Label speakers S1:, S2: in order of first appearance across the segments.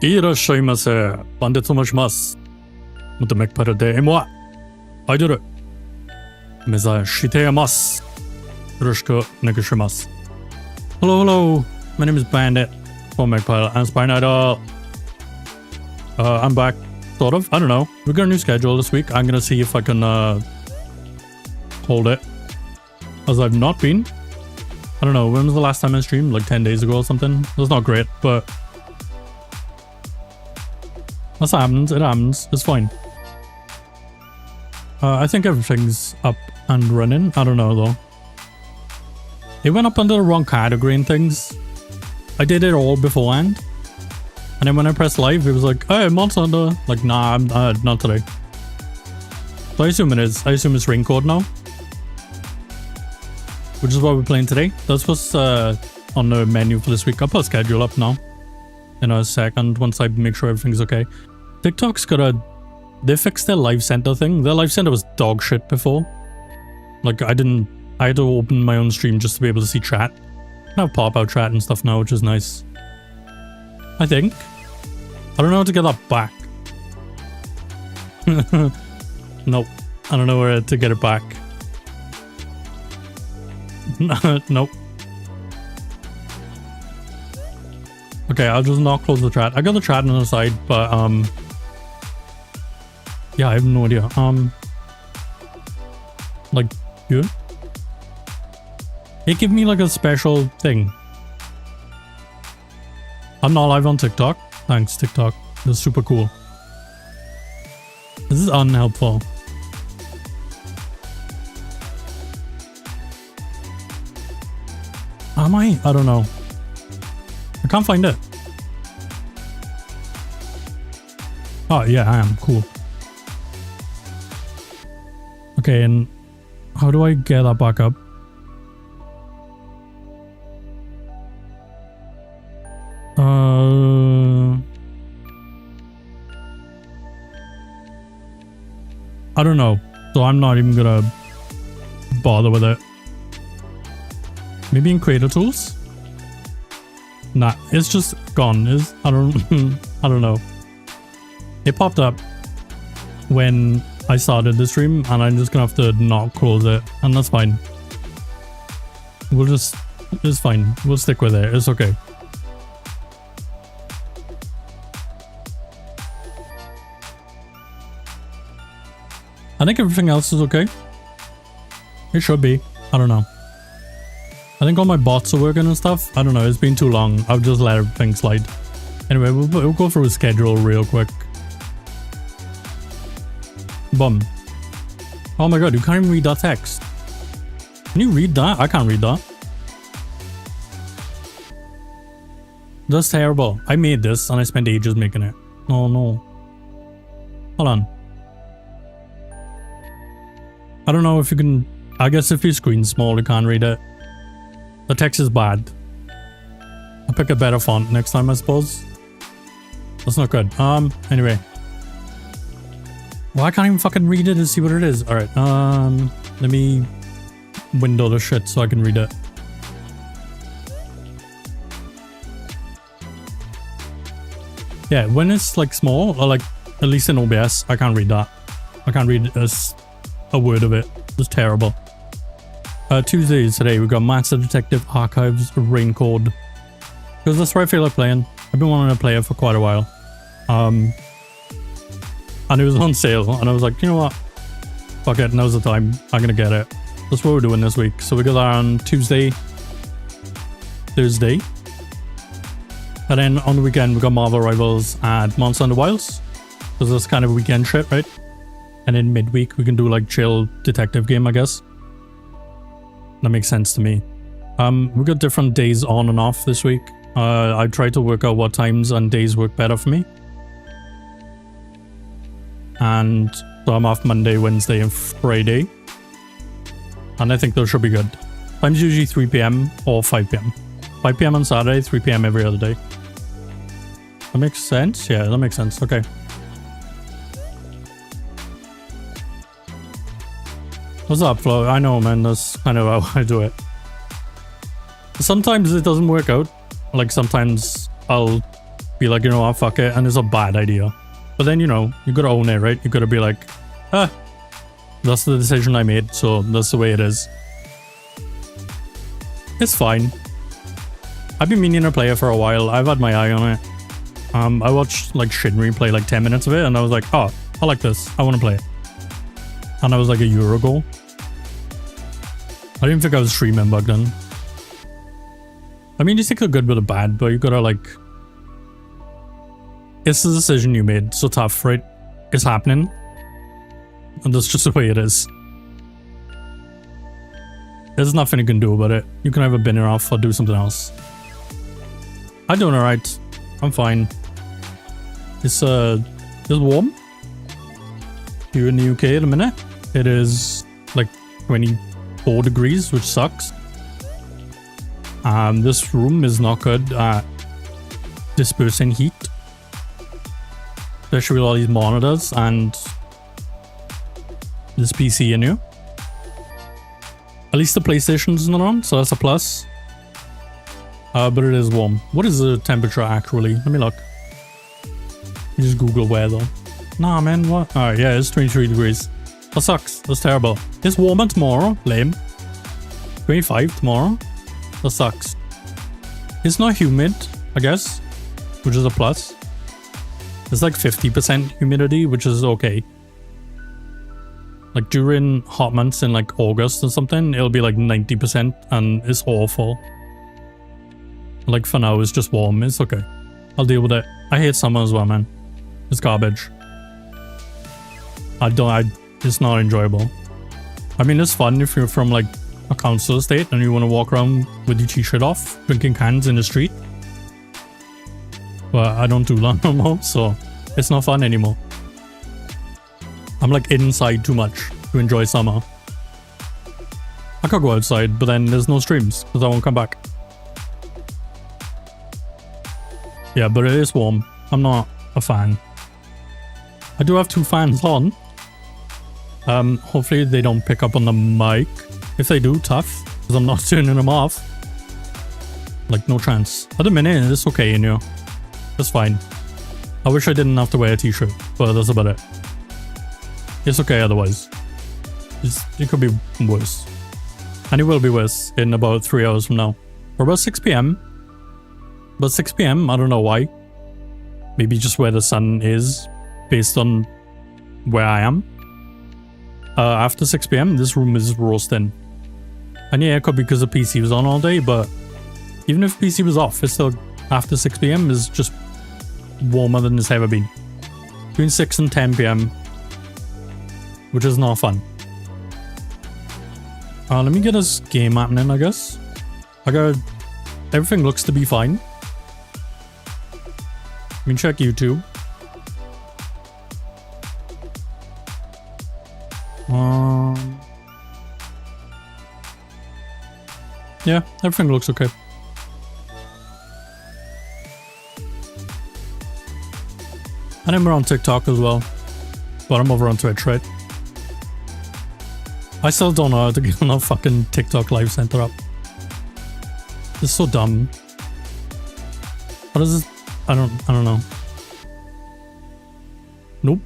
S1: Irashaimase, Bandit shimasu. Mutta Mech de moi. Aiduru. Meza shitemasu. Yoroshiku onegaishimasu. Hello. My name is Bandit from Mech and Spine Idol. I'm back, sort of. I don't know. We got a new schedule this week. I'm gonna see if I can hold it, as I've not been. I don't know. When was the last time I streamed? Like 10 days ago or something. That's not great, but that's happens. It happens. It's fine. I think everything's up and running. I don't know though. It went up under the wrong category and things. I did it all beforehand, and then when I pressed live, it was like, "Hey, Monster Hunter." Like, nah, I'm not today. So I assume it is. I assume it's ring code now, which is what we're playing today. That's what's on the menu for this week. I'll put schedule up now in a second once I make sure everything's okay. TikTok's got they fixed their live center thing. Their live center was dog shit before. Like, I had to open my own stream just to be able to see chat. I have pop-out chat and stuff now, which is nice. I think. I don't know how to get that back. Nope. I don't know where to get it back. Nope. Okay, I'll just not close the chat. I got the chat on the side, but yeah, I have no idea. Like, you? It give me like a special thing. I'm not live on TikTok. Thanks, TikTok. This is super cool. This is unhelpful. Am I? I don't know. I can't find it. Oh, yeah, I am. Cool. Okay, and how do I get that back up? I don't know. So I'm not even gonna bother with it. Maybe in creator tools? Nah, it's just gone. I don't know. It popped up when I started the stream, and I'm just gonna have to not close it, and that's fine. It's fine. We'll stick with it. It's okay. I think everything else is okay. It should be. I don't know. I think all my bots are working and stuff. I don't know. It's been too long. I've just let everything slide. Anyway, we'll go through a schedule real quick. Bum. Oh my god, you can't even read that text. Can you read that? I can't read that. That's terrible. I made this and I spent ages making it. Oh no. Hold on. I don't know if you can. I guess if your screen's small, you can't read it. The text is bad. I'll pick a better font next time, I suppose. That's not good. Anyway. Well, I can't even fucking read it and see what it is. Alright, let me window the shit so I can read it. Yeah, when it's like small, or like at least in OBS, I can't read that. I can't read a word of it. It's terrible. Tuesday is today. We've got Master Detective Archives Rain Code. Because that's what I feel like playing. I've been wanting to play it for quite a while. And it was on sale, and I was like, you know what? Fuck it, now's the time. I'm gonna get it. That's what we're doing this week. So we got that on Tuesday, Thursday. And then on the weekend, we got Marvel Rivals and Monster Hunter Wilds. Because that's kind of weekend shit, right? And in midweek, we can do like chill detective game, I guess. That makes sense to me. We got different days on and off this week. I tried to work out what times and days work better for me. And so I'm off Monday, Wednesday, and Friday. And I think those should be good. Time's usually 3 PM or 5 PM. 5 PM on Saturday, 3 PM every other day. That makes sense? Yeah, that makes sense. Okay. What's up, Flo? I know, man. That's kind of how I do it. Sometimes it doesn't work out. Like, sometimes I'll be like, you know what, fuck it, and it's a bad idea. But then, you know, you gotta own it, right? You gotta be like, that's the decision I made, so that's the way it is. It's fine. I've been meaning to play it for a while. I've had my eye on it. I watched like Shinri play like 10 minutes of it, and I was like, oh, I like this. I want to play it. And that was like a year ago. I didn't think I was streaming back then. I mean, you take the good with the bad, but you gotta like... It's the decision you made. So tough, right? It's happening. And that's just the way it is. There's nothing you can do about it. You can either bin it off or do something else. I'm doing alright. I'm fine. It's warm. Here in the UK at the minute. It is like 24 degrees, which sucks. This room is not good at dispersing heat. Especially with all these monitors and this PC in here. At least the PlayStation's not on, so that's a plus. But it is warm. What is the temperature actually? Let me look. You just Google weather. Nah, man, what? Alright, yeah, it's 23 degrees. That sucks. That's terrible. It's warmer tomorrow. Lame. 25 tomorrow. That sucks. It's not humid, I guess, which is a plus. It's like 50% humidity, which is okay. Like during hot months in like August or something, it'll be like 90% and it's awful. Like for now, it's just warm. It's okay. I'll deal with it. I hate summer as well, man. It's garbage. It's not enjoyable. I mean, it's fun if you're from like a council estate and you want to walk around with your t-shirt off, drinking cans in the street. But I don't do that no more, so it's not fun anymore. I'm like inside too much to enjoy summer. I could go outside, but then there's no streams because I won't come back. Yeah, but it is warm. I'm not a fan. I do have 2 fans on. Hopefully they don't pick up on the mic. If they do, tough, because I'm not turning them off. Like, no chance. At the minute, it's okay in here. It's fine. I wish I didn't have to wear a t-shirt, but that's about it. It's okay otherwise. It could be worse. And it will be worse in about 3 hours from now. Or about 6 p.m. But 6 p.m, I don't know why. Maybe just where the sun is, based on where I am. After 6 p.m, this room is roasting. And yeah, it could be because the PC was on all day, but even if PC was off, it's still after 6 p.m. is just warmer than it's ever been. Between 6 and 10 p.m, which is not fun. Let me get this game happening, I guess. Everything looks to be fine. Let me check YouTube. Yeah, everything looks okay. And I'm on TikTok as well. But I'm over on Twitch, right? I still don't know how to get enough fucking TikTok live center up. It's so dumb. What is this? I don't know. Nope.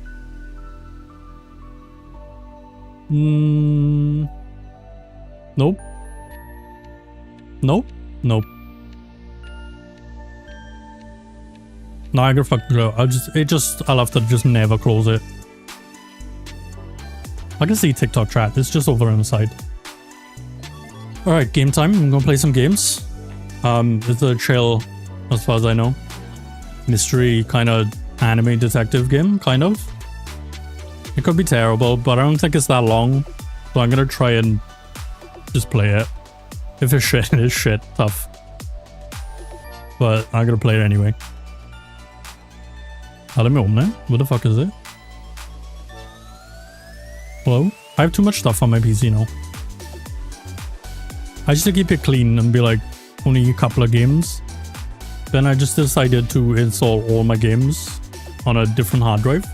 S1: Nope. Nope. Nope. No, I gotta fucking go. I'll have to just never close it. I can see TikTok chat. It's just over on the side. Alright, game time. I'm gonna play some games. It's a chill, as far as I know. Mystery kind of anime detective game, kind of. It could be terrible, but I don't think it's that long. So I'm gonna try and just play it. If it's shit, it is shit. Tough. But I'm gonna play it anyway. Let me open it. What the fuck is it? Hello? I have too much stuff on my PC now. I just keep it clean and be like, only a couple of games. Then I just decided to install all my games on a different hard drive.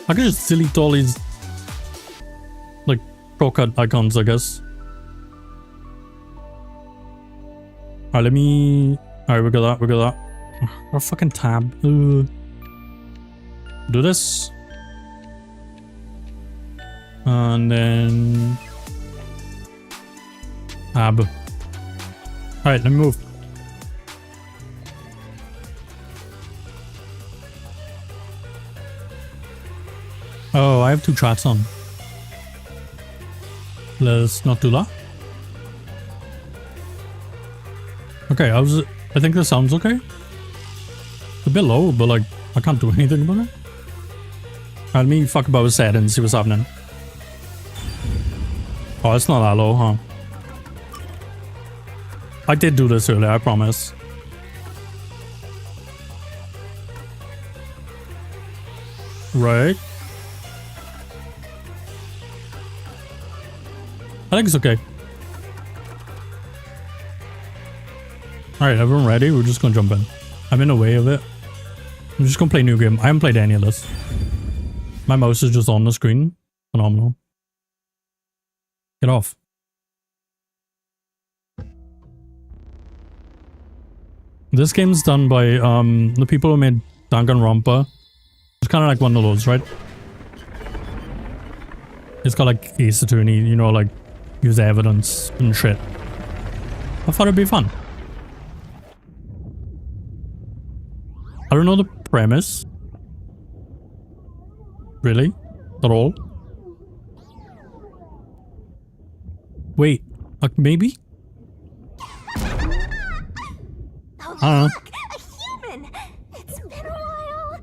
S1: I can just delete all these like shortcut icons, I guess. Alright, let me Alright, we got that, we got that. What a fucking tab. Do this. And then... tab. Alright, let me move. Oh, I have 2 chats on. Let's not do that. Okay, I think this sounds okay. It's a bit low, but like, I can't do anything about it. Let me fuck about with settings and see what's happening. Oh, it's not that low, huh? I did do this earlier, I promise. Right. I think it's okay. Alright, everyone ready? We're just gonna jump in. I'm in the way of it. I'm just gonna play a new game. I haven't played any of this. My mouse is just on the screen. Phenomenal. Get off. This game's done by the people who made Danganronpa. It's kind of like one of those, right? It's got like Ace Attorney, you know, like use evidence and shit. I thought it'd be fun. I don't know the premise. Really? At all? Wait, like maybe?
S2: Oh,
S1: I don't know.
S2: look, a human! It's been a while.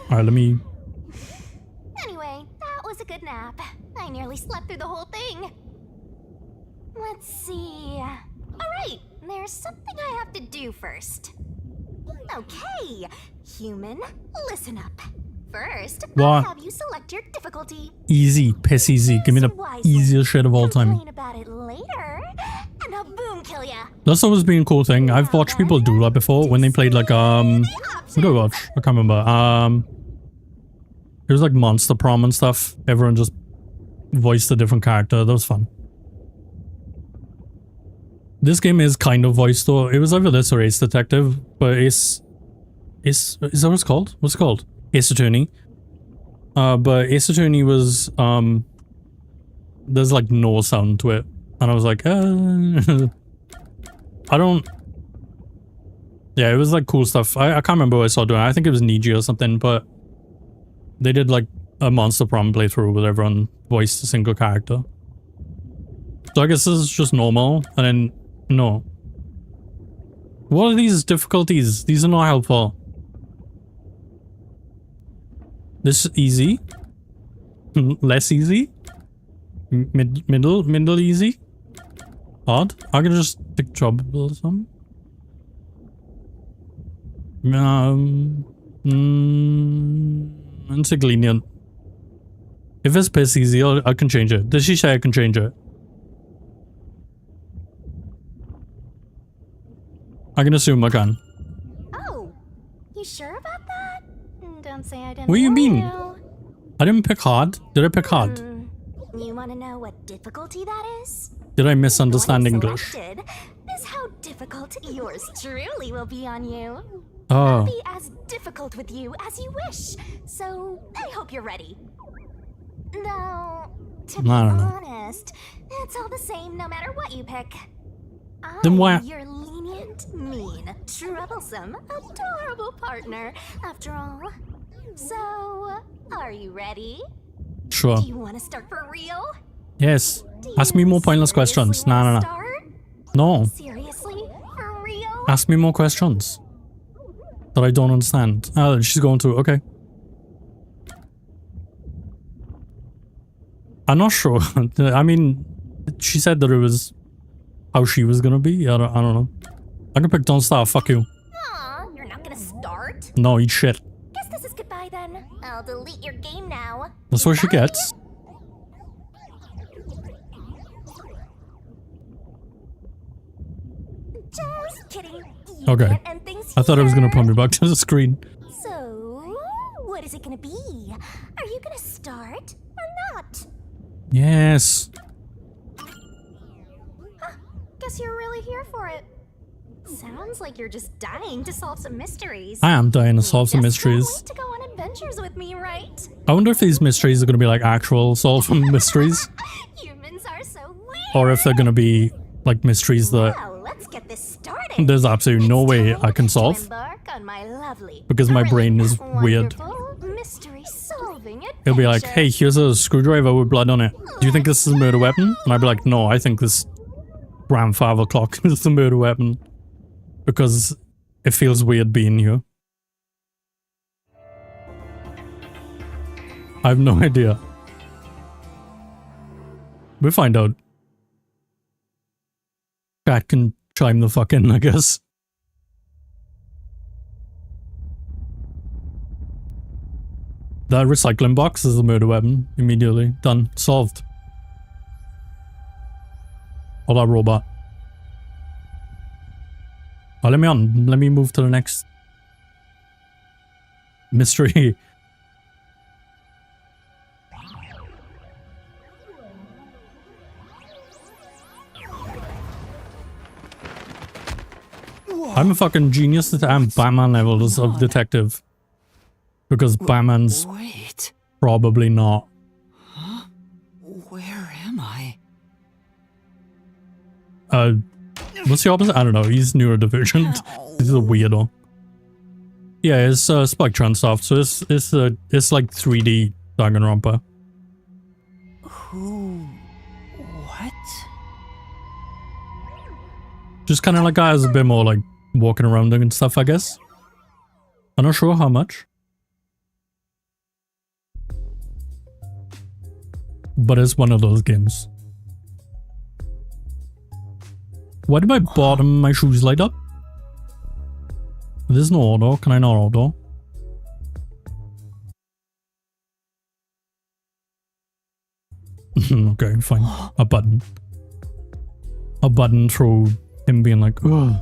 S1: Alright, let me...
S2: Anyway, that was a good nap. I nearly slept through the whole thing. Let's see. Alright, there's something I have to do first. Okay, human, listen up. First, I'll have you select your difficulty.
S1: Easy, piss easy. Give me the easiest shit of all time.
S2: Complain about it later, and I'll boom kill ya.
S1: That's always been a cool thing. I've watched people do that before when they played like what did I watch? I can't remember. It was like Monster Prom and stuff. Everyone just voiced a different character. That was fun. This game is kind of voiced though. It was either this or Ace Detective, but is that what it's called? What's it called? Ace Attorney. But Ace Attorney was there's like no sound to it. And I was like, I don't... Yeah, it was like cool stuff. I can't remember what I saw doing. I think it was Niji or something, but they did like a Monster Prom playthrough with everyone voiced a single character. So I guess this is just normal, and then, no. What are these difficulties? These are not helpful. This is easy. Less easy. Middle easy. Hard. I can just pick trouble or something. It's like lenient. If it's piss easy, I can change it. Did she say I can change it? I can assume I can.
S2: Oh, you sure about that? Don't say I didn't.
S1: What do you mean?
S2: You.
S1: I didn't pick hard. Did I pick hard?
S2: You want to know what difficulty that is?
S1: Did I misunderstand
S2: What
S1: English?
S2: selected is how difficult yours truly will be on you.
S1: Oh.
S2: I'll be as difficult with you as you wish. So I hope you're ready. Though, to be honest, it's all the same no matter what you pick.
S1: Then why?
S2: Your lenient, mean, troublesome, adorable partner, after all. So, are you ready?
S1: Sure.
S2: Do you want to start for real?
S1: Yes. Ask me more pointless questions. No. No.
S2: Seriously? For real?
S1: Ask me more questions that I don't understand. Oh, she's going to. Okay. I'm not sure. I mean, she said that it was how she was gonna be. I don't know. I can pick Don't Starve. Fuck you.
S2: Aw, you're not gonna start?
S1: No, eat shit.
S2: Guess this is goodbye then. I'll delete your game now.
S1: That's what she gets.
S2: Just kidding.
S1: Okay. I thought it was gonna put me back to the screen.
S2: So, what is it gonna be? Are you gonna start or not?
S1: Yes.
S2: Huh, guess you're really here for it. Sounds like you're just dying to solve some mysteries.
S1: I am dying to solve some mysteries.
S2: Just can't wait to go on adventures with me, right?
S1: I wonder if these mysteries are going to be like actual solved mysteries.
S2: Humans are so weird.
S1: Or if they're going to be like mysteries that
S2: Well, let's get this started.
S1: there's absolutely no way I can solve.
S2: To embark on my lovely,
S1: Because my brain is weird.
S2: wonderful mystery-solving
S1: He'll be like,
S2: adventure.
S1: hey, here's a screwdriver with blood on it. Do you think this is a murder weapon? And I'd be like, no, I think this grandfather clock is the murder weapon. Because it feels weird being here. I have no idea. We'll find out. Cat can chime the fuck in, I guess. That recycling box is a murder weapon. Immediately. Done. Solved. Or that robot. Oh, let me on. Let me move to the next mystery. I'm a fucking genius. I'm Batman levels of detective. Because Batman's
S3: Wait,
S1: probably not.
S3: where am I?
S1: What's the opposite? I don't know. He's neurodivergent. He's a weirdo. Yeah, it's Spectrum soft, so it's like 3D Danganronpa.
S3: Who? What?
S1: Just kind of like has a bit more like walking around and stuff, I guess. I'm not sure how much. But it's one of those games. Why did my bottom of my shoes light up? There's no auto. Can I not auto? Okay, fine. A button. A button through him being like, ugh.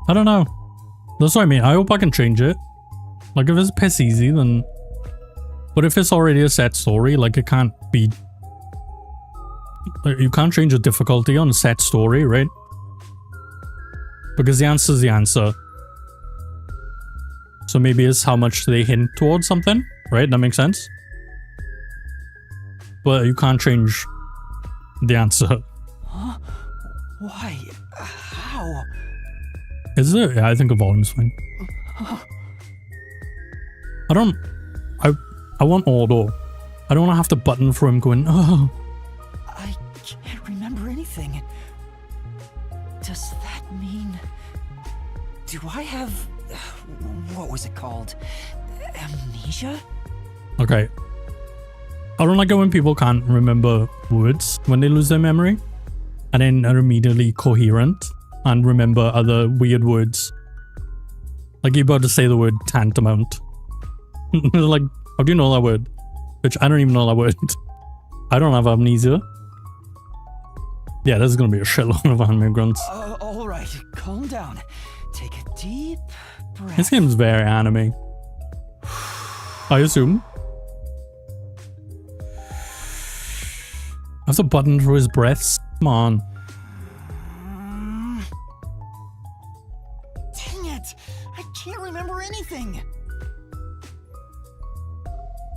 S1: I don't know. That's what I mean. I hope I can change it. Like, if it's piss easy, then... But if it's already a set story, like, it can't be... Like, you can't change the difficulty on a set story, right? Because the answer is the answer. So maybe it's how much they hint towards something, right? That makes sense? But you can't change the answer.
S3: Huh? Why? How?
S1: Is it? Yeah, I think a volume's fine. I want auto. I don't want to have to button for him going, oh.
S3: I can't remember anything. Does that mean... Do I have... What was it called? Amnesia?
S1: Okay. I don't like it when people can't remember words when they lose their memory. And then are immediately coherent and remember other weird words. Like you're about to say the word tantamount. Like, how do you know that word? Which I don't even know that word. I don't have amnesia. Yeah, this is gonna be a shitload of anime grunts.
S3: Alright, calm down. Take a deep breath.
S1: This game's very anime. I assume. I have to button through his breaths. Come on.
S3: Dang it! I can't remember anything!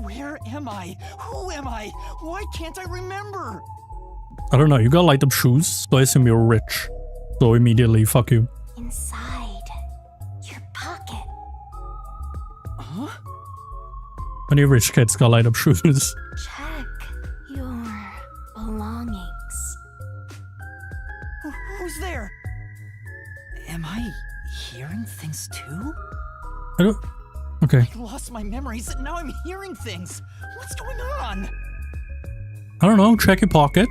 S3: Where am I? Who am I? Why can't I remember?
S1: I don't know, you got light up shoes, so I assume you're rich. So immediately, fuck you.
S2: Inside your pocket.
S3: Huh?
S1: Any rich kids got light up shoes.
S2: Check your belongings.
S3: Who's there? Am I hearing things too?
S1: I don't... Okay.
S3: I lost my memories and now I'm hearing things. What's going on?
S1: I don't know, check your pocket.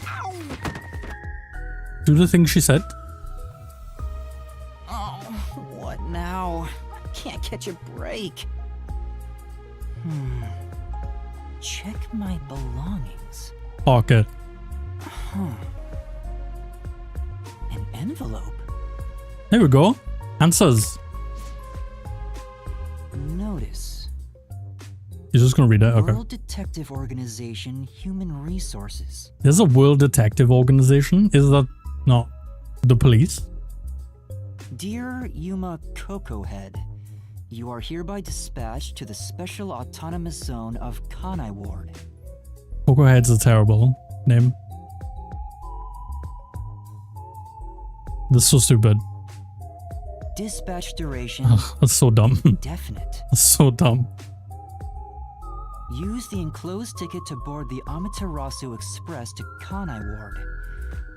S3: Ow!
S1: Do the thing she said.
S3: Oh, what now? I can't catch a break. Check my belongings.
S1: Pocket.
S3: Huh. An envelope.
S1: There we go. Answers.
S3: Notice.
S1: You're just gonna read it? Okay.
S3: World Detective Organization Human Resources.
S1: There's a World Detective Organization? Is that not the police.
S3: Dear Yuma Cocoa Head, you are hereby dispatched to the Special Autonomous Zone of Kanai Ward.
S1: Cocoa Head's a terrible name. This is so stupid.
S3: Dispatch duration
S1: Ugh, that's so dumb.
S3: indefinite.
S1: That's so dumb.
S3: Use the enclosed ticket to board the Amaterasu Express to Kanai Ward.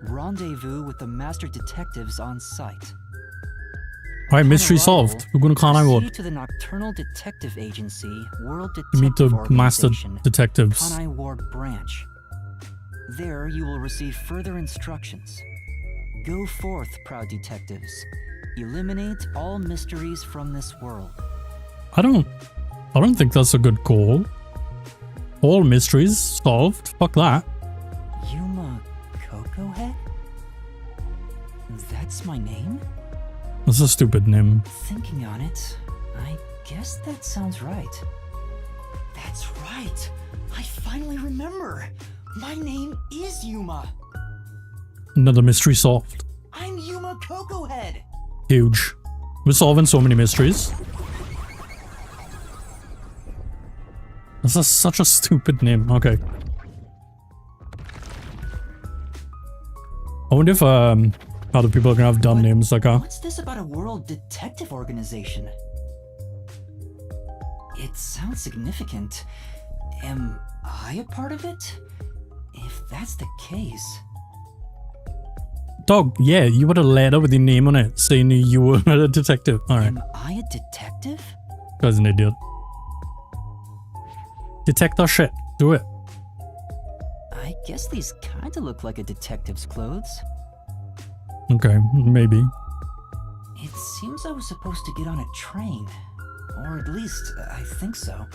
S3: Rendezvous with the master detectives on site.
S1: Alright, mystery
S3: Upon
S1: solved.
S3: arrival,
S1: We're going to Kanai Ward
S3: proceed to the Nocturnal Detective Agency, World
S1: to meet the
S3: Detective
S1: master
S3: Organization,
S1: detectives.
S3: Kanai Ward Branch. There you will receive further instructions. Go forth, proud detectives. Eliminate all mysteries from this world.
S1: I don't think that's a good call. All mysteries solved. Fuck that.
S3: Yuma Cocoa Head? That's my name?
S1: That's a stupid name.
S3: Thinking on it, I guess that sounds right. That's right. I finally remember. My name is Yuma.
S1: Another mystery solved.
S3: I'm Yuma Cocoa Head.
S1: Huge. We're solving so many mysteries. This is such a stupid name. Okay. I wonder if other people are gonna have dumb
S3: But
S1: names like
S3: What's this about a World Detective Organization? It sounds significant. Am I a part of it? If that's the case...
S1: Dog, yeah, you had a letter with your name on it saying you were a detective. Alright,
S3: Am I a detective?
S1: guy's an idiot. Detect our shit. Do it.
S3: I guess these kinda look like a detective's clothes.
S1: Okay, maybe.
S3: It seems I was supposed to get on a train. Or at least, I think so.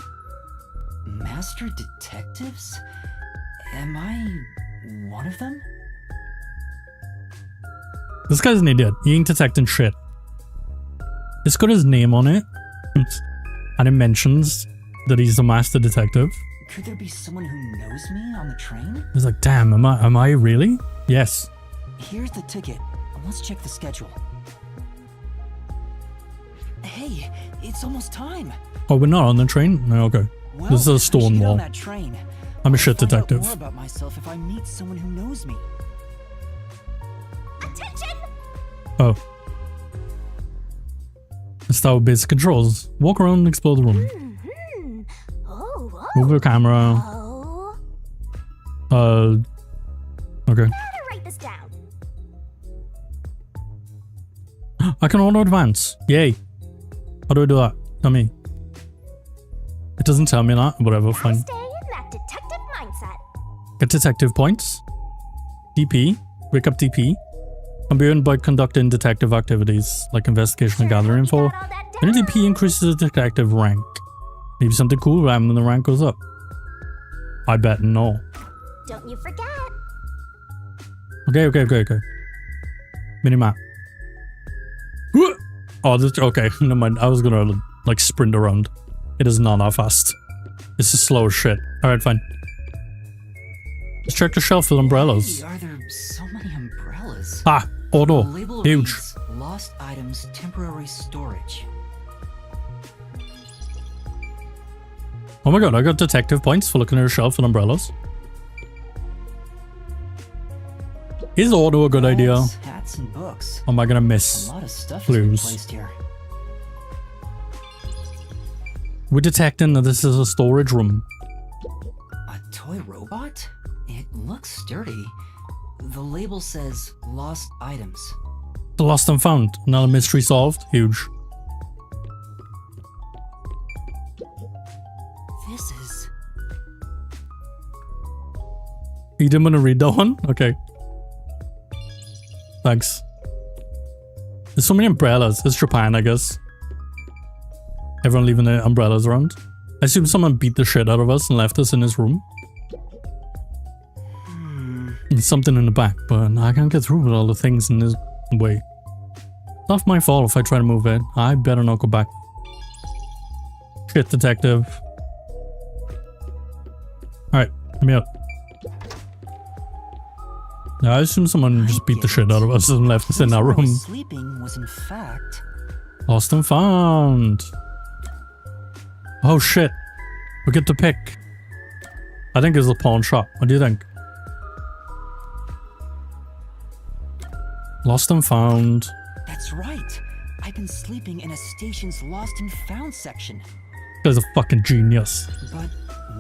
S3: Master detectives? Am I one of them?
S1: This guy's an idiot. He ain't detecting shit. It's got his name on it. And it mentions that he's the master detective.
S3: Could there be someone who knows me on the train?
S1: He's like, damn, am I really? Yes.
S3: Here's the ticket. Let's check the schedule. Hey, it's almost time.
S1: Oh, we're not on the train? No, okay.
S3: Well,
S1: This is a
S3: I
S1: stone
S3: should get
S1: wall.
S3: on that train.
S1: I'm a
S3: I'll
S1: shit
S3: find out
S1: detective.
S3: more about myself if I meet someone who knows me.
S2: Attention!
S1: Oh. Start with basic controls. Walk around and explore the room.
S2: Hmm. Oh,
S1: Move the camera.
S2: oh.
S1: Okay.
S2: Better write this down.
S1: I can auto advance. Yay. How do I do that? Tell me. It doesn't tell me that. Whatever,
S2: Gotta
S1: fine.
S2: stay in that detective mindset.
S1: Get detective points. DP. Wake up DP. Can be earned by conducting detective activities like investigation and gathering info.
S2: You got all that
S1: Any
S2: down.
S1: DP increases the detective rank. Maybe something cool will happen when the rank goes up. I bet no.
S2: Don't you forget.
S1: Okay. Minimap. Oh, this, okay, never mind. I was gonna, like, sprint around. It is not that fast. This is slow as shit. Alright, fine. Let's check the shelf with umbrellas.
S3: Hey, are there so many umbrellas?
S1: Ah,
S3: The
S1: auto.
S3: label
S1: Huge.
S3: reads, Lost items temporary storage.
S1: Oh my god, I got detective points for looking at a shelf with umbrellas. Is auto a good idea?
S3: Walls, hats and books.
S1: Or am I gonna
S3: A
S1: miss?
S3: lot of stuff has been
S1: clues.
S3: placed here.
S1: We're detecting that this is a storage room.
S3: A toy robot? It looks sturdy. The label says lost items.
S1: The lost and found. Another mystery solved. Huge.
S3: This is...
S1: You didn't want to read that one? Okay. Thanks. There's so many umbrellas. It's Japan, I guess. Everyone leaving their umbrellas around. I assume someone beat the shit out of us and left us in his room. There's something in the back, but I can't get through with all the things in this way. It's not my fault if I try to move it. I better not go back. Shit, detective. Alright, let me out. Yeah, I assume someone just beat the shit out of us and left us in our room.
S3: Sleeping was in fact.
S1: Lost and found. Oh shit. We get to pick. I think it's a pawn shop. What do you think? Lost and found.
S3: That's right. I've been sleeping in a station's lost and found section.
S1: Guy's a fucking genius.
S3: But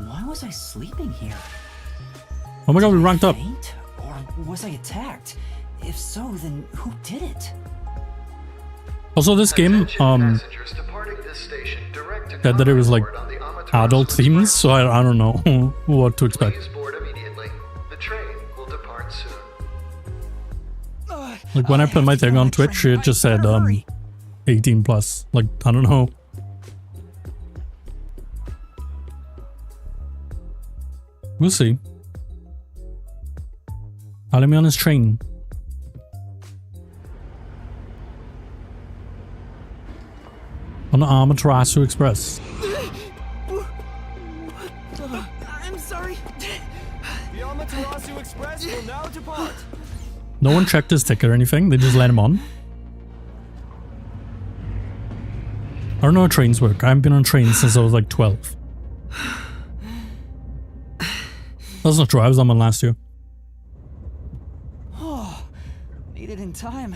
S3: why was I sleeping here?
S1: Oh my god, we ranked up.
S3: Faint? Or was I attacked? If so, then who did it?
S1: Also, this game, said that it was like adult themes, so I don't know what to expect.
S4: The train will depart soon.
S1: Like when I put my thing on Twitch, it just said 18 plus. Like, I don't know. We'll see. Let me on his train. On the Amaterasu Express.
S5: I'm sorry. The Amaterasu Express will now depart.
S1: No one checked his ticket or anything. They just let him on. I don't know how trains work. I haven't been on trains since I was like 12. That's not true. I was on one last year.
S3: Oh, made it in time.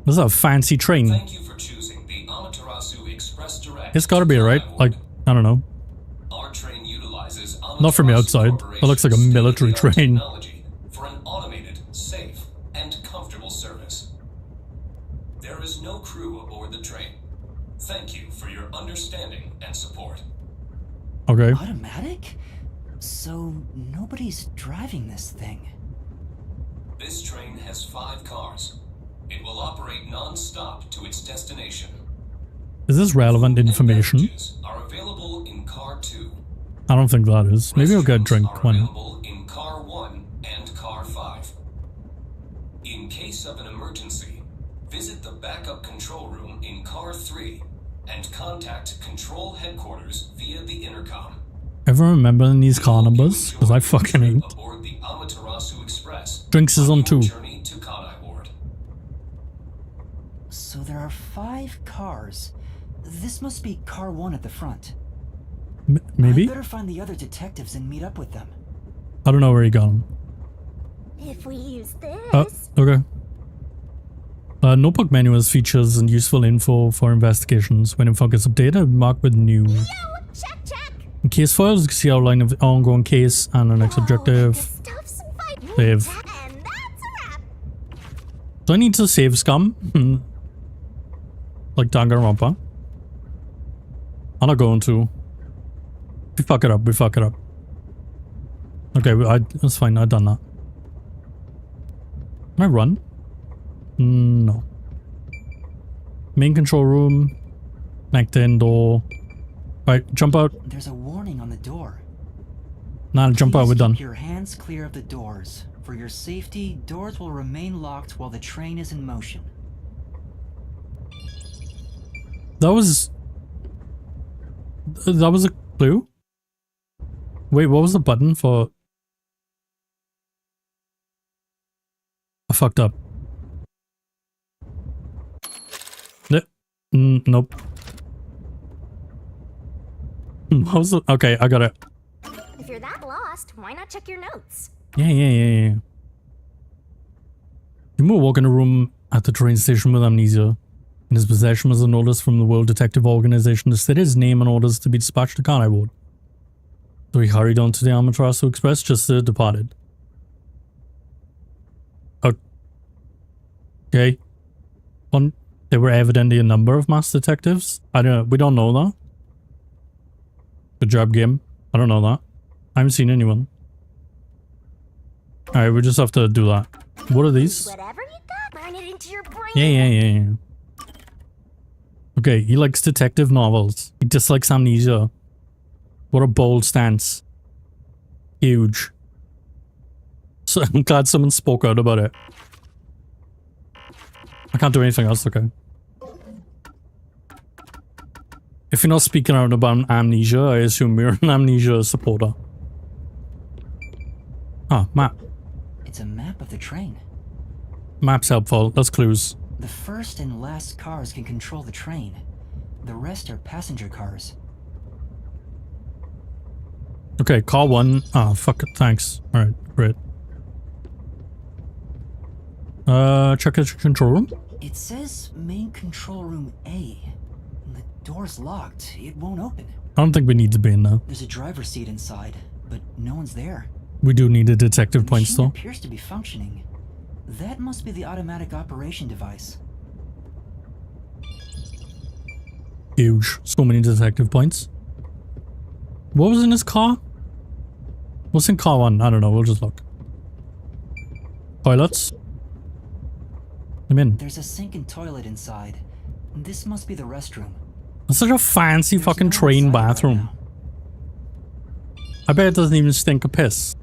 S1: This is a fancy train.
S6: Thank you for choosing the Amaterasu Express Direct.
S1: It's gotta be right. Like, I don't know.
S6: Our train utilizes
S1: Not from the outside. That looks like a military train.
S6: Technology for an automated, safe, and comfortable service. There is no crew aboard the train. Thank you for your understanding and support.
S1: Okay.
S3: Automatic? So nobody's driving this thing.
S6: This train has 5 cars. It will operate non-stop to its destination.
S1: Is this relevant information?
S6: Beverages are available in car 2.
S1: I don't think that is. Maybe I'll get a drink
S6: Are
S1: when.
S6: available in car 1 and car 5. In case of an emergency, visit the backup control room in car 3 and contact control headquarters via the intercom.
S1: Ever remember these car numbers? Because I fucking ain't.
S6: Aboard the Amaterasu Express.
S1: Drinks is on 2.
S6: Journey to Kanai Ward.
S3: So there are 5 cars. This must be car 1 at the front.
S1: Maybe?
S3: I better find the other detectives and meet up with them.
S1: I don't know where he gone.
S2: If we use this.
S1: Oh, okay. Notebook menu has features and useful info for investigations. When info gets updated, marked with new.
S2: Yo, check, check.
S1: In case files, you can see outline of the ongoing case and the next objective.
S2: This stuff's inviting.
S1: Save.
S2: And that's a wrap.
S1: Do I need to save scum? Like Danganronpa? I'm not going to. We fuck it up, we fuck it up. Okay, that's fine, I've done that. Can I run? No. Main control room. Connect in door. Alright, jump out.
S3: There's a warning on the door.
S1: Nah, jump out, we're
S3: Please
S1: done.
S3: keep your hands clear of the doors. For your safety, doors will remain locked while the train is in motion.
S1: That was a clue? Wait, what was the button for? I fucked up. Nope. What was the? Okay, I got it.
S2: If you're that lost, why not check your notes?
S1: Yeah. You will walk in a room at the train station with amnesia. In his possession was a notice from the World Detective Organization to state his name and orders to be dispatched to Kanai Ward. So he hurried on to the Amaterasu Express just as it departed. Okay. There were evidently a number of masked detectives. We don't know that. Good job, game. I don't know that. I haven't seen anyone. Alright, we just have to do that. What are these?
S2: Whatever you got, burn it into your brain.
S1: Yeah. Okay, he likes detective novels. He dislikes amnesia. What a bold stance. Huge. So I'm glad someone spoke out about it. I can't do anything else, okay. If you're not speaking out about amnesia, I assume you're an amnesia supporter. Ah, map.
S3: It's a map of the train.
S1: Map's helpful. That's clues.
S3: The first and last cars can control the train. The rest are passenger cars.
S1: Okay, car 1. Ah, fuck it. Thanks. Alright, great. Check the control room.
S3: It says main control room A. The door's locked. It won't open.
S1: I don't think we need to be in there.
S3: There's a driver's seat inside, but no one's there.
S1: We do need a detective
S3: The
S1: point
S3: machine
S1: still.
S3: appears to be functioning. That must be the automatic operation device.
S1: Huge. So many detective points. What was in his car? What's in car 1? I don't know. We'll just look. Toilets. I'm in.
S3: There's a sink and toilet inside. This must be the restroom.
S1: It's such a fancy
S3: There's
S1: fucking
S3: no
S1: train
S3: inside right
S1: bathroom.
S3: now.
S1: I bet it doesn't even stink of piss.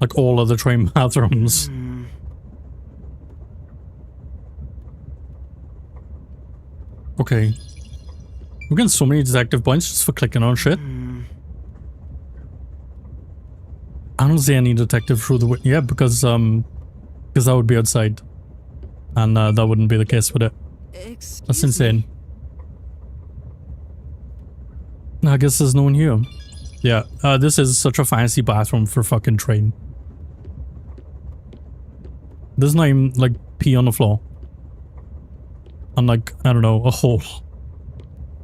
S1: Like all of the train bathrooms. Okay. We're getting so many detective points just for clicking on shit. I don't see any detective through the window. Yeah, because that would be outside. And that wouldn't be the case with it. That's insane. I guess there's no one here. Yeah, this is such a fancy bathroom for fucking train. There's not even, like, pee on the floor. And, like, I don't know, a hole.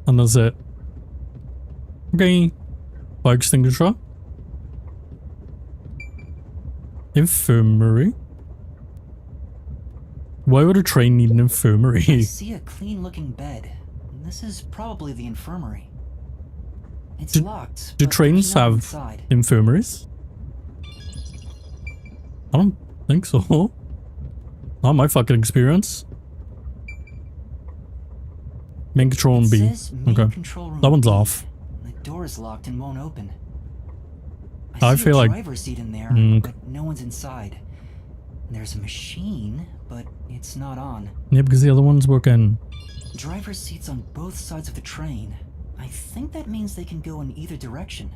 S1: And that's it. Okay. Fire extinguisher. Infirmary. Why would a train need an
S3: I
S1: infirmary?
S3: see a clean-looking bed. This is probably the infirmary. It's locked.
S1: Do
S3: but
S1: trains
S3: there's no one
S1: have
S3: inside.
S1: infirmaries? I don't think so. Not my fucking experience. Main control room
S3: It
S1: B.
S3: says main
S1: Okay.
S3: control room
S1: That one's
S3: B.
S1: off.
S3: The door is locked and won't open.
S1: I
S3: see
S1: feel
S3: a
S1: like-
S3: driver's seat in there, but no one's inside. There's a machine, but it's not on.
S1: Yeah, because the other one's working.
S3: Driver's seats on both sides of the train. I think that means they can go in either direction.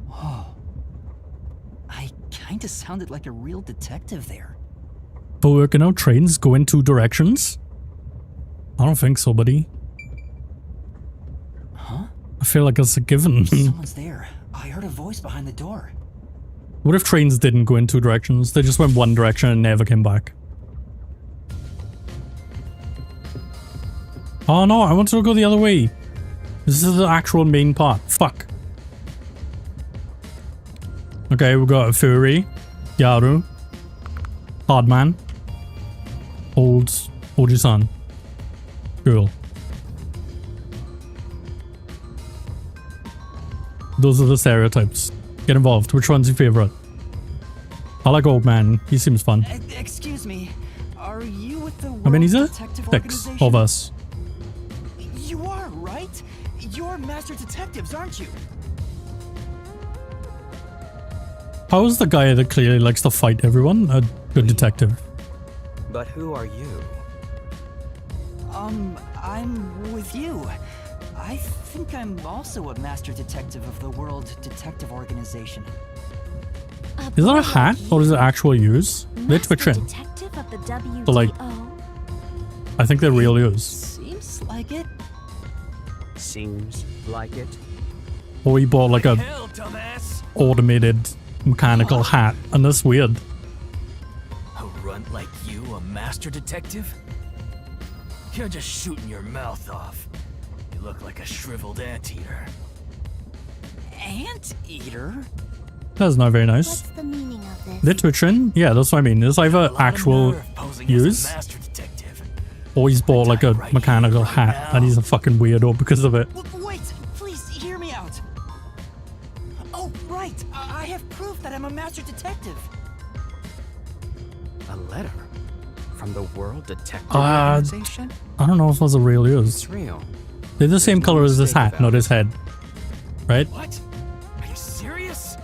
S3: Whoa. I kinda sounded like a real detective there.
S1: But working out trains go in 2 directions? I don't think so, buddy.
S3: Huh?
S1: I feel like it's a given.
S3: Someone's there. I heard a voice behind the door.
S1: What if trains didn't go in 2 directions? They just went one direction and never came back. Oh no, I wanted to go the other way. This is the actual main part. Fuck. Okay, we got Fury, Yaru, Hardman, Oji-san. Cool. Those are the stereotypes. Get involved. Which one's your favorite? I like Old Man. He seems fun.
S3: Excuse me. Are you with the
S1: How many is
S3: World
S1: it?
S3: Detective
S1: 6
S3: Organization?
S1: of us.
S5: You are, right? You're master detectives, aren't you?
S1: How is the guy that clearly likes to fight everyone a good detective?
S7: But who are you?
S3: I'm with you. I think I'm also a master detective of the World Detective Organization.
S1: Is that a hat or is it actual use? They're twitching.
S2: Detective of the WTO.
S1: So, like, I think they're real use.
S3: Seems like it.
S7: Seems like it.
S1: Or he bought like a
S5: Hell, dumbass!
S1: automated mechanical hat, and that's weird.
S5: A runt like you, a master detective? You're just shooting your mouth off. You look like a shriveled anteater.
S3: Anteater?
S1: That's not very nice.
S2: What's the meaning of this?
S1: They're twitching. Yeah, that's what I mean. It's either
S5: A lot of
S1: actual
S5: nerve posing as a
S1: use,
S5: master detective.
S1: or he's bought like a
S5: Right
S1: mechanical
S5: here, right
S1: hat,
S5: now.
S1: and he's a fucking weirdo because of it.
S3: Wait, please hear me out. Oh, right. I have proof that I'm a master detective.
S7: A letter from the World Detective
S1: Uh,
S7: Organization?
S1: I don't know if that's a real use.
S7: It's real.
S1: They're the same color as this hat, not his head. Right?
S5: What? Are you serious?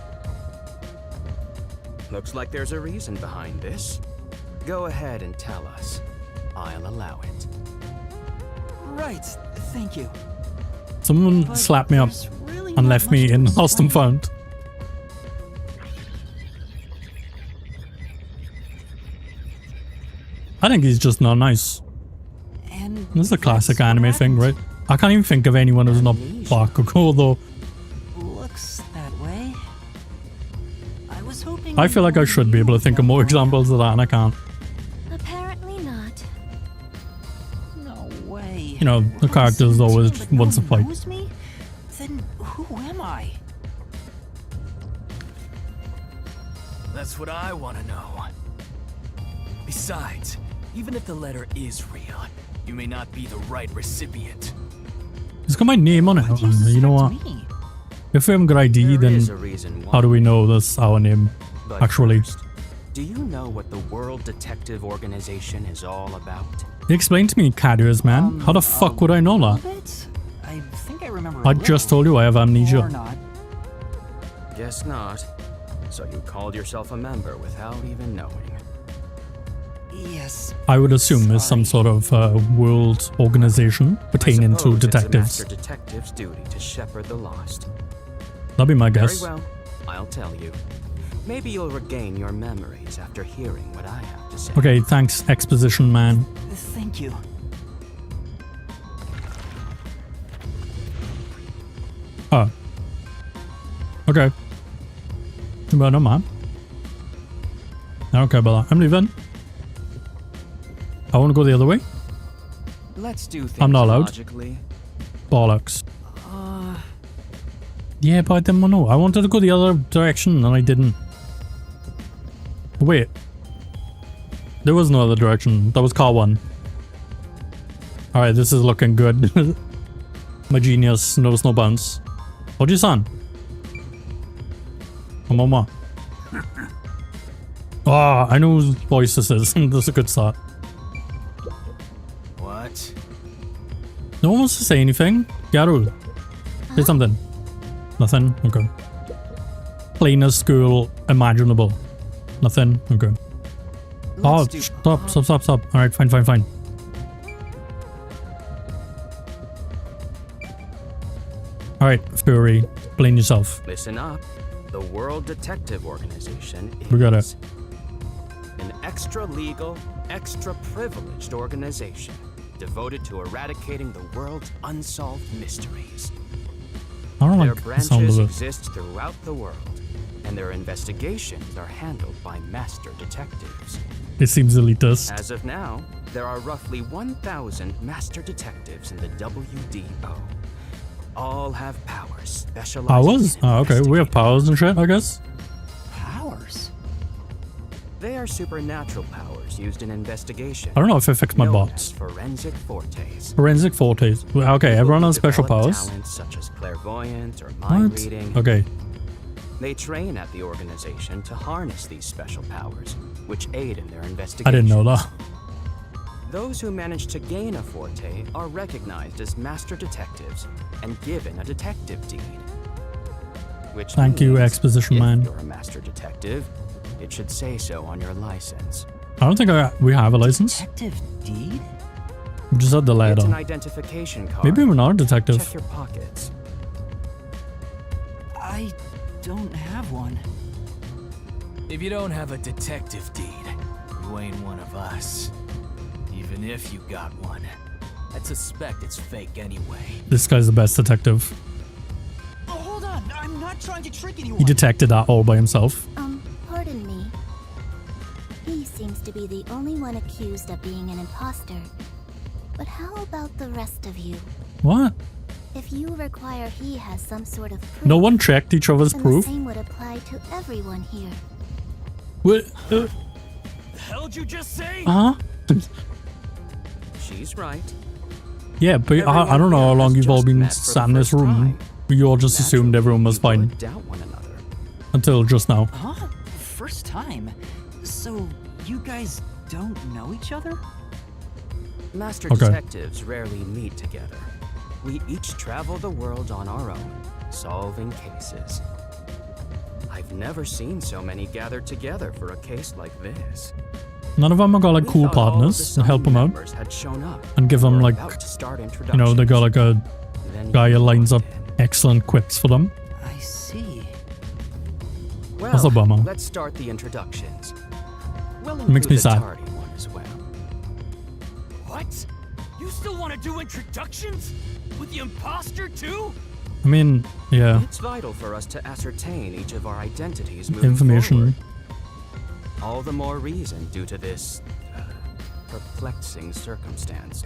S7: Looks like there's a reason behind this. Go ahead and tell us. I'll allow it.
S3: Right. Thank you.
S1: Someone
S3: But
S1: slapped me up
S3: there's really
S1: and
S3: not
S1: left
S3: much
S1: me
S3: to
S1: in lost and
S3: explain.
S1: found. I think he's just not nice.
S3: And
S1: This is a classic
S3: that's what
S1: anime thing, right?
S3: happened.
S1: I can't even think of anyone who's not
S3: Amnesia.
S1: Bakugo, though.
S3: Looks that way. I was hoping.
S1: I feel like I should be able to think of more examples of that, and I can't.
S2: Apparently not.
S3: No way.
S1: You know, the characters always just want to fight.
S3: Knows me? Then who am I?
S5: That's what I want to know. Besides, even if the letter is real, you may not be the right recipient.
S1: It's got my name on it.
S3: Why do you
S1: You know what?
S3: suspect me?
S1: If we haven't got ID,
S7: There
S1: then
S7: is a reason why.
S1: how do we know that's our name?
S7: But
S1: Actually,
S7: first, do you know what the World Detective Organization is all about?
S1: explain to me, Caddiers, man. How the fuck would I know
S3: A
S1: that?
S3: bit. I think I remember.
S1: I
S3: a
S1: just
S3: little,
S1: told you I have
S3: Or
S1: amnesia.
S3: not.
S7: Guess not. So you called yourself a member without even knowing.
S3: Yes.
S1: I would assume it's some sort of world organization pertaining
S7: I
S1: to
S7: suppose
S1: detectives.
S7: It's a master detective's duty to shepherd the lost.
S1: That'd be my
S7: Very
S1: guess.
S7: well, I'll tell you. Maybe you'll regain your memories after hearing what I have to say.
S1: Okay, thanks, exposition man.
S3: Thank you.
S1: Oh. Okay. Well, no, man. I don't care about that. I'm leaving. I want to go the other way.
S7: Let's do things
S1: I'm not allowed.
S7: logically.
S1: Bollocks. Yeah, but I didn't want to know. I wanted to go the other direction and I didn't. Wait. There was no other direction. That was car 1. Alright, this is looking good. My genius knows no bounds. What'd you son? Come on, ma. Ah, I know whose voice this is. That's a good start.
S5: What?
S1: No one wants to say anything. Garu, say something. Nothing? Okay. Plainest school imaginable. Nothing? Okay. Oh,
S3: Let's do-
S1: stop. Alright, fine. Alright, Fury, explain yourself.
S7: Listen up. The World Detective Organization is
S1: We got it.
S7: an extra-legal, extra-privileged organization devoted to eradicating the world's unsolved mysteries.
S1: I don't
S7: Their
S1: like the sound
S7: branches
S1: of it.
S7: exist throughout the world, and their investigations are handled by master detectives.
S1: It seems elitist.
S7: As of now, there are roughly 1,000 master detectives in the WDO. All have powers specialized.
S1: Powers?
S7: in
S1: Oh, okay, we have
S7: investigating.
S1: powers and shit, I guess.
S3: Powers.
S7: They are supernatural powers used in investigation.
S1: I don't know if I fixed my
S7: known
S1: bots.
S7: as forensic fortes.
S1: Forensic fortes. Well, okay, everyone has special
S7: Develop
S1: powers.
S7: Talents such as clairvoyance or mind
S1: What?
S7: reading.
S1: Okay.
S7: They train at the organization to harness these special powers, which aid in their investigation.
S1: I didn't know that.
S7: Those who manage to gain a forte are recognized as master detectives and given a detective deed. Which
S1: Thank you,
S7: means
S1: exposition
S7: if
S1: man.
S7: you're a master detective, it should say so on your license.
S1: I don't think we have a license.
S3: Detective deed?
S1: We just had the
S7: It's an
S1: letter.
S7: identification card.
S1: Maybe we're not a
S7: Check
S1: detective.
S7: your pockets.
S3: I don't have one.
S5: If you don't have a detective deed, you ain't one of us. Even if you got one, I'd suspect it's fake anyway.
S1: This guy's the best detective.
S3: Oh, hold on. I'm not trying to trick anyone.
S1: He detected that all by himself.
S8: Pardon me. He seems to be the only one accused of being an imposter. But how about the rest of you?
S1: What?
S8: If you require he has some sort of proof,
S1: No one checked each other's
S8: then
S1: proof.
S8: the same would apply to everyone here.
S1: What?
S5: The hell'd you just say?
S1: Huh?
S7: She's right.
S1: Yeah, but I don't know how long you've all been sat in this room. You all just assumed everyone was
S7: People
S1: fine
S7: would doubt one another.
S1: until just now.
S3: Huh? First time. So you guys don't know each other?
S7: Master
S1: Okay.
S7: detectives rarely meet together. We each travel the world on our own, solving cases. I've never seen so many gathered together for a case like this.
S1: None of them have got like
S7: We
S1: cool
S7: thought all of the
S1: partners to help
S7: Sun
S1: them out
S7: members had shown up
S1: and give them
S7: and were
S1: like,
S7: about to start
S1: you know, they got like a
S7: Then
S1: guy
S7: you
S1: who lines up
S7: walked in.
S1: excellent quips for them.
S3: I see.
S1: That's a
S7: Well,
S1: bummer.
S7: let's start the introductions. We'll
S1: It makes
S7: include
S1: me
S7: the
S1: sad.
S7: tardy one as well.
S5: What? You still want to do introductions? With the imposter too?
S1: I mean, yeah.
S7: It's vital for us to ascertain each of our identities moving
S1: Information.
S7: forward. All the more reason due to this perplexing circumstance.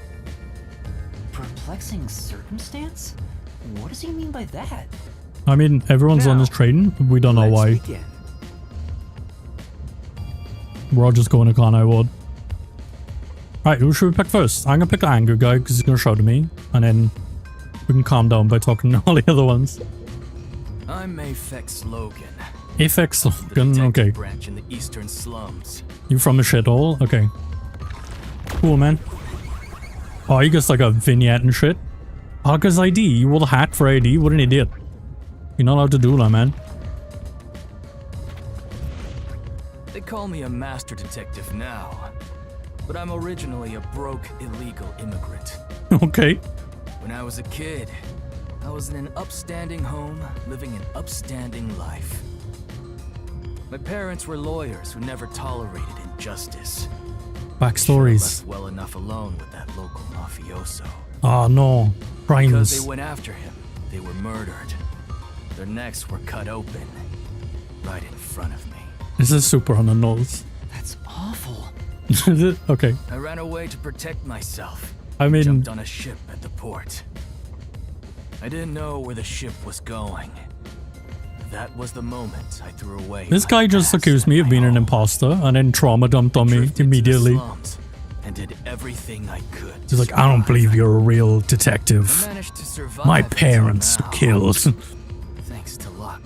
S3: Perplexing circumstance? What does he mean by that?
S1: I mean, everyone's on
S7: Now,
S1: this train. We don't know
S7: Let's
S1: why.
S7: begin.
S1: We're all just going to Clan Ward. Right, who should we pick first? I'm gonna pick the angry guy because he's gonna shout at me, and then we can calm down by talking to all the other ones.
S5: I'm Mech Logan.
S1: Apex
S5: The
S1: Logan,
S5: detective
S1: okay.
S5: branch in the eastern slums.
S1: You from the shithole? Okay. Cool, man. Oh, he gets like a vignette and shit. Hawker's ID. You wore the hat for ID? What an idiot. You're not allowed to do that, man.
S5: They call me a master detective now, but I'm originally a broke, illegal immigrant.
S1: Okay.
S5: When I was a kid, I was in an upstanding home, living an upstanding life. My parents were lawyers who never tolerated injustice.
S1: Backstories.
S5: Left well enough alone with that local mafioso.
S1: Oh, no.
S5: Because
S1: Crimes.
S5: they went after him, they were murdered. Their necks were cut open, right in front of me.
S1: This is super on the nose.
S3: That's awful.
S1: Is it? Okay.
S5: I ran away to protect myself.
S1: I mean,
S5: Jumped on a ship at the port. I didn't know where the ship was going. That was the moment I threw away.
S1: this
S5: my
S1: guy just
S5: past
S1: accused me
S5: and
S1: of
S5: my
S1: being an
S5: home.
S1: imposter and then trauma dumped on me
S5: Drifted to the
S1: immediately.
S5: slums and did everything I could.
S1: He's like, I don't believe you're a real detective.
S5: I managed to survive
S1: My
S5: until
S1: parents were
S5: now,
S1: killed.
S5: thanks to luck.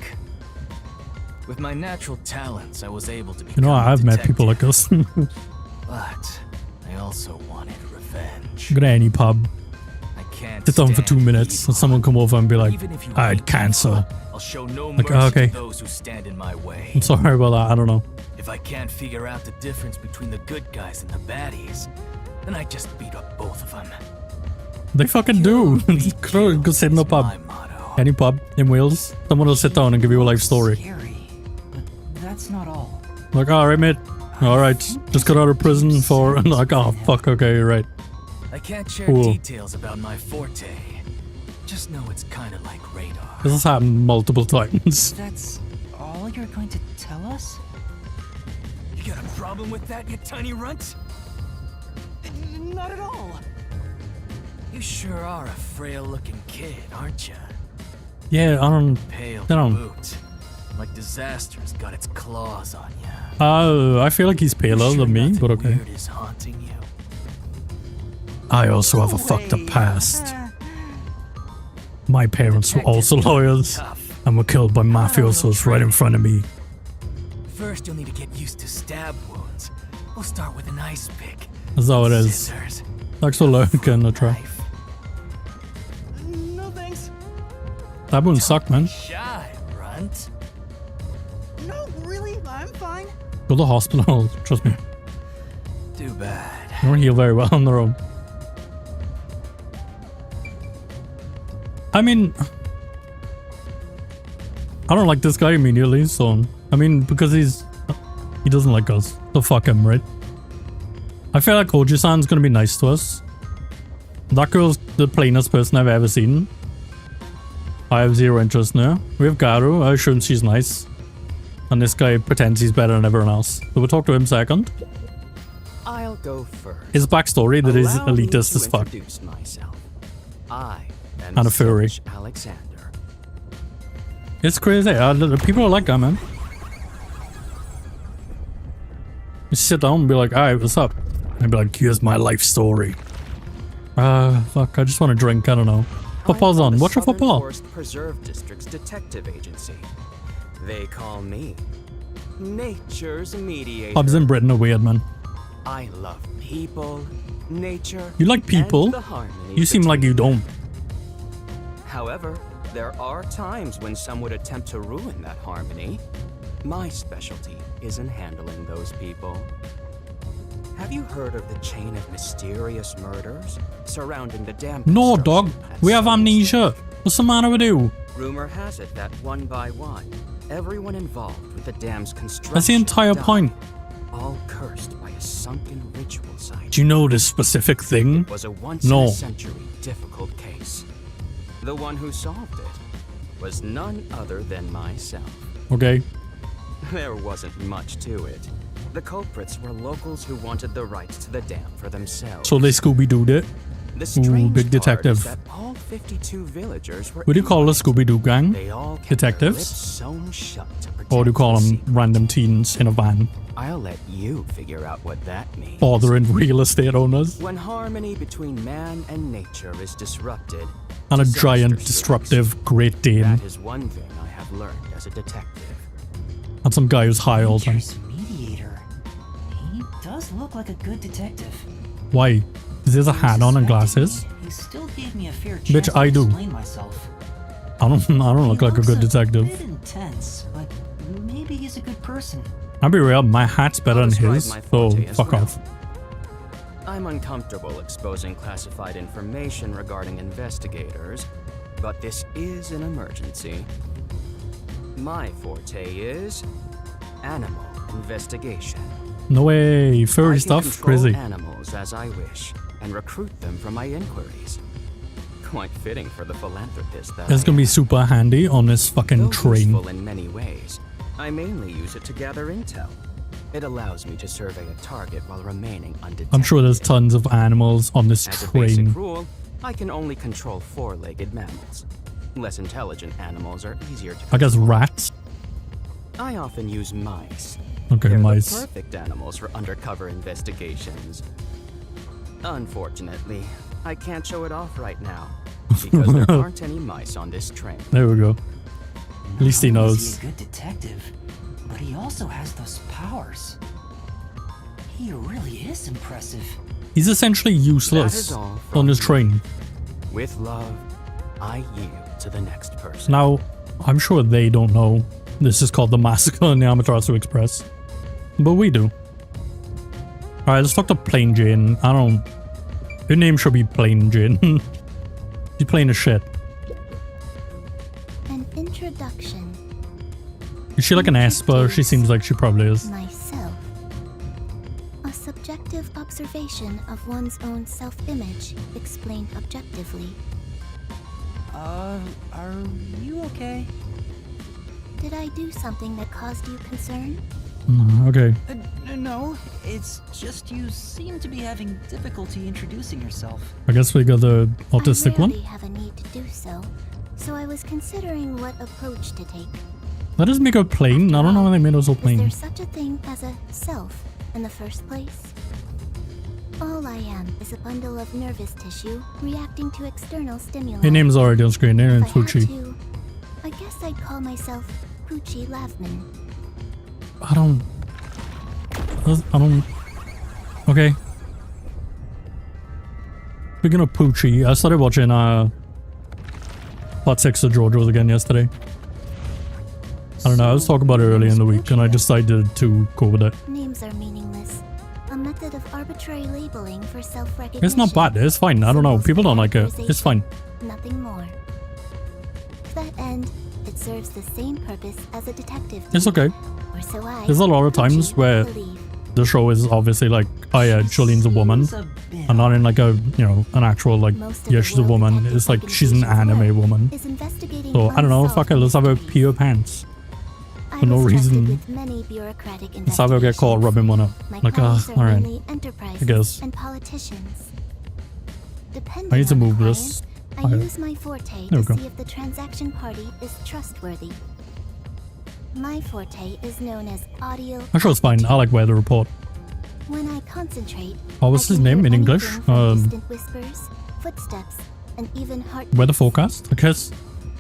S5: With my natural talents, I was able to
S1: You
S5: become
S1: know,
S5: a
S1: I've met people like
S5: detective.
S1: this.
S5: But I also wanted revenge.
S1: Go to any pub,
S5: I can't
S1: sit down for
S5: stand
S1: 2 minutes,
S5: evil.
S1: and someone come over and be like,
S5: Even if you
S1: I
S5: hate
S1: had cancer.
S5: evil, I'll show no
S1: Like,
S5: mercy
S1: okay.
S5: to those who stand in my way.
S1: I'm sorry about that, I don't know.
S5: If I can't figure out the difference between the good guys and the baddies, then I just beat up both of them.
S1: They fucking do. Go sit in a pub.
S5: My motto.
S1: Any pub in Wales, someone will sit down and give you a life story.
S3: Scary. But that's not all.
S1: Like, alright, mate. Alright, just got out of prison for. Like, oh, fuck, okay, you're right.
S5: I can't share
S1: Cool.
S5: details about my forte. Just know it's kind of like radar.
S1: This has happened multiple times.
S3: That's all you're going to tell us?
S5: You got a problem with that, you tiny runt? Not at all. You sure are a frail-looking kid, aren't you?
S1: Yeah, I don't.
S5: Pale
S1: They don't-
S5: boot. Like disaster's got its claws on you.
S1: I feel like he's paler than me, but okay.
S5: Weird is haunting you.
S1: I also have a fucked up past. My parents were also lawyers
S5: Tough.
S1: and were killed by mafiosos right in front of me.
S5: First, you'll need to get used to stab wounds. We'll start with an ice pick.
S1: That's how it is.
S5: Scissors.
S1: Thanks for lurking, I try.
S5: Knife. No thanks.
S1: That wouldn't suck, man.
S5: Shy, runt.
S9: No, really, I'm fine.
S1: Go to the hospital, trust me.
S5: Too bad.
S1: They don't heal very well on their own. I mean, I don't like this guy immediately, so I mean, because he doesn't like us, so fuck him, right? I feel like Oji-san's gonna be nice to us. That girl's the plainest person I've ever seen. I have zero interest in her. We have Garu, I assume she's nice. And this guy pretends he's better than everyone else. So we'll talk to him second.
S7: I'll go first.
S1: His backstory that he's
S7: Allow me
S1: elitist
S7: to
S1: as fuck.
S7: introduce myself. I am
S1: And a furry.
S7: Serge Alexander.
S1: It's crazy. People are like that, man. You sit down and be like, alright, what's up? And be like, here's my life story. Fuck, I just want to drink, I don't know. Football's
S7: I'm
S1: on.
S7: from the
S1: Watch your
S7: Southern
S1: football.
S7: Forest Preserve District's detective agency. They call me Nature's Mediator.
S1: Pubs in Britain are weird, man.
S7: I love people, nature,
S1: You like people?
S7: and the harmony
S1: You seem like you
S7: between
S1: don't.
S7: them. However, there are times when some would attempt to ruin that harmony. My specialty is in handling those people. Have you heard of the chain of mysterious murders surrounding the dam
S1: No,
S7: construction
S1: dog.
S7: at
S1: We have
S7: Silver
S1: amnesia.
S7: Spring?
S1: What's the matter with you?
S7: Rumor has it that one by one, everyone involved with the dam's construction
S1: That's the entire
S7: died,
S1: point.
S7: all cursed by a son drunken ritual site.
S1: Do you know this specific thing?
S7: It was a once
S1: No.
S7: in a century difficult case. The one who solved it was none other than myself.
S1: Okay.
S7: There wasn't much to it. The culprits were locals who wanted the rights to the dam for themselves.
S1: So they Scooby-Dooed it.
S7: The strange
S1: big
S7: part
S1: detective.
S7: is that all 52 villagers were
S1: What do you call the Scooby-Doo gang?
S7: They all kept their lips
S1: Detectives?
S7: sewn shut to protect
S1: Or do you call
S7: the
S1: them
S7: secret.
S1: random teens in a van?
S7: I'll let you figure out what that means.
S1: Bothering real estate owners?
S7: When harmony between man and nature is disrupted,
S1: And a
S7: disaster
S1: giant,
S7: strikes.
S1: disruptive Great Dane.
S7: That is one thing I have learned as a detective.
S1: And some guy who's high all the time.
S3: Nature's mediator. He does look like a good detective.
S1: Why? Does he have a hat on and glasses?
S3: He still gave me a fair
S1: Bitch,
S3: chance
S1: I
S3: to
S1: do.
S3: explain myself.
S1: I don't look
S3: He
S1: like a
S3: looks
S1: good
S3: bit
S1: detective.
S3: intense, but maybe he's a good person.
S1: I'll be real, my hat's better
S7: I'll
S1: than
S7: describe
S1: his,
S7: my
S1: so
S7: forte as
S1: fuck
S7: well.
S1: off.
S7: I'm uncomfortable exposing classified information regarding investigators, but this is an emergency. My forte is animal investigation.
S1: No way, furry
S7: I can
S1: stuff,
S7: control
S1: crazy.
S7: animals as I wish and recruit them for my inquiries. Quite fitting for the philanthropist that
S1: It's
S7: I
S1: gonna be
S7: am.
S1: super handy on this fucking
S7: Though
S1: train.
S7: useful in many ways, I mainly use it to gather intel. It allows me to survey a target while remaining undetected.
S1: I'm sure there's tons of animals on this
S7: As a
S1: train.
S7: basic rule, I can only control four-legged mammals. Less intelligent animals are easier to
S1: I guess
S7: control.
S1: rats.
S7: I often use mice.
S1: Okay,
S7: They're
S1: mice.
S7: the perfect animals for undercover investigations. Unfortunately, I can't show it off right now because there aren't any mice on this train.
S1: There we go. At least he
S3: Not only
S1: knows.
S3: is he a good detective, but he also has those powers. He really is impressive.
S1: He's essentially
S7: That
S1: useless
S7: is all
S1: on
S7: from
S1: this
S7: me.
S1: train.
S7: With love, I yield to the next person.
S1: Now, I'm sure they don't know this is called the Massacre on the Amaterasu Express. But we do. Alright, let's talk to Plain Jane. I don't... Her name should be Plain Jane. She's plain as shit.
S8: An introduction.
S1: Is she like an Esper? She seems like she probably is.
S8: Myself. A subjective observation of one's own self-image, explained objectively.
S3: Are you okay?
S8: Did I do something that caused you concern?
S1: Okay.
S3: No, it's just you seem to be having difficulty introducing yourself.
S1: I guess we got the autistic
S8: I rarely
S1: one.
S8: have a need to do so I was considering what approach to take.
S1: That doesn't make her plain. I don't know why they made her so
S8: Is
S1: plain.
S8: there such a thing as a self in the first place? All I am is a bundle of nervous tissue reacting to external stimuli.
S1: Her name's already on screen. Her
S8: If
S1: name's
S8: I had
S1: Fuchi.
S8: to, I guess I'd call myself Poochie Lavman.
S1: I don't... Okay. Speaking of Poochie, I started watching part 6 of JoJo's again yesterday. I don't know, I was talking about it earlier in the week and I decided to go with it.
S8: Names are meaningless. A method of arbitrary labeling for self-recognition.
S1: It's not bad, it's fine. I don't know, people don't like it. It's fine.
S8: Nothing more. To that end, it serves the same purpose as a detective.
S1: It's okay.
S8: Or so I,
S1: There's a lot of times
S8: Poochie,
S1: where
S8: believe.
S1: the show is obviously like, oh yeah, Jolene's a woman. And not in like a, you know, an actual like,
S8: Most of
S1: yeah,
S8: the
S1: she's a
S8: World
S1: woman.
S8: Detective
S1: It's like, she's an
S8: Organization's
S1: anime
S8: work
S1: woman.
S8: is investigating
S1: So, I don't know, fuck it, let's have her
S8: unsolved
S1: pee her
S8: mysteries.
S1: pants.
S8: I
S1: For no
S8: was trusted
S1: reason.
S8: with many bureaucratic
S1: Let's have her get caught
S8: investigations.
S1: rubbing one up.
S8: My
S1: Like,
S8: clients are
S1: alright.
S8: mainly enterprises
S1: I guess.
S8: and politicians. Depending
S1: I need to
S8: on the
S1: move
S8: client,
S1: this.
S8: I
S1: Okay.
S8: use my forte
S1: There we
S8: to
S1: go.
S8: see if the transaction party is trustworthy. My forte is known as audio.
S1: Actually, it's fine. I like weather report.
S8: When I concentrate,
S1: What was
S8: I
S1: his
S8: can
S1: name
S8: hear
S1: in English?
S8: anything from distant whispers, footsteps, and even heart.
S1: Weather forecast, I guess.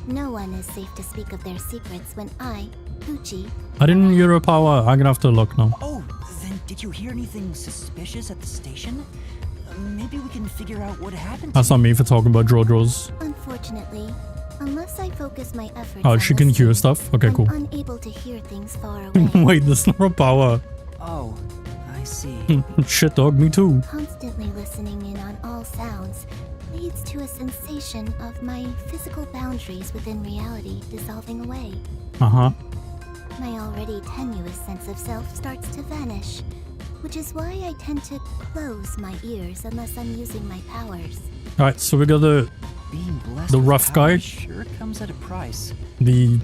S8: No one is safe to speak of their secrets when I, Poochie,
S1: I didn't hear her power. I'm gonna have to look now.
S3: Oh, then did you hear anything suspicious at the station? Maybe we can figure out what happened.
S1: That's not me for talking about JoJo's.
S8: unfortunately, unless I focus my efforts
S1: Oh,
S8: on
S1: she can
S8: listening,
S1: hear stuff? Okay,
S8: I'm
S1: cool.
S8: unable to hear things far away.
S1: Wait, that's not her power.
S3: Oh, I see.
S1: Shit, dog, me too.
S8: Constantly listening in on all sounds leads to a sensation of my physical boundaries within reality dissolving away.
S1: Uh-huh.
S8: My already tenuous sense of self starts to vanish, which is why I tend to close my ears unless I'm using my powers.
S1: Alright, so we got the
S3: Being blessed
S1: The
S3: with
S1: rough guy?
S3: powers sure comes at a price.
S1: the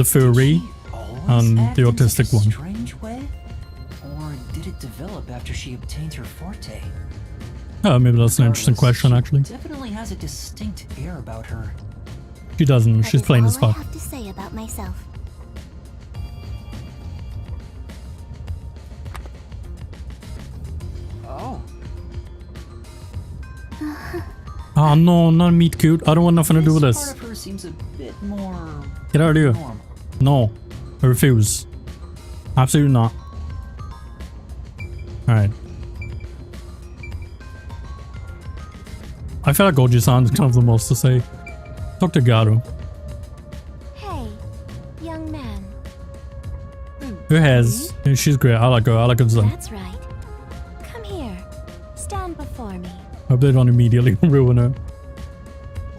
S1: furry.
S3: Did she always
S1: and
S3: act
S1: the
S3: in such a
S1: autistic one.
S3: strange way? Or did it develop after she obtained her forte?
S1: Oh, maybe that's an interesting
S3: Regardless,
S1: question
S3: she
S1: actually.
S3: Definitely has a distinct air about her.
S1: She doesn't,
S8: That
S1: she's
S8: is
S1: plain
S8: all
S1: as fuck.
S8: I have to say about myself.
S3: Oh.
S1: Oh no, not meat cute. I don't want nothing to do with
S3: Part
S1: this.
S3: of her seems a bit more
S1: Get out of here.
S3: normal.
S1: No. I refuse. Absolutely not. Alright. I feel like Oji-san is kind of the most to say. Dr. Garu.
S2: Hey, young man.
S1: Who has? She's great. I like her. I like her design.
S2: That's right. Come here. Stand before me.
S1: Hope they don't immediately ruin her.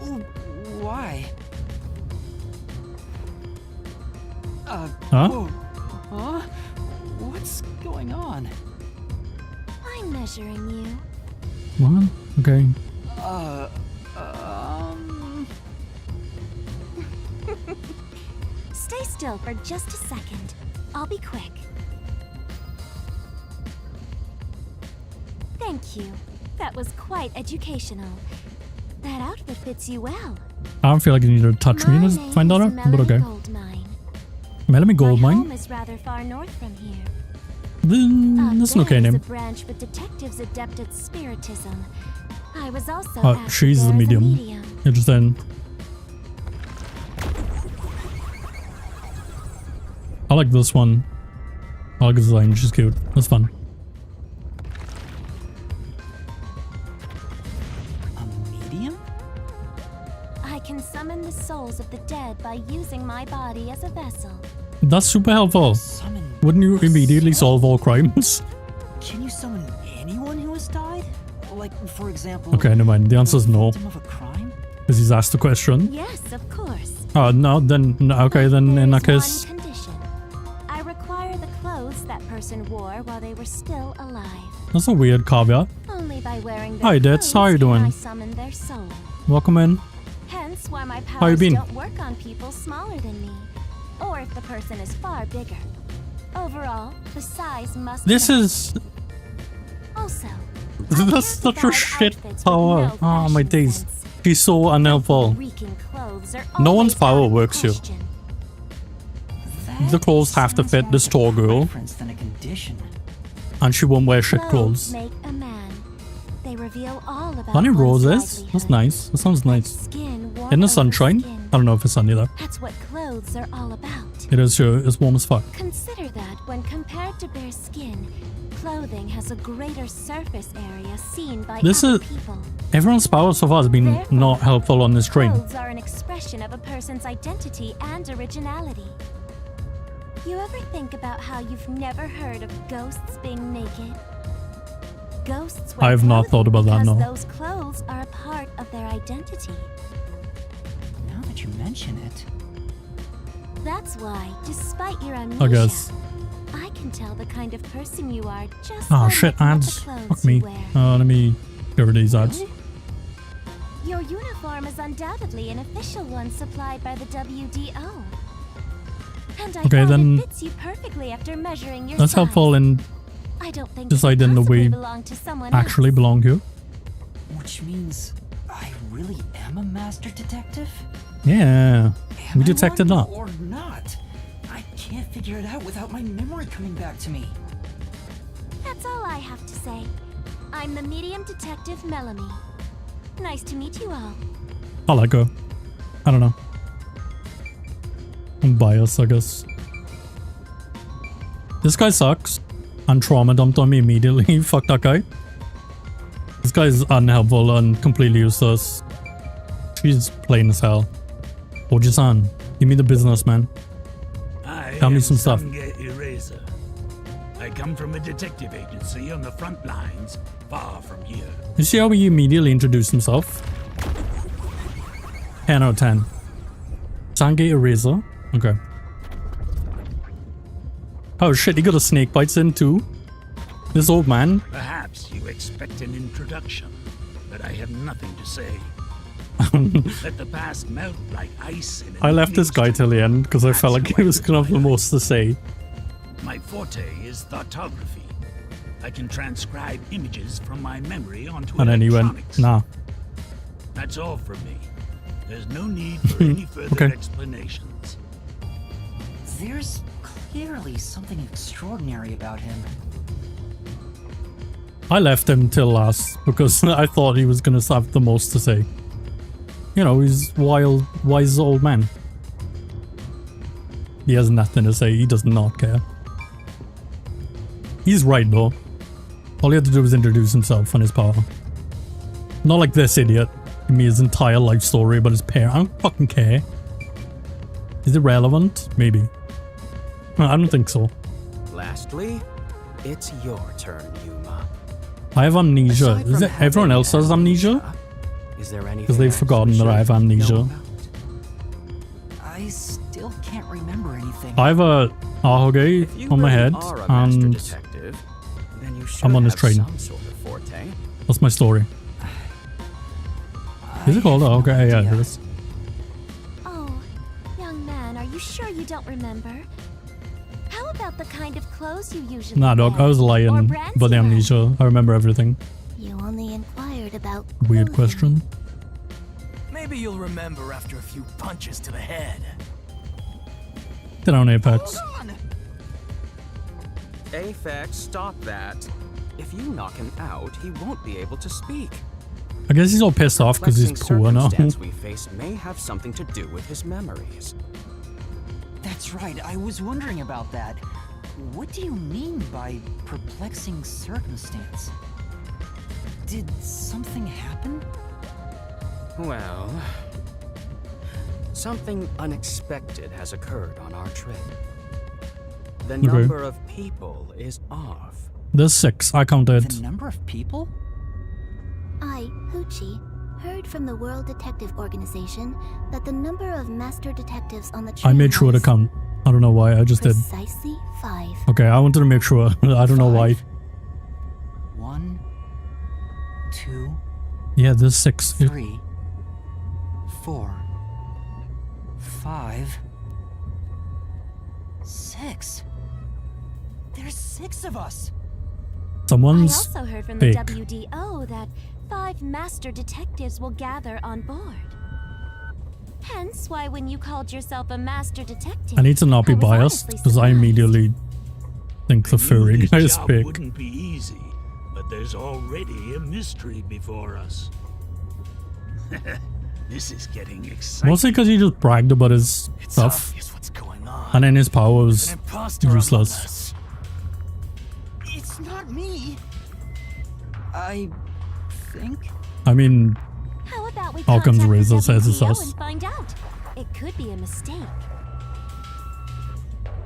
S3: Ooh, why?
S1: Huh?
S3: Whoa. Huh? What's going on?
S2: I'm measuring you.
S1: What? Okay.
S2: Stay still for just a second. I'll be quick. Thank you. That was quite educational. That outfit fits you well.
S1: I don't feel like you need to touch me to
S2: My
S1: find out
S2: name
S1: her,
S2: is
S1: but okay.
S2: Melanie Goldmine.
S1: Melanie
S2: My home
S1: Goldmine?
S2: is rather far north from here.
S1: That's an okay
S2: There is
S1: name.
S2: a branch with detectives adept at spiritism. I was also
S1: Oh,
S2: active
S1: she's
S2: there
S1: the
S2: as a
S1: medium. Interesting. I like this one. I like the design. She's cute. That's fun.
S3: A medium?
S2: I can summon the souls of the dead by using my body as a vessel.
S1: That's super helpful.
S3: Summon.
S1: Wouldn't you immediately solve all crimes?
S3: Can you summon anyone who has died? Like, for example.
S1: Okay, never mind. The answer is no.
S3: Victim of a crime?
S1: Because he's asked the question.
S2: Yes, of course.
S1: Oh, no, then, no, okay, then
S2: There
S1: in
S2: is
S1: that case.
S2: one condition. I require the clothes that person wore while they were still alive.
S1: That's a weird caveat.
S2: Only by wearing their
S1: Hi, Dits. How
S2: clothes
S1: you
S2: can
S1: doing?
S2: I summon their soul.
S1: Welcome in.
S2: Hence why my
S1: you
S2: powers
S1: been?
S2: don't work on people smaller than me. Or if the person is far bigger. Overall, the size must
S1: This
S2: match.
S1: is...
S2: Also,
S1: That's such a shit power. Oh, my days. She's so unhelpful. No one's power works here. The clothes have to fit this tall girl.
S3: Than a condition.
S1: And she won't wear shit clothes.
S2: Make a man. They reveal all about
S1: Honey
S2: one's
S1: roses? That's
S2: livelihood.
S1: nice. That sounds nice.
S2: Skin warm
S1: In the
S2: over
S1: sunshine?
S2: skin.
S1: I don't know if it's sunny though.
S2: That's what clothes are all about.
S1: It is sure. It's warm as fuck.
S2: Consider that when compared to bare skin, clothing has a greater surface area seen by
S1: This
S2: other
S1: is-
S2: people.
S1: Everyone's power so far has been
S2: Therefore,
S1: not helpful on this train.
S2: Clothes are an expression of a person's identity and originality. You ever think about how you've never heard of ghosts being naked? Ghosts wear
S1: I have not
S2: clothing
S1: thought about that,
S2: because
S1: no.
S2: those clothes are a part of their identity.
S3: Now that you mention it.
S2: That's why, despite your amnesia,
S1: I guess.
S2: I can tell the kind of person you are just
S1: Oh
S2: by
S1: shit,
S2: looking at the
S1: ads.
S2: clothes
S1: Fuck
S2: you
S1: me.
S2: wear.
S1: Let me get rid of these ads.
S2: Your uniform is undoubtedly an official one supplied by the WDO. And I
S1: Okay,
S2: found
S1: then
S2: it fits you perfectly after measuring your
S1: that's
S2: size.
S1: helpful in
S2: I don't think
S1: deciding the
S2: possibly
S1: way
S2: belong to someone
S1: actually
S2: else.
S1: belong here.
S3: Which means I really am a master detective?
S1: Yeah.
S3: Am
S1: We
S3: I
S1: detected
S3: one
S1: that.
S3: or not? I can't figure it out without my memory coming back to me.
S2: That's all I have to say. I'm the medium detective Melanie. Nice to meet you all.
S1: I like her. I don't know. I'm biased, I guess. This guy sucks. And trauma dumped on me immediately. Fuck that guy. This guy is unhelpful and completely useless. She's plain as hell. Oji-san, give me the business, man. Tell me some stuff.
S10: Eraser. I come from a detective agency on the front lines, far from here.
S1: You see how he immediately introduced himself? 10 out of 10. Sange Eraser. Okay. Oh shit, he got a snake bites in too. This old man.
S10: Perhaps you expect an introduction, but I have nothing to say. Let the past melt like ice in
S1: I left this guy till the end because I felt like he was gonna have the most to say.
S10: My forte is thoughtography. I can transcribe images from my memory onto
S1: And then he went,
S10: electronics.
S1: nah.
S10: That's all from me. There's no need for any further
S1: Okay.
S10: explanations.
S3: There's clearly something extraordinary about him.
S1: I left him till last because I thought he was gonna have the most to say. You know, he's wild, wise old man. He has nothing to say. He does not care. He's right though. All he had to do was introduce himself and his power. Not like this idiot. Give me his entire life story about his parents. I don't fucking care. Is it relevant? Maybe. I don't think so.
S7: Lastly, it's your turn, Yuma.
S1: I have amnesia.
S7: Aside
S1: Is
S7: from
S1: it everyone
S7: having
S1: else has amnesia?
S7: Is there anything
S1: Because they've
S7: else
S1: forgotten
S7: we
S1: that I have
S7: should know
S1: amnesia.
S7: about?
S3: I still can't remember anything.
S1: I have a ahoge
S7: If you
S1: on my
S7: really
S1: head
S7: are a master
S1: and
S7: detective, then you should
S1: I'm on this
S7: have
S1: train.
S7: some sort of forte.
S1: That's my story. Is it called ahoge? Yeah, it is.
S2: Oh, young man, are you sure you don't remember? How about the kind of clothes you usually
S1: Nah, dog,
S2: wear?
S1: I was
S2: Or
S1: lying
S2: brands
S1: about the
S2: you like?
S1: amnesia. I remember everything.
S8: You only inquired about
S1: Weird
S8: clothing.
S1: question.
S5: Maybe you'll remember after a few punches to the head.
S1: Get on Apex.
S7: Aphex, stop that. If you knock him out, he won't be able to speak.
S1: I guess he's all pissed off because he's
S7: Perplexing
S1: poor now.
S7: circumstance we face may have something to do with his memories.
S3: That's right, I was wondering about that. What do you mean by perplexing circumstance? Did something happen?
S7: Well, something unexpected has occurred on our trip. The number of people is off.
S1: There's 6. I counted.
S3: The number of people?
S8: I, Hoochie, heard from the World Detective Organization that the number of master detectives on the train
S1: I made sure to
S8: was
S1: count. I don't know why. I just did.
S8: precisely 5.
S1: Okay, I wanted to make sure. I don't know why.
S3: 1, 2,
S1: Yeah, there's 6.
S3: 3, 4, 5, 6. There's 6 of us.
S2: I
S1: Someone's
S2: also heard from the
S1: fake.
S2: WDO that 5 master detectives will gather on board. Hence why when you called yourself a master detective,
S1: I need to not be
S2: I was
S1: biased
S2: honestly
S1: because I
S2: surprised.
S1: immediately think the furry
S10: This
S1: guy is
S10: job
S1: fake.
S10: wouldn't be easy, but there's already a mystery before us. This is getting exciting.
S1: Mostly because he just bragged about his
S5: It's
S1: stuff
S5: obvious what's going on.
S1: and then his power was
S5: An imposter among
S1: useless.
S5: us.
S9: It's not me.
S3: I think.
S1: I mean,
S2: How about we
S1: How comes
S2: contact
S1: Razor
S2: the
S1: says it's
S2: WDO
S1: us?
S2: and find out? It could be a mistake.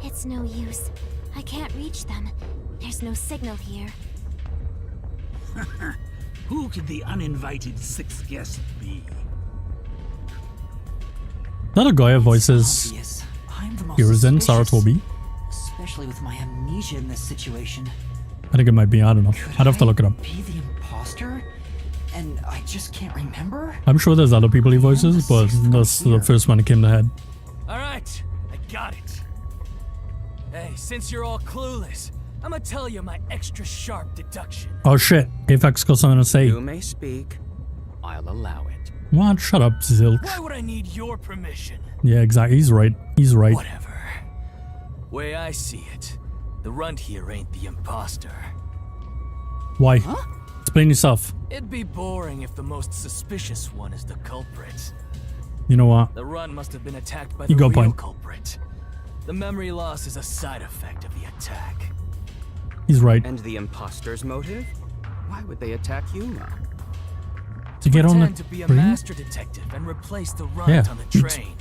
S2: It's no use. I can't reach them. There's no signal here.
S10: Who could the uninvited 6th guest be?
S1: that a guy who voices
S3: Obvious. I'm the most
S1: Heroes in
S3: suspicious,
S1: Saratobi.
S3: especially with my amnesia in this situation.
S1: I think it might be. I don't know.
S3: Could
S1: I'd have to look it up.
S3: Be the imposter, and I just can't remember.
S1: I'm sure there's other people he voices, but that's the first one that came to head.
S5: All right, I got it. Hey, since you're all clueless, I'm gonna tell you my extra sharp deduction.
S1: Oh shit, Apex got something to say.
S7: You may speak. I'll allow it.
S1: What? Shut up, Zilch.
S5: Why would I need your permission?
S1: Yeah, exactly. He's right. He's right.
S5: Whatever. Way I see it, the runt here ain't the imposter.
S1: Why? Explain yourself.
S5: It'd be boring if the most suspicious one is the culprit.
S1: You know what?
S5: The run must have been attacked by
S1: You
S5: the
S1: got
S5: real
S1: point.
S5: culprit. The memory loss is a side effect of the attack.
S1: He's right.
S7: And the imposter's motive? Why would they attack Yuma?
S1: To get on
S5: Pretend
S1: the
S5: to be a
S1: train?
S5: master detective and replace the runt
S1: Yeah,
S5: on the
S1: it's-
S5: train.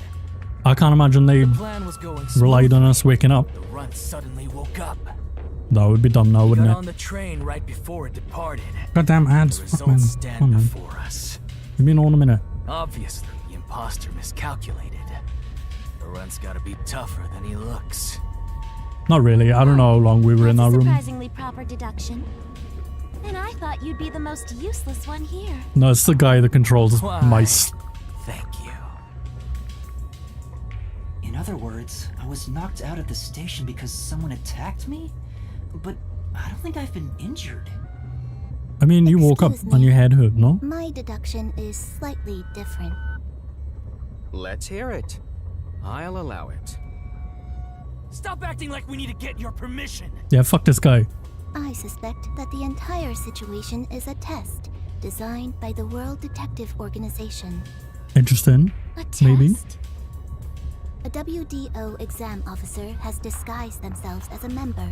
S1: I can't imagine they
S5: The plan was going
S1: relied on
S5: smoothly.
S1: us waking up.
S5: The runt suddenly woke up.
S1: That would be dumb now,
S5: We
S1: wouldn't
S5: got
S1: it?
S5: on the train right before it departed.
S1: Goddamn ads.
S5: The
S1: Fuck, man.
S5: results
S1: Come
S5: stand
S1: on, man.
S5: before us.
S1: Give me in a minute.
S5: Obviously, the imposter miscalculated. The runt's gotta be tougher than he looks.
S1: Not really. I don't know how long we were in
S8: That's
S1: our
S8: a
S1: room.
S8: surprisingly proper deduction. And I thought you'd be the most useless one here.
S1: No, it's the guy that controls
S5: Why?
S1: mice.
S5: Thank you.
S3: In other words, I was knocked out of the station because someone attacked me? But I don't think I've been injured.
S1: I mean, you woke up
S8: Excuse
S1: and
S8: me.
S1: your head hurt, no?
S8: My deduction is slightly different.
S7: Let's hear it. I'll allow it.
S9: Stop acting like we need to get your permission.
S1: Yeah, fuck this guy.
S8: I suspect that the entire situation is a test designed by the World Detective Organization.
S1: Interesting.
S8: A test?
S1: Maybe.
S8: A WDO exam officer has disguised themselves as a member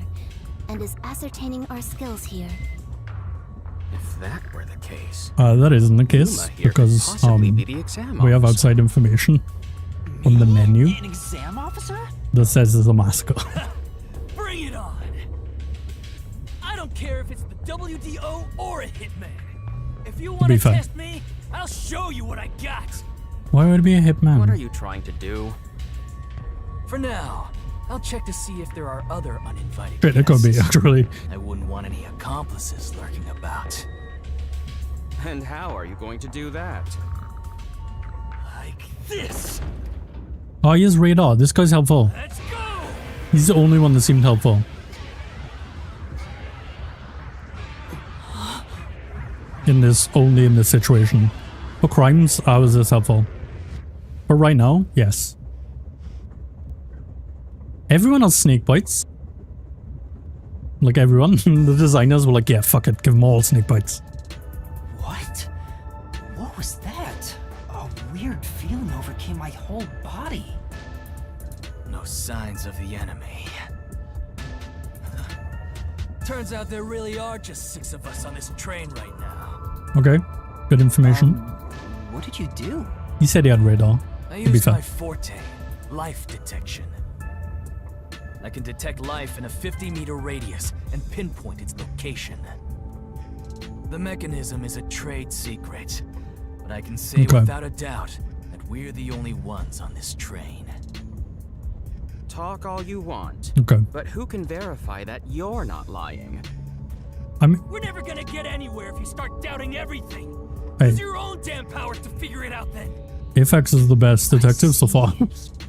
S8: and is ascertaining our skills here.
S7: If that were the case,
S1: That isn't the case
S7: Uma here could
S1: because
S7: possibly be the exam
S1: we have
S7: officer.
S1: outside information on the menu
S9: An exam officer?
S1: that says it's a massacre.
S9: Bring it on! I don't care if it's the WDO or a hitman. If you want
S1: be
S9: to
S1: fair.
S9: test me, I'll show you what I got.
S1: Why would it be a hitman?
S7: What are you trying to do?
S5: For now, I'll check to see if there are other uninvited
S1: Shit, it could be
S5: guests.
S1: actually.
S5: I wouldn't want any accomplices lurking about.
S7: And how are you going to do that?
S9: Like this.
S1: Oh, he has radar. This guy's helpful.
S9: Let's go!
S1: He's the only one that seemed helpful. Only in this situation. For crimes, I was this helpful. But right now, yes. Everyone has snake bites. Like everyone. The designers were like, yeah, fuck it, give them all snake bites.
S3: What? What was that? A weird feeling overcame my whole body.
S5: No signs of the enemy. Turns out there really are just 6 of us on this train right now.
S1: Okay, good information.
S3: What did you do?
S1: He said he had radar.
S5: I
S1: To be
S5: use
S1: fair.
S5: my forte, life detection. I can detect life in a 50-meter radius and pinpoint its location. The mechanism is a trade secret, but I can say
S1: Okay.
S5: without a doubt that we're the only ones on this train.
S7: Talk all you want,
S1: Okay.
S7: but who can verify that you're not lying?
S1: I mean,
S9: We're never gonna get anywhere if you start doubting everything.
S1: hey,
S9: Use your own damn powers to figure it out then.
S1: Apex is the best detective so far.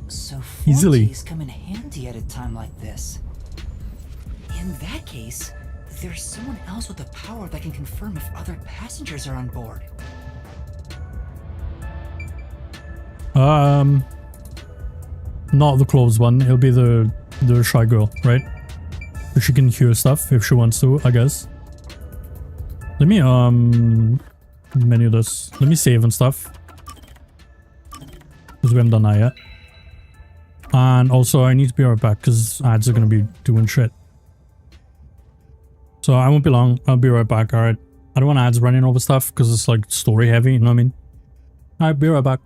S3: So
S1: Easily.
S3: forties come in handy at a time like this. In that case, there's someone else with the power that can confirm if other passengers are on board.
S1: Not the closed one. It'll be the shy girl, right? But she can hear stuff if she wants to, I guess. Let me menu this. Let me save and stuff. Because we haven't done that yet. And also I need to be right back because ads are gonna be doing shit. So I won't be long. I'll be right back, alright? I don't want ads running over stuff because it's like story heavy, you know what I mean? Alright, be right back.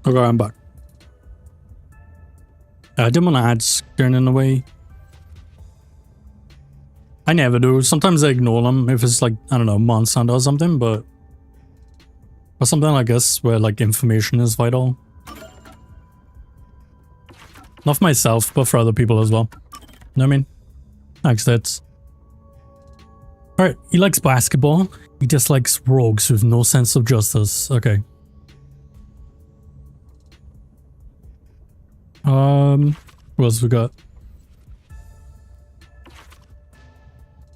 S1: Okay, I'm back. I didn't want to add scaring in a way. I never do. Sometimes I ignore them if it's like, I don't know, Monsanto or something, but... Or something like this, where like information is vital. Not for myself, but for other people as well. You know what I mean? Thanks, Tits. Alright, he likes basketball. He dislikes rogues with no sense of justice. Okay. What else we got?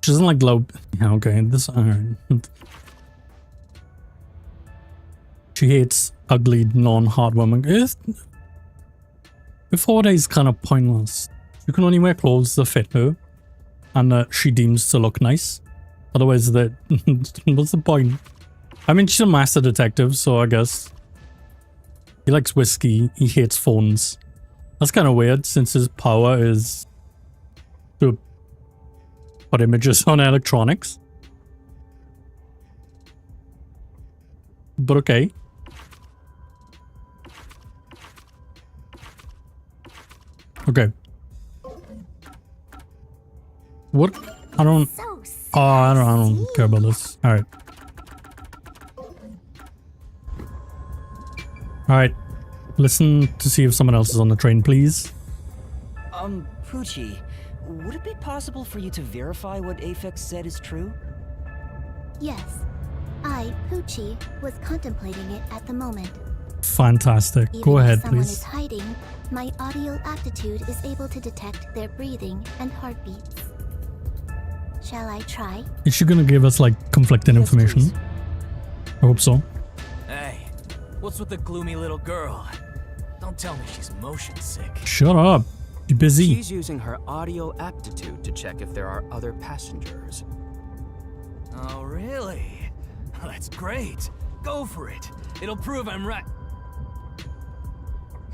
S1: She doesn't like loud. Yeah, okay. This. Alright. She hates ugly, non-hard women. Before that is kind of pointless. You can only wear clothes that fit her, and that she deems to look nice. Otherwise, that what's the point? I mean, she's a master detective, so I guess he likes whiskey. He hates phones. That's kind of weird, since his power is to put images on electronics. But okay. Okay. What? I don't. Oh, I don't care about this. All right. All right. Listen to see if someone else is on the train, please.
S3: Poochie, would it be possible for you to verify what Aphex said is true?
S8: Yes. I, Poochie, was contemplating it at the moment.
S1: Fantastic.
S8: Even
S1: Go ahead,
S8: if someone
S1: please.
S8: is hiding, my audio aptitude is able to detect their breathing and heartbeats. Shall I try?
S1: Is she gonna give us like conflicting information?
S3: Please.
S1: I hope so.
S5: Hey, what's with the gloomy little girl? Don't tell me she's motion sick.
S1: Shut up. Be busy.
S7: She's using her audio aptitude to check if there are other passengers.
S5: Oh, really? That's great. Go for it. It'll prove I'm right.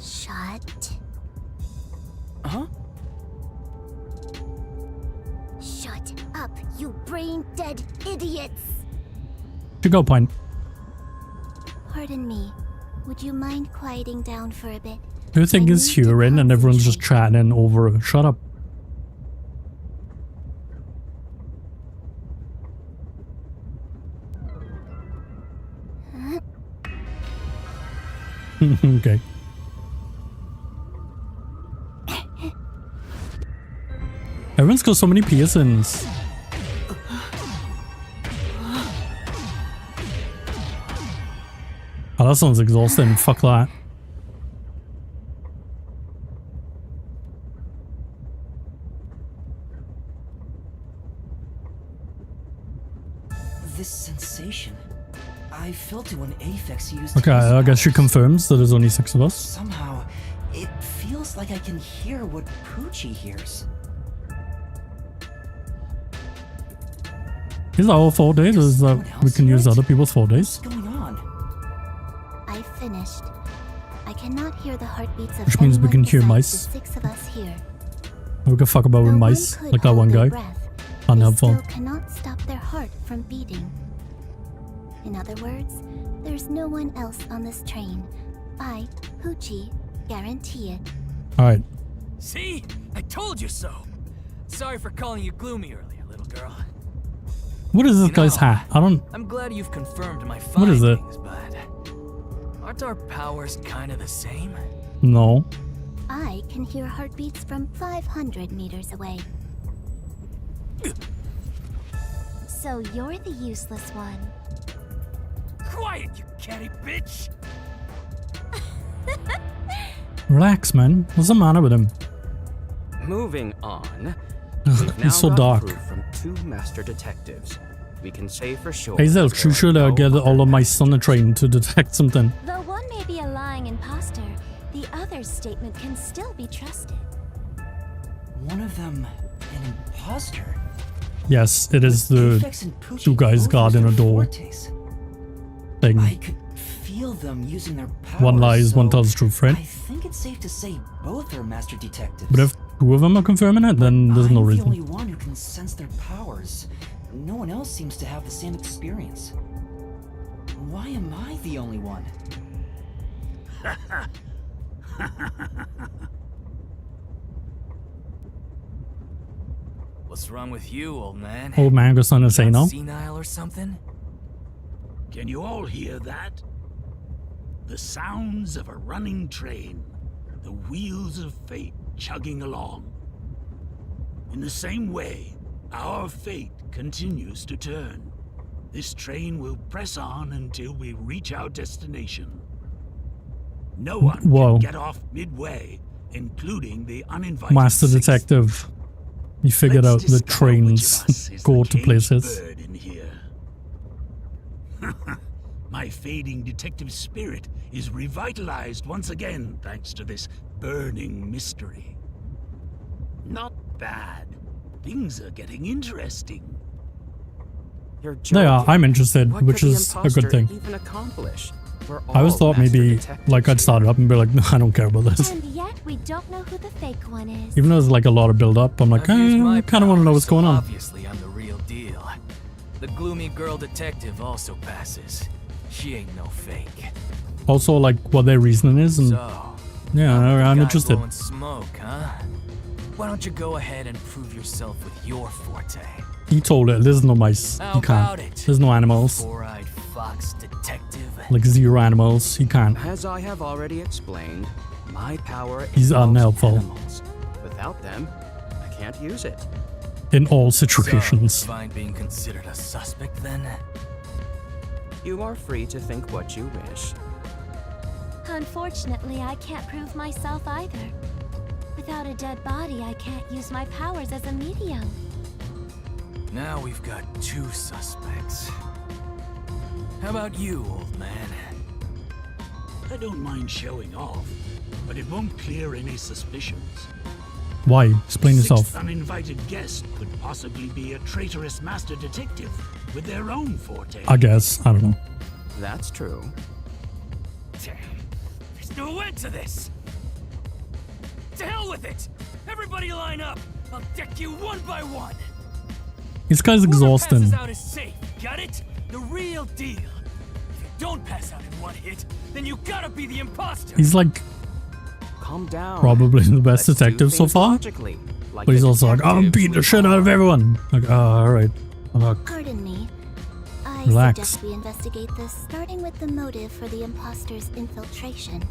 S8: Shut.
S7: Huh?
S8: Shut up, you brain-dead idiots!
S1: To go point.
S8: Pardon me. Would you mind quieting down for a bit?
S1: Everything
S8: I
S1: is
S8: need to
S1: hearing and everyone's just
S8: concentrate.
S1: chatting over her. Shut up. Okay. Everyone's got so many piercings. Oh, that sounds exhausting. Fuck that.
S3: This sensation, I felt it when Aphex used
S1: Okay,
S3: his
S1: I guess she
S3: powers.
S1: confirms that there's only 6 of us.
S3: Somehow, it feels like I can hear what Poochie hears.
S1: Is that all 4 days, or is that we can use other people's 4 days?
S3: What's going on?
S8: I finished. I cannot hear the heartbeats of
S1: Which means we
S8: anyone
S1: can hear
S8: besides
S1: mice.
S8: the 6 of us here.
S1: We can fuck about with
S8: Though
S1: mice,
S8: one could
S1: like that
S8: hold
S1: one
S8: their
S1: guy.
S8: breath,
S1: Unhelpful.
S8: they still cannot stop their heart from beating. In other words, there's no one else on this train. I, Poochie, guarantee it.
S1: Alright.
S5: See? I told you so. Sorry for calling you gloomy earlier, little girl.
S1: What is this
S5: You
S1: guy's
S5: know,
S1: hat? I don't...
S5: I'm glad you've confirmed my
S1: What is it?
S5: findings, but aren't our powers kind of the same?
S1: No.
S8: I can hear heartbeats from 500 meters away. So you're the useless one.
S5: Quiet, you catty bitch!
S1: Relax, man. What's the matter with him?
S7: Moving on.
S1: Ugh,
S7: We've now
S1: he's so
S7: got
S1: dark.
S7: proof from 2 master detectives. We can say for sure.
S1: Hazel,
S7: that
S1: you
S7: there
S1: should
S7: are no
S1: get
S7: other
S1: all of my son a train to detect something.
S2: Though one may be a lying imposter, the other's statement can still be trusted.
S3: One of them, an imposter.
S1: Yes, it is the
S3: Aphex and Poochie
S1: 2 guys
S3: both
S1: guarding
S3: use
S1: a
S3: their
S1: door
S3: fortes.
S1: thing.
S3: I could feel them using their powers.
S1: One lies, one
S3: so
S1: tells the truth, right?
S3: I think it's safe to say both are master detectives.
S1: But if 2 of them are confirming it, then there's no
S3: I'm the
S1: reason.
S3: only one who can sense their powers. No one else seems to have the same experience. Why am I the only one?
S5: What's wrong with you, old man?
S1: Old man goes on to say no.
S5: Senile or something?
S10: Can you all hear that? The sounds of a running train, the wheels of fate chugging along. In the same way, our fate continues to turn. This train will press on until we reach our destination. No one
S1: Whoa.
S10: can get off midway, including the uninvited
S1: Master
S10: six.
S1: Detective. He figured
S10: Let's
S1: out the
S10: discover which of
S1: trains
S10: us is
S1: go
S10: the
S1: to
S10: caged
S1: places.
S10: bird in here. My fading detective spirit is revitalized once again thanks to this burning mystery. Not bad. Things are getting interesting.
S7: You're
S1: They are.
S7: joking.
S1: I'm interested,
S7: What
S1: which
S7: could the
S1: is a good
S7: imposter
S1: thing.
S7: Even accomplish? We're
S1: I always
S7: all
S1: thought
S7: master
S1: maybe
S7: detectives
S1: like I'd
S7: here.
S1: start it up and be like, no, I don't care about this.
S8: And yet we don't know who the fake one is.
S1: Even though there's like a lot of build up, I'm like,
S5: I've used my
S1: I kind of want to know
S5: powers,
S1: what's
S5: so
S1: going on.
S5: Obviously, I'm the real deal. The gloomy girl detective also passes. She ain't no fake.
S1: Also, like what their reasoning is, and
S5: So,
S1: yeah, I'm
S5: guy
S1: interested.
S5: blowing smoke, huh? Why don't you go ahead and prove yourself with your forte?
S1: He told it, there's no mice.
S5: How
S1: He can't.
S5: about it?
S1: There's no animals.
S5: Four-eyed fox detective.
S1: Like 0 animals. He can't.
S7: As I have already explained, my power
S1: He's
S7: involves
S1: unhelpful.
S7: animals. Without them, I can't use it.
S1: In all
S5: So,
S1: situations.
S5: find being considered a suspect then?
S7: You are free to think what you wish.
S8: Unfortunately, I can't prove myself either. Without a dead body, I can't use my powers as a medium.
S5: Now we've got 2 suspects. How about you, old man?
S10: I don't mind showing off, but it won't clear any suspicions.
S1: Why? Explain
S10: Sixth
S1: yourself.
S10: uninvited guest could possibly be a traitorous master detective with their own forte.
S1: I guess. I don't know.
S7: That's true.
S9: Damn. There's no end to this. To hell with it. Everybody line up. I'll deck you one by one.
S1: This guy's
S9: Whoever
S1: exhausting.
S9: passes out is safe. Got it? The real deal. If you don't pass out in one hit, then you gotta be the imposter.
S1: He's like
S7: Calm down.
S1: probably the best
S7: Let's do
S1: detective so
S7: things
S1: far.
S7: logically, like
S1: But he's
S7: the
S1: also like, I'm
S7: detectives
S1: beating the
S7: we
S1: shit out of
S7: are.
S1: everyone. Like, alright. Fuck.
S8: Pardon me. I
S1: Relax.
S8: suggest we investigate this, starting with the motive for the imposter's infiltration.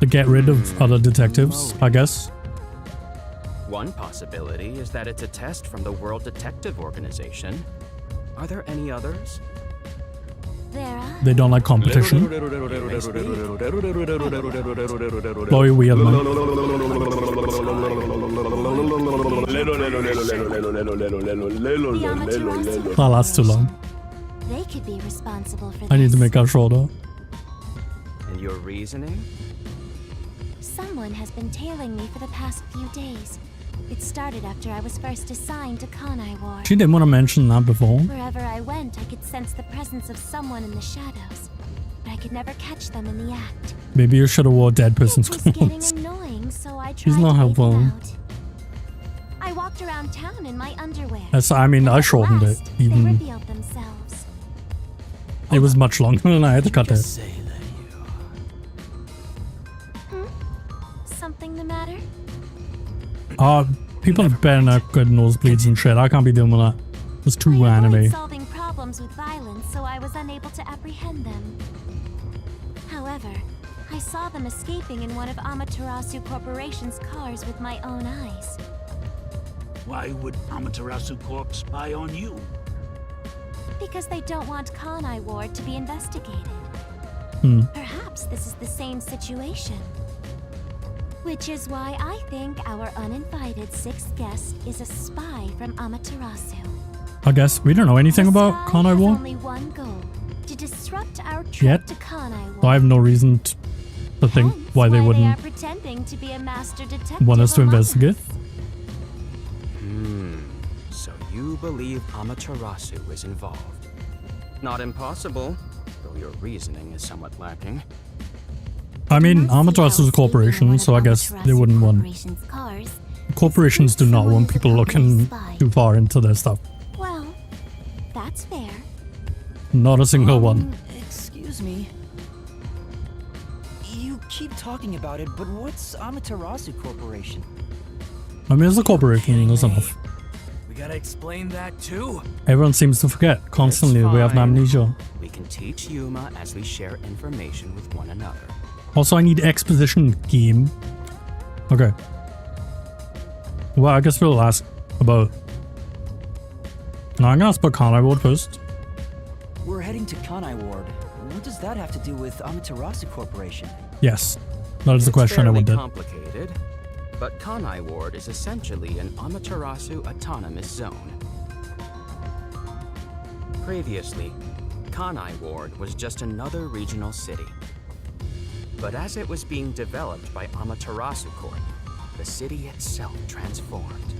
S1: To get rid of other detectives, I guess.
S7: One possibility is that it's a test from the World Detective Organization. Are there any others?
S8: There are.
S1: They don't like competition. Chloe Wheelman.
S8: The Amaterasu.
S1: Oh, that's too long.
S8: They could be responsible for this.
S1: I need to make her shorter.
S7: And your reasoning?
S8: Someone has been tailing me for the past few days. It started after I was first assigned to Kanai Ward.
S1: She didn't want to mention that before.
S8: Wherever I went, I could sense the presence of someone in the shadows, but I could never catch them in the act.
S1: Maybe you should have wore dead person's
S8: It was getting
S1: clothes.
S8: annoying, so I
S1: She's
S8: tried
S1: not
S8: to
S1: helpful.
S8: wave them out. I walked around town in my underwear.
S1: I mean,
S8: and
S1: I
S8: at
S1: shortened it.
S8: last, they
S1: Even
S8: revealed themselves.
S1: it was much longer than I had to cut it.
S5: Say that you...
S8: Something the matter?
S1: People have better not good nosebleeds and shit. I can't be doing with that. It's too
S8: I avoid
S1: anime.
S8: solving problems with violence, so I was unable to apprehend them. However, I saw them escaping in one of Amaterasu Corporation's cars with my own eyes.
S10: Why would Amaterasu Corp spy on you?
S8: Because they don't want Kanai Ward to be investigated. Perhaps this is the same situation. Which is why I think our uninvited 6th guest is a spy from Amaterasu.
S1: I guess we don't know anything
S8: The
S1: about
S8: spy
S1: Kanai
S8: has
S1: War.
S8: only one goal: to disrupt our trip
S1: Yet.
S8: to Kanai Ward.
S1: So I have no reason to think
S8: Hence
S1: why they
S8: are
S1: wouldn't
S8: pretending to be a master detective
S1: want us to
S8: among
S1: investigate.
S8: us.
S7: So you believe Amaterasu is involved. Not impossible, though your reasoning is somewhat lacking.
S1: I mean,
S8: Not see
S1: Amaterasu is a
S8: how
S1: corporation,
S8: stealing
S1: so I
S8: one of
S1: guess they
S8: Amaterasu
S1: wouldn't want.
S8: Corporation's cars
S1: Corporations do not
S8: someone
S1: want
S8: is a
S1: people
S8: company
S1: looking
S8: spy.
S1: too far into their stuff.
S8: Well, that's fair.
S1: Not a single one.
S3: Excuse me. talking about it, but what's Amaterasu Corporation?
S1: I mean, it's a corporation, that's enough.
S5: We gotta explain that too?
S1: Everyone seems to forget constantly that we have
S7: fine.
S1: amnesia.
S7: We can teach Yuma as we share information with one another.
S1: Also, I need exposition game. Okay. Well, I guess we'll ask about... No, I'm gonna ask about Kanai Ward first.
S3: We're heading to Kanai Ward. What does that have to do with Amaterasu Corporation?
S1: Yes. That is the question I
S7: fairly
S1: wanted.
S7: complicated, but Kanai Ward is essentially an Amaterasu autonomous zone. Previously, Kanai Ward was just another regional city. But as it was being developed by Amaterasu Corp, the city itself transformed.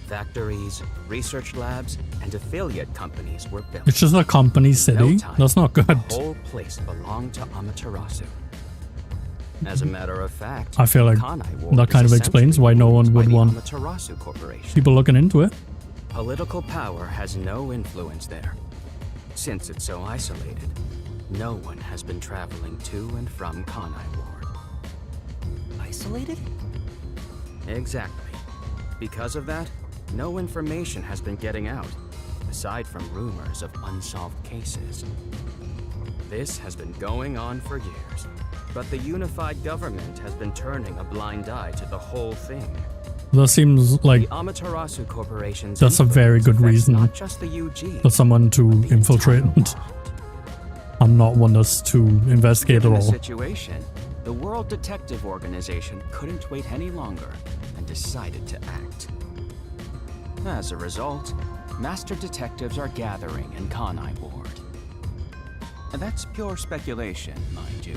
S7: Factories, research labs, and affiliate companies were built.
S1: It's just a company city?
S7: No time,
S1: That's not good.
S7: the whole place belonged to Amaterasu. As a matter of fact,
S1: I feel like
S7: Kanai Ward
S1: that kind
S7: is
S1: of explains why no one
S7: essentially
S1: would
S7: owned by the
S1: want
S7: Amaterasu Corporation.
S1: people looking into it.
S7: Political power has no influence there. Since it's so isolated, no one has been traveling to and from Kanai Ward.
S3: Isolated?
S7: Exactly. Because of that, no information has been getting out, aside from rumors of unsolved cases. This has been going on for years, but the unified government has been turning a blind eye to the whole thing.
S1: That seems like
S7: The Amaterasu Corporation's
S1: that's a very good
S7: influence affects
S1: reason
S7: not just the UG,
S1: for someone to
S7: but the
S1: infiltrate
S7: entire
S1: and
S7: world.
S1: not want us to investigate at
S7: Given the
S1: all.
S7: situation, the World Detective Organization couldn't wait any longer and decided to act. As a result, master detectives are gathering in Kanai Ward. And that's pure speculation, mind you.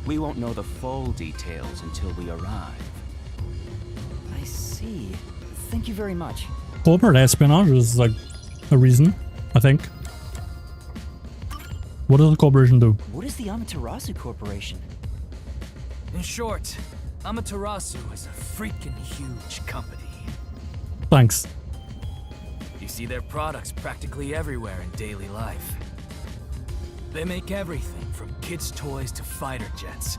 S7: We won't know the full details until we arrive.
S3: I see. Thank you very much.
S1: Corporate espionage is like a reason, I think. What does the corporation do?
S3: What is the Amaterasu Corporation?
S5: In short, Amaterasu is a freaking huge company.
S1: Thanks.
S5: You see their products practically everywhere in daily life. They make everything from kids' toys to fighter jets,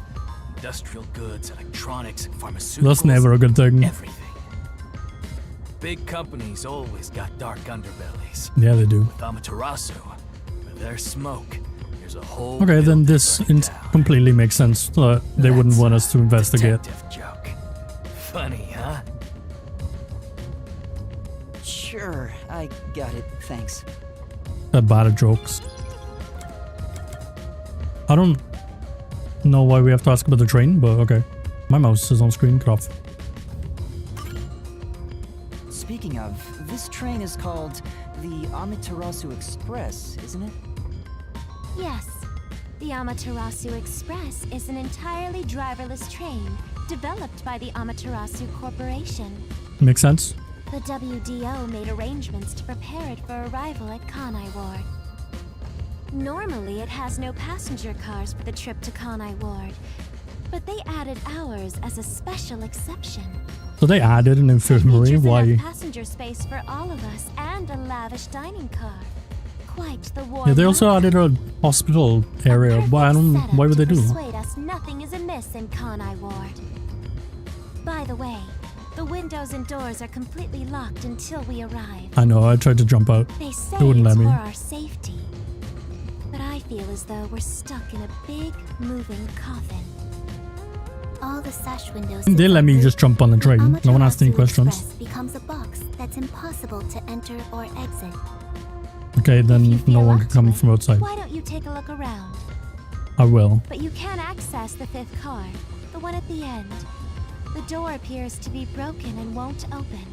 S5: industrial goods, electronics, pharmaceuticals.
S1: That's never a good thing.
S5: Everything. Big companies always got dark underbellies.
S1: Yeah, they do.
S5: With Amaterasu, with their smoke, there's a whole.
S1: Okay, then
S5: building
S1: this
S5: burning down.
S1: completely makes sense. They wouldn't want us to investigate.
S5: Detective joke. Funny, huh?
S3: Sure, I got it. Thanks.
S1: They're bad at jokes. I don't know why we have to ask about the train, but okay. My mouse is on screen, cut off.
S3: Speaking of, this train is called the Amaterasu Express, isn't it?
S8: Yes. The Amaterasu Express is an entirely driverless train developed by the Amaterasu Corporation.
S1: Makes sense?
S8: The WDO made arrangements to prepare it for arrival at Kanai Ward. Normally, it has no passenger cars for the trip to Kanai Ward, but they added ours as a special exception.
S1: So they added an infirmary,
S8: Features
S1: why?
S8: enough passenger space for all of us and a lavish dining car. Quite the warm
S1: Yeah, they also
S8: welcome.
S1: added a hospital
S8: A
S1: area. Why
S8: perfect
S1: would they
S8: setup
S1: do
S8: to
S1: that?
S8: persuade us nothing is amiss in Kanai Ward. By the way, the windows and doors are completely locked until we arrive.
S1: I know, I tried to jump out.
S8: They say
S1: They wouldn't
S8: it's
S1: let
S8: for
S1: me.
S8: our safety. But I feel as though we're stuck in a big, moving coffin. All the sash windows.
S1: They let me just jump on the train. No one asked any
S8: Amaterasu
S1: questions.
S8: Express becomes a box that's impossible to enter or exit.
S1: Okay,
S8: If you
S1: then
S8: feel
S1: no one
S8: up
S1: can
S8: to
S1: come
S8: it,
S1: from outside.
S8: Why don't you take a look around?
S1: I will.
S8: But you can access the fifth car, the one at the end. The door appears to be broken and won't open.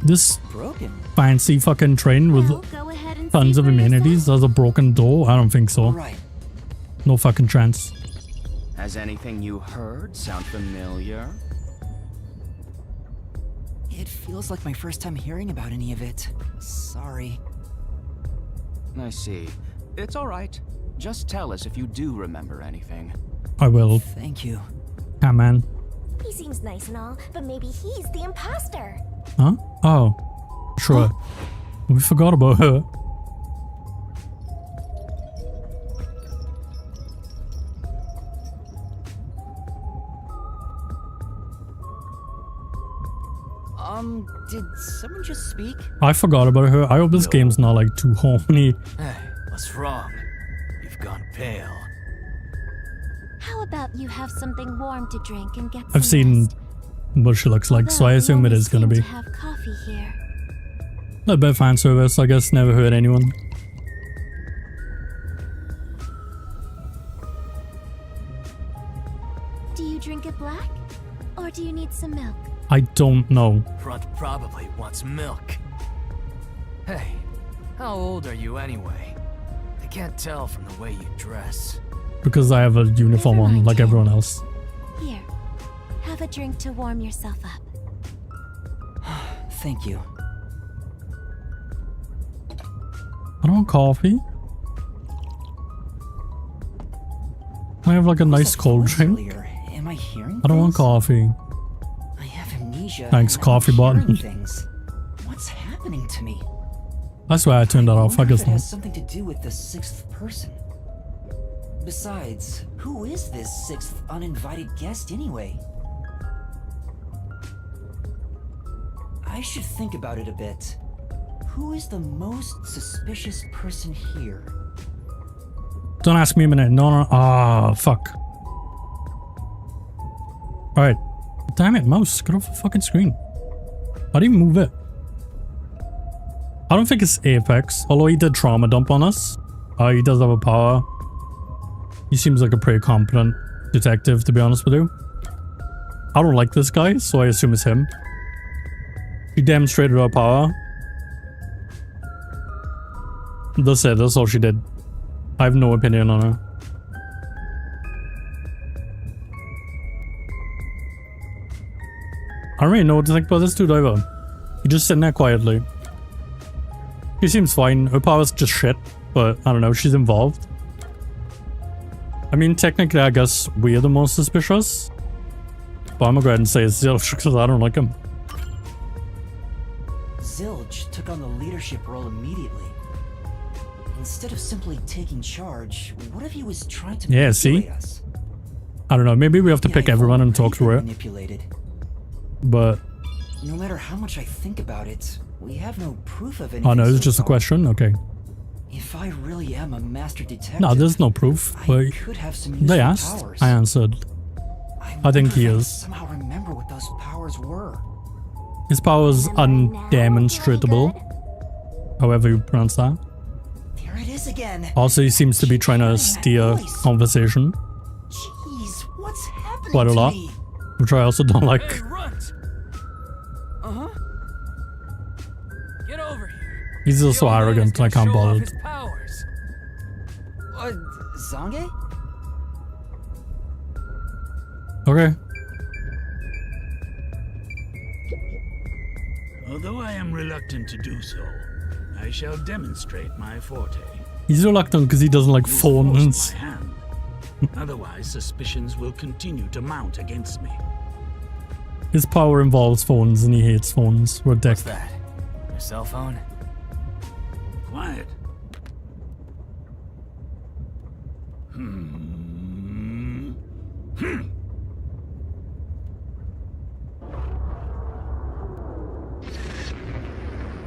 S1: This
S3: Broken.
S1: fancy fucking train with
S8: Well, go ahead and
S1: tons
S8: see
S1: of
S8: for
S1: amenities
S8: yourself.
S1: has a broken door? I don't think so.
S3: Alright.
S1: No fucking chance.
S7: Has anything you heard sound familiar?
S3: It feels like my first time hearing about any of it. Sorry.
S7: I see. It's all right. Just tell us if you do remember anything.
S1: I will.
S3: Thank you.
S1: Come on.
S2: He seems nice and all, but maybe he's the imposter.
S1: Huh? Oh. Sure. We forgot about her.
S3: Did someone just speak?
S1: I forgot about her. I hope this game's not like too horny.
S5: Hey, what's wrong? You've gone pale.
S8: How about you have something warm to drink and get some
S1: I've seen
S8: rest?
S1: what she looks like, so I
S8: Although
S1: assume
S8: we
S1: it
S8: only
S1: is gonna
S8: seem
S1: be.
S8: to have coffee here.
S1: A little bit of fan service, I guess, never hurt anyone.
S8: Do you drink it black? Or do you need some milk?
S1: I don't know.
S5: Front probably wants milk. Hey, how old are you anyway? I can't tell from the way you dress.
S1: Because I have a uniform
S8: Never
S1: on
S8: mind,
S1: like
S8: Ken.
S1: everyone else.
S8: Here, have a drink to warm yourself up.
S3: Thank you.
S1: I don't want coffee. I have like a nice cold drink.
S3: Earlier? Am I hearing
S1: I don't want
S3: things?
S1: coffee.
S3: I have amnesia.
S1: Thanks,
S3: and I'm
S1: coffee
S3: hearing
S1: button.
S3: Things. What's happening to me?
S1: I swear I turned that off. I
S3: wonder if
S1: guess
S3: it
S1: not.
S3: has something to do with the sixth person. Besides, who is this sixth uninvited guest anyway? I should think about it a bit. Who is the most suspicious person here?
S1: Don't ask me a minute. No. Ah, fuck. Alright. Damn it, mouse. Get off the fucking screen. How do you move it? I don't think it's Apex, although he did trauma dump on us. He does have a power. He seems like a pretty competent detective, to be honest with you. I don't like this guy, so I assume it's him. He demonstrated her power. That's it, that's all she did. I have no opinion on her. I don't really know what to think about this dude either. He's just sitting there quietly. He seems fine. Her power's just shit, but I don't know, she's involved. I mean, technically, I guess we're the most suspicious. But I'm gonna go ahead and say it's Zilch because I don't like him.
S3: Zilch took on the leadership role immediately. Instead of simply taking charge, what if he was trying to
S1: Yeah,
S3: manipulate
S1: see?
S3: us?
S1: I don't know, maybe we have to
S3: Yeah,
S1: pick
S3: I've
S1: everyone and
S3: already
S1: talk through
S3: been
S1: it.
S3: Manipulated.
S1: But,
S3: No matter how much I think about it, we have no proof of anything.
S1: oh no, it's
S3: so
S1: just a
S3: far.
S1: question? Okay.
S3: If I really am a master detective,
S1: No, there's no proof,
S3: I
S1: but
S3: could have some
S1: they
S3: useful
S1: asked.
S3: powers.
S1: I answered. I think
S3: wonder
S1: he
S3: if I
S1: is.
S3: somehow remember what those powers were.
S1: His power is
S2: Remember now,
S1: undemonstratable.
S2: very
S1: However you pronounce that.
S3: There it is again.
S1: Also, he seems to be trying to steer conversation
S3: Jeez, what's happening
S1: quite a
S3: to
S1: lot,
S3: me?
S1: which I also don't like.
S5: Hey, runt! Uh-huh. Get over here.
S1: He's just so
S5: The old man is
S1: arrogant, I
S5: gonna
S1: can't
S5: show off
S1: bother.
S5: his powers.
S3: Zange?
S1: Okay.
S10: Although I am reluctant to do so, I shall demonstrate my forte.
S1: He's reluctant because he doesn't like
S10: Use
S1: phones.
S10: my hand. Otherwise, suspicions will continue to mount against me.
S1: His power involves phones and he hates phones. What a dick.
S5: What's that? Your cell phone?
S10: Quiet.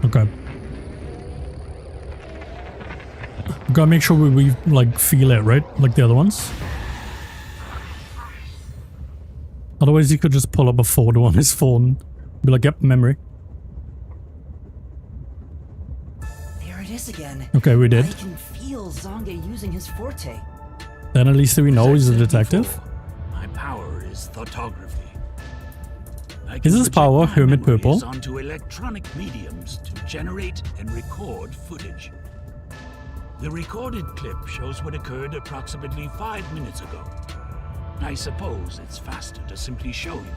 S1: Okay. We gotta make sure we like feel it, right? Like the other ones. Otherwise he could just pull up a photo on his phone. Be like, yep, memory.
S3: There it is again.
S1: Okay, we did.
S3: I can feel Zange using his forte.
S1: Then at least we know he's a
S10: As I said
S1: detective.
S10: before, my power is photography. I
S1: Is
S10: can
S1: his
S10: project
S1: power
S10: my
S1: Hermit
S10: memories
S1: Purple?
S10: onto electronic mediums to generate and record footage. The recorded clip shows what occurred approximately 5 minutes ago. I suppose it's faster to simply show you.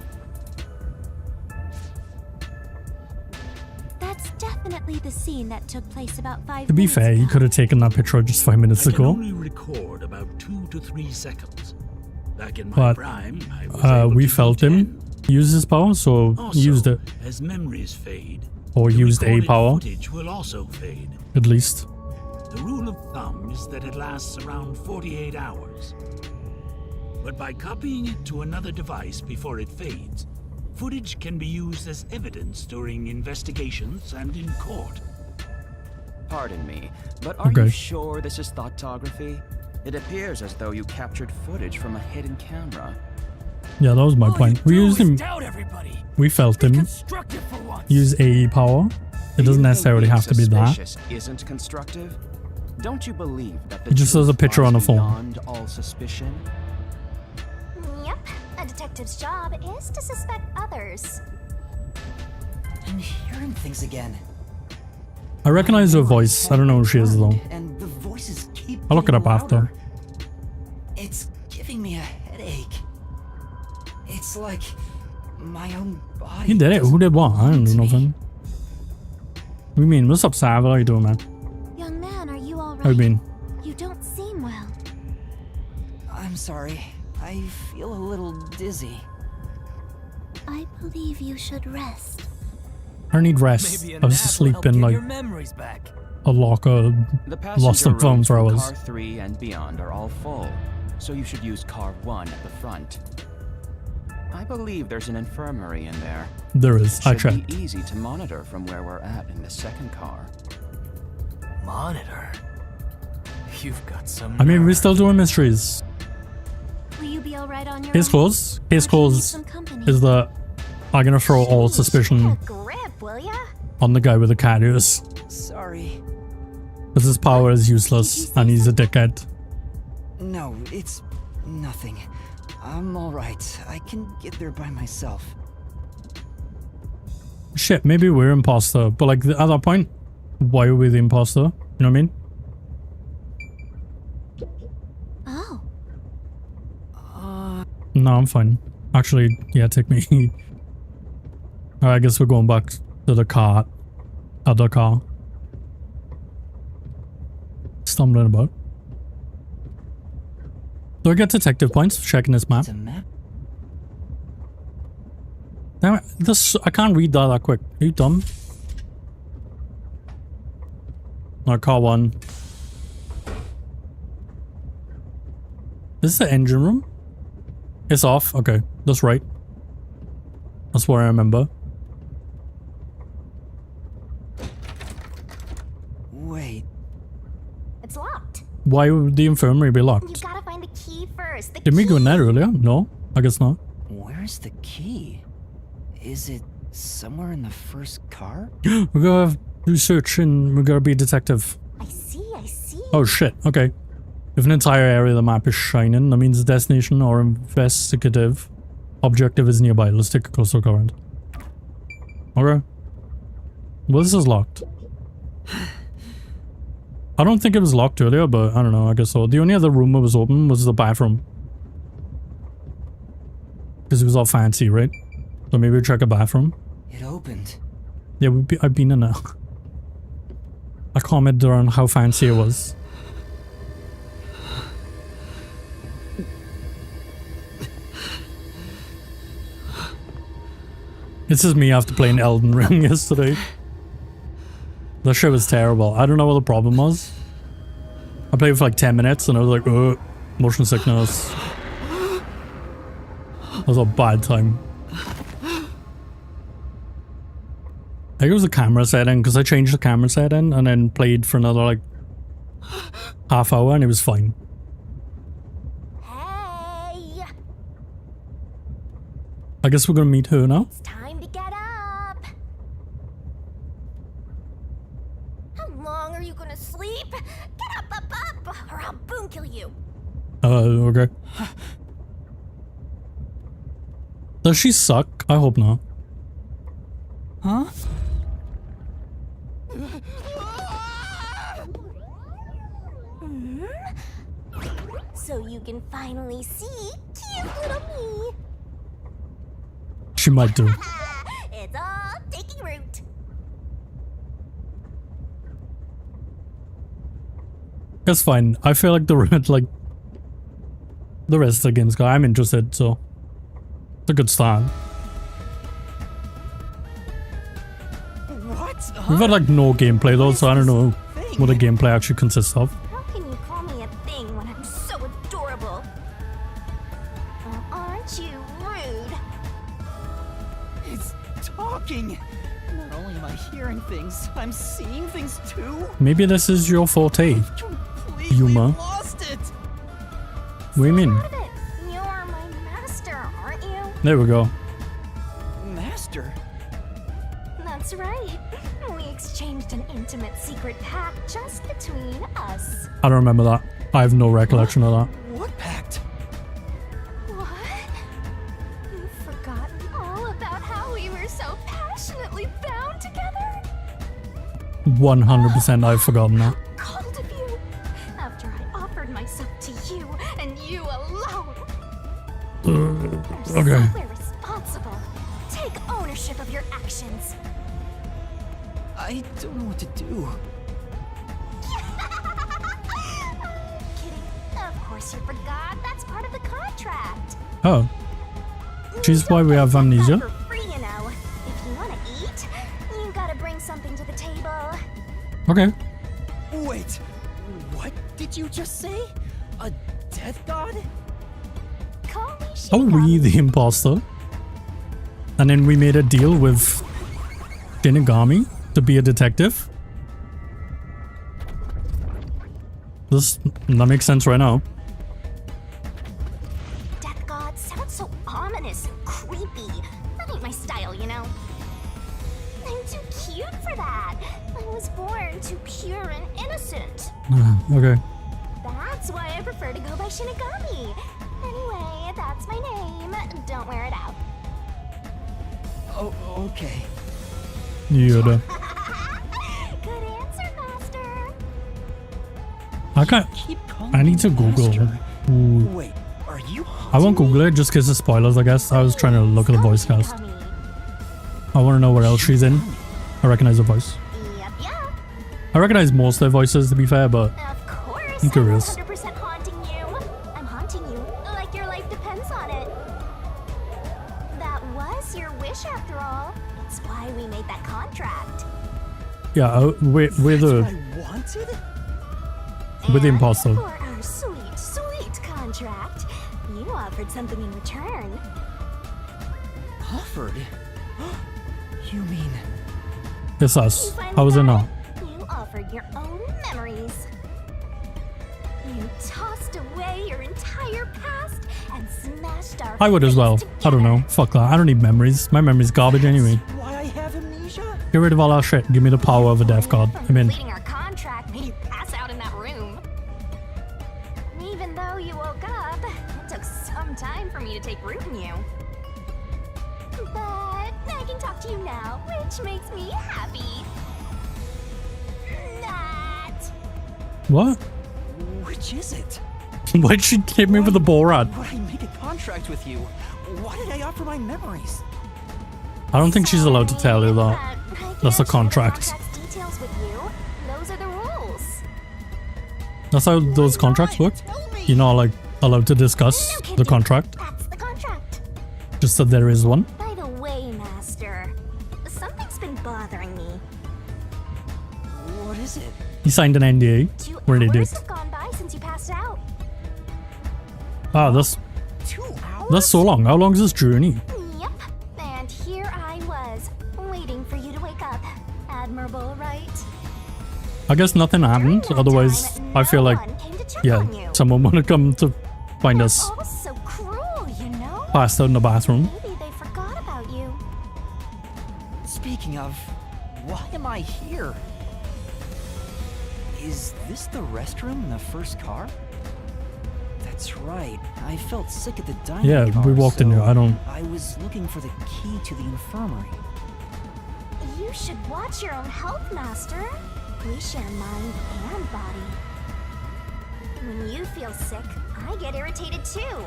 S8: That's definitely the scene that took place about 5
S1: To be
S8: minutes
S1: fair, you
S8: ago.
S1: could have taken that picture just 5 minutes
S10: I can
S1: ago.
S10: only record about 2 to 3 seconds. Back in my
S1: But,
S10: prime, I was able
S1: we
S10: to do
S1: felt him
S10: 10.
S1: use his power, so
S10: Also,
S1: he used it.
S10: as memories fade,
S1: Or
S10: the
S1: used a
S10: recorded
S1: power,
S10: footage will also fade.
S1: at least.
S10: The rule of thumb is that it lasts around 48 hours. But by copying it to another device before it fades, Footage can be used as evidence during investigations and in court.
S7: Pardon me, but are you sure this is thoughtography? It appears as though you captured footage from a hidden camera.
S1: Yeah, that was my point. We used him. We felt him. Use AE power. It doesn't necessarily have to be that.
S7: Isn't constructive? Don't you believe that the
S1: it just says a picture on the phone.
S7: Beyond all suspicion?
S2: Yep. A detective's job is to suspect others.
S3: I'm hearing things again.
S1: I recognize her voice. I don't know who she is though.
S3: And the voices keep
S1: I'll look it up after.
S3: It's giving me a headache. It's like my own body.
S1: He did it. Who did what? I don't do nothing. What do you mean? What's up, Sav? How you doing, man?
S8: Young man, are you all right?
S1: How you been?
S8: You don't seem well.
S3: I'm sorry. I feel a little dizzy.
S8: I believe you should rest.
S1: I need rest. I was asleep in like a locker, lost in phone for hours.
S7: Car 3 and beyond are all full, so you should use car 1 at the front. I believe there's an infirmary in there.
S1: There is. I checked.
S7: Should be easy to monitor from where we're at in the second car.
S5: Monitor? You've got some
S1: I mean, we're still doing mysteries.
S8: Will you be all right on your
S1: Case
S8: own?
S1: closed. Case closed is that I'm gonna throw all suspicion
S2: Grip, will ya?
S1: on the guy with the cat ears.
S3: Sorry.
S1: Because his power is useless and he's a dickhead.
S3: No, it's nothing. I'm alright. I can get there by myself.
S1: Shit, maybe we're imposter. But like at that point, why are we the imposter? You know what I mean?
S8: Oh.
S1: No, I'm fine. Actually, yeah, take me. Alright, I guess we're going back to the car. Other car. Stumbling about. Do I get detective points for checking this map?
S3: It's a map?
S1: Damn it, this, I can't read that quick. Are you dumb? No, car 1. This is the engine room? It's off. Okay, that's right. That's what I remember.
S3: Wait.
S2: It's locked.
S1: Why would the infirmary be
S2: You
S1: locked?
S2: gotta find the key first. The
S1: Didn't we go in
S2: key.
S1: there earlier? No, I guess not.
S3: Where's the key? Is it somewhere in the first car?
S1: We're gonna do search and we're gonna be a detective.
S2: I see.
S1: Oh shit, okay. If an entire area of the map is shining, that means the destination or investigative objective is nearby. Let's take a closer look around. Okay. Well, this is locked. I don't think it was locked earlier, but I don't know, I guess so. The only other room that was open was the bathroom. Because it was all fancy, right? So maybe we'll check a bathroom.
S3: It opened.
S1: Yeah, I've been in there. I commented on how fancy it was. This is me after playing Elden Ring yesterday. That shit was terrible. I don't know what the problem was. I played for like 10 minutes and I was like, motion sickness. That was a bad time. I think it was the camera setting because I changed the camera setting and then played for another like half hour and it was fine.
S2: Hey!
S1: I guess we're gonna meet her now.
S2: It's time to get up. How long are you gonna sleep? Get up, or I'll boom kill you.
S1: Okay. Does she suck? I hope not.
S3: Huh?
S2: So you can finally see cute little me.
S1: She might do.
S2: It's all taking root.
S1: That's fine. I feel like the rest of the game's got. I'm interested, so it's a good start.
S3: What?
S1: We've had like no gameplay though, so I don't know what the gameplay actually consists of.
S2: How can you call me a thing when I'm so adorable? Well, aren't you rude?
S3: talking. Not only am I hearing things, I'm seeing things too.
S1: Maybe this is your forte.
S3: Completely
S1: Humor.
S3: lost it.
S1: What do you mean?
S2: Out of it. You're my master, aren't you?
S1: There we go.
S3: Master.
S2: That's right. We exchanged an intimate secret pact just between us.
S1: I don't remember that. I have no recollection of that.
S3: What pact?
S2: What? You've forgotten all about how we were so passionately bound together?
S1: 100% I've forgotten that.
S2: Cold of you. After I offered myself to you and you alone. You're
S1: Okay.
S2: so irresponsible. Take ownership of your actions.
S3: I don't know what to do.
S2: Kidding. Of course you forgot. That's part of the contract.
S1: Oh. She's why we have amnesia.
S2: For free, you know. If you want to eat, you gotta bring something to the table.
S1: Okay.
S3: Wait, what did you just say? A death god?
S2: Call me
S1: Are we the imposter? And then we made a deal with Shinigami to be a detective? That makes sense right now.
S2: Death god sounds so ominous and creepy. That ain't my style, you know. I'm too cute for that. I was born too pure and innocent.
S1: Okay.
S2: That's why I prefer to go by Shinigami. Anyway, that's my name. Don't wear it out.
S3: Oh, okay.
S1: Yoda.
S2: Good answer, Master.
S1: I can't. I need to Google. Ooh.
S3: Wait, are you?
S1: I won't Google it just because of spoilers, I guess. I was trying to look at the voice cast. I want to know what else she's in. I recognize her voice.
S2: Yep, yep.
S1: I recognize most of their voices, to be fair, but
S2: Of course.
S1: I'm curious.
S2: 100% haunting you. I'm haunting you like your life depends on it. That was your wish after all. It's why we made that contract.
S1: yeah, we're the
S3: I wanted?
S1: With the
S2: And
S1: imposter.
S2: for our sweet, sweet contract, you offered something in return.
S3: Offered? You mean?
S1: it's
S2: You
S1: us.
S2: finally
S1: How was it
S2: got
S1: not?
S2: You offered your own memories. You tossed away your entire past and smashed our
S1: I would as well.
S2: fates
S1: I don't know.
S2: together.
S1: Fuck that. I don't need memories. My memory's garbage anyway.
S3: Why I have amnesia?
S1: Get rid of all that shit. Give me the power of a death god. I'm in.
S2: Completing our contract made you pass out in that room. Even though you woke up, it took some time for me to take root in you. But I can talk to you now, which makes me happy. That.
S1: What?
S3: Which is it?
S1: Why'd she hit me with the Borat?
S3: Would I make a contract with you? Why did I offer my memories?
S1: I don't think she's allowed to tell you that.
S2: I
S1: That's
S2: can't
S1: a
S2: share the
S1: contract.
S2: contract's details with you. Those are the rules.
S1: That's how those contracts work. You're not like allowed to discuss
S2: No, kid,
S1: the contract.
S2: That's the contract.
S1: Just that there is one.
S2: By the way, Master, something's been bothering me.
S3: What is it?
S1: He signed an NDA.
S2: 2
S1: Where they
S2: hours
S1: did.
S2: have gone by since you passed out.
S1: Ah, that's
S3: 2 hours?
S1: that's so long. How long is this journey?
S2: Yep. And here I was, waiting for you to wake up. Admirable, right?
S1: I guess nothing happened.
S2: During that
S1: Otherwise,
S2: time,
S1: I feel
S2: no
S1: like,
S2: one came to check
S1: yeah,
S2: on you.
S1: someone would have come to find us
S2: Oh, so cruel, you know?
S1: passed out in the bathroom.
S2: Maybe they forgot about you.
S3: Speaking of, why am I here? Is this the restroom in the first car? That's right. I felt sick at the dining
S1: Yeah,
S3: car,
S1: we walked in
S3: so
S1: here. I don't.
S3: I was looking for the key to the infirmary.
S2: You should watch your own health, Master. We share mind and body. When you feel sick, I get irritated too.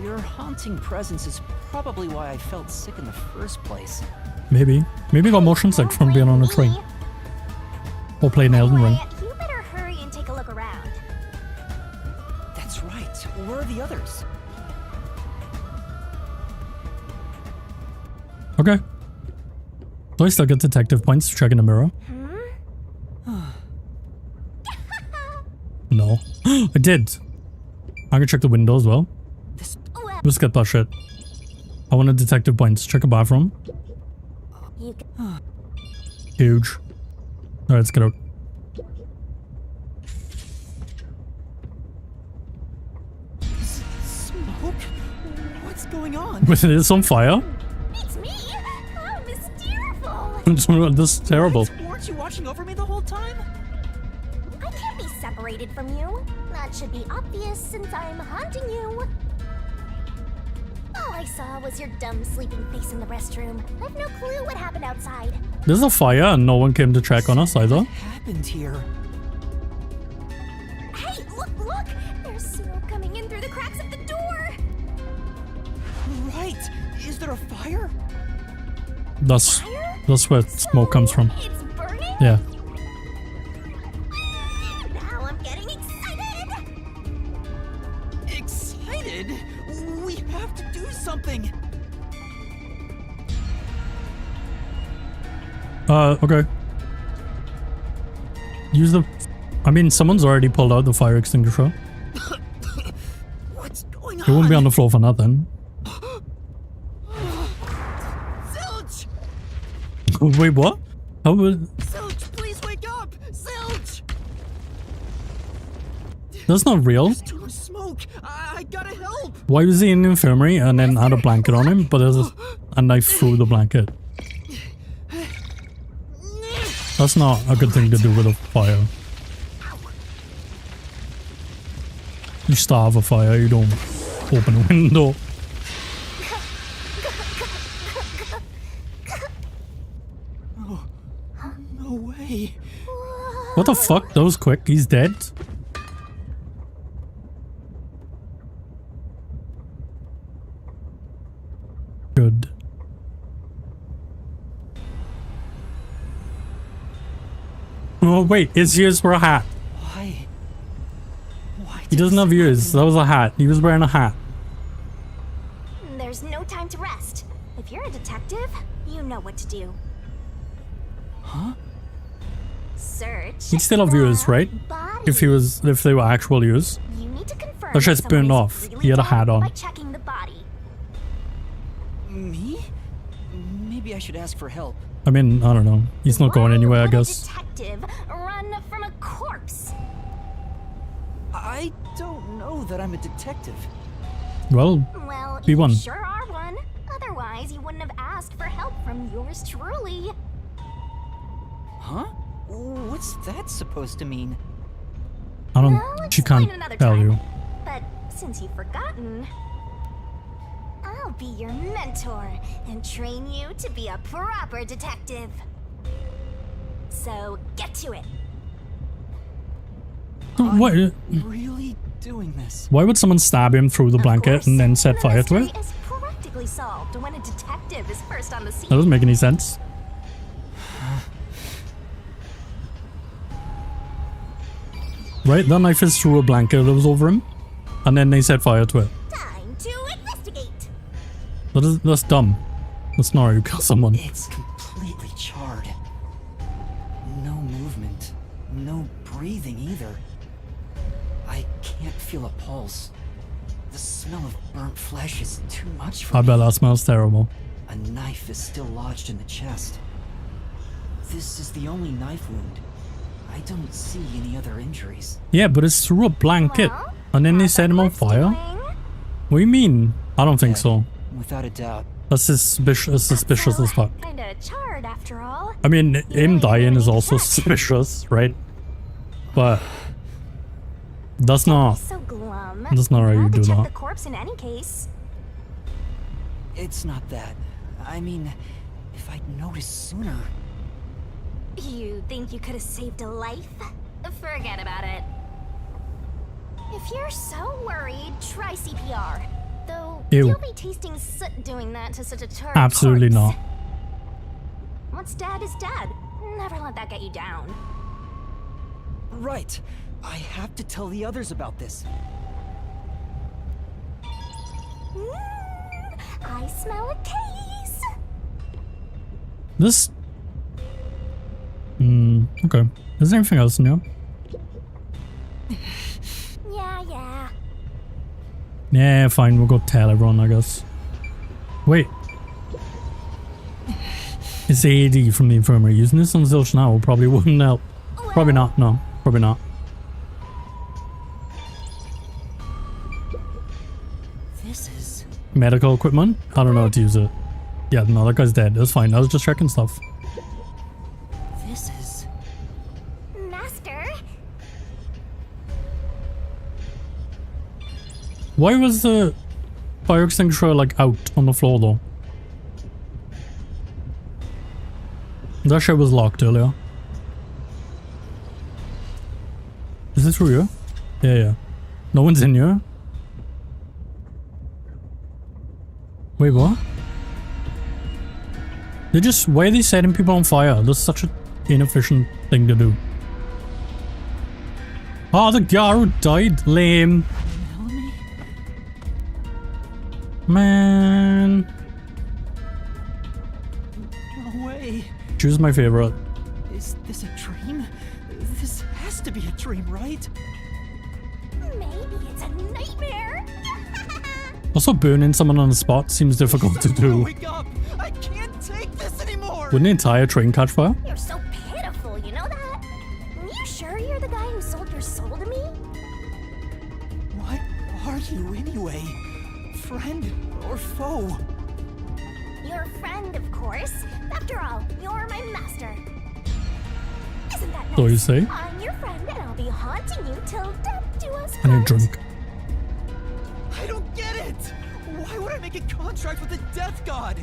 S3: Your haunting presence is probably why I felt sick in the first place.
S1: Maybe. Maybe I got motion sick from being on a train. Or playing Elden Ring.
S2: Anyway, you better hurry and take a look around.
S3: That's right. Where are the others?
S1: Okay. Do I still get detective points for checking the mirror? No. I did. I can check the window as well.
S3: This
S1: We'll skip that shit. I want a detective points. Check a bathroom.
S8: You can
S1: Huge. Alright, let's get out.
S3: Smoke? What's going on?
S1: Wait, it's on fire?
S2: It's me! How mysterious!
S1: This is terrible.
S3: Weren't you watching over me the whole time?
S2: I can't be separated from you. That should be obvious since I'm haunting you. All I saw was your dumb sleeping face in the restroom. I've no clue what happened outside.
S1: There's a fire and no one came to check on us either.
S3: What happened here?
S2: Hey, look! There's smoke coming in through the cracks of the door!
S3: Right. Is there a fire?
S1: That's where smoke comes from.
S2: It's burning?
S1: Yeah.
S2: Now I'm getting excited!
S3: Excited? We have to do something.
S1: Okay. Use the... I mean, someone's already pulled out the fire extinguisher.
S3: What's going on?
S1: It won't be on the floor for nothing.
S3: Zilch!
S1: Wait, what? How would...
S3: Zilch, please wake up! Zilch!
S1: That's not real.
S3: There's too much smoke. I gotta help.
S1: Why was he in the infirmary and then had a blanket on him, but there's a knife through the blanket? That's not a good thing to do with a fire. You starve a fire, you don't open a window.
S3: Oh, no way.
S1: What the fuck? That was quick. He's dead? Good. Oh wait, his ears were a hat.
S3: Why? Why?
S1: He doesn't have ears. That was a hat. He was wearing a hat.
S2: There's no time to rest. If you're a detective, you know what to do.
S3: Huh?
S2: Search.
S1: He'd still have ears, right? If they were actual ears.
S2: You need to confirm.
S1: That shit's
S2: if someone
S1: burned
S2: is
S1: off.
S2: really
S1: He had a
S2: dead
S1: hat on.
S2: By checking the body.
S3: Me? Maybe I should ask for help.
S1: I mean, I don't know. He's not going
S2: Why
S1: anywhere, I
S2: would
S1: guess.
S2: A detective run from a corpse.
S3: I don't know that I'm a detective.
S1: Well,
S2: Well,
S1: be
S2: you
S1: one.
S2: sure are one. Otherwise, you wouldn't have asked for help from yours truly.
S3: Huh? What's that supposed to mean?
S1: I don't...
S2: Well,
S1: She
S2: explain
S1: can't
S2: another
S1: tell
S2: time.
S1: you.
S2: But since you've forgotten, I'll be your mentor and train you to be a proper detective. So get to it.
S1: What?
S3: Really doing this?
S1: Why would someone stab him through the
S2: Of
S1: blanket
S2: course,
S1: and then set fire to
S2: the
S1: it?
S2: mystery is practically solved when a detective is first on the scene.
S1: That doesn't make any sense. Right, that knife is through a blanket that was over him, and then they set fire to it.
S2: Time to investigate.
S1: That's dumb. That's not how you kill someone.
S3: It's completely charred. No movement. No breathing either. I can't feel a pulse. The smell of burnt flesh is too much for
S1: I
S3: me.
S1: bet that smells terrible.
S3: A knife is still lodged in the chest. This is the only knife wound. I don't see any other injuries.
S1: Yeah, but it's through a blanket,
S2: Well,
S1: and then they
S2: how's
S1: set
S2: that
S1: him on
S2: corpse
S1: fire?
S2: doing?
S1: What do you mean? I don't think so.
S3: Without a doubt.
S1: That's suspicious as fuck.
S2: Kinda charred after all.
S1: I mean, him dying is also suspicious, right? But that's not...
S2: So glum.
S1: That's not how you
S2: Had to
S1: do
S2: check
S1: that.
S2: the corpse in any case.
S3: It's not that. I mean, if I'd noticed sooner.
S2: You think you could have saved a life? Forget about it. If you're so worried, try CPR. Though
S1: Ew.
S2: you'll be tasting soot doing that to such a turd.
S1: Absolutely
S2: corpse.
S1: not.
S2: What's dead is dead. Never let that get you down.
S3: Right. I have to tell the others about this.
S2: I smell a case.
S1: This... okay. Is there anything else new?
S2: Yeah.
S1: Yeah, fine. We'll go tell everyone, I guess. Wait. It's AD from the infirmary. Using this on Zilch now probably wouldn't help. Probably not. No, probably not.
S3: This is...
S1: Medical equipment? I don't know how to use it. Yeah, no, that guy's dead. That's fine. I was just checking stuff.
S3: This is...
S2: Master?
S1: Why was the fire extinguisher like out on the floor though? That shit was locked earlier. Is this through here? Yeah, yeah. No one's in here? Wait, what? They just... Why are they setting people on fire? That's such an inefficient thing to do. Oh, the guy who died. Lame.
S3: Melanie?
S1: Man.
S3: No way.
S1: Choose my favorite.
S3: Is this a dream? This has to be a dream, right?
S2: Maybe it's a nightmare.
S1: Also, burning someone on the spot seems difficult to do.
S3: Wake up! I can't take this anymore!
S1: Wouldn't the entire train catch fire?
S2: You're so pitiful, you know that? You sure you're the guy who sold your soul to me?
S3: What are you anyway? Friend or foe?
S2: Your friend, of course. After all, you're my master. Isn't that nice?
S1: So you say?
S2: I'm your friend and I'll be haunting you till death do us
S1: I need a
S2: part.
S1: drink.
S3: I don't get it! Why would I make a contract with the death god?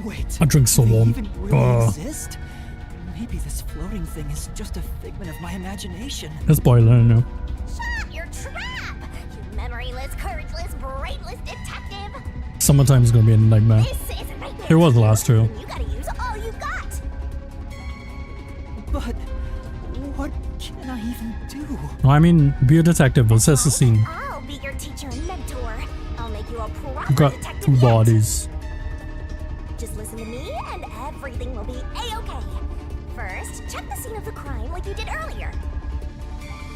S3: Wait,
S1: I drink so
S3: do they
S1: warm.
S3: even really exist? Maybe this floating thing is just a figment of my imagination.
S1: It's boiling now.
S2: Shut your trap! You memoryless, courageless, brainless detective!
S1: Summertime's gonna be a nightmare.
S2: This is a nightmare.
S1: It was last year.
S2: You gotta use all you got!
S3: But what can I even do?
S1: I mean, be a detective. Let's set the scene.
S2: I'll be your teacher and mentor. I'll make you a proper
S1: You got
S2: detective
S1: two
S2: yet.
S1: bodies.
S2: Just listen to me and everything will be a-okay. First, check the scene of the crime like you did earlier.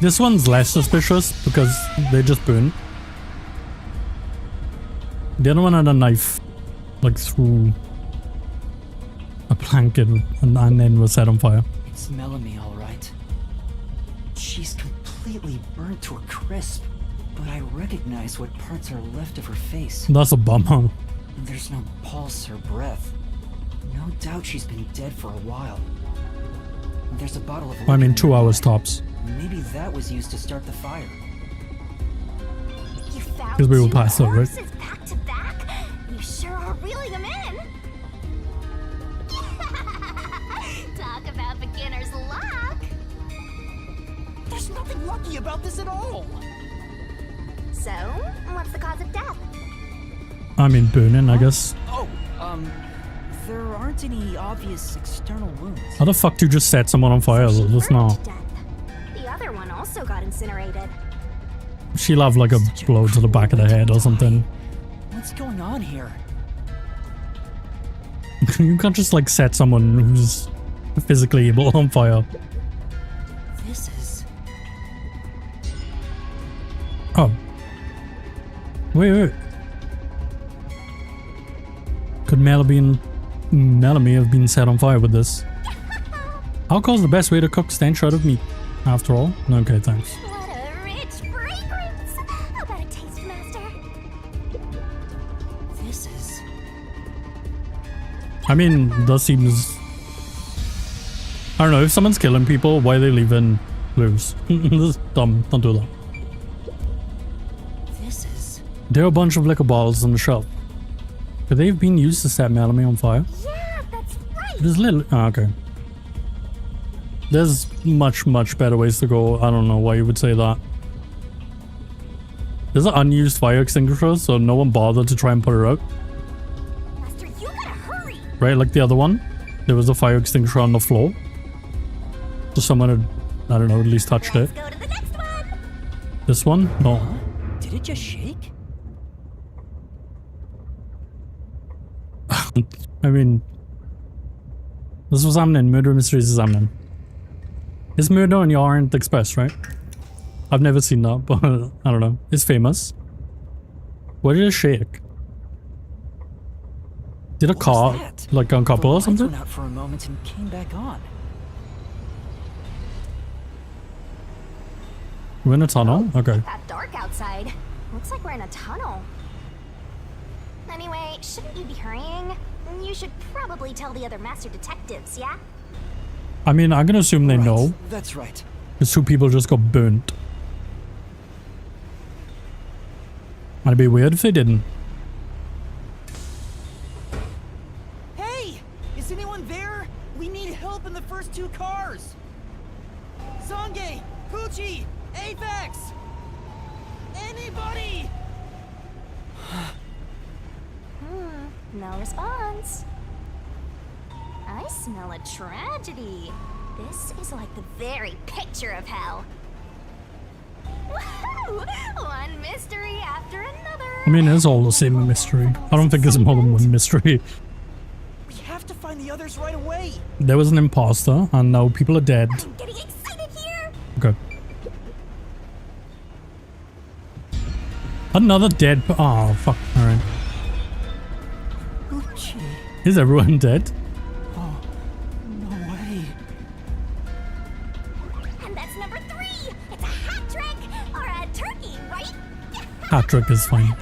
S1: This one's less suspicious because they just burn. The other one had a knife, like through a blanket and then was set on fire.
S3: It's Melanie, all right. She's completely burnt to a crisp, but I recognize what parts are left of her face.
S1: That's a bummer.
S3: There's no pulse or breath. No doubt she's been dead for a while. There's a bottle of
S1: I mean,
S3: liquor
S1: 2 hours
S3: nearby.
S1: tops.
S3: Maybe that was used to start the fire.
S2: You found
S1: Because we will
S2: two
S1: pass out, right?
S2: corpses back to back? You sure are reeling them in. Talk about beginner's luck.
S3: There's nothing lucky about this at all!
S2: So, what's the cause of death?
S1: I mean, burning, I guess.
S3: Oh, there aren't any obvious external wounds.
S1: How the fuck do you just set someone on fire?
S2: She
S1: That's
S2: burned
S1: not.
S2: to death. The other one also got incinerated.
S1: She'll have like a blow to the back of the head or something.
S3: What's going on here?
S1: You can't just like set someone who's physically able on fire.
S3: This is...
S1: Oh. Wait. Could Melanie have been set on fire with this? Alcohol's the best way to cook stench out of meat, after all. Okay, thanks.
S2: What a rich fragrance! How about a taste, master?
S3: This is...
S1: I mean, that seems... I don't know, if someone's killing people, why are they leaving clues? This is dumb. Don't do that.
S3: This is...
S1: There are a bunch of liquor bottles on the shelf. Could they have been used to set Melanie on fire?
S2: Yeah, that's right!
S1: There's little... Oh, okay. There's much better ways to go. I don't know why you would say that. There's an unused fire extinguisher, so no one bothered to try and put her out.
S2: Master, you gotta hurry!
S1: Right, like the other one. There was a fire extinguisher on the floor. So someone had, I don't know, at least touched it.
S2: Let's go to the next one!
S1: This one? No.
S3: Huh? Did it just shake?
S1: I mean... This was happening. Murder Mysteries is happening. It's Murder on the Orient Express, right? I've never seen that, but I don't know. It's famous. Why did it shake? Did a
S3: What was
S1: car
S3: that?
S1: like uncouple or
S3: The lights
S1: something?
S3: went out for a moment and came back on.
S1: We're in a tunnel? Okay.
S2: It got dark outside. Looks like we're in a tunnel. Anyway, shouldn't you be hurrying? You should probably tell the other master detectives, yeah?
S1: I mean, I'm gonna assume they
S3: Right,
S1: know.
S3: That's right.
S1: Because 2 people just got burnt. Might be weird if they didn't.
S3: Hey! Is anyone there? We need help in the first 2 cars! Zange! Poochie! Apex! Anybody!
S2: No response. I smell a tragedy. This is like the very picture of hell. Woohoo! One mystery after another.
S1: I mean, it's all the same mystery. I don't think there's more than one mystery.
S3: We have to find the others right away!
S1: There was an imposter, and now people are dead.
S2: I'm getting excited here.
S1: Okay. Another dead. Oh, fuck. Alright.
S3: Poochie.
S1: Is everyone dead?
S3: Oh, no way.
S2: And that's number 3. It's a hat trick or a turkey, right?
S1: Hat trick is fine.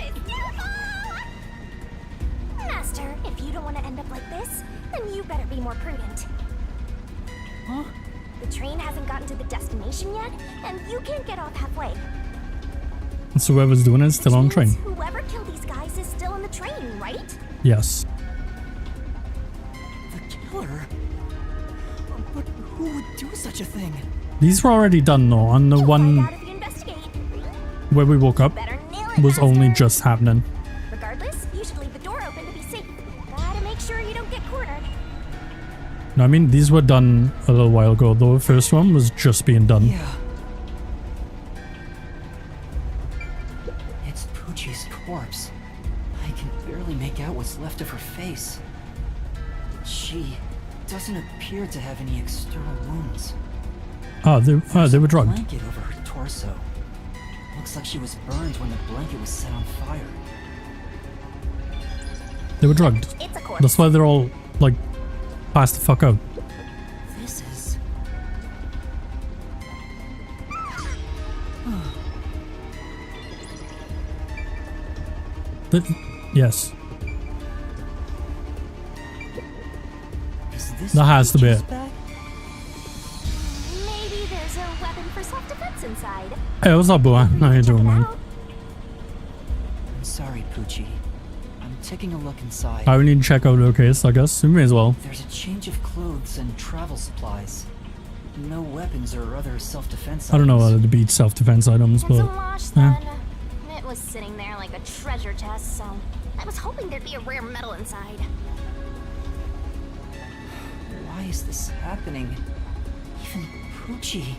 S2: Master, if you don't want to end up like this, then you better be more prudent.
S3: Huh?
S2: The train hasn't gotten to the destination yet, and you can't get off halfway.
S1: So whoever's doing it is still on
S2: Which
S1: train.
S2: means whoever killed these guys is still on the train, right?
S1: Yes.
S3: The killer? But who would do such a thing?
S1: These were already done though, and the
S2: Find
S1: one
S2: out if you investigate.
S1: where we woke up
S2: Better nail it,
S1: was only
S2: Master.
S1: just happening.
S2: Regardless, you should leave the door open to be safe. Gotta make sure you don't get cornered.
S1: No, I mean, these were done a little while ago, though the first one was just being done.
S3: Yeah. It's Poochie's corpse. I can barely make out what's left of her face. She doesn't appear to have any external wounds.
S1: They were drugged.
S3: Blanket over her torso. Looks like she was burned when the blanket was set on fire.
S1: They were drugged.
S2: It's a corpse.
S1: That's why they're all, like, passed the fuck out.
S3: This is...
S1: Yes.
S3: Is this
S1: That has to be
S3: Poochie's
S1: it.
S3: bag?
S2: Maybe there's a weapon for self-defense inside.
S1: Hey, what's up, boy? How you
S2: Check
S1: doing,
S2: it
S1: man?
S2: out.
S3: I'm sorry, Poochie. I'm taking a look inside.
S1: I would need to check out her case, I guess. We may as well.
S3: There's a change of clothes and travel supplies. No weapons or other self-defense
S1: I don't know
S3: items.
S1: whether to beat self-defense items,
S2: It's a
S1: but
S2: wash
S1: yeah.
S2: then. It was sitting there like a treasure chest, so I was hoping there'd be a rare metal inside.
S3: Why is this happening? Even Poochie.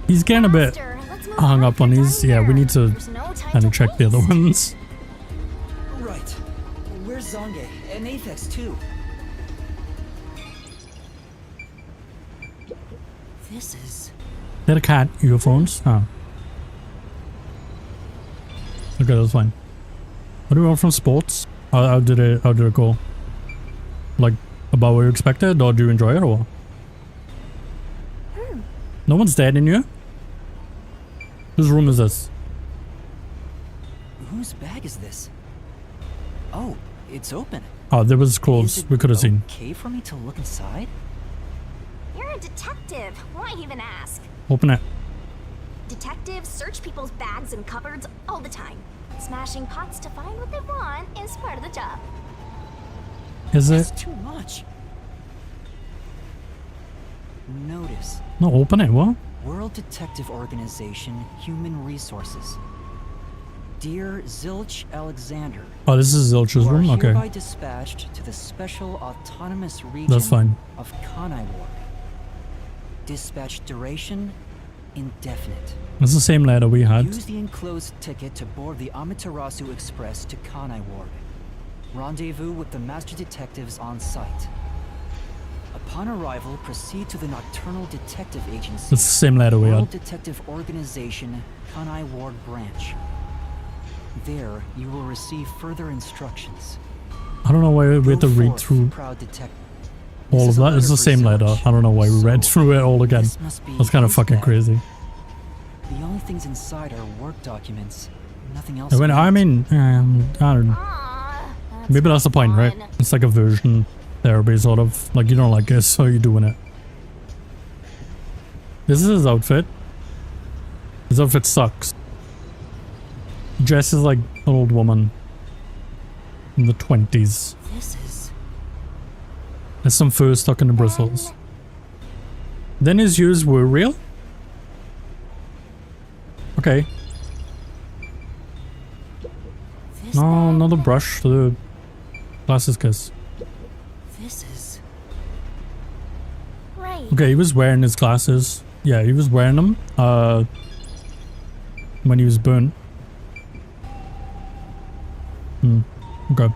S1: He's getting a bit
S2: Master, let's move
S1: hung up on
S2: Get
S1: these.
S2: out
S1: Yeah,
S2: of
S1: we
S2: here.
S1: need to
S2: There's no time
S1: kind of
S2: to
S1: check the other
S2: waste.
S1: ones.
S3: Right. Where's Zange? And Apex too. This is...
S1: They're cat earphones. Oh. Okay, that's fine. What do we want from sports? How did it go? Like, about what you expected, or do you enjoy it, or what? No one's dead in here? Whose room is this?
S3: Whose bag is this? Oh, it's open.
S1: Oh, there was
S3: Is
S1: clothes
S3: it
S1: we could have seen.
S3: okay for me to look inside?
S2: You're a detective. Why even ask?
S1: Open it.
S2: Detectives search people's bags and cupboards all the time. Smashing pots to find what they want is part of the job.
S1: Is
S3: That's
S1: it?
S3: too much. Notice.
S1: No, open it. What?
S3: World Detective Organization, Human Resources. Dear Zilch Alexander,
S1: Oh, this is Zilch's
S3: you are
S1: room? Okay.
S3: hereby dispatched to the Special Autonomous Region
S1: That's fine.
S3: of Kanai Ward. Dispatch duration, indefinite.
S1: It's the same letter we had.
S3: Use the enclosed ticket to board the Amaterasu Express to Kanai Ward. Rendezvous with the Master Detectives on site. Upon arrival, proceed to the Nocturnal Detective Agency.
S1: It's the same letter we
S3: World
S1: had.
S3: Detective Organization, Kanai Ward Branch. There, you will receive further instructions.
S1: I don't know why we had to read through all of that. It's the same letter. I don't know why we read through it all again. That's kind of fucking crazy.
S3: The only things inside are work documents. Nothing else.
S1: I mean, I don't know. Maybe that's the point, right? It's like a version therapy, sort of. Like, you don't like it, so you're doing it. This is his outfit. His outfit sucks. He dresses like an old woman in the 20s.
S3: This is...
S1: There's some fur stuck in the bristles. Then his ears were real? Okay. No, another brush to the glasses case.
S3: This is...
S2: Right.
S1: Okay, he was wearing his glasses. Yeah, he was wearing them when he was burnt. Okay.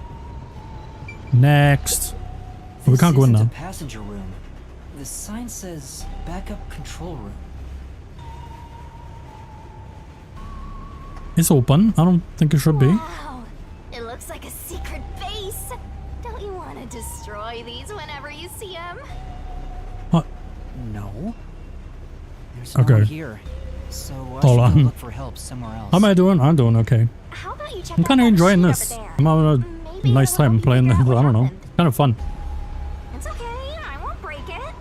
S1: Next. We can't go in now.
S3: Passenger room. The sign says backup control room.
S1: It's open. I don't think it should be.
S2: Wow. It looks like a secret base. Don't you want to destroy these whenever you see them?
S1: What?
S3: No. There's no one here. So I
S1: Hold
S3: should
S1: on.
S3: look for help somewhere else.
S1: How am I doing? I'm doing okay.
S2: How about you check
S1: I'm
S2: out
S1: kind of
S2: that
S1: enjoying
S2: machine
S1: this.
S2: over there?
S1: I'm having a
S2: Maybe
S1: nice
S2: it'll
S1: time
S2: help you
S1: playing this.
S2: figure
S1: I
S2: out
S1: don't know.
S2: what happened.
S1: Kind of fun.
S2: It's okay. I won't break it.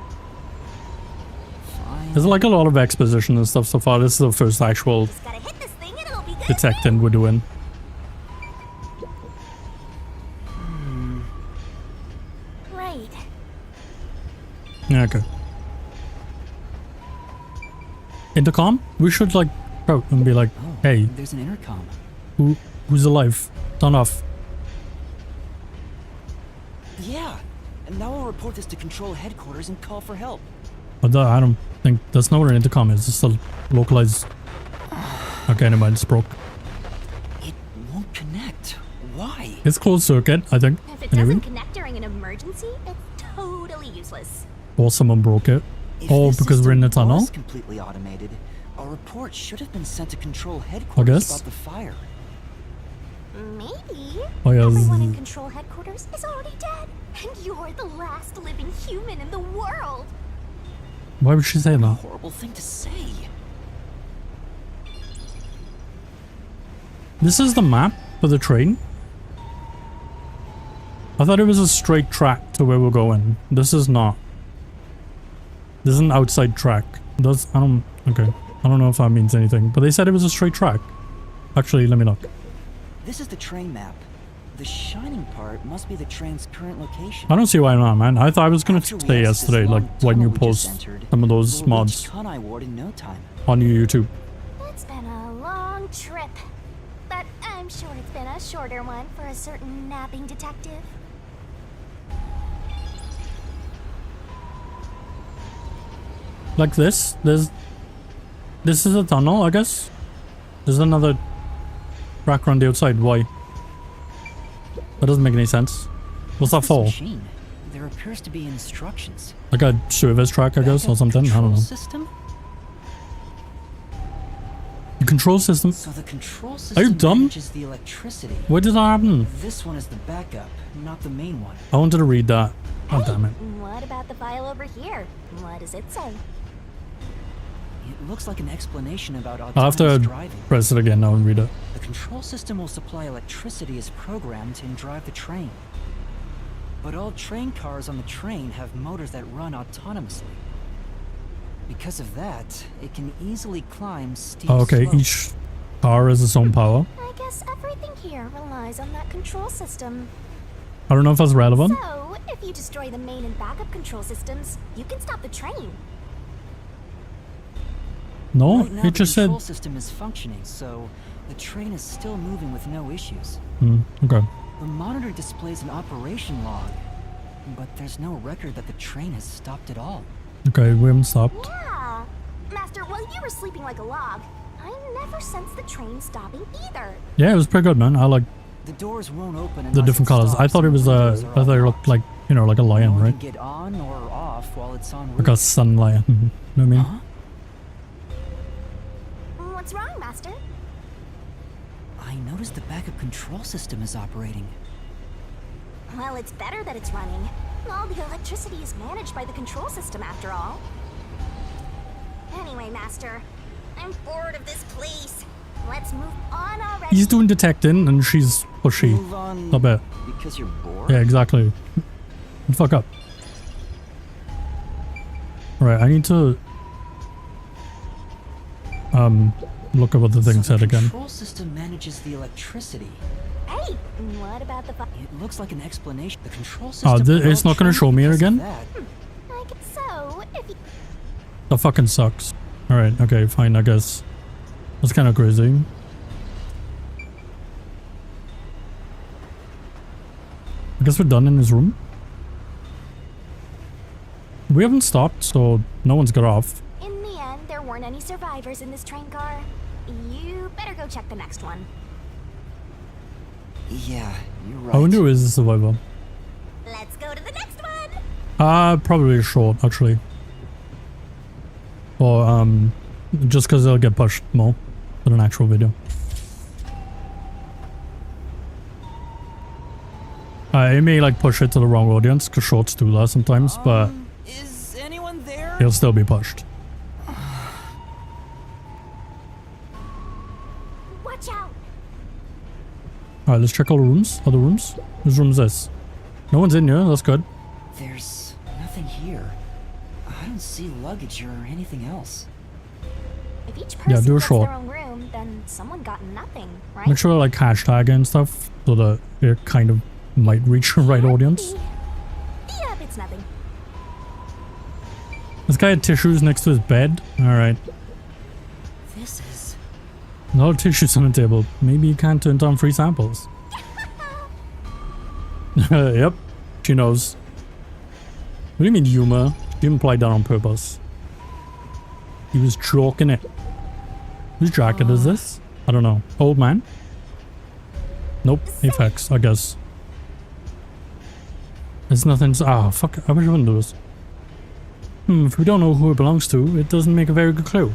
S3: Fine.
S1: There's like a lot of exposition and stuff so far. This is the first actual
S2: Just gotta hit this thing and it'll be good.
S1: detecting we're doing.
S2: Right.
S1: Yeah, okay. Intercom? We should like go and be like,
S3: Oh,
S1: hey,
S3: there's an intercom.
S1: who's alive? Turn off.
S3: Yeah. And now we'll report this to control headquarters and call for help.
S1: But I don't think that's not where an intercom is. It's still localized. Okay, never mind. It's broke.
S3: It won't connect. Why?
S1: It's closed circuit, I think.
S2: If it
S1: Anyway,
S2: doesn't connect during an emergency, it's totally useless.
S1: or someone broke it.
S3: If
S1: Oh,
S3: this
S1: because we're in the
S3: system
S1: tunnel.
S3: was completely automated, a report should have been sent to control headquarters
S1: guess.
S3: about the fire.
S2: Maybe.
S1: Oh yeah.
S2: Everyone in control headquarters is already dead. And you're the last living human in the world.
S1: Why would she say that?
S3: Horrible thing to say.
S1: This is the map for the train. I thought it was a straight track to where we're going. This is not. This is an outside track. Okay. I don't know if that means anything, but they said it was a straight track. Actually, let me look.
S3: This is the train map. The shining part must be the train's current location.
S1: I don't see why not, man. I thought I was gonna
S3: After we
S1: say
S3: exit this
S1: yesterday, like
S3: long
S1: when you
S3: tunnel we just
S1: post
S3: entered,
S1: some of those
S3: we'll
S1: mods
S3: reach Kanai Ward in no time.
S1: on your YouTube.
S2: It's been a long trip. But I'm sure it's been a shorter one for a certain napping detective.
S1: Like this. This is a tunnel, I guess. There's another track around the outside. Why? That doesn't make any sense. What's that
S3: This
S1: for?
S3: machine? There appears to be instructions.
S1: Like a service track, I guess, or
S3: Backup
S1: something. I don't
S3: control
S1: know.
S3: System?
S1: The control system.
S3: So the control
S1: Are
S3: system
S1: you dumb?
S3: manages the electricity.
S1: Where did that happen?
S3: This one is the backup, not the main one.
S1: I wanted to read that. Oh, damn it.
S2: What about the file over here? What does it say?
S3: It looks like an explanation about
S1: I'll have to
S3: autonomous driving.
S1: press it again now and read it.
S3: The control system will supply electricity as programmed and drive the train. But all train cars on the train have motors that run autonomously. Because of that, it can easily climb steep
S1: Oh, okay,
S3: slopes.
S1: each car has its own power.
S2: I guess everything here relies on that control system.
S1: I don't know if that's relevant.
S2: So, if you destroy the main and backup control systems, you can stop the train.
S1: No,
S3: Right now,
S1: it
S3: the
S1: just said.
S3: control system is functioning, so the train is still moving with no issues.
S1: Okay.
S3: The monitor displays an operation log, but there's no record that the train has stopped at all.
S1: Okay, we haven't stopped.
S2: Yeah. Master, while you were sleeping like a log, I never sensed the train stopping either.
S1: Yeah, it was pretty good, man. I like
S3: The doors won't open
S1: the
S3: unless
S1: different
S3: it
S1: colors. I
S3: stops
S1: thought it
S3: and
S1: was
S3: the windows are
S1: I
S3: all
S1: thought it looked
S3: locked.
S1: like, you know, like a
S3: No
S1: lion,
S3: one
S1: right?
S3: can get on or off while it's on route.
S1: Like a sun lion. You know what I mean?
S3: Huh?
S2: What's wrong, Master?
S3: I noticed the backup control system is operating.
S2: Well, it's better that it's running. All the electricity is managed by the control system after all. Anyway, Master, I'm bored of this place. Let's move on already.
S1: He's doing detecting and she's pushy.
S3: Move on
S1: I bet.
S3: because you're bored?
S1: Yeah, exactly. Fuck up. Right, I need to look up what the thing said again.
S3: The control system manages the electricity.
S2: Hey, what about the
S3: It looks like an explanation. The control
S1: Oh,
S3: system.
S1: it's not gonna show me it again?
S2: I guess so, if you...
S1: That fucking sucks. Alright, okay, fine, I guess. That's kind of crazy. I guess we're done in his room. We haven't stopped, so no one's got off.
S2: In the end, there weren't any survivors in this train car. You better go check the next one.
S3: Yeah, you're right.
S1: I wonder who is the survivor.
S2: Let's go to the next one!
S1: Probably short, actually. Or, just because they'll get pushed more than an actual video. It may, like, push it to the wrong audience, because shorts do that sometimes, but
S3: Is anyone there?
S1: he'll still be pushed.
S2: Watch out!
S1: Alright, let's check all the rooms. Other rooms? Whose room is this? No one's in here, that's good.
S3: There's nothing here. I don't see luggage or anything else.
S2: If each person
S1: Yeah, do a
S2: gets
S1: short.
S2: their own room, then someone got nothing, right?
S1: Make sure to, like, hashtag and stuff, so that it kind of might reach the right audience.
S2: Yep, it's nothing.
S1: This guy had tissues next to his bed. Alright.
S3: This is...
S1: A lot of tissues on the table. Maybe you can't turn down free samples. Yep. She knows. What do you mean humor? She implied that on purpose. He was joking it. Whose jacket is this? I don't know. Old man? Nope. Apex, I guess. There's nothing. Ah, fuck. I wish I wouldn't do this. If we don't know who it belongs to, it doesn't make a very good clue.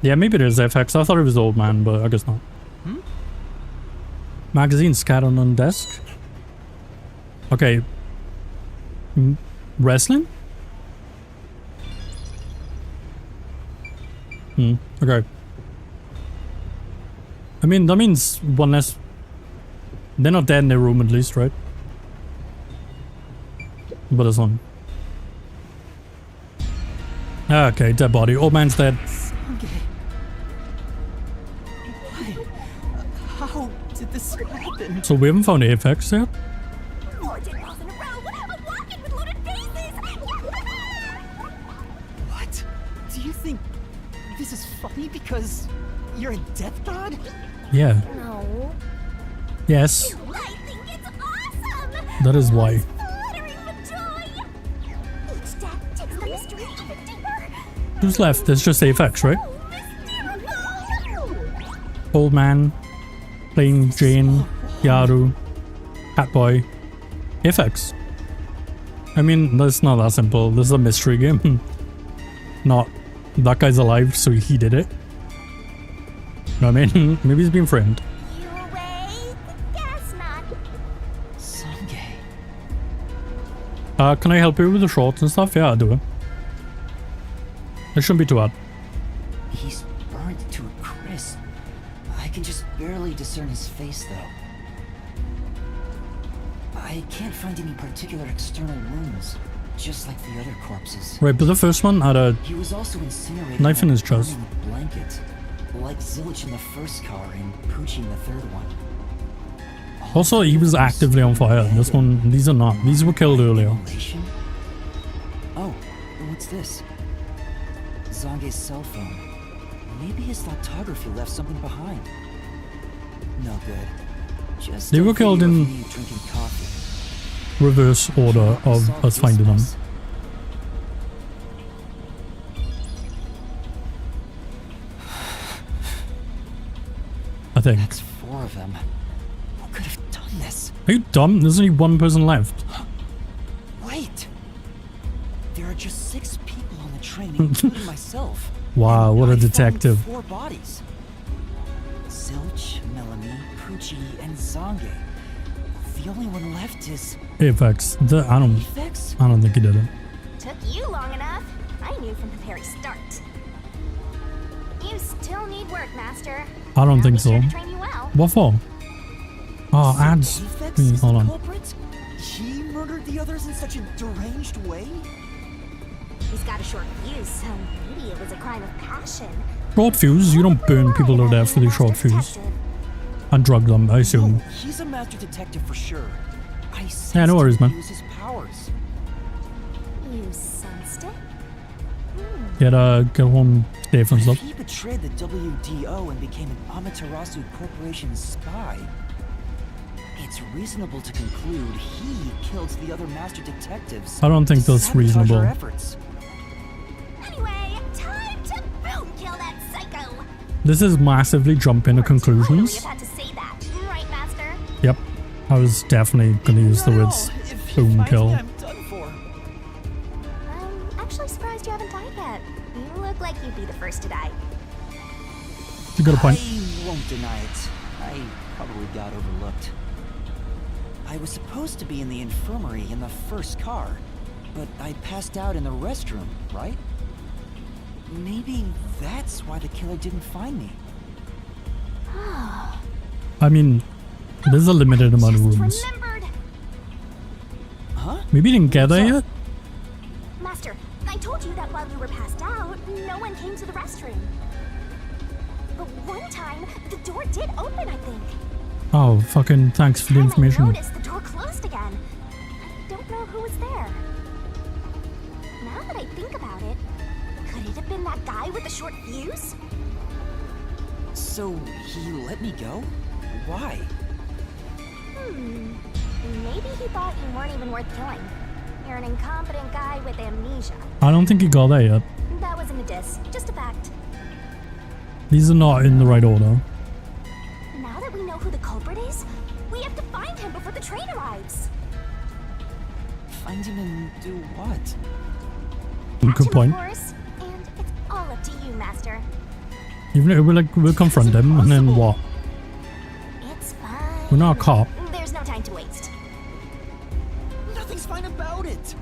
S1: Yeah, maybe it is FX. I thought it was the old man, but I guess not. Magazine scattered on the desk. Okay. Wrestling? Okay. I mean, that means one less... They're not dead in their room at least, right? But this one. Okay, dead body. Old man's dead.
S3: How did this happen?
S1: So we haven't found Apex yet?
S2: 4 dead balls in a row! I'm walking with loaded faces!
S3: What? Do you think this is funny because you're a death god?
S1: Yeah.
S2: No.
S1: Yes.
S2: I think it's awesome!
S1: That is why.
S2: Fluttering with joy! Each death takes the mystery even deeper.
S1: Who's left? There's just Apex, right? Old man. Playing Jane. Yaru. Catboy. Apex. I mean, that's not that simple. This is a mystery game. Not, that guy's alive, so he did it. You know what I mean? Maybe he's being framed.
S2: You awake? Guess not.
S3: Sungay.
S1: Can I help you with the shorts and stuff? Yeah, I'll do it. It shouldn't be too hard.
S3: He's burnt to a crisp. I can just barely discern his face, though. I can't find any particular external wounds, just like the other corpses.
S1: Right, but the first one had a
S3: He was also incinerated
S1: knife in his
S3: while
S1: chest.
S3: burning a blanket, like Zilch in the first car and Poochie in the third one.
S1: Also, he was actively on fire. This one, these are not. These were killed earlier.
S3: Immolation? Oh, what's this? Zange's cell phone. Maybe his photography left something behind. No good. Just
S1: They
S3: a
S1: were killed
S3: video
S1: in
S3: of me drinking coffee.
S1: reverse order of
S3: Solve
S1: us
S3: this
S1: finding them.
S3: mess.
S1: I think.
S3: That's 4 of them. Who could have done this?
S1: Are you dumb? There's only one person left.
S3: Wait! There are just 6 people on the train, including myself.
S1: Wow, what a
S3: I found
S1: detective.
S3: 4 bodies. Zilch, Melanie, Poochie, and Zange. The only one left is
S1: Apex. I
S3: Apex?
S1: don't think he did it.
S2: Took you long enough. I knew from the very start. You still need work, Master.
S1: I don't
S2: I'll
S1: think
S2: be
S1: so.
S2: sure to train you well.
S1: What for? Oh, ads.
S3: Apex is
S1: Hold
S3: the
S1: on.
S3: culprit? He murdered the others in such a deranged way?
S2: He's got a short fuse, so maybe it was a crime of passion.
S1: Short fuse? You don't burn people to death for the short fuse. And drug them, I assume.
S3: No, he's a master detective for sure. I sensed
S1: Yeah, no worries, man.
S3: him use his powers.
S2: You sensed it?
S1: Get home safe and
S3: If
S1: stuff.
S3: he betrayed the WDO and became an Amaterasu Corporation spy, it's reasonable to conclude he killed the other master detectives.
S1: I don't think
S3: to
S1: that's
S3: sabotage
S1: reasonable.
S3: our efforts.
S2: Anyway, time to boom kill that psycho.
S1: This is massively jumping to
S2: Totally
S1: conclusions.
S2: about to say that, right, Master?
S1: Yep. I was definitely going to use the words
S3: If he
S1: boom
S3: finds
S1: kill.
S3: me, I'm done for.
S2: I'm actually surprised you haven't died yet. You look like you'd be the first to die.
S1: You got a point.
S3: I won't deny it. I probably got overlooked. I was supposed to be in the infirmary in the first car, but I passed out in the restroom, right? Maybe that's why the killer didn't find me.
S1: I mean, there's a limited amount of
S2: Just
S1: rooms.
S2: remembered.
S3: Huh?
S1: Maybe you didn't get there yet?
S2: Master, I told you that while you were passed out, no one came to the restroom. But one time, the door did open, I think.
S1: Oh, fucking thanks for the
S2: Then I
S1: information.
S2: noticed the door closed again. I don't know who was there. Now that I think about it, could it have been that guy with the short fuse?
S3: So he let me go? Why?
S2: Maybe he thought you weren't even worth killing. You're an incompetent guy with amnesia.
S1: I don't think he got there yet.
S2: That wasn't a diss, just a fact.
S1: These are not in the right order.
S2: Now that we know who the culprit is, we have to find him before the train arrives.
S3: Find him and do what?
S2: Catch
S1: Good
S2: him,
S1: point.
S2: of course, and it's all up to you, Master.
S1: Even if we'll confront him and then what?
S2: It's fine.
S1: We're not a cop.
S2: There's no time to waste.
S3: Nothing's fine about it.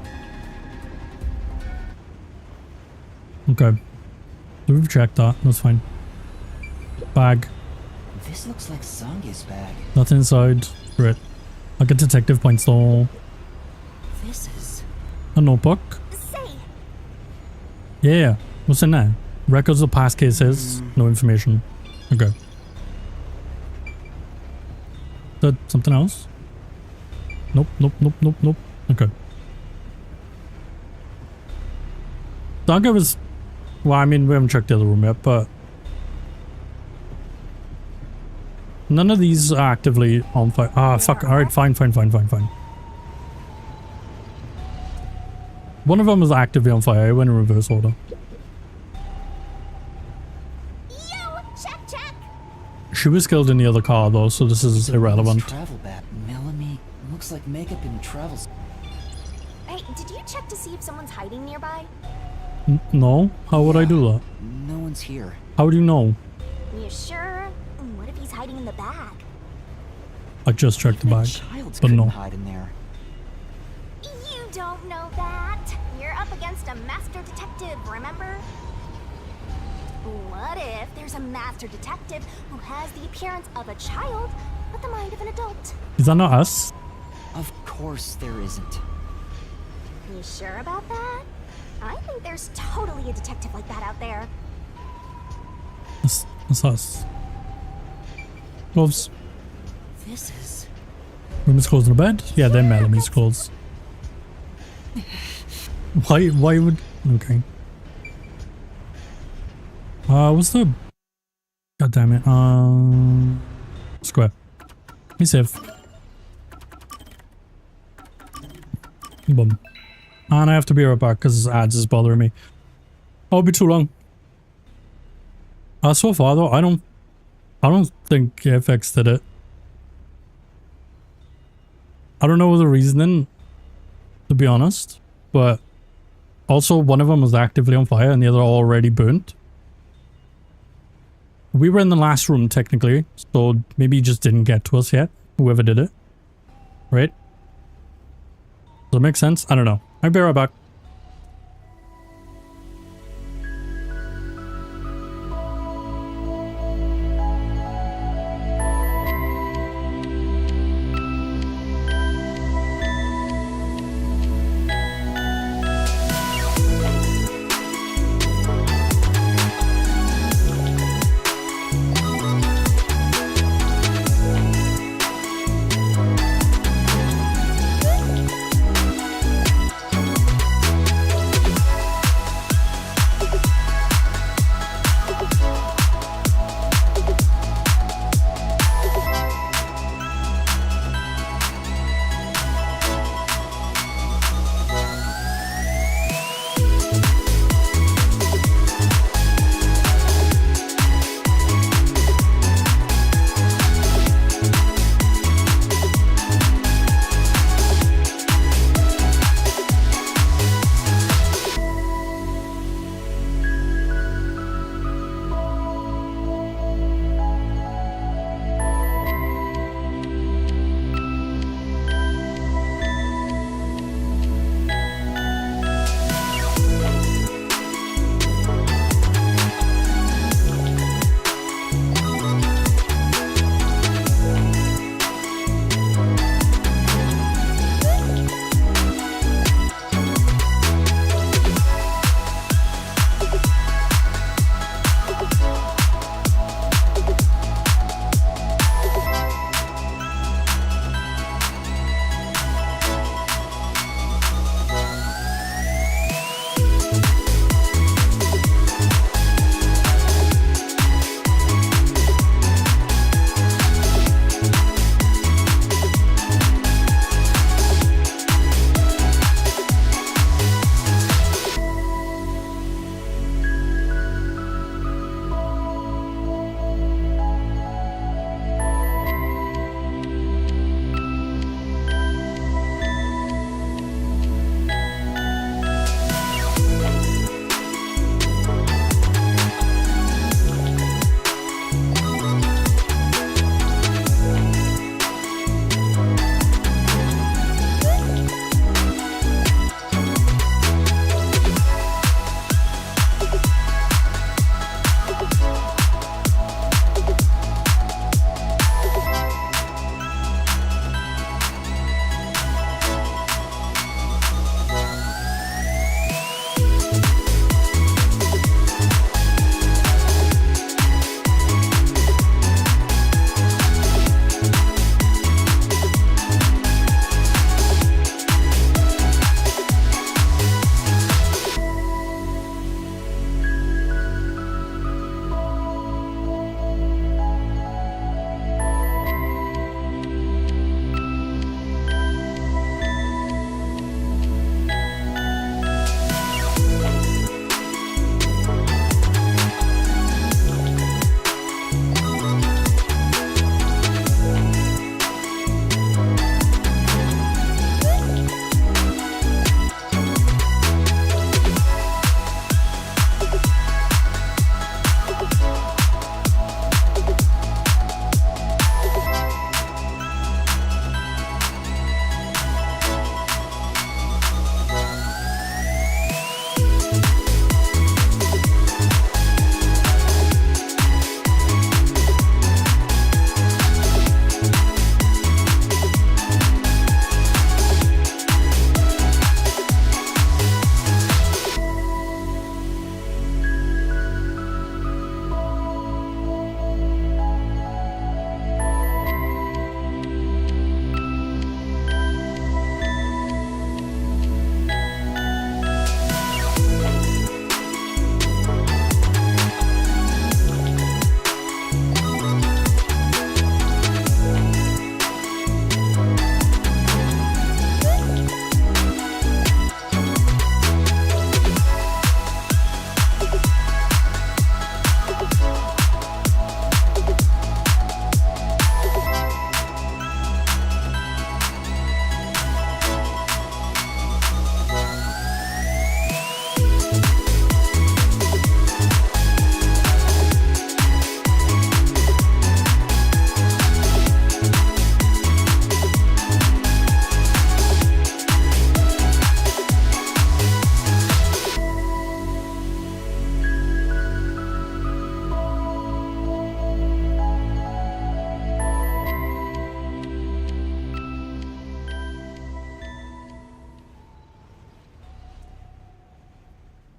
S1: Okay. So we've checked that. That's fine. Bag.
S3: This looks like Zange's bag.
S1: Nothing inside. Great. I get detective points though.
S3: This is...
S1: A notebook.
S2: Say,
S1: Yeah. What's in there? Records of past cases. No information. Okay. Is that something else? Nope, nope, nope, nope, nope. Okay. Zange was... Well, I mean, we haven't checked the other room yet, but... None of these are actively on fire. Ah, fuck. Alright, fine, fine, fine, fine, fine. One of them was actively on fire. I went in reverse order.
S2: yo, check.
S1: She was killed in the other car though, so this is irrelevant.
S3: Travel bag. Melanie. Looks like makeup and travels.
S2: Hey, did you check to see if someone's hiding nearby?
S1: No? How would I do that?
S3: No one's here.
S1: How do you know?
S2: You sure? What if he's hiding in the bag?
S1: I just checked the
S3: Even a
S1: bag,
S3: child
S1: but
S3: couldn't
S1: no.
S3: hide in there.
S2: You don't know that. You're up against a master detective, remember? What if there's a master detective who has the appearance of a child, but the mind of an adult?
S1: Is that not us?
S3: Of course there isn't.
S2: You sure about that? I think there's totally a detective like that out there.
S1: That's us. Gloves.
S3: This is...
S1: Room is closed in the bed? Yeah, they're Melanie's clothes. Why would... Okay. What's the... God damn it. Square. Be safe. Boom. And I have to be right back because ads is bothering me. Oh, it'll be too long. So far though, I don't think FX did it. I don't know the reasoning, to be honest, but also one of them was actively on fire and the other already burnt. We were in the last room, technically, so maybe it just didn't get to us yet, whoever did it. Right? Does that make sense? I don't know. I'll be right back.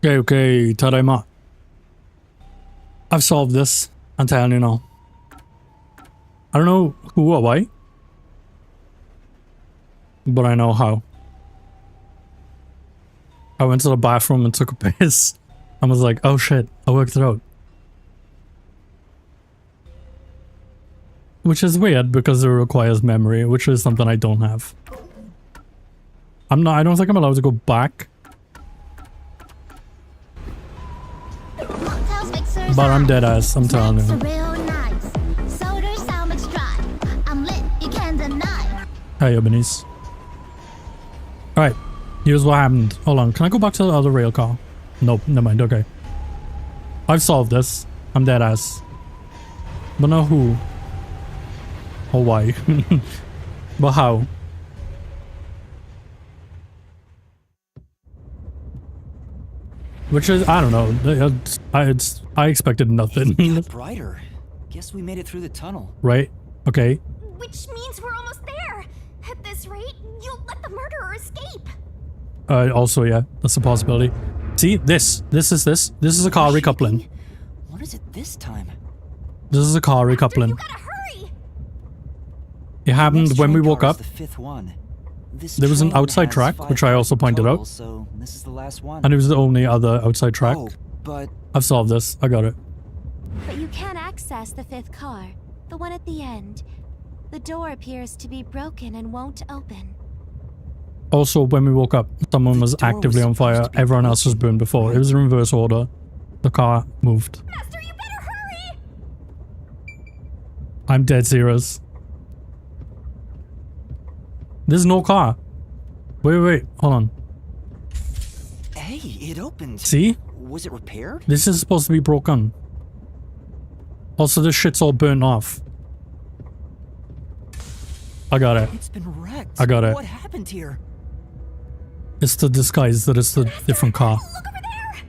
S1: Okay, Tadaima. I've solved this. I'm telling you now. I don't know who or why, but I know how. I went to the bathroom and took a piss. I was like, oh shit, I worked it out. Which is weird because it requires memory, which is something I don't have. I don't think I'm allowed to go back. But I'm dead ass, I'm telling you. Hey, Ebenezer. Alright, here's what happened. Hold on, can I go back to the other rail car? Nope, never mind, okay. I've solved this. I'm dead ass. But not who. Or why. But how? Which is, I don't know. I expected nothing.
S3: It got brighter. Guess we made it through the tunnel.
S1: Right? Okay.
S2: Which means we're almost there. At this rate, you'll let the murderer escape.
S1: Also, yeah, that's a possibility. See, this is a car recoupling.
S3: What is it this time?
S1: This is a car recoupling.
S2: You gotta hurry.
S1: It happened when we woke up.
S3: The fifth one.
S1: There was an outside track, which I also pointed out.
S3: So this is the last one.
S1: And it was the only other outside track.
S3: Oh, but
S1: I've solved this. I got it.
S8: But you can access the fifth car, the one at the end. The door appears to be broken and won't open.
S1: Also, when we woke up, someone was actively on fire. Everyone else was burned before. It was in reverse order. The car moved.
S2: Master, you better hurry.
S1: I'm dead serious. There's no car. Wait. Hold on.
S3: hey, it opened.
S1: See?
S3: Was it repaired?
S1: This is supposed to be broken. Also, this shit's all burnt off. I got it.
S3: It's been wrecked.
S1: I got it.
S3: What happened here?
S1: It's the disguise that it's the different car.
S2: Look over there!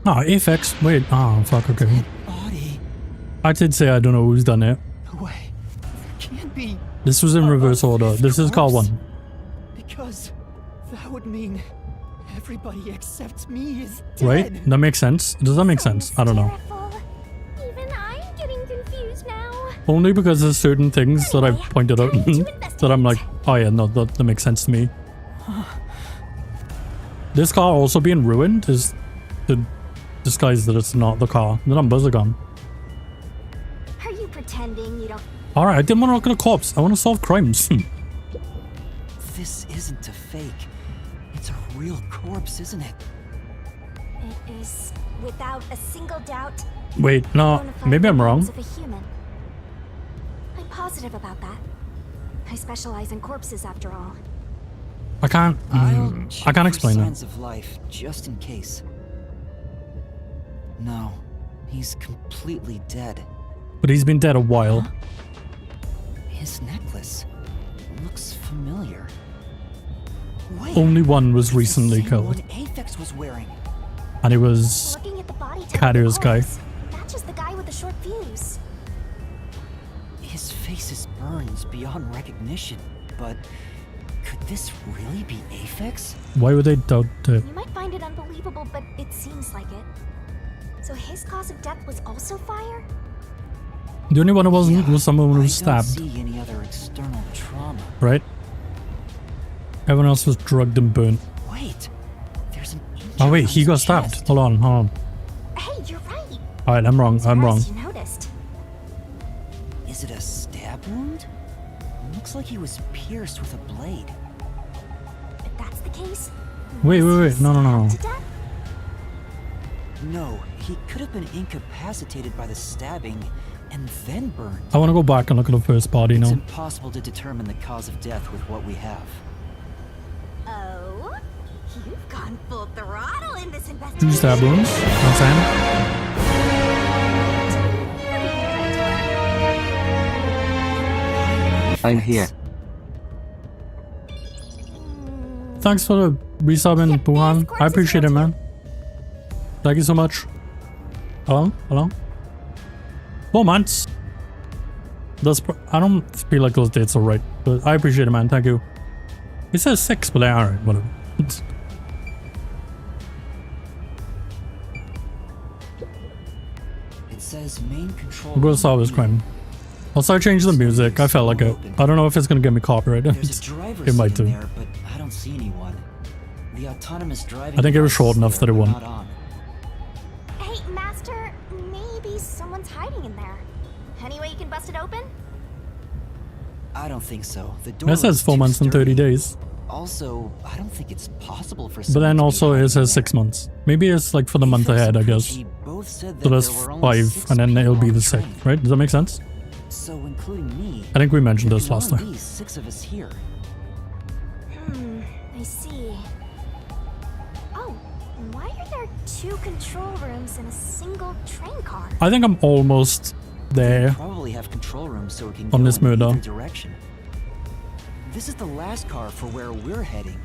S1: Ah, Apex. Wait. Ah, fuck, okay.
S3: Body.
S1: I did say I don't know who's done it.
S3: No way. Can't be.
S1: This was in reverse order. This is car 1.
S3: Because that would mean everybody except me is dead.
S1: Right? That makes sense. Does that make sense? I don't know.
S2: Even I'm getting confused now.
S1: Only because there's certain things that I've pointed out that I'm like, oh yeah, no, that makes sense to me. This car also being ruined is the disguise that it's not the car. The numbers are gone.
S2: Are you pretending you don't?
S1: Alright, I didn't want to look at a corpse. I want to solve crimes.
S3: This isn't a fake. It's a real corpse, isn't it?
S2: It is, without a single doubt.
S1: Wait, no,
S2: bona fide
S1: maybe I'm
S2: remains
S1: wrong.
S2: of a human. I'm positive about that. I specialize in corpses, after all.
S1: I can't explain
S3: signs
S1: it.
S3: of life, just in case. No, he's completely dead.
S1: But he's been dead a while.
S3: His necklace looks familiar. Wait,
S1: Only one was recently
S3: it's the same
S1: killed.
S3: one Aphex was wearing.
S1: And it was
S2: Looking at the body type
S1: Kadir's
S2: of the
S1: guy.
S2: corpse, matches the guy with the short fuse.
S3: His face is burned beyond recognition, but could this really be Aphex?
S1: Why would they doubt it?
S2: You might find it unbelievable, but it seems like it. So his cause of death was also fire?
S1: The only one who wasn't was someone who was
S3: I don't
S1: stabbed,
S3: see any other external trauma.
S1: right? Everyone else was drugged and burnt.
S3: Wait, there's an injury
S1: Oh wait,
S3: on
S1: he
S3: his
S1: got stabbed.
S3: chest.
S1: Hold on.
S2: Hey, you're right.
S1: Alright, I'm wrong. I'm wrong.
S2: Surprised you noticed.
S3: Is it a stab wound? Looks like he was pierced with a blade.
S2: If that's the case,
S1: Wait.
S2: was he
S1: No.
S2: stabbed to death?
S3: No, he could have been incapacitated by the stabbing and then burned.
S1: I want to go back and look at the first body
S3: It's
S1: now.
S3: impossible to determine the cause of death with what we have.
S2: Oh, you've gone full throttle in this
S1: 2
S2: investigation.
S1: stab wounds. You know what I'm saying?
S11: I'm here.
S1: Thanks for the resubbing, Buhan. I appreciate it, man. Thank you so much. Hello? 4 months. I don't feel like those dates are right. but I appreciate it, man. Thank you. It says 6, but alright, whatever.
S3: It says main control.
S1: We'll go to solve this crime. Also, I changed the music. I felt like it. I don't know if it's gonna get me copyrighted.
S3: There's a driver
S1: It might do.
S3: there, but I don't see anyone. The autonomous driving.
S1: I think it was short enough that it won't.
S3: not on.
S2: Hey, Master, maybe someone's hiding in there. Any way you can bust it open?
S3: I don't think so. The door
S1: It says
S3: looks
S1: 4
S3: too
S1: months and 30
S3: sturdy.
S1: days.
S3: Also, I don't think it's possible for.
S1: But then also it says 6 months. Maybe it's like for the month ahead, I guess. So that's 5, and then it'll be the 6th, right? Does that make sense?
S3: So including me.
S1: I think we mentioned
S3: there's
S1: this last
S3: one
S1: time.
S3: of these 6 of us here.
S2: I see. Oh, why are there 2 control rooms in a single train car?
S1: I think I'm almost there.
S3: Probably have control rooms so we can
S1: On
S3: go
S1: this
S3: in
S1: murder.
S3: either direction. This is the last car for where we're heading,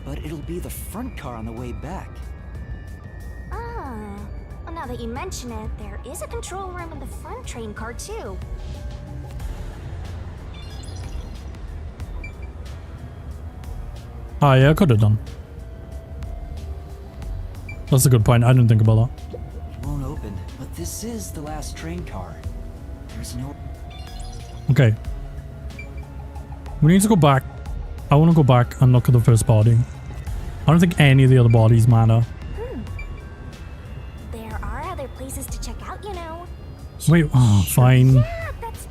S3: but it'll be the front car on the way back.
S2: Ah, well, now that you mention it, there is a control room in the front train car too.
S1: Ah, yeah, I could have done. That's a good point. I didn't think about that.
S3: It won't open, but this is the last train car. There's no.
S1: Okay. We need to go back. I want to go back and look at the first body. I don't think any of the other bodies matter.
S2: There are other places to check out, you know.
S1: Wait, oh, fine.
S2: Yeah, that's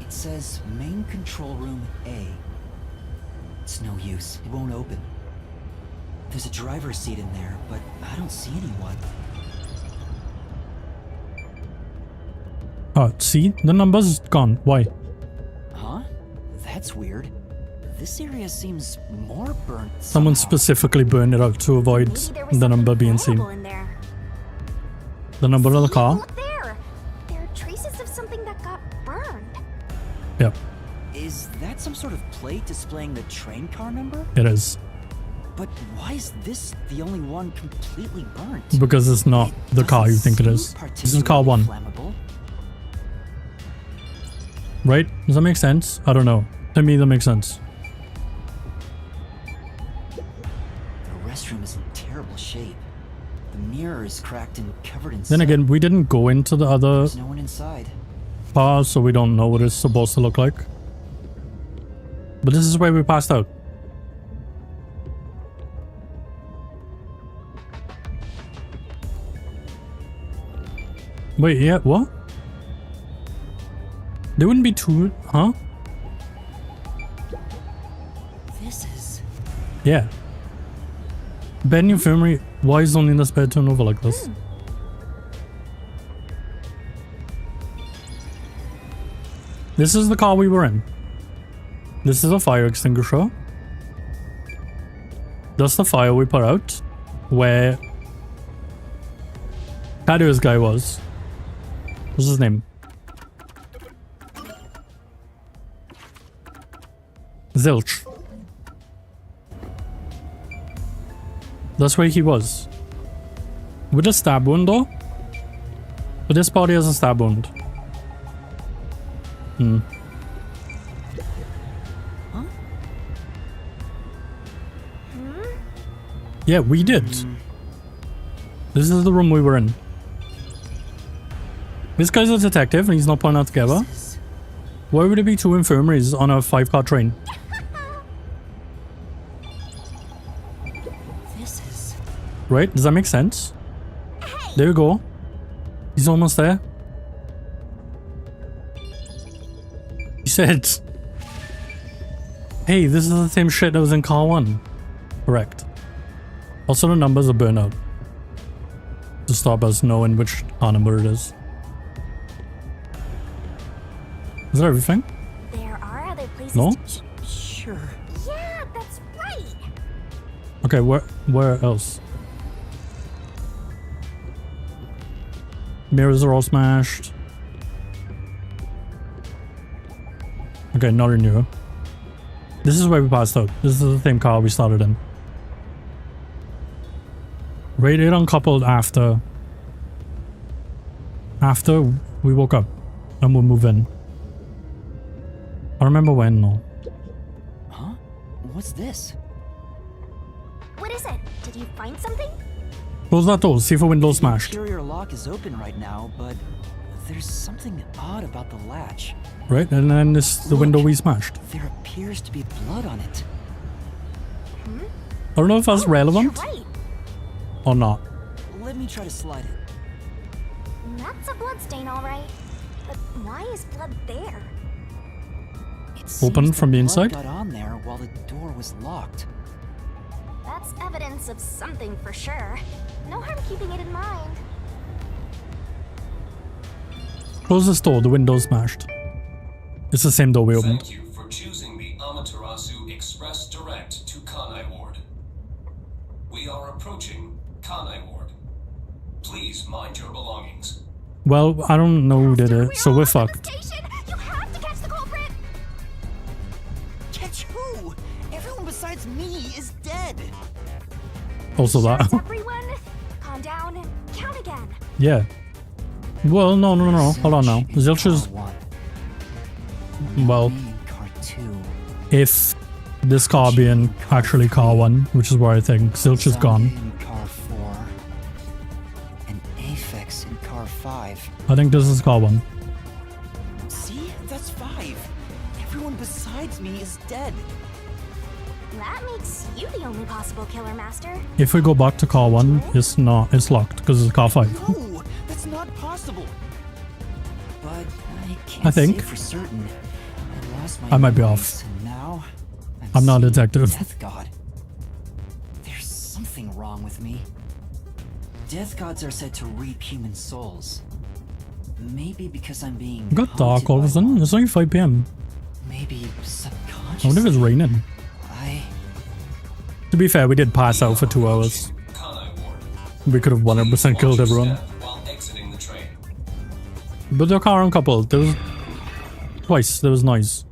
S3: It says main control room A. It's no use. It won't open. There's a driver's seat in there, but I don't see anyone.
S1: Oh, see? The number's gone. Why?
S3: Huh? That's weird. This area seems more burnt.
S1: Someone
S3: somehow.
S1: specifically burned it out to avoid
S2: maybe there was
S1: the number
S2: something
S1: being seen.
S2: valuable in there.
S1: The number of the
S2: See,
S1: car?
S2: look there. There are traces of something that got burned.
S1: Yep,
S3: Is that some sort of plate displaying the train car number?
S1: it is.
S3: But why is this the only one completely burnt?
S1: Because it's not the car you think it is. This is car 1.
S3: Flammable.
S1: Right? Does that make sense? I don't know. To me, that makes sense.
S3: The restroom is in terrible shape. The mirror is cracked and covered in
S1: Then
S3: soot.
S1: again, we didn't go into the other
S3: There's no one inside.
S1: car, so we don't know what it's supposed to look like. But this is where we passed out. Wait, yeah, what? There wouldn't be 2, huh?
S3: This is...
S1: Yeah. Bed in the infirmary. Why is only this bed turned over like this? This is the car we were in. This is a fire extinguisher. That's the fire we put out. Where Tattoo's guy was. What's his name? Zilch. That's where he was. With a stab wound though. But this body has a stab wound. Yeah, we did. This is the room we were in. This guy's a detective and he's not putting that together. Why would it be 2 infirmaries on a 5-car train?
S3: This is...
S1: Right? Does that make sense? There we go. He's almost there. He said, hey, this is the same shit that was in car 1. Correct. Also, the numbers are burnt out. To stop us knowing which car number it is. Is that everything?
S2: There are other places
S1: No?
S2: to...
S3: Sure.
S2: Yeah, that's right.
S1: Okay, where else? Mirrors are all smashed. Okay, not in here. This is where we passed out. This is the same car we started in. Radiator uncoupled after we woke up and we'll move in. I remember when though.
S3: Huh? What's this?
S2: What is it? Did you find something?
S1: Close that door, see if a window's
S3: The
S1: smashed.
S3: interior lock is open right now, but there's something odd about the latch.
S1: Right, and then this the window we smashed.
S3: There appears to be blood on it.
S1: I don't know if that's relevant
S2: You're right.
S1: or not.
S3: Let me try to slide it.
S2: That's a bloodstain, all right. But why is blood there?
S3: It
S1: Open
S3: seems
S1: from the
S3: blood
S1: inside?
S3: got on there while the door was locked.
S2: That's evidence of something for sure. No harm keeping it in mind.
S1: Close this door, the window's smashed. It's the same door we opened.
S6: Thank you for choosing the Amaterasu Express Direct to Kanai Ward. We are approaching Kanai Ward. Please mind your belongings.
S1: Well, I don't know who did it, so we're fucked.
S2: Station! You have to catch the culprit!
S3: Catch who? Everyone besides me is dead.
S1: Also that.
S2: Shots, everyone! Calm down and count again.
S1: Yeah. Well, no. Hold on now. Zilch is...
S3: Car 1.
S1: Well,
S3: Me in car 2.
S1: if this car being actually car 1, which is where I think Zilch is gone.
S3: Zombie in car 4. And Aphex in car 5.
S1: I think this is car 1.
S3: See? That's 5. Everyone besides me is dead.
S2: That makes you the only possible killer, Master.
S1: If we go back to car 1, it's not. It's locked because it's car 5.
S3: No, that's not possible. But I can't
S1: I think.
S3: say for certain. I lost my
S1: I might be
S3: memories,
S1: off.
S3: and now
S1: I'm not a
S3: seeing
S1: detective.
S3: Death God. There's something wrong with me. Death gods are said to reap human souls. Maybe because I'm being
S1: It got
S3: haunted
S1: dark all of a
S3: by
S1: sudden.
S3: one.
S1: It's only 5 PM.
S3: Maybe
S1: I
S3: subconsciously.
S1: wonder if it's raining.
S3: I
S1: To be fair, we did pass out for 2 hours.
S6: Kanai Ward.
S1: We could have 100%
S6: Watch
S1: killed
S6: your
S1: everyone.
S6: step while exiting the train.
S1: But the car uncoupled. There was... Twice, there was noise.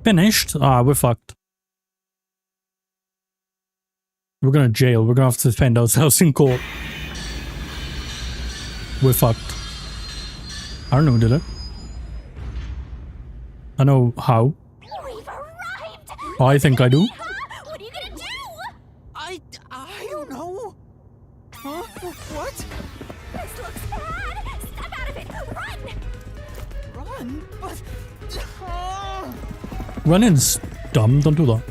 S1: Finished? Ah, we're fucked. We're gonna jail. We're gonna have to defend ourselves in court. We're fucked. I don't know who did it. I know how.
S2: We've arrived!
S1: Oh, I think I do.
S2: Huh? What are you gonna do?
S3: I don't know. Huh? What?
S2: This looks bad! Step out of it! Run!
S3: Run? But
S1: Running's dumb. Don't do that.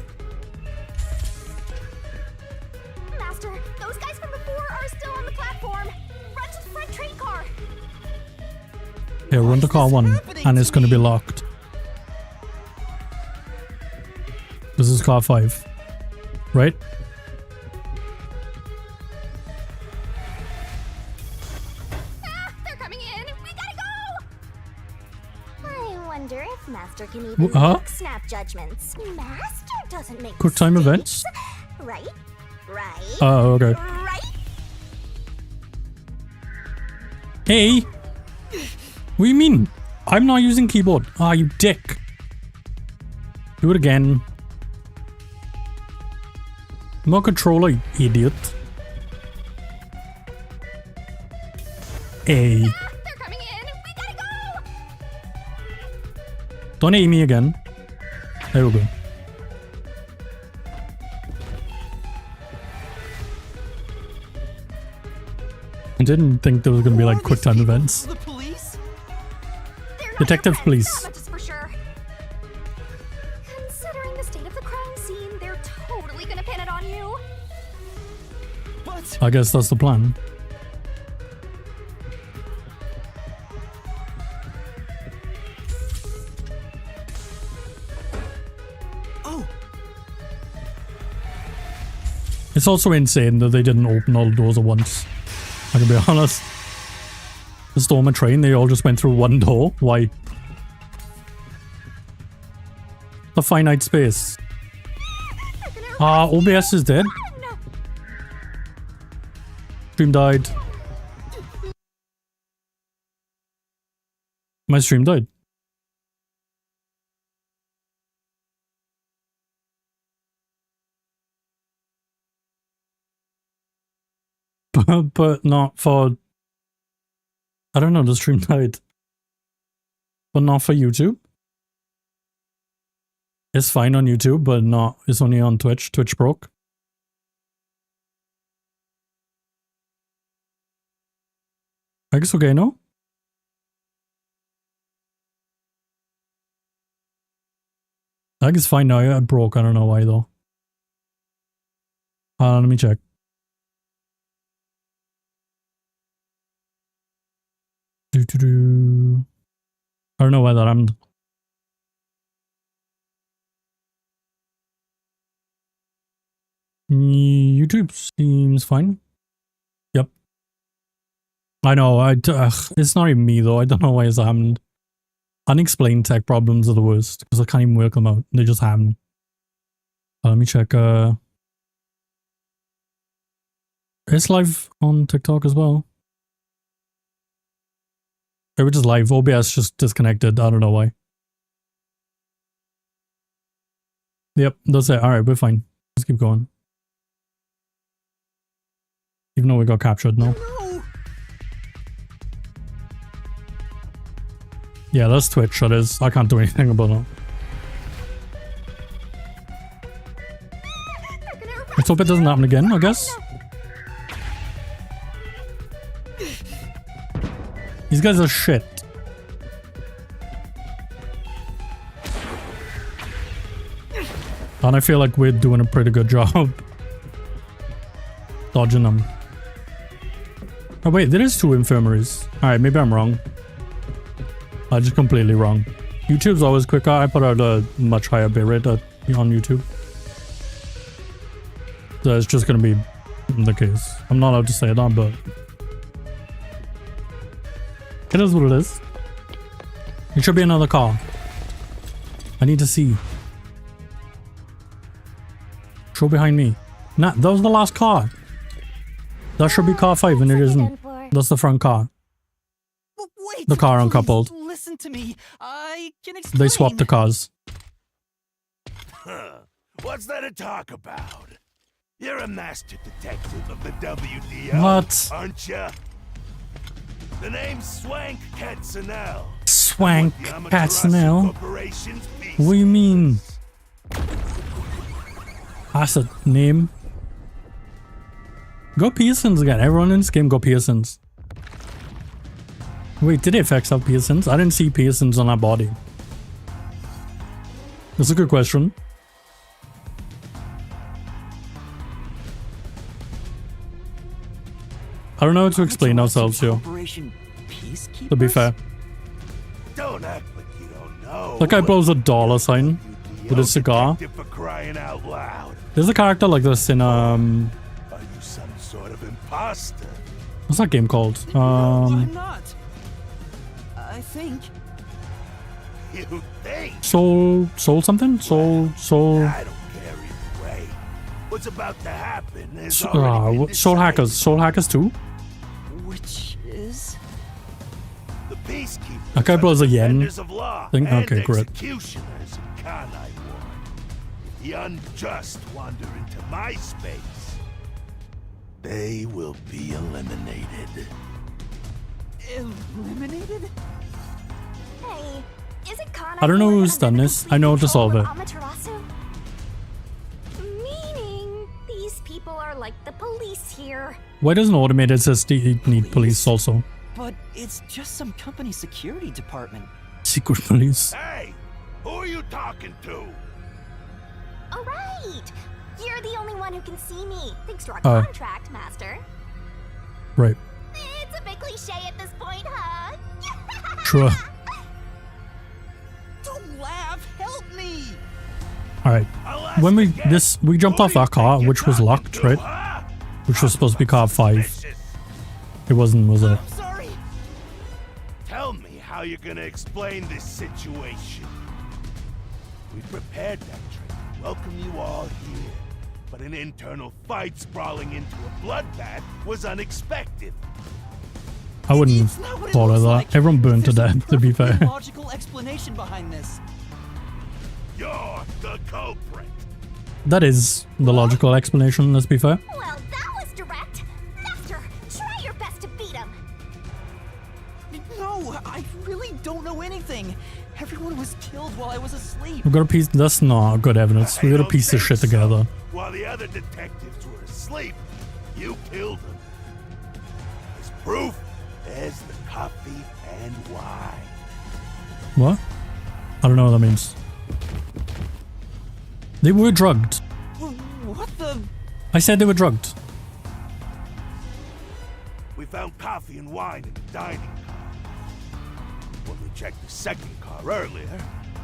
S2: Master, those guys from before are still on the platform. Run to the front train car.
S1: Here, run to car 1, and it's gonna be locked. This is car 5. Right?
S2: Ah, they're coming in. We gotta go. I wonder if Master can even
S1: Huh?
S2: make snap judgments. Master doesn't make
S1: Quick time
S2: mistakes.
S1: events?
S2: Right? Right?
S1: Oh, okay.
S2: Right?
S1: Hey! What do you mean? I'm not using keyboard. Ah, you dick. Do it again. No controller, you idiot. Hey.
S2: Ah, they're coming in. We gotta go.
S1: Don't aim me again. There we go. I didn't think there was gonna be like quick time events.
S3: The police?
S2: They're not
S1: Detective
S2: your friends,
S1: police.
S2: that much is for sure. Considering the state of the crime scene, they're totally gonna pin it on you.
S3: But
S1: I guess that's the plan.
S3: oh,
S1: It's also insane that they didn't open all the doors at once. I can be honest. The storm and train, they all just went through one door. Why? The finite space. Ah, OBS is dead. Stream died. My stream died. But not for... I don't know, the stream died. But not for YouTube? It's fine on YouTube, but not. It's only on Twitch. Twitch broke. I guess okay, no? I think it's fine now. It broke. I don't know why though. Let me check. I don't know why that happened. YouTube seems fine. Yep. I know. It's not even me though. I don't know why it's happened. Unexplained tech problems are the worst because I can't even work them out. They just happen. Let me check. It's live on TikTok as well. It was just live. OBS just disconnected. I don't know why. Yep, that's it. Alright, we're fine. Let's keep going. Even though we got captured now.
S9: No.
S1: Yeah, that's Twitch, that is. I can't do anything about that. Let's hope it doesn't happen again, I guess. These guys are shit. And I feel like we're doing a pretty good job dodging them. Oh wait, there is 2 infirmaries. Alright, maybe I'm wrong. I'm just completely wrong. YouTube's always quicker. I put out a much higher bitrate on YouTube. So it's just gonna be the case. I'm not allowed to say that, but it is what it is. It should be another car. I need to see. Show behind me. Nah, that was the last car. That should be car 5 and it isn't. That's the front car.
S3: Wait,
S1: The car uncoupled.
S3: Listen to me. I can explain.
S1: They swapped the cars.
S10: What's there to talk about? You're a master detective of the WDO,
S1: What?
S10: aren't you? The name's Swank Katzenell.
S1: Swank
S10: The Amaterasu
S1: Katzenell?
S10: Corporation's beast.
S1: What do you mean? That's a name. Go piercings again. Everyone in this game go piercings. Wait, did FX have piercings? I didn't see piercings on that body. That's a good question. I don't know how to explain ourselves here, to be fair.
S10: Don't act like you don't know.
S1: That guy blows a dollar sign with a cigar.
S10: For crying out loud.
S1: There's a character like this in
S10: Are you some sort of imposter?
S1: what's that game called?
S3: I'm not. I think.
S10: You think?
S1: Soul something? Soul
S10: I don't care either way. What's about to happen is already been
S1: Soul
S10: decided.
S1: Hackers. Soul Hackers 2?
S3: Which is?
S10: The peacekeepers
S1: That guy blows a yen
S10: defenders of law
S1: thing?
S10: and
S1: Okay, great.
S10: executioners in Kanai War. If the unjust wander into my space, they will be eliminated.
S3: Eliminated?
S2: Hey, isn't Kanai
S1: I don't know
S2: Ward
S1: who's done
S2: under the
S1: this. I know to
S2: complete
S1: solve
S2: control
S1: it.
S2: of Amaterasu? Meaning, these people are like the police here.
S1: Why doesn't automated system need police also?
S3: But it's just some company security department.
S1: Secret police.
S10: Hey, who are you talking to?
S2: All right, you're the only one who can see me, thanks to our
S1: Oh.
S2: contract, Master.
S1: Right.
S2: It's a bit cliche at this point, huh?
S1: Sure.
S3: Don't laugh. Help me.
S1: Alright.
S10: I'll ask
S1: When we
S10: again.
S1: we jumped
S10: Who
S1: off
S10: do you
S1: that car,
S10: think
S1: which
S10: you're
S1: was
S10: talking
S1: locked,
S10: to,
S1: right?
S10: huh?
S1: Which was supposed to be car 5.
S10: Suspicious.
S1: It wasn't, was it?
S3: I'm sorry.
S10: Tell me how you're gonna explain this situation. We prepared that train to welcome you all here, but an internal fight sprawling into a bloodbath was unexpected.
S1: I wouldn't
S3: It's not what it
S1: follow
S3: looks
S1: that.
S3: like.
S1: Everyone burned to
S3: There's a
S1: death, to be fair.
S3: perfectly logical explanation behind this.
S10: You're the culprit.
S1: That is the logical explanation, let's be fair.
S2: Well, that was direct. Master, try your best to beat him.
S3: No, I really don't know anything. Everyone was killed while I was asleep.
S1: We got a piece. That's not good evidence. We got a piece of shit together.
S11: While the other detectives were asleep, you killed them. As proof, there's the coffee and wine.
S1: What? I don't know what that means. They were drugged.
S3: What the?
S1: I said they were drugged.
S11: We found coffee and wine in the dining car. When we checked the second car earlier,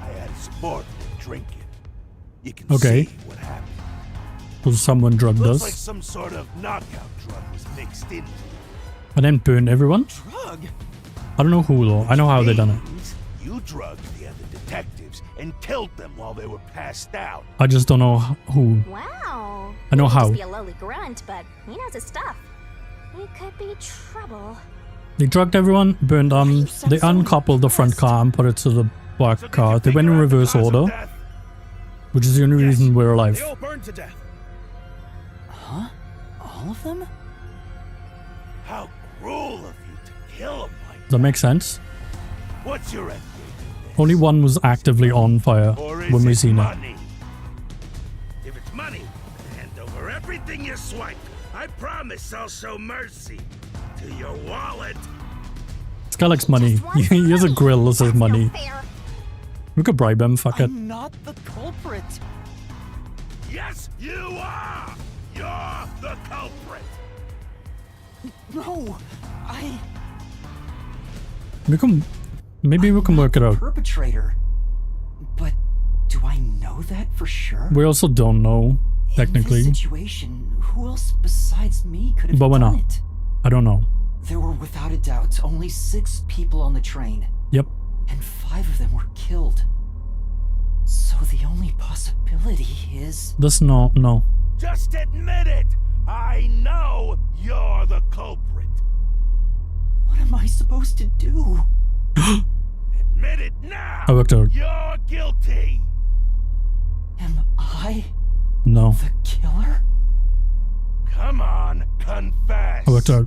S11: I added some more to drink it. You can
S1: Okay.
S11: see what happened.
S1: Well, someone drugged
S11: Looks
S1: us
S11: like some sort of knockout drug was mixed in.
S1: and then burned everyone.
S3: Drug?
S1: I don't know who though. I know how they done it.
S11: Means you drugged the other detectives and killed them while they were passed out.
S1: I just don't know who.
S2: Wow.
S1: I know
S2: He may
S1: how.
S2: just be a lowly grunt, but he knows his stuff. He could be trouble.
S1: They drugged everyone, burned them. They uncoupled the front car and put it to the back
S11: So did
S1: car.
S11: you
S1: They went in
S11: figure out the
S1: reverse
S11: cause of
S1: order,
S11: death?
S1: which is the only reason we're alive.
S9: They all burned to death.
S3: Huh? All of them?
S11: How cruel of you to kill them like
S1: Does that make sense?
S11: What's your end game in this?
S1: Only one was actively on fire
S11: Or is
S1: when we
S11: it
S1: seen it.
S11: money? If it's money, hand over everything you swipe. I promise I'll show mercy to your wallet.
S1: This guy likes money.
S2: Just wants
S1: He has a
S2: money.
S1: grill that says
S2: That's no
S1: money.
S2: fair.
S1: We could bribe him, fuck it.
S3: I'm not the culprit.
S11: Yes, you are! You're the culprit!
S3: No,
S1: Maybe we can work it out.
S3: Perpetrator. But do I know that for sure?
S1: We also don't know, technically.
S3: In this situation, who else besides me could have
S1: But we're
S3: done
S1: not.
S3: it?
S1: I don't know.
S3: There were without a doubt only 6 people on the train,
S1: Yep.
S3: and 5 of them were killed. So the only possibility is...
S1: This no.
S11: Just admit it! I know you're the culprit!
S3: What am I supposed to do?
S11: Admit it now!
S1: I worked out.
S11: You're guilty!
S3: Am I
S1: No.
S3: the killer?
S11: Come on, confess!
S1: I worked out.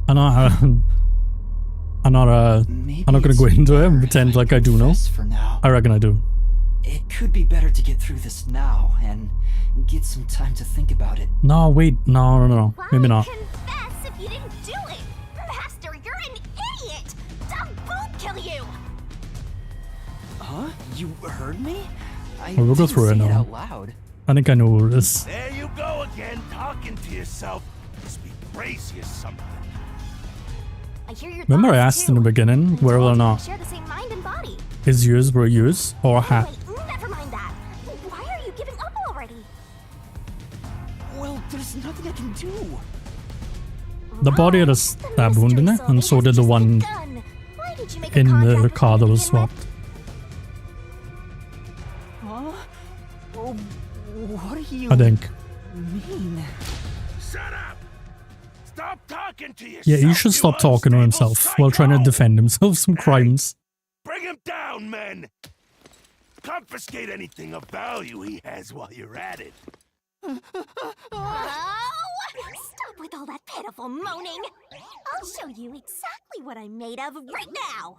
S1: I'm not gonna go into it and pretend like I do know.
S3: For now.
S1: I reckon I do.
S3: It could be better to get through this now and get some time to think about it.
S1: No, wait. No.
S2: Why
S1: Maybe not.
S2: confess if you didn't do it? Master, you're an idiot! Doug won't kill you!
S3: Huh? You heard me? I
S1: Well, we'll go
S3: didn't
S1: through it
S3: say
S1: now.
S3: out loud.
S1: I think I know what it is.
S11: There you go again, talking to yourself. Must be crazy or something.
S2: I hear your
S1: Remember I
S2: thoughts,
S1: asked in
S2: too.
S1: the beginning
S2: I
S1: whether
S2: told
S1: or
S2: you we
S1: not
S2: share the same mind and body.
S1: his ears were ears or a hat.
S2: Wait, never mind that. Why are you giving up already?
S3: Well, there's nothing I can do.
S1: The body had a
S2: Right,
S1: stab
S2: the
S1: wound in
S2: mystery
S1: it, and so
S2: solving
S1: did
S2: has
S1: the
S2: just
S1: one
S2: begun. Why did you make a
S1: in
S2: contract
S1: the
S2: with
S1: car
S2: me
S1: that
S2: to
S1: was
S2: begin with?
S1: swapped.
S3: Huh? Oh, what do you
S1: I think.
S3: mean?
S11: Shut up! Stop talking to yourself!
S1: Yeah, he should stop talking to
S11: unstable
S1: himself while trying to
S11: psycho!
S1: defend himself from crimes.
S11: Bring him down, men! Confiscate anything of value he has while you're at it.
S2: Oh! Stop with all that pitiful moaning! I'll show you exactly what I'm made of right now!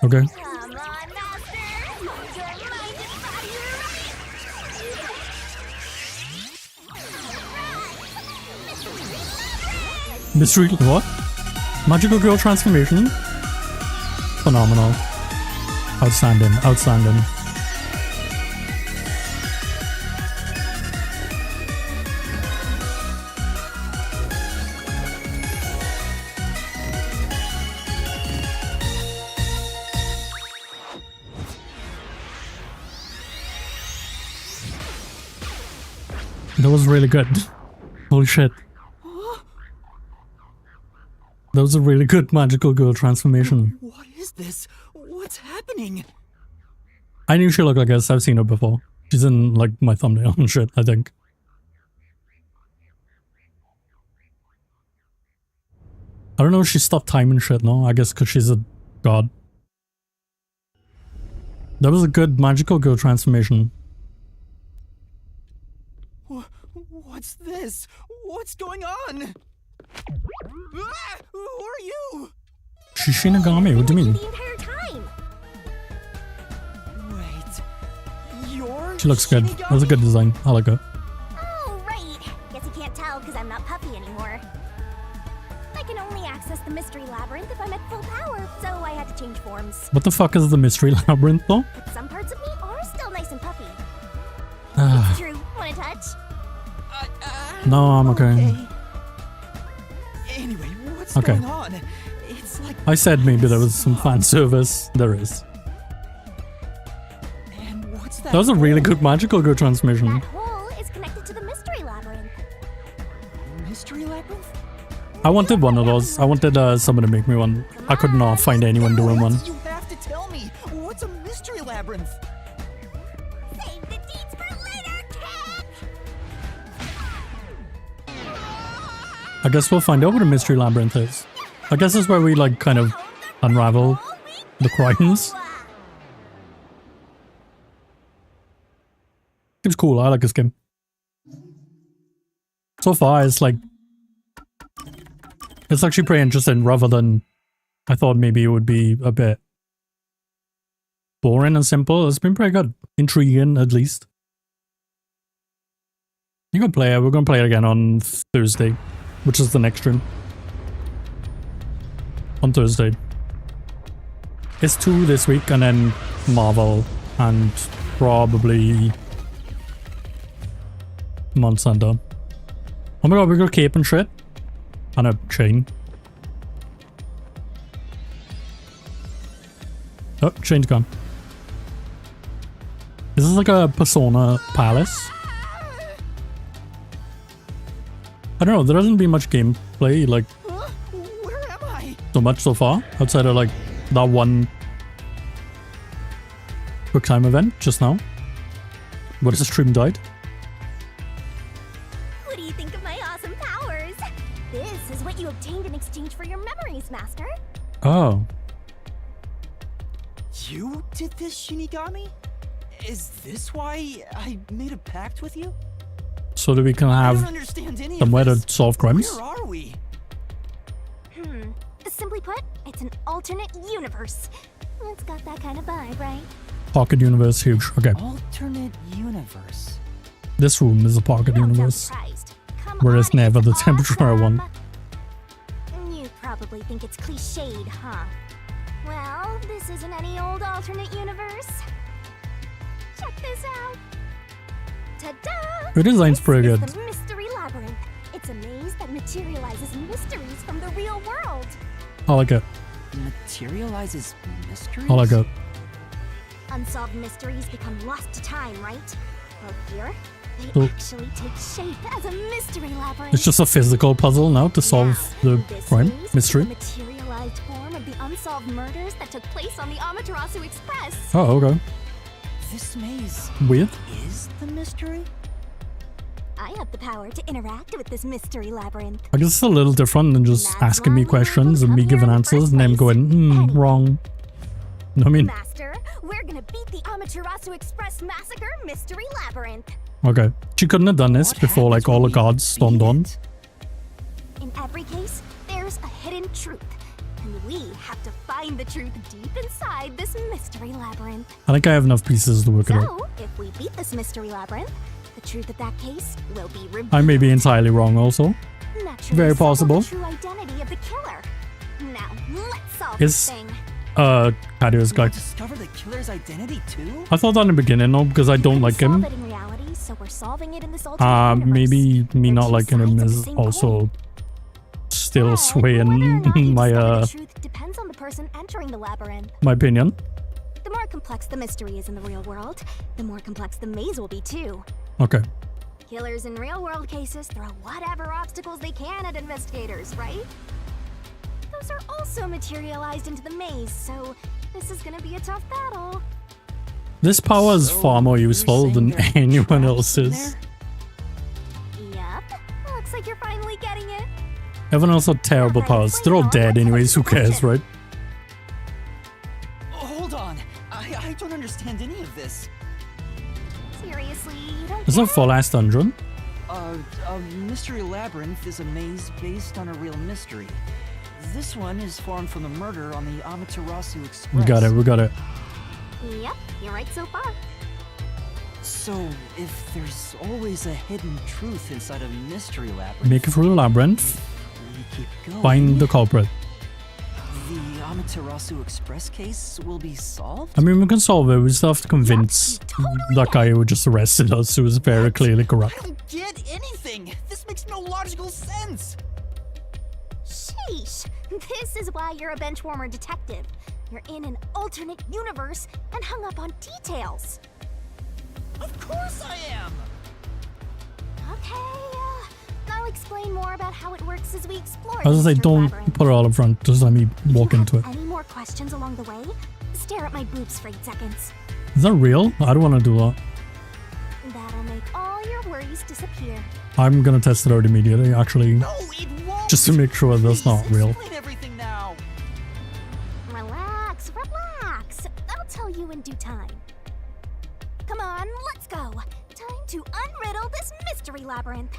S1: Okay.
S2: Come on, Master! Your mind and body ready!
S1: Mystery what? Magical girl transformation? Phenomenal. Outstanding. That was really good. Holy shit. That was a really good magical girl transformation.
S3: What is this? What's happening?
S1: I knew she looked like this. I've seen her before. She's in, like, my thumbnail and shit, I think. I don't know if she stopped time and shit, no? I guess because she's a god. That was a good magical girl transformation.
S3: What's this? What's going on? Ah, who are you?
S1: She's Shinigami, what do you mean?
S2: The entire time.
S1: She looks good. That's a good design. I like her.
S2: Oh, right. Guess you can't tell because I'm not puffy anymore. I can only access the mystery labyrinth if I'm at full power, so I had to change forms.
S1: What the fuck is the mystery labyrinth though?
S2: But some parts of me are still nice and puffy.
S1: Ah.
S2: It's true. Want a touch?
S1: No, I'm okay.
S3: Anyway, what's
S1: Okay.
S3: going on? It's like
S1: I said maybe there was some fan service. There is.
S3: and what's that?
S1: That was a really good magical girl transmission.
S2: That hole is connected to the mystery labyrinth.
S3: mystery labyrinth?
S1: I wanted one of those. I wanted someone to make me one. I could not find anyone doing one.
S3: You have to tell me. What's a mystery labyrinth?
S2: Save the deeds for later, kid!
S1: I guess we'll find out what a mystery labyrinth is. I guess that's where we like kind of unravel the crimes. Seems cool. I like this game. So far, it's like it's actually pretty interesting rather than I thought maybe it would be a bit boring and simple. It's been pretty good. Intriguing, at least. You can play it. We're going to play it again on Thursday, which is the next stream. On Thursday. It's 2 this week and then Marvel and probably Monsanto. Oh my god, we got a cape and shit. And a chain. Oh, chain's gone. Is this like a Persona Palace? I don't know, there hasn't been much gameplay, like,
S3: Where am I?
S1: so much so far, outside of like that one quick time event just now. What is the stream died?
S2: What do you think of my awesome powers? This is what you obtained in exchange for your memories, Master.
S1: Oh.
S3: You did this, Shinigami? Is this why I made a pact with you?
S1: So that we can
S3: I don't
S1: have
S3: understand any
S1: somewhere
S3: of
S1: to
S3: this.
S1: solve crimes?
S3: Where are we?
S2: Simply put, it's an alternate universe. It's got that kind of vibe, right?
S1: Pocket universe, huge. Okay.
S3: Alternate universe.
S1: This room is a pocket
S2: Don't sound
S1: universe.
S2: surprised. Come
S1: Where
S2: on,
S1: it's never the
S2: it's
S1: temperature
S2: awesome.
S1: one.
S2: You probably think it's cliched, huh? Well, this isn't any old alternate universe. Check this out. Ta-da!
S1: Your design's pretty
S2: This
S1: good.
S2: is the Mystery Labyrinth. It's a maze that materializes mysteries from the real world.
S1: I like it.
S3: Materializes mysteries?
S1: I like it.
S2: Unsolved mysteries become lost to time, right? Well, here, they
S1: So-
S2: actually take shape as a mystery labyrinth.
S1: It's just a physical puzzle now to solve the
S2: This
S1: crime
S2: maze is
S1: mystery.
S2: the materialized form of the unsolved murders that took place on the Amaterasu Express.
S1: Oh, okay.
S3: This maze
S1: Weird.
S3: is the mystery?
S2: I have the power to interact with this mystery labyrinth.
S1: I guess it's a little different than just
S2: That's
S1: asking me
S2: why we
S1: questions and
S2: come
S1: me
S2: here
S1: giving
S2: in the
S1: answers
S2: first
S1: and them
S2: place.
S1: going,
S2: Anyway.
S1: wrong. You know what I mean?
S2: Master, we're gonna beat the Amaterasu Express Massacre Mystery Labyrinth.
S1: Okay. She couldn't have done this
S3: What
S1: before like
S3: happens
S1: all the
S3: when we
S1: gods stormed
S3: beat
S1: on.
S3: it?
S2: In every case, there's a hidden truth. And we have to find the truth deep inside this mystery labyrinth.
S1: I think I have enough pieces to work it out.
S2: So, if we beat this mystery labyrinth, the truth of that case will be revealed.
S1: I may be entirely wrong also.
S2: Naturally,
S1: very
S2: so will
S1: possible.
S2: The true identity of the killer. Now, let's solve
S1: Is-
S2: this thing.
S1: Cadio's guy.
S3: Discover the killer's identity too?
S1: I thought that in the beginning though, because I don't
S2: We
S1: like
S2: solve
S1: him.
S2: it in reality, so we're solving it in this alternate universe.
S1: Maybe me
S2: They're
S1: not
S2: two
S1: liking him
S2: sides of the
S1: is
S2: same
S1: also
S2: coin.
S1: still
S2: But
S1: swaying
S2: whether or not you
S1: my
S2: discover the truth depends on the person entering the labyrinth.
S1: my opinion.
S2: The more complex the mystery is in the real world, the more complex the maze will be too.
S1: Okay.
S2: Killers in real world cases throw whatever obstacles they can at investigators, right? Those are also materialized into the maze, so this is gonna be a tough battle.
S1: This power is
S3: So,
S1: far more
S3: you're
S1: useful
S3: saying
S1: than
S3: there are
S1: anyone
S3: traps in
S1: else's.
S3: there?
S2: Yep, looks like you're finally getting it.
S1: Everyone else had terrible powers. They're all dead anyways, who cares, right?
S3: Hold on. I don't understand any of this.
S2: Seriously, you don't
S1: Is that
S2: get it?
S1: full ass dungeon?
S3: A mystery labyrinth is a maze based on a real mystery. This one is formed from the murder on the Amaterasu Express.
S1: We got it, we got it.
S2: Yep, you're right so far.
S3: So, if there's always a hidden truth inside a mystery labyrinth,
S1: Make it through the labyrinth.
S3: we keep going,
S1: Find the culprit.
S3: the Amaterasu Express case will be solved?
S1: I mean, we can solve it. We still have to convince that guy who just arrested us, who was very clearly corrupt.
S3: I don't get anything! This makes no logical sense!
S2: Sheesh. This is why you're a benchwarmer detective. You're in an alternate universe and hung up on details.
S3: Of course I am!
S2: Okay, I'll explain more about how it works as we explore.
S1: As I say,
S2: Mystery
S1: don't
S2: Labyrinth.
S1: put it all up front. Just let me walk
S2: If you
S1: into it.
S2: have any more questions along the way? Stare at my boobs for 8 seconds.
S1: Is that real? I don't want to do that.
S2: That'll make all your worries disappear.
S1: I'm gonna test it out immediately, actually,
S3: No, it won't!
S1: just to make sure that's not
S3: Please,
S1: real.
S3: explain everything now!
S2: Relax, relax. I'll tell you in due time. Come on, let's go. Time to unriddle this mystery labyrinth.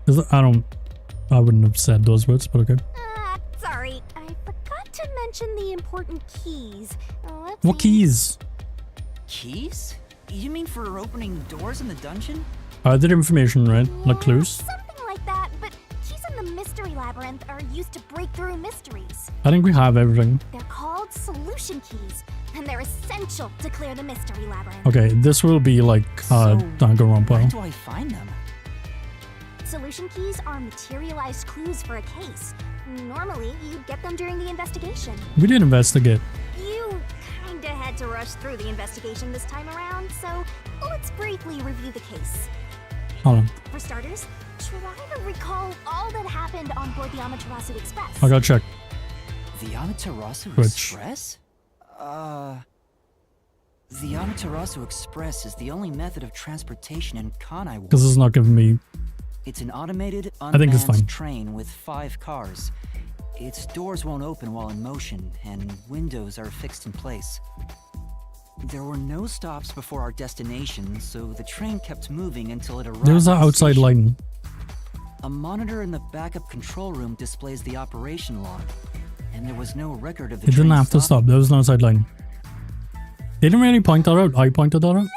S1: I wouldn't have said those words, but okay.
S2: Sorry, I forgot to mention the important keys. Let's
S1: What
S2: see.
S1: keys?
S3: Keys? You mean for opening doors in the dungeon?
S1: I did information, right? Like clues?
S2: Something like that, but keys in the mystery labyrinth are used to break through mysteries.
S1: I think we have everything.
S2: They're called solution keys, and they're essential to clear the mystery labyrinth.
S1: Okay, this will be like
S3: Where
S1: Danganronpa.
S3: do I find them?
S2: Solution keys are materialized clues for a case. Normally, you'd get them during the investigation.
S1: We did investigate.
S2: You kinda had to rush through the investigation this time around, so let's briefly review the case.
S1: Hold on.
S2: For starters, try to recall all that happened on board the Amaterasu Express.
S1: I gotta check.
S3: The Amaterasu
S1: Which?
S3: Express? The Amaterasu Express is the only method of transportation in Kanai World.
S1: Because it's not giving me.
S3: It's an automated,
S1: think it's fine.
S3: unmanned train with 5 cars. Its doors won't open while in motion, and windows are fixed in place. There were no stops before our destination, so the train kept moving until it arrived.
S1: There was
S3: at
S1: an
S3: the
S1: outside
S3: station.
S1: line.
S3: A monitor in the backup control room displays the operation log, and there was no record of the
S1: It didn't
S3: train
S1: have to
S3: stopping.
S1: stop. There was an outside line. They didn't really point that out. I pointed that out.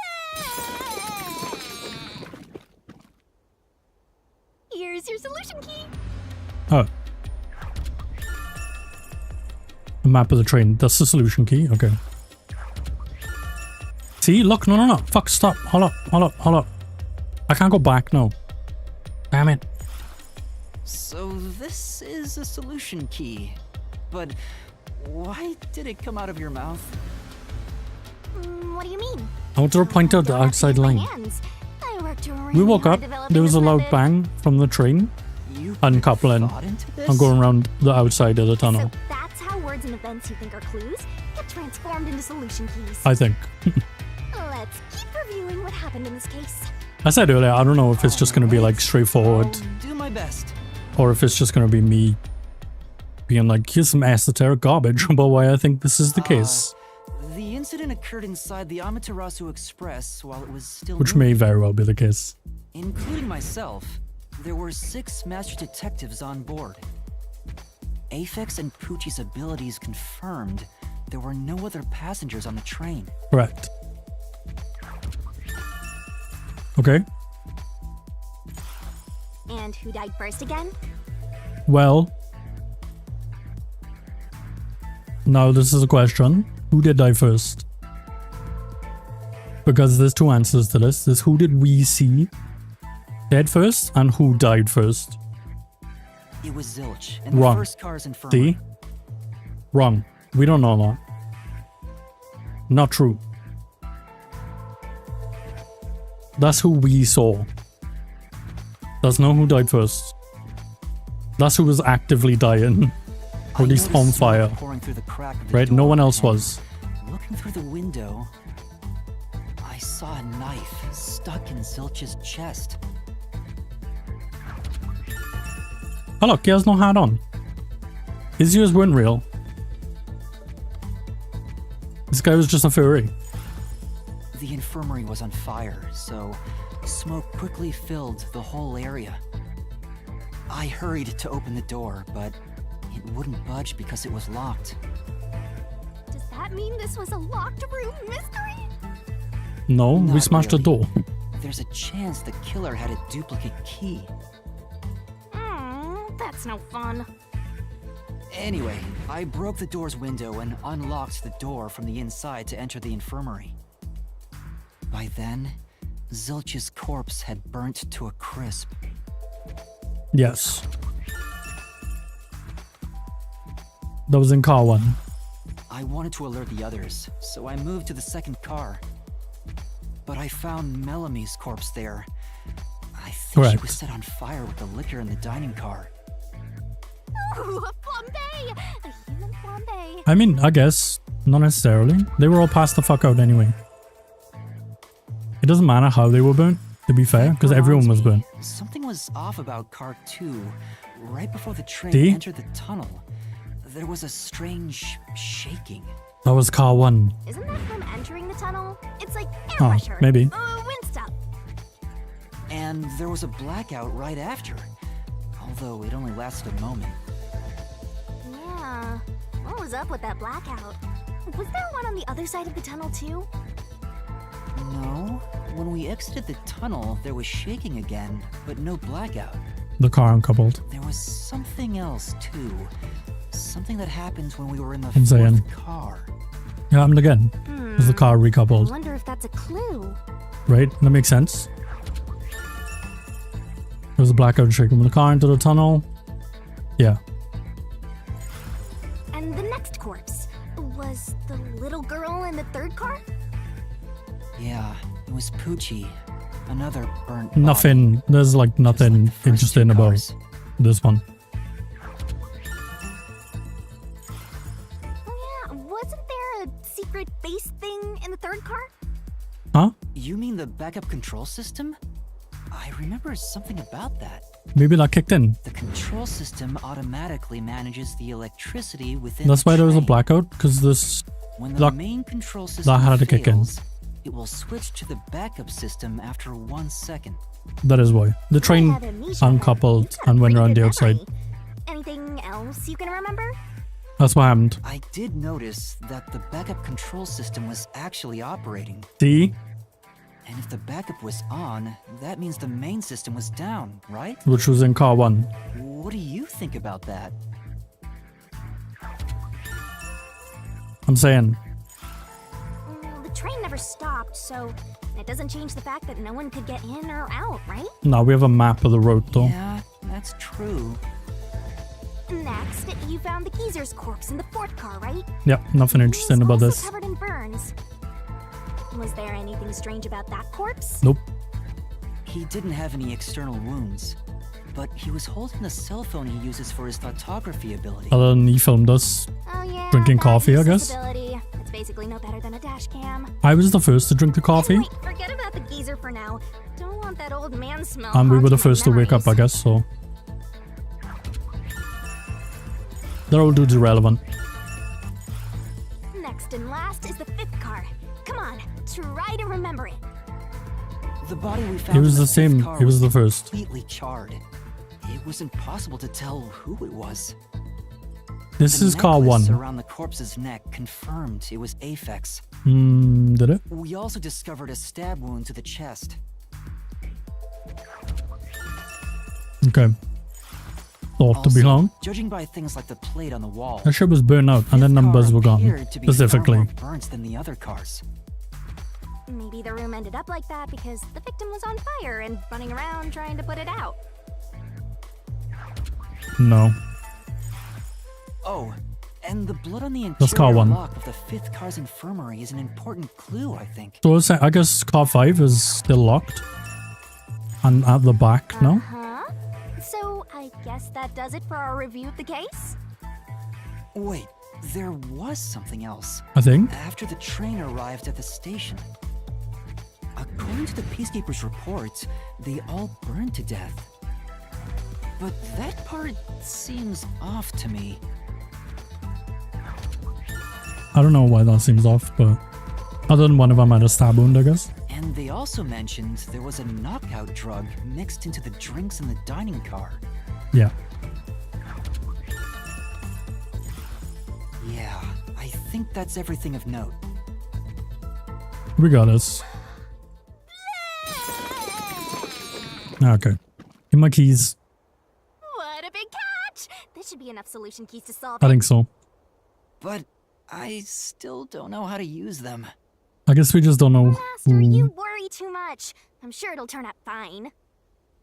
S2: Here's your solution key.
S1: Oh. A map of the train. That's the solution key. Okay. See? Look. No. Fuck. Stop. Hold up. I can't go back now. Damn it.
S3: So this is a solution key. But why did it come out of your mouth?
S2: What do you mean?
S1: I want to point out the
S2: Don't have to
S1: outside
S2: use my
S1: line.
S2: hands. I worked
S1: We
S2: really
S1: woke
S2: hard
S1: up.
S2: developing
S1: There was a
S2: this
S1: loud
S2: method.
S1: bang from the train.
S3: You
S1: Uncoupling.
S3: thought into this?
S1: I'm going around the outside of the tunnel.
S2: So that's how words and events you think are clues get transformed into solution keys.
S1: I think.
S2: Let's keep reviewing what happened in this case.
S1: I said earlier, I don't know if it's just going to be like straightforward
S3: I'll do my best.
S1: or if it's just going to be me being like, here's some esoteric garbage about why I think this is the case.
S3: The incident occurred inside the Amaterasu Express while it was still
S1: Which
S3: moving.
S1: may very well be the case.
S3: Including myself, there were 6 master detectives on board. Aphex and Poochie's abilities confirmed there were no other passengers on the train.
S1: Correct. Okay.
S2: And who died first again?
S1: Well. Now this is a question. Who did die first? Because there's 2 answers to this. There's who did we see dead first and who died first.
S3: It was Zilch and
S1: Wrong.
S3: the first car's infirmary.
S1: See? Wrong. We don't know that. Not true. That's who we saw. That's not who died first. That's who was actively dying. Or at least
S3: I
S1: on
S3: noticed
S1: fire.
S3: smoke pouring through the crack of the
S1: Right? No
S3: door,
S1: one else
S3: and
S1: was.
S3: Looking through the window, I saw a knife stuck in Zilch's chest.
S1: Oh look, he has no hat on. His ears weren't real. This guy was just a furry.
S3: The infirmary was on fire, so smoke quickly filled the whole area. I hurried to open the door, but it wouldn't budge because it was locked.
S2: Does that mean this was a locked room mystery?
S1: No, we
S3: Not
S1: smashed the
S3: really.
S1: door.
S3: there's a chance the killer had a duplicate key.
S2: That's no fun.
S3: Anyway, I broke the door's window and unlocked the door from the inside to enter the infirmary. By then, Zilch's corpse had burnt to a crisp.
S1: Yes. That was in car 1.
S3: I wanted to alert the others, so I moved to the second car. But I found Mellamy's corpse there. I think she was set on fire with the liquor in the dining car.
S2: Ooh, a flambe! A human flambe.
S1: I mean, I guess. Not necessarily. They were all passed the fuck out anyway. It doesn't matter how they were burnt, to be fair, because everyone was burnt.
S3: Something was off about car 2. Right before the train
S1: D?
S3: entered the tunnel, there was a strange shaking.
S1: That was car 1.
S2: Isn't that from entering the tunnel? It's like air
S1: Oh,
S2: pressure.
S1: maybe.
S2: Wind stop.
S3: And there was a blackout right after. Although it only lasted a moment.
S2: Yeah. What was up with that blackout? Was there one on the other side of the tunnel too?
S3: No. When we exited the tunnel, there was shaking again, but no blackout.
S1: The car uncoupled.
S3: There was something else too. Something that happened when we were in the
S1: I'm saying.
S3: fourth car.
S1: It happened again. Was the car
S2: I
S1: recoupled?
S2: wonder if that's a clue.
S1: Right? That makes sense. There was a blackout shaking when the car into the tunnel. Yeah.
S2: And the next corpse was the little girl in the third car?
S3: Yeah, it was Poochie. Another burnt
S1: Nothing. There's like nothing interesting about this one.
S2: Oh yeah, wasn't there a secret base thing in the third car?
S1: Huh?
S3: You mean the backup control system? I remember something about that.
S1: Maybe that kicked in.
S3: The control system automatically manages the electricity within
S1: That's
S3: the
S1: why there was a
S3: train.
S1: blackout, because this
S3: When the main control system
S1: that had to kick in.
S3: fails, it will switch to the backup system after 1 second.
S1: That is why. The train
S2: had amnesia,
S1: uncoupled
S2: but you
S1: and
S2: got a
S1: went
S2: pretty
S1: around the
S2: good
S1: outside.
S2: memory. Anything else you can remember?
S1: That's what happened.
S3: I did notice that the backup control system was actually operating.
S1: See?
S3: And if the backup was on, that means the main system was down, right?
S1: Which was in car 1.
S3: What do you think about that?
S1: I'm saying.
S2: The train never stopped, so it doesn't change the fact that no one could get in or out, right?
S1: No, we have a map of the road though.
S3: Yeah, that's true.
S2: Next, you found the geezer's corpse in the fourth car, right?
S1: Yep, nothing interesting
S2: He's
S1: about
S2: also
S1: this.
S2: covered in burns. Was there anything strange about that corpse?
S1: Nope.
S3: He didn't have any external wounds, but he was holding the cell phone he uses for his photography ability.
S1: Other than he filmed us
S2: Oh yeah,
S1: drinking
S2: that
S1: coffee, I
S2: useless
S1: guess.
S2: ability. It's basically no better than a dash cam.
S1: I was the first to drink the coffee,
S2: Wait, forget about the geezer for now. Don't want that old man smell.
S1: and we were the
S2: haunting my
S1: first to wake up, I
S2: memories.
S1: guess, so. That old dude's irrelevant.
S2: Next and last is the fifth car. Come on, try to remember it.
S3: The body we found
S1: He was
S3: in
S1: the
S3: fifth
S1: same,
S3: car
S1: he was the first.
S3: completely charred. It was impossible to tell who it was.
S1: This
S3: The
S1: is car
S3: necklace
S1: 1.
S3: around the corpse's neck confirmed it was Aphex.
S1: Did it?
S3: We also discovered a stab wound to the chest.
S1: Okay. Thought to be
S3: Also,
S1: long.
S3: judging by things like the plate on the wall,
S1: That shit was burned out, and the
S3: fifth
S1: numbers
S3: car
S1: were gone.
S3: appeared to be far
S1: Specifically.
S3: more burnt than the other cars.
S2: Maybe the room ended up like that because the victim was on fire and running around trying to put it out.
S1: No.
S3: Oh, and the blood on the
S1: That's car
S3: interior
S1: 1.
S3: lock of the fifth car's infirmary is an important clue, I think.
S1: So I guess car 5 is still locked. And at the back, no?
S2: Huh? So I guess that does it for our review of the case?
S3: Wait, there was something else.
S1: I think.
S3: After the train arrived at the station. According to the Peacekeepers' reports, they all burned to death. But that part seems off to me.
S1: I don't know why that seems off, but other than one of them had a stab wound, I guess.
S3: And they also mentioned there was a knockout drug mixed into the drinks in the dining car.
S1: Yeah.
S3: Yeah, I think that's everything of note.
S1: We got this. Okay. Give my keys.
S2: What a big catch! This should be enough solution keys to solve
S1: I
S2: it.
S1: think so.
S3: But I still don't know how to use them.
S1: I guess we just don't know.
S2: Master, you worry too much. I'm sure it'll turn out fine.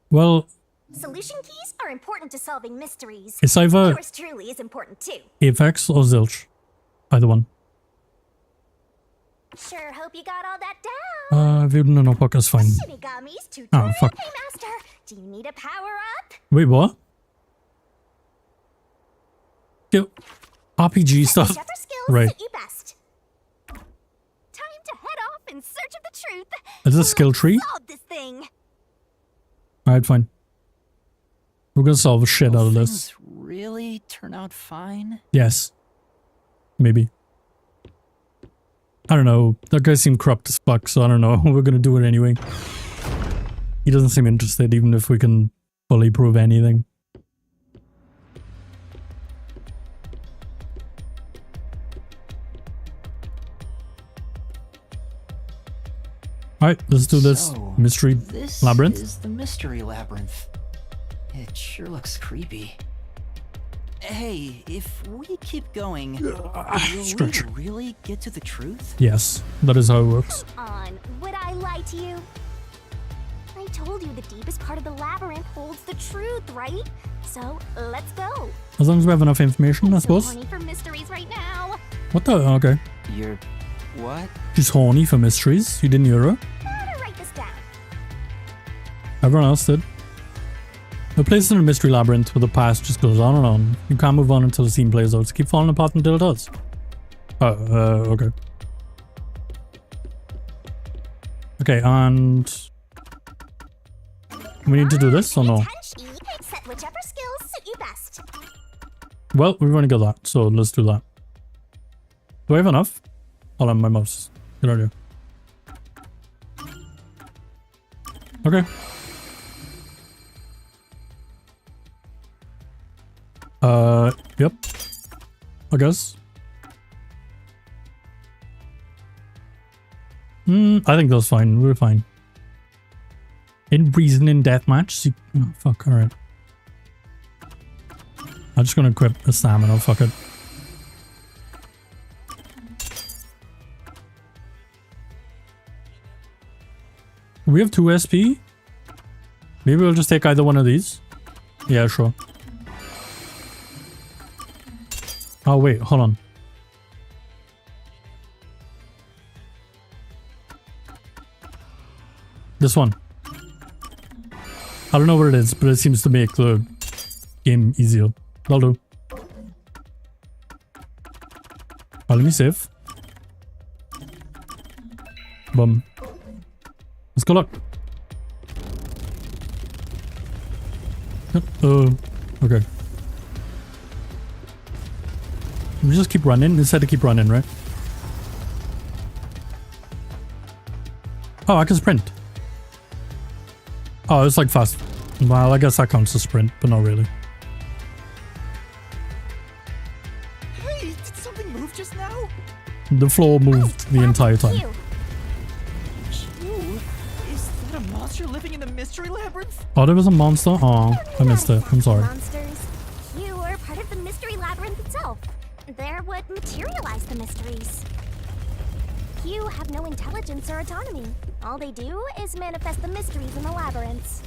S1: Well,
S2: Solution keys are important to solving mysteries.
S1: it's either
S2: Yours truly is important too.
S1: Apex or Zilch. Either one.
S2: Sure hope you got all that down.
S1: If you don't know, podcast fine.
S2: Shinigami's tutorial.
S1: Oh, fuck.
S2: Hey, Master, do you need a power up?
S1: Wait, what? Yo, RPG stuff.
S2: Whichever skills
S1: Right.
S2: suit you best. Time to head off in search of the truth.
S1: Is this a skill tree?
S2: Solve this thing.
S1: Alright, fine. We're gonna solve the shit out of this.
S3: Things really turn out fine?
S1: Yes. Maybe. I don't know. That guy seemed corrupt as fuck, so I don't know. We're gonna do it anyway. He doesn't seem interested, even if we can fully prove anything. Alright, let's do this
S3: So,
S1: mystery
S3: this
S1: labyrinth.
S3: is the mystery labyrinth. It sure looks creepy. Hey, if we keep going, will
S1: stretch.
S3: we really get to the truth?
S1: Yes, that is how it works.
S2: Come on, would I lie to you? I told you the deepest part of the labyrinth holds the truth, right? So, let's go.
S1: As long as we have enough information, I
S2: So
S1: suppose.
S2: horny for mysteries right now.
S1: What the? Okay.
S3: You're... what?
S1: She's horny for mysteries. You didn't hear her?
S2: Gotta write this down.
S1: Everyone else did. The place in a mystery labyrinth where the past just goes on and on. You can't move on until the scene plays out. So keep falling apart until it does. Okay. Okay, and... we need to do this or no?
S2: Attention, set whichever skills suit you best.
S1: Well, we've only got that, so let's do that. Do I have enough? Hold on, my mouse. Get out of here. Okay. Yep. I guess. I think that's fine. We're fine. In reason in deathmatch. Oh, fuck, alright. I'm just gonna equip the stamina, fuck it. We have 2 SP? Maybe we'll just take either one of these. Yeah, sure. Oh wait, hold on. This one. I don't know what it is, but it seems to make the game easier. That'll do. Oh, let me save. Boom. Let's go look. Okay. We just keep running. Instead to keep running, right? Oh, I can sprint. Oh, it's like fast. Well, I guess that counts as sprint, but not really.
S9: Hey, did something move just now?
S1: The floor moved the entire time.
S2: You.
S9: Ooh, is that a monster living in the mystery labyrinth?
S1: Oh, there was a monster? Oh, I missed it. I'm sorry.
S2: Monsters. You are part of the mystery labyrinth itself. They're what materialize the mysteries. You have no intelligence or autonomy. All they do is manifest the mysteries in the labyrinths.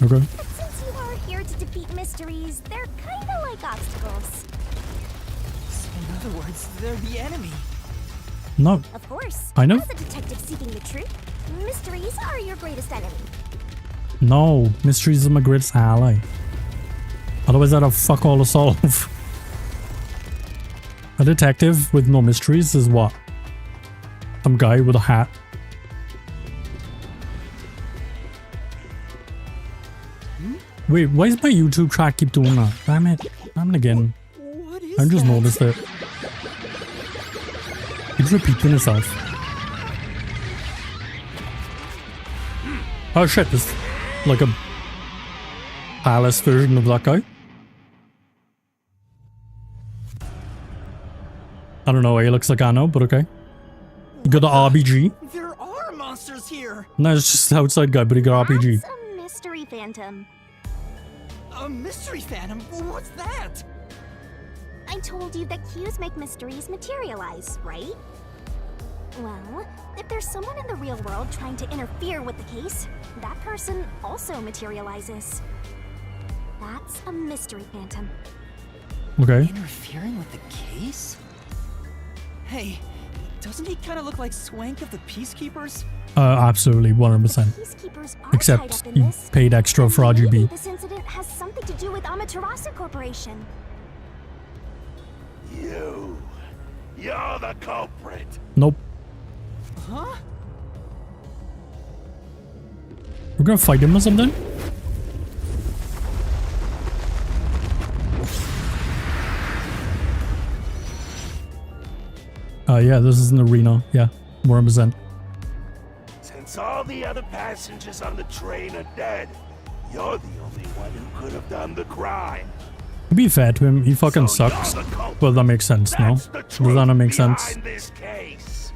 S1: Okay.
S2: But since you are here to defeat mysteries, they're kinda like obstacles.
S9: So in other words, they're the enemy.
S1: No.
S2: Of course.
S1: I know.
S2: As a detective seeking the truth, mysteries are your greatest enemy.
S1: No. Mysteries are my greatest ally. Otherwise, I'd have fuck all to solve. A detective with no mysteries is what? Some guy with a hat. Wait, why does my YouTube chat keep doing that? Damn it. Damn it again.
S9: What is
S1: I just
S9: that?
S1: noticed it. It's repeating itself. Oh shit, it's like a palace version of that guy. I don't know why he looks like Anno, but okay. He got the RBG.
S9: There are monsters here.
S1: No, it's just outside guy, but he got RPG.
S2: That's a mystery phantom.
S3: A mystery phantom? What's that?
S2: I told you that cues make mysteries materialize, right? Well, if there's someone in the real world trying to interfere with the case, that person also materializes. That's a mystery phantom.
S1: Okay.
S3: Interfering with the case? Hey, doesn't he kind of look like Swank of the Peacekeepers?
S1: Absolutely, 100%.
S2: Peacekeepers are
S1: Except
S2: tied up in
S1: he
S2: this.
S1: paid extra for
S2: Maybe
S1: RGB.
S2: this incident has something to do with Amaterasu Corporation.
S11: You're the culprit.
S1: Nope.
S3: Huh?
S1: We're gonna fight him or something? Yeah, this is an arena. Yeah, 100%.
S11: Since all the other passengers on the train are dead, you're the only one who could have done the crime.
S1: To be fair to him, he fucking
S11: So you're
S1: sucks.
S11: the culprit.
S1: Well, that makes sense, no?
S11: That's the
S1: Does
S11: truth
S1: that not make sense?
S11: behind this case.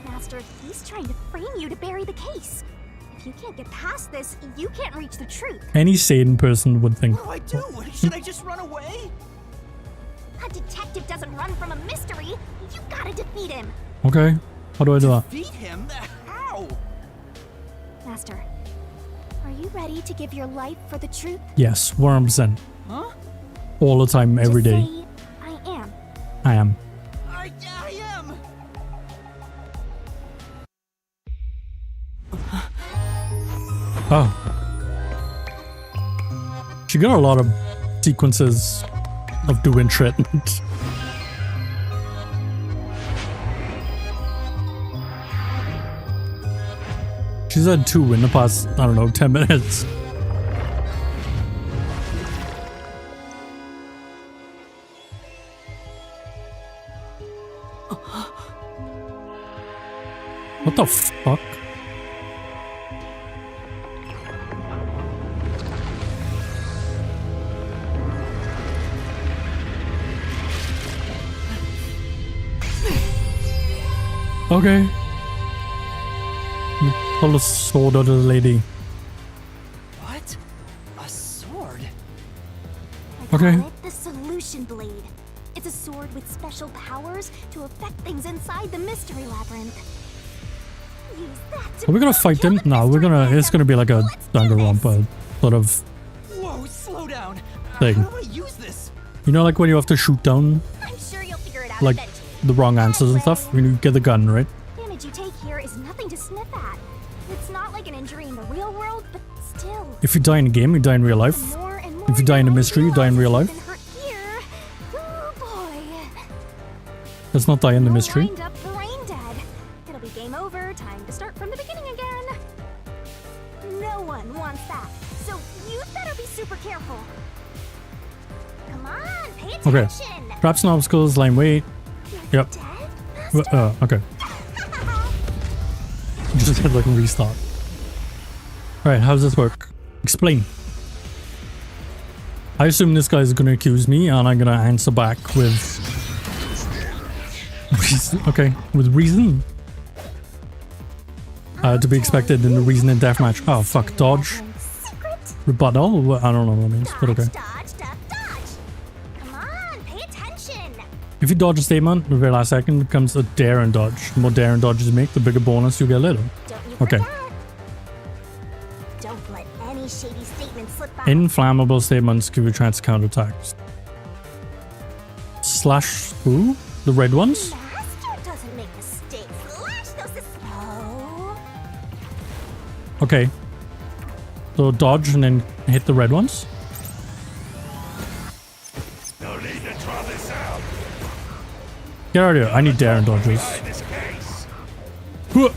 S2: Master, he's trying to frame you to bury the case. If you can't get past this, you can't reach the truth.
S1: Any sane person would think.
S3: What do I do? Should I just run away?
S2: A detective doesn't run from a mystery. You gotta defeat him.
S1: Okay, how do I do that?
S3: Defeat him? How?
S2: Master, are you ready to give your life for the truth?
S1: Yes, 100%.
S3: Huh?
S1: All the time, every
S2: Just
S1: day.
S2: say, I am.
S1: I am.
S3: I am.
S1: Oh. She got a lot of sequences of doing shit. She's had 2 in the past, I don't know, 10 minutes. What the fuck? Okay. Pull the sword out of the lady.
S3: What? A sword?
S2: I call
S1: Okay.
S2: it the Solution Blade. It's a sword with special powers to affect things inside the mystery labyrinth. Use that to
S1: Are we gonna fight
S2: kill
S1: him?
S2: the
S1: No, we're
S2: mystery
S1: gonna. It's
S2: phantom.
S1: gonna be like a
S2: Let's do
S1: Danganronpa sort of
S3: Whoa, slow down.
S1: thing.
S3: How do I use this?
S1: You know, like when you have to shoot down
S2: I'm sure you'll figure it out
S1: like
S2: eventually.
S1: the wrong answers and stuff. When you get the gun, right?
S2: Damage you take here is nothing to sniff at. It's not like an injury in the real world, but still.
S1: If you die in a game, you die in real life.
S2: The more and more
S1: If you die in a
S2: you
S1: mystery, you die in real
S2: realize
S1: life.
S2: you've been hurt here. Oh boy.
S1: Let's not die in the
S2: You'll
S1: mystery.
S2: wind up brain dead. It'll be game over. Time to start from the beginning again. No one wants that. So you'd better be super careful. Come on, pay
S1: Okay.
S2: attention.
S1: Traps and obstacles, line wait.
S2: You're
S1: Yep.
S2: dead,
S1: Okay. Just had like a restart. Alright, how does this work? Explain. I assume this guy's gonna accuse me and I'm gonna answer back with... okay, with reason. To be expected in the reason in deathmatch. Oh fuck, dodge.
S2: Secret.
S1: Rebuttal? Well, I don't know what that means, but okay.
S2: Dodge, dodge, dodge. Come on, pay attention.
S1: If you dodge a statement, the very last second becomes a dare and dodge. The more dare and dodges you make, the bigger bonus you get later.
S2: Don't you
S1: Okay.
S2: forget. Don't let any shady statement slip by.
S1: Inflammable statements give you a chance to counterattacks. Slash who? The red ones?
S2: Master doesn't make mistakes. Slash those slow.
S1: Okay. So dodge and then hit the red ones.
S11: No need to draw this out.
S1: Get out of here. I need dare and dodges.
S11: Behind this case.
S1: Huh.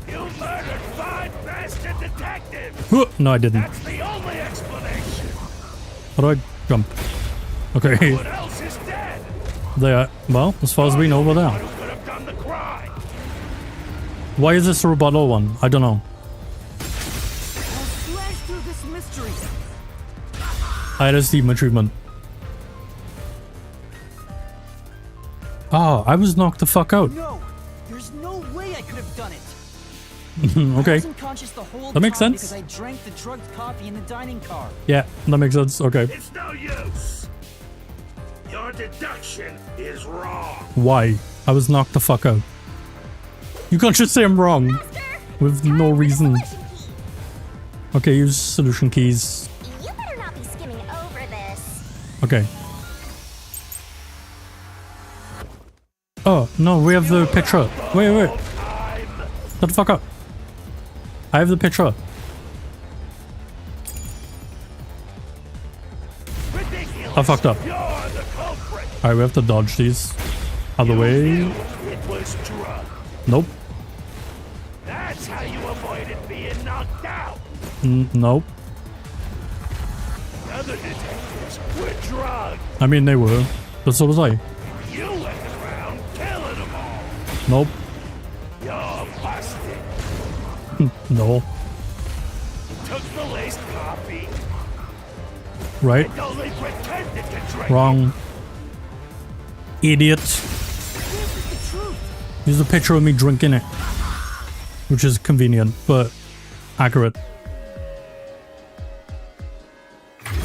S11: You murdered 5 bastard detectives.
S1: Huh. No, I didn't.
S11: That's the only explanation.
S1: How do I jump? Okay.
S11: What else is dead?
S1: There. Well, as far as we know, we're there.
S11: Who could have done the crime?
S1: Why is this a rebuttal one? I don't know.
S3: Slash through this mystery.
S1: I had a Steven treatment. Oh, I was knocked the fuck out.
S3: No, there's no way I could have done it. I
S1: Okay.
S3: was unconscious the whole
S1: That makes
S3: time
S1: sense.
S3: because I drank the drugged coffee in the dining car.
S1: Yeah, that makes sense. Okay.
S11: It's no use. Your deduction is wrong.
S1: Why? I was knocked the fuck out. You can't just say I'm wrong with no reason. Okay, use solution keys.
S2: You better not be skimming over this.
S1: Okay. Oh, no, we have the picture. Wait. Shut the fuck up. I have the picture.
S11: Ridiculous.
S1: I fucked up.
S11: You're the culprit.
S1: Alright, we have to dodge these. Out of the way.
S11: It was drugged.
S1: Nope.
S11: That's how you avoided being knocked out.
S1: Nope.
S11: The other detectives were drugged.
S1: I mean, they were. But so was I.
S11: You went around killing them all.
S1: Nope.
S11: You're busted.
S1: No.
S11: Took the laced coffee
S1: Right?
S11: and only pretended to drink.
S1: Wrong. Idiot. Here's a picture of me drinking it. Which is convenient, but accurate.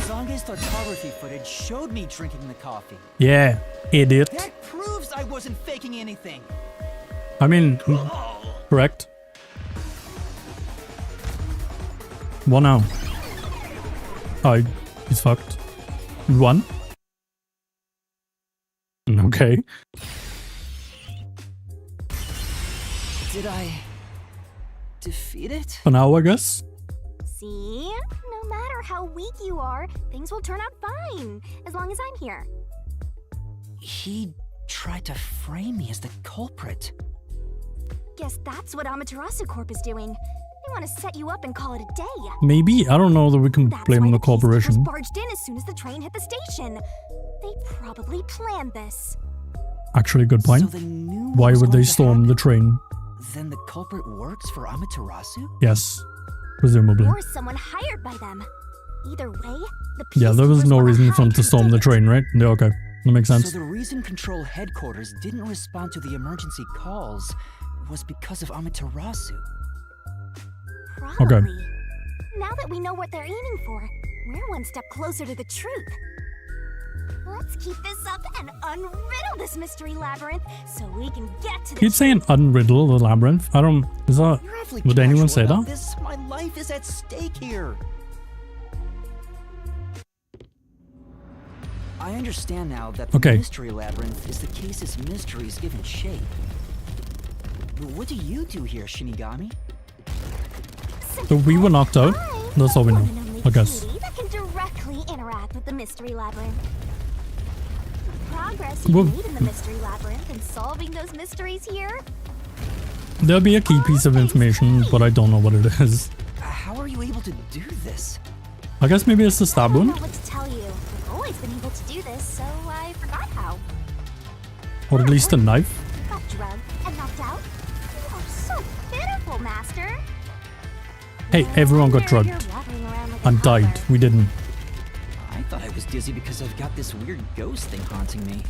S3: Zonge's photography footage showed me drinking the coffee.
S1: Yeah, idiot.
S3: That proves I wasn't faking anything.
S1: I mean, correct. What now? Oh, he's fucked. One. Okay.
S3: Did I defeat it?
S1: For now, I guess.
S2: See? No matter how weak you are, things will turn out fine. As long as I'm here.
S3: He tried to frame me as the culprit.
S2: Guess that's what Amaterasu Corp is doing. They want to set you up and call it a day.
S1: Maybe. I don't know that we can
S2: That's
S1: blame
S2: why
S1: the
S2: peacekeepers
S1: corporation.
S2: barged in as soon as the train hit the station. They probably planned this.
S1: Actually, good point.
S3: So they knew
S1: Why
S3: what was
S1: would they
S3: going to
S1: storm
S3: happen?
S1: the train?
S3: Then the culprit works for Amaterasu?
S1: Yes. Presumably.
S2: Or someone hired by them. Either way, the
S1: Yeah, there was
S2: peacekeepers
S1: no
S2: wanna
S1: reason for them
S2: hide
S1: to
S2: who
S1: storm
S2: did
S1: the
S2: it.
S1: train, right? Yeah, okay. That makes sense.
S3: So the reason Control Headquarters didn't respond to the emergency calls was because of Amaterasu.
S2: Probably.
S1: Okay.
S2: Now that we know what they're aiming for, we're one step closer to the truth. Let's keep this up and unriddle this mystery labyrinth so we can get to the
S1: Keep saying unriddle the labyrinth. I don't. Is that.
S3: You're awfully
S1: Would anyone
S3: casual
S1: say
S3: about
S1: that?
S3: This, my life is at stake here. I understand now that the
S1: Okay.
S3: mystery labyrinth is the case's mysteries given shape. But what do you do here, Shinigami?
S1: So we were knocked out? That's all we know,
S2: One and only
S1: I guess.
S2: cutie that can directly interact with the mystery labyrinth. The progress you
S1: Well-
S2: made in the mystery labyrinth and solving those mysteries here.
S1: There'll be a key piece of information, but I don't know what it is.
S3: How are you able to do this?
S1: I guess maybe it's the stab
S2: I don't
S1: wound?
S2: know what to tell you. I've always been able to do this, so I forgot how.
S1: Or at least a knife?
S2: Got drugged and knocked out. You are so pitiful, Master.
S1: Hey, everyone got
S2: No wonder
S1: drugged.
S2: you're wandering around like a
S1: And died.
S2: puppet.
S1: We didn't.
S3: I thought I was dizzy because I've got this weird ghost thing haunting me.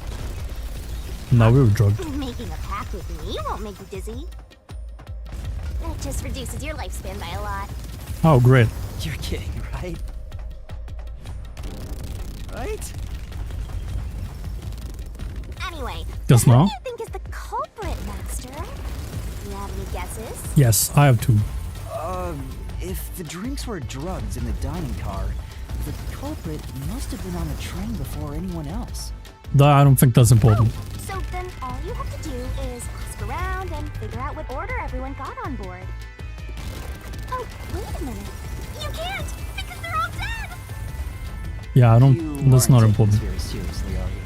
S1: No, we were drugged.
S2: Making a pact with me won't make you dizzy. It just reduces your lifespan by a lot.
S1: Oh, great.
S3: You're kidding, right? Right?
S2: Anyway,
S1: Just
S2: who
S1: now?
S2: do you think is the culprit, Master? You have any guesses?
S1: Yes, I have two.
S3: If the drinks were drugs in the dining car, the culprit must have been on the train before anyone else.
S1: That I don't think that's important.
S2: So then all you have to do is ask around and figure out what order everyone got on board. Oh, wait a minute. You can't! Because they're all dead!
S1: Yeah, I
S3: You
S1: don't. That's
S3: aren't
S1: not
S3: taking
S1: important.
S3: this very seriously, are you?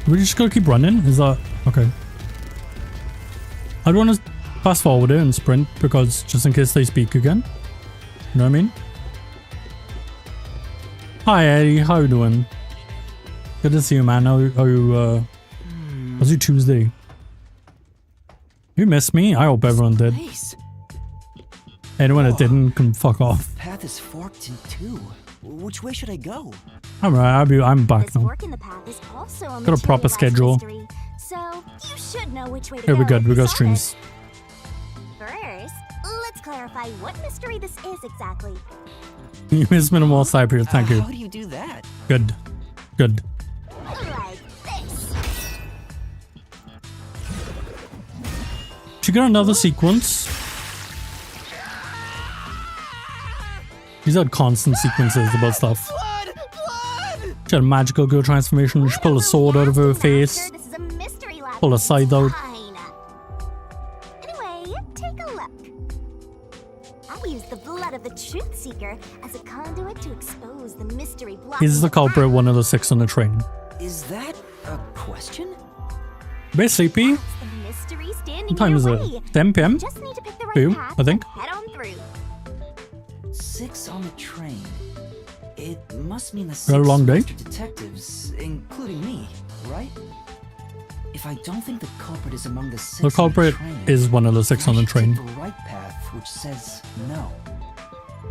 S1: We just gotta keep running? Is that. Okay. I'd want to fast forward it and sprint because just in case they speak again. You know what I mean? Hi Eddie, how you doing? Good to see you, man. How's your Tuesday? You missed me? I hope everyone did.
S3: Nice.
S1: Anyone that didn't can fuck off.
S3: The path is forked in two. Which way should I go?
S1: Alright, I'm back
S2: This
S1: now.
S2: fork in the path is also a
S1: Got a proper
S2: materialized
S1: schedule.
S2: mystery,
S8: So, you should know which way to
S1: Here
S8: go.
S1: we go.
S8: if
S1: We
S8: you
S1: got
S8: solve
S1: streams.
S8: it. First, let's clarify what mystery this is exactly.
S1: You missed minimal cyber. Thank you.
S3: How do you do that?
S1: Good. Good.
S8: Like this.
S1: Did you get another sequence? These are constant sequences about stuff. She had a magical girl transformation. She pulled a sword out of her face.
S2: This is a mystery lab.
S1: Pull a scythe out.
S2: Fine. Anyway, take a look. I used the blood of the Truth Seeker as a conduit to expose the mystery block.
S1: Is the culprit one of the 6 on the train?
S3: Is that a question?
S1: Bit sleepy.
S2: The mystery standing
S1: What time
S2: in
S1: is
S2: your
S1: it?
S2: way.
S1: 10 p.m.
S2: You just need to pick the right
S1: Boom,
S2: path
S1: I think.
S2: and head on through.
S3: 6 on the train. It must mean the
S1: Got
S3: 6
S1: a long day?
S3: master detectives, including me, right? If I don't think the culprit is among the 6
S1: The culprit
S3: on the train,
S1: is one of the 6 on the
S3: I should
S1: train.
S3: take the right path, which says no.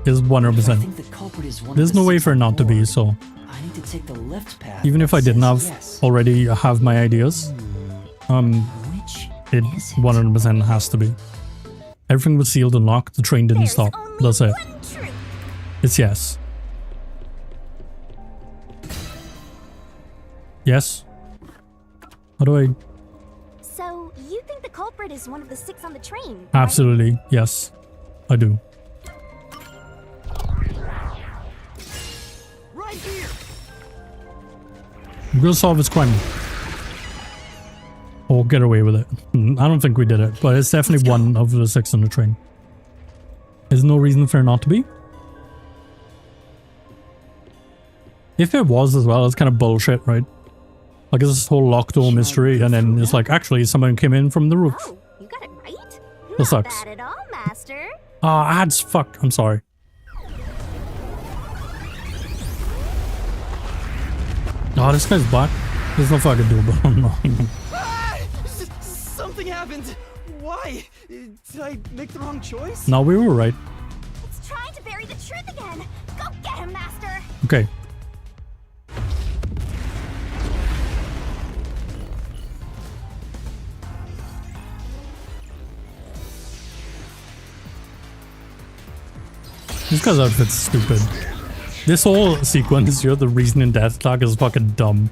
S1: Is
S3: If I
S1: 100%.
S3: think the culprit is one
S1: There's
S3: of the
S1: no way
S3: 6
S1: for it
S3: on
S1: not to be,
S3: board,
S1: so
S3: I need to take the left path.
S1: even if
S3: that
S1: I didn't
S3: says
S1: have
S3: yes.
S1: already have my ideas,
S3: Which
S1: it
S3: is it?
S1: 100% has to be. Everything was sealed and locked. The train didn't
S2: There's
S1: stop.
S2: only
S1: That's it.
S2: one truth.
S1: It's yes. Yes. How do I?
S2: So, you think the culprit is one of the 6 on the train? right?
S1: Absolutely. Yes. I do.
S9: Right here!
S1: We're gonna solve this crime. Or get away with it. I don't think we did it, but it's definitely one of the 6 on the train. There's no reason for it not to be. If it was as well, it's kind of bullshit, right? Like it's this whole locked door mystery, and then it's like, actually, someone came in from the roof.
S2: Oh, you got it right?
S1: That
S2: Not
S1: sucks.
S2: bad at all, Master.
S1: Ah, ads, fuck. I'm sorry. Oh, this guy's black. There's no fucking do about him.
S9: Ah! Something happened! Why? Did I make the wrong choice?
S1: No, we were right.
S2: It's trying to bury the truth again. Go get him, Master.
S1: Okay. This guy's outfit's stupid. This whole sequence here, the reason in death clock, is fucking dumb.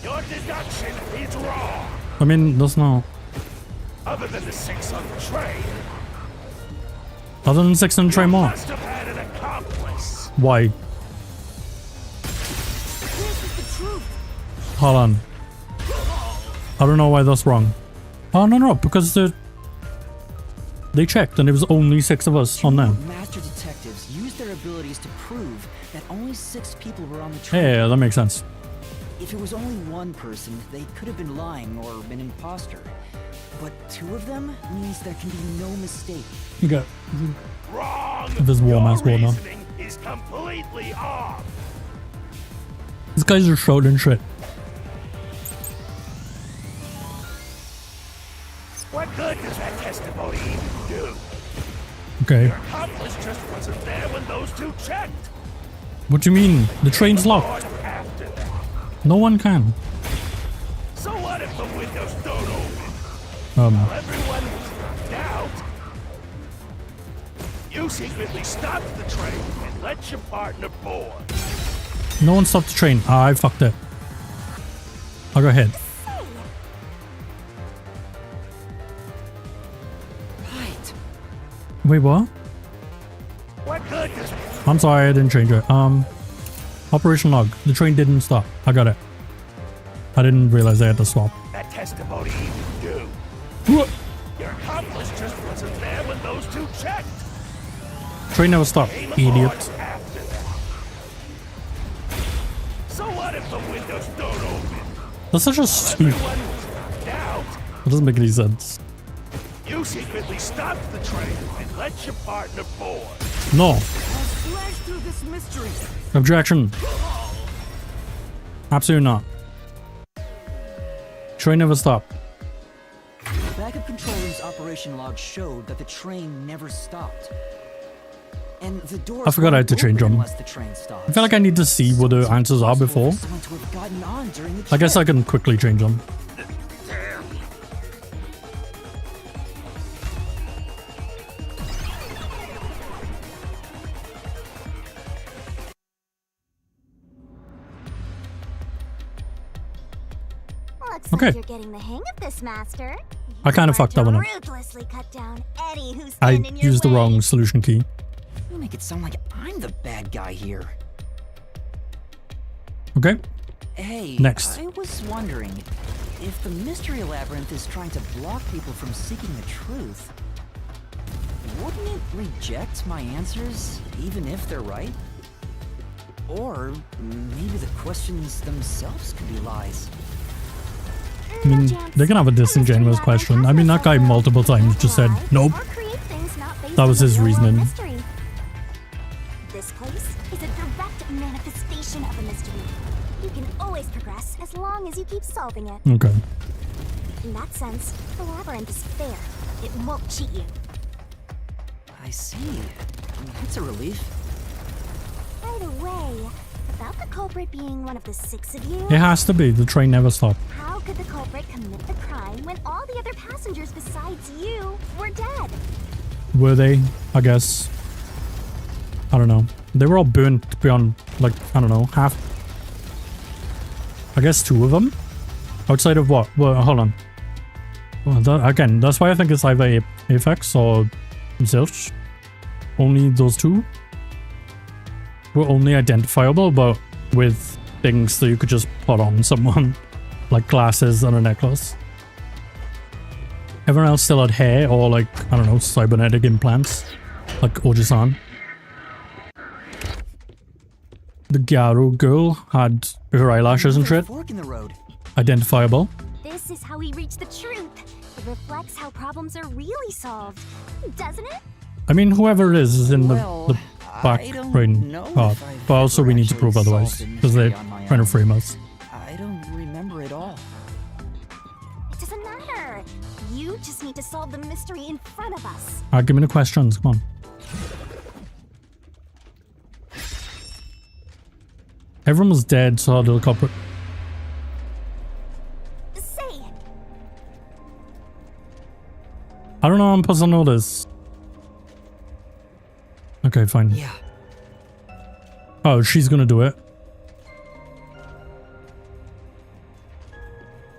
S11: Your deduction is wrong.
S1: I mean, that's not.
S11: Other than the 6 on the train,
S1: Other than 6 and try more.
S11: must have had an accomplice.
S1: Why? Hold on. I don't know why that's wrong. Oh, no, because they checked and it was only 6 of us on them.
S3: Master detectives used their abilities to prove that only 6 people were on the train.
S1: Yeah, that makes sense.
S3: If it was only one person, they could have been lying or an imposter. But 2 of them means there can be no mistake.
S1: You got
S11: Wrong.
S1: this warm
S11: Your
S1: ass going on.
S11: reasoning is completely off.
S1: These guys are shouting shit.
S11: What good does that testimony even do?
S1: Okay.
S11: Your accomplice just wasn't there when those 2 checked.
S1: What do you mean? The train's
S11: Or
S1: locked.
S11: after that.
S1: No one can.
S11: So what if the windows don't open?
S1: Um,
S11: While everyone was knocked out, you secretly stopped the train and let your partner board.
S1: no one stopped the train. Ah, I fucked it. I'll go ahead.
S3: Right.
S1: Wait, what?
S11: What good does
S1: I'm sorry, I didn't change it. Operation log. The train didn't stop. I got it. I didn't realize I had to swap.
S11: that testimony even do?
S1: What?
S11: Your accomplice just wasn't there when those 2 checked.
S1: Train never stopped,
S11: Came
S1: idiot.
S11: aboard after that. So what if the windows don't open?
S1: That's such a stupid.
S11: Everyone was knocked out.
S1: That doesn't make any sense.
S11: You secretly stopped the train and let your partner board.
S1: No.
S9: I'll slash through this mystery!
S1: Objection. Absolutely not. Train never stopped.
S3: The backup control room's operation log showed that the train never stopped. And the doors
S1: I forgot I had to
S3: won't
S1: change
S3: open
S1: them.
S3: unless the train stops.
S1: I feel like I need to see what the answers are before.
S3: Someone to have gotten on during the
S1: I guess I
S3: trip.
S1: can quickly change them.
S2: Looks
S1: Okay.
S2: like you're getting the hang of this, Master.
S1: I kinda fucked that one up.
S2: Ruthlessly cut down any who
S1: I
S2: stand in your
S1: used the
S2: way.
S1: wrong solution key.
S3: You make it sound like I'm the bad guy here.
S1: Okay.
S3: Hey,
S1: Next.
S3: I was wondering if the mystery labyrinth is trying to block people from seeking the truth. Wouldn't it reject my answers, even if they're right? Or maybe the questions themselves could be lies.
S1: I mean, they can have a disingenuous question. I mean, that guy multiple times just said, nope.
S2: Or create things not based
S1: That was
S2: on
S1: his
S2: the real world
S1: reasoning.
S2: mystery. This place is a direct manifestation of a mystery. You can always progress as long as you keep solving it.
S1: Okay.
S2: In that sense, the labyrinth is fair. It won't cheat you.
S3: I see. That's a relief.
S2: By the way, about the culprit being one of the 6 of you,
S1: It has to be. The train never stopped.
S2: how could the culprit commit the crime when all the other passengers besides you were dead?
S1: Were they? I guess. I don't know. They were all burnt beyond, like, I don't know, half. I guess 2 of them? Outside of what? Well, hold on. Well, that, again, that's why I think it's either Apex or Zilch. Only those 2 were only identifiable, but with things that you could just put on someone. Like glasses and a necklace. Everyone else still had hair or, like, I don't know, cybernetic implants. Like Oji-san. The Gyaru girl had her eyelashes and
S3: Another
S1: shit.
S3: fork in the road.
S1: Identifiable.
S2: This is how we reach the truth. It reflects how problems are really solved, doesn't it?
S1: I mean, whoever it is in
S3: Well,
S1: the back
S3: I don't
S1: brain
S3: know
S1: part.
S3: if I've
S1: But also
S3: ever
S1: we need to
S3: actually
S1: prove otherwise.
S3: solved a
S1: Because they're
S3: mystery on my
S1: trying to
S3: own.
S1: frame us.
S3: I don't remember it all.
S2: It doesn't matter. You just need to solve the mystery in front of us.
S1: Alright, give me the questions. Come on. Everyone was dead, so how did the culprit...
S2: Say,
S1: I don't know, I'm supposed to know this. Okay, fine.
S3: Yeah.
S1: Oh, she's gonna do it.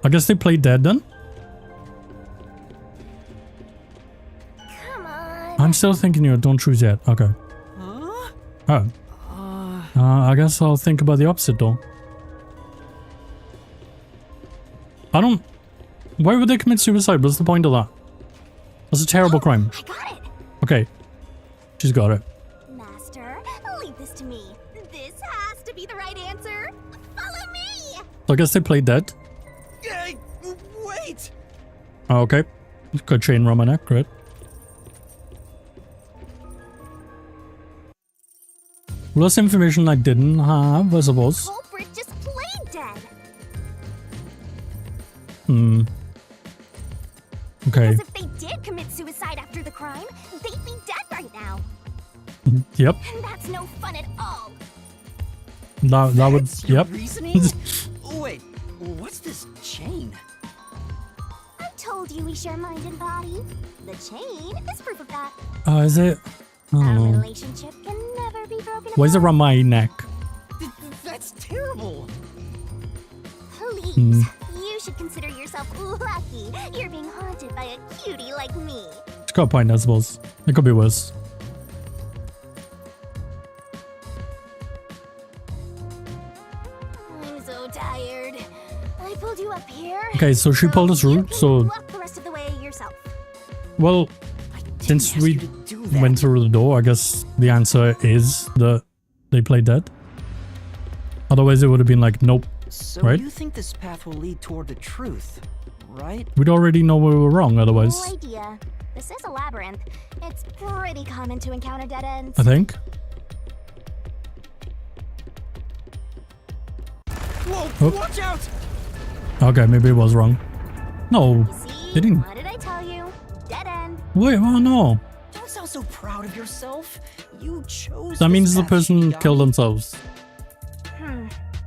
S1: I guess they played dead then?
S2: come on.
S1: I'm still thinking you don't choose yet. Okay.
S3: Huh?
S1: Oh. I guess I'll think about the opposite though. I don't... Why would they commit suicide? What's the point of that? That's a terrible crime.
S2: I got it.
S1: Okay. She's got it.
S2: Master, leave this to me. This has to be the right answer. Follow me.
S1: So I guess they played dead.
S9: Hey, wait!
S1: Oh, okay. Got chain around my neck, great. Well, that's information I didn't have, I suppose.
S2: Culprit just played dead.
S1: Hmm. Okay.
S2: Because if they did commit suicide after the crime, they'd be dead right now.
S1: Yep.
S2: And that's no fun at all.
S1: That would...
S3: That's your
S1: Yep.
S3: reasoning? Wait, what's this chain?
S2: I told you we share mind and body. The chain is proof of that.
S1: Is it? I don't
S2: Our
S1: know.
S2: relationship can never be broken
S1: Why is it
S2: apart.
S1: around my neck?
S3: That's terrible.
S2: Please, you should consider yourself lucky you're being haunted by a cutie like me.
S1: It's got a point, I suppose. It could be worse.
S2: I'm so tired. I pulled you up here.
S1: Okay, so she pulled us
S2: you
S1: through,
S2: can
S1: so...
S2: walk the rest of the way yourself.
S1: Well,
S3: I didn't
S1: since
S3: ask
S1: we
S3: you to do that.
S1: went through the door, I guess the answer is that they played dead. Otherwise it would have been like, nope.
S3: So
S1: right?
S3: you think this path will lead toward the truth, right?
S1: We'd already know we were wrong otherwise,
S2: No idea. This is a labyrinth. It's pretty common to encounter dead ends.
S1: I think.
S9: Whoa,
S1: Oh.
S9: watch out!
S1: Okay, maybe it was wrong. No,
S2: See?
S1: they didn't.
S2: What did I tell you? Dead end.
S1: Wait, oh no.
S3: Don't sound so proud of yourself. You chose.
S1: That means
S3: this
S1: the
S3: path,
S1: person
S3: Shigami.
S1: killed themselves.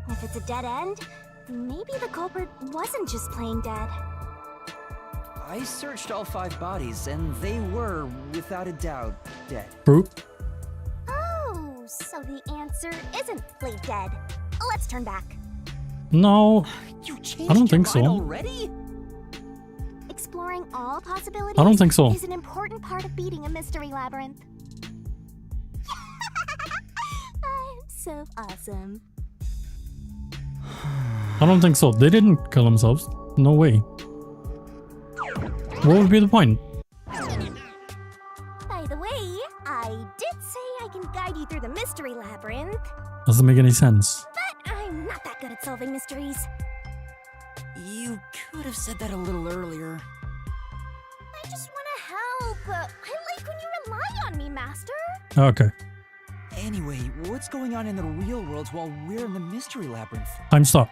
S2: If it's a dead end, maybe the culprit wasn't just plain dead.
S3: I searched all 5 bodies, and they were, without a doubt, dead.
S1: True.
S2: Oh, so the answer isn't play dead. Let's turn back.
S1: No,
S3: You changed
S1: I don't
S3: your
S1: think so.
S3: mind already?
S2: Exploring all possibilities
S1: I don't think so.
S2: is an important part of beating a mystery labyrinth. I'm so awesome.
S1: I don't think so. They didn't kill themselves. No way. What would be the point?
S2: By the way, I did say I can guide you through the mystery labyrinth,
S1: Doesn't make any sense.
S2: but I'm not that good at solving mysteries.
S3: You could have said that a little earlier.
S2: I just want to help. I like when you rely on me, Master.
S1: Okay.
S3: Anyway, what's going on in the real world while we're in the mystery labyrinth?
S1: Time stop.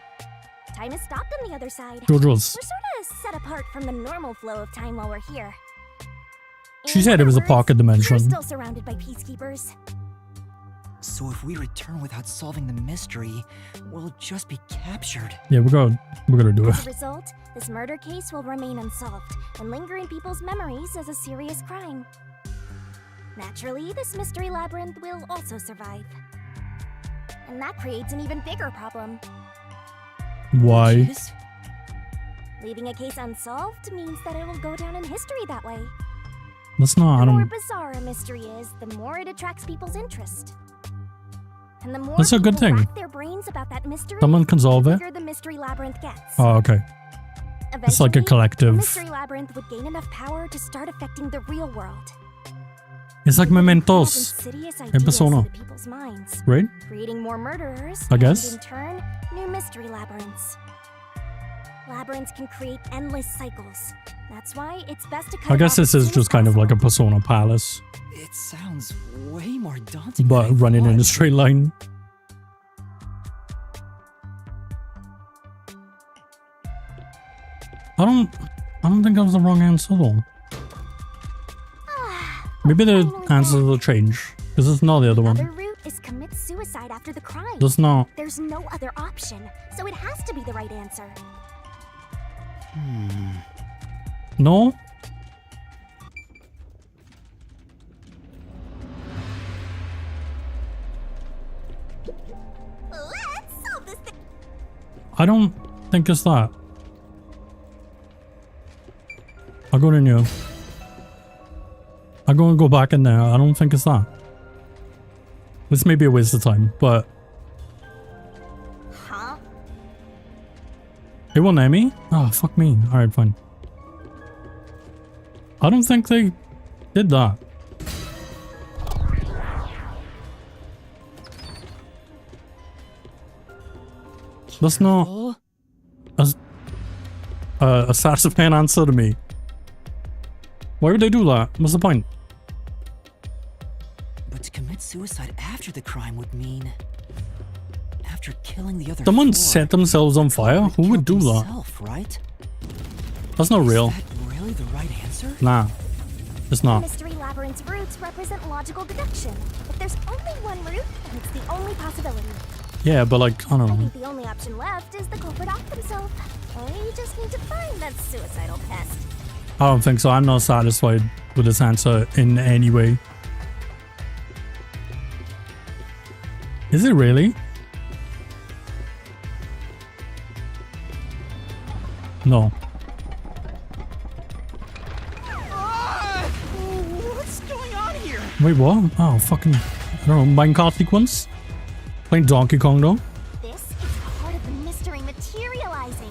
S2: Time has stopped on the other side.
S1: JoJo's.
S2: We're sort of set apart from the normal flow of time while we're here.
S1: She
S2: In
S1: said it
S2: other
S1: was a
S2: words,
S1: pocket dimension.
S2: We're still surrounded by peacekeepers.
S3: So if we return without solving the mystery, we'll just be captured.
S1: Yeah, we're gonna do
S2: As
S1: it.
S2: a result, this murder case will remain unsolved and linger in people's memories as a serious crime. Naturally, this mystery labyrinth will also survive. And that creates an even bigger problem.
S1: Why?
S3: Jeez.
S2: Leaving a case unsolved means that it will go down in history that way.
S1: That's not. I
S2: The more
S1: don't.
S2: bizarre a mystery is, the more it attracts people's interest. And the more
S1: That's a good
S2: people
S1: thing.
S2: rack their brains about that mystery,
S1: Someone can solve
S2: the
S1: it.
S2: bigger the mystery labyrinth gets.
S1: Oh, okay. It's like a
S2: Eventually,
S1: collective.
S2: The mystery labyrinth would gain enough power to start affecting the real world.
S1: It's like
S2: It would plant
S1: Mementos,
S2: insidious
S1: in
S2: ideas
S1: Persona.
S2: into people's minds,
S1: right?
S2: creating more murderers,
S1: I guess.
S2: and in turn, new mystery labyrinths. Labyrinths can create endless cycles. That's why it's best to cut
S1: I
S2: it
S1: guess
S2: off
S1: this
S2: as
S1: is
S2: soon
S1: just
S2: as
S1: kind of like a
S2: possible.
S1: Persona Palace,
S3: It sounds way more daunting.
S1: but
S3: than I
S1: running in a
S3: thought.
S1: straight line. I don't think that was the wrong answer though. Maybe the answers will change. Because it's not the other
S2: The
S1: one.
S2: other route is commit suicide after the crime.
S1: That's not.
S2: There's no other option, so it has to be the right answer.
S1: No?
S2: Let's solve this thing.
S1: I don't think it's that. I'll go in here. I'm going to go back in there. I don't think it's that. This may be a waste of time, but
S2: Huh?
S1: it won't name me? Oh, fuck me. Alright, fine. I don't think they did that. That's not a satisfying answer to me. Why would they do that? What's the point?
S3: But to commit suicide after the crime would mean after killing the other
S1: Someone
S3: 4,
S1: set themselves on fire?
S3: he
S1: Who would do
S3: killed
S1: that?
S3: himself, right?
S1: That's not real.
S3: Is that really the right answer?
S1: Nah. It's
S2: The
S1: not.
S2: mystery labyrinth's roots represent logical deduction. If there's only one route, then it's the only possibility.
S1: Yeah, but like, I don't
S2: I
S1: know.
S2: think the only option left is the culprit off himself. We just need to find that suicidal pest.
S1: I don't think so. I'm not satisfied with this answer in any way. Is it really? No.
S3: What's going on here?
S1: Wait, what? Oh, fucking, I don't know, Minecraft sequence? Playing Donkey Kong though?
S2: This is part of the mystery materializing.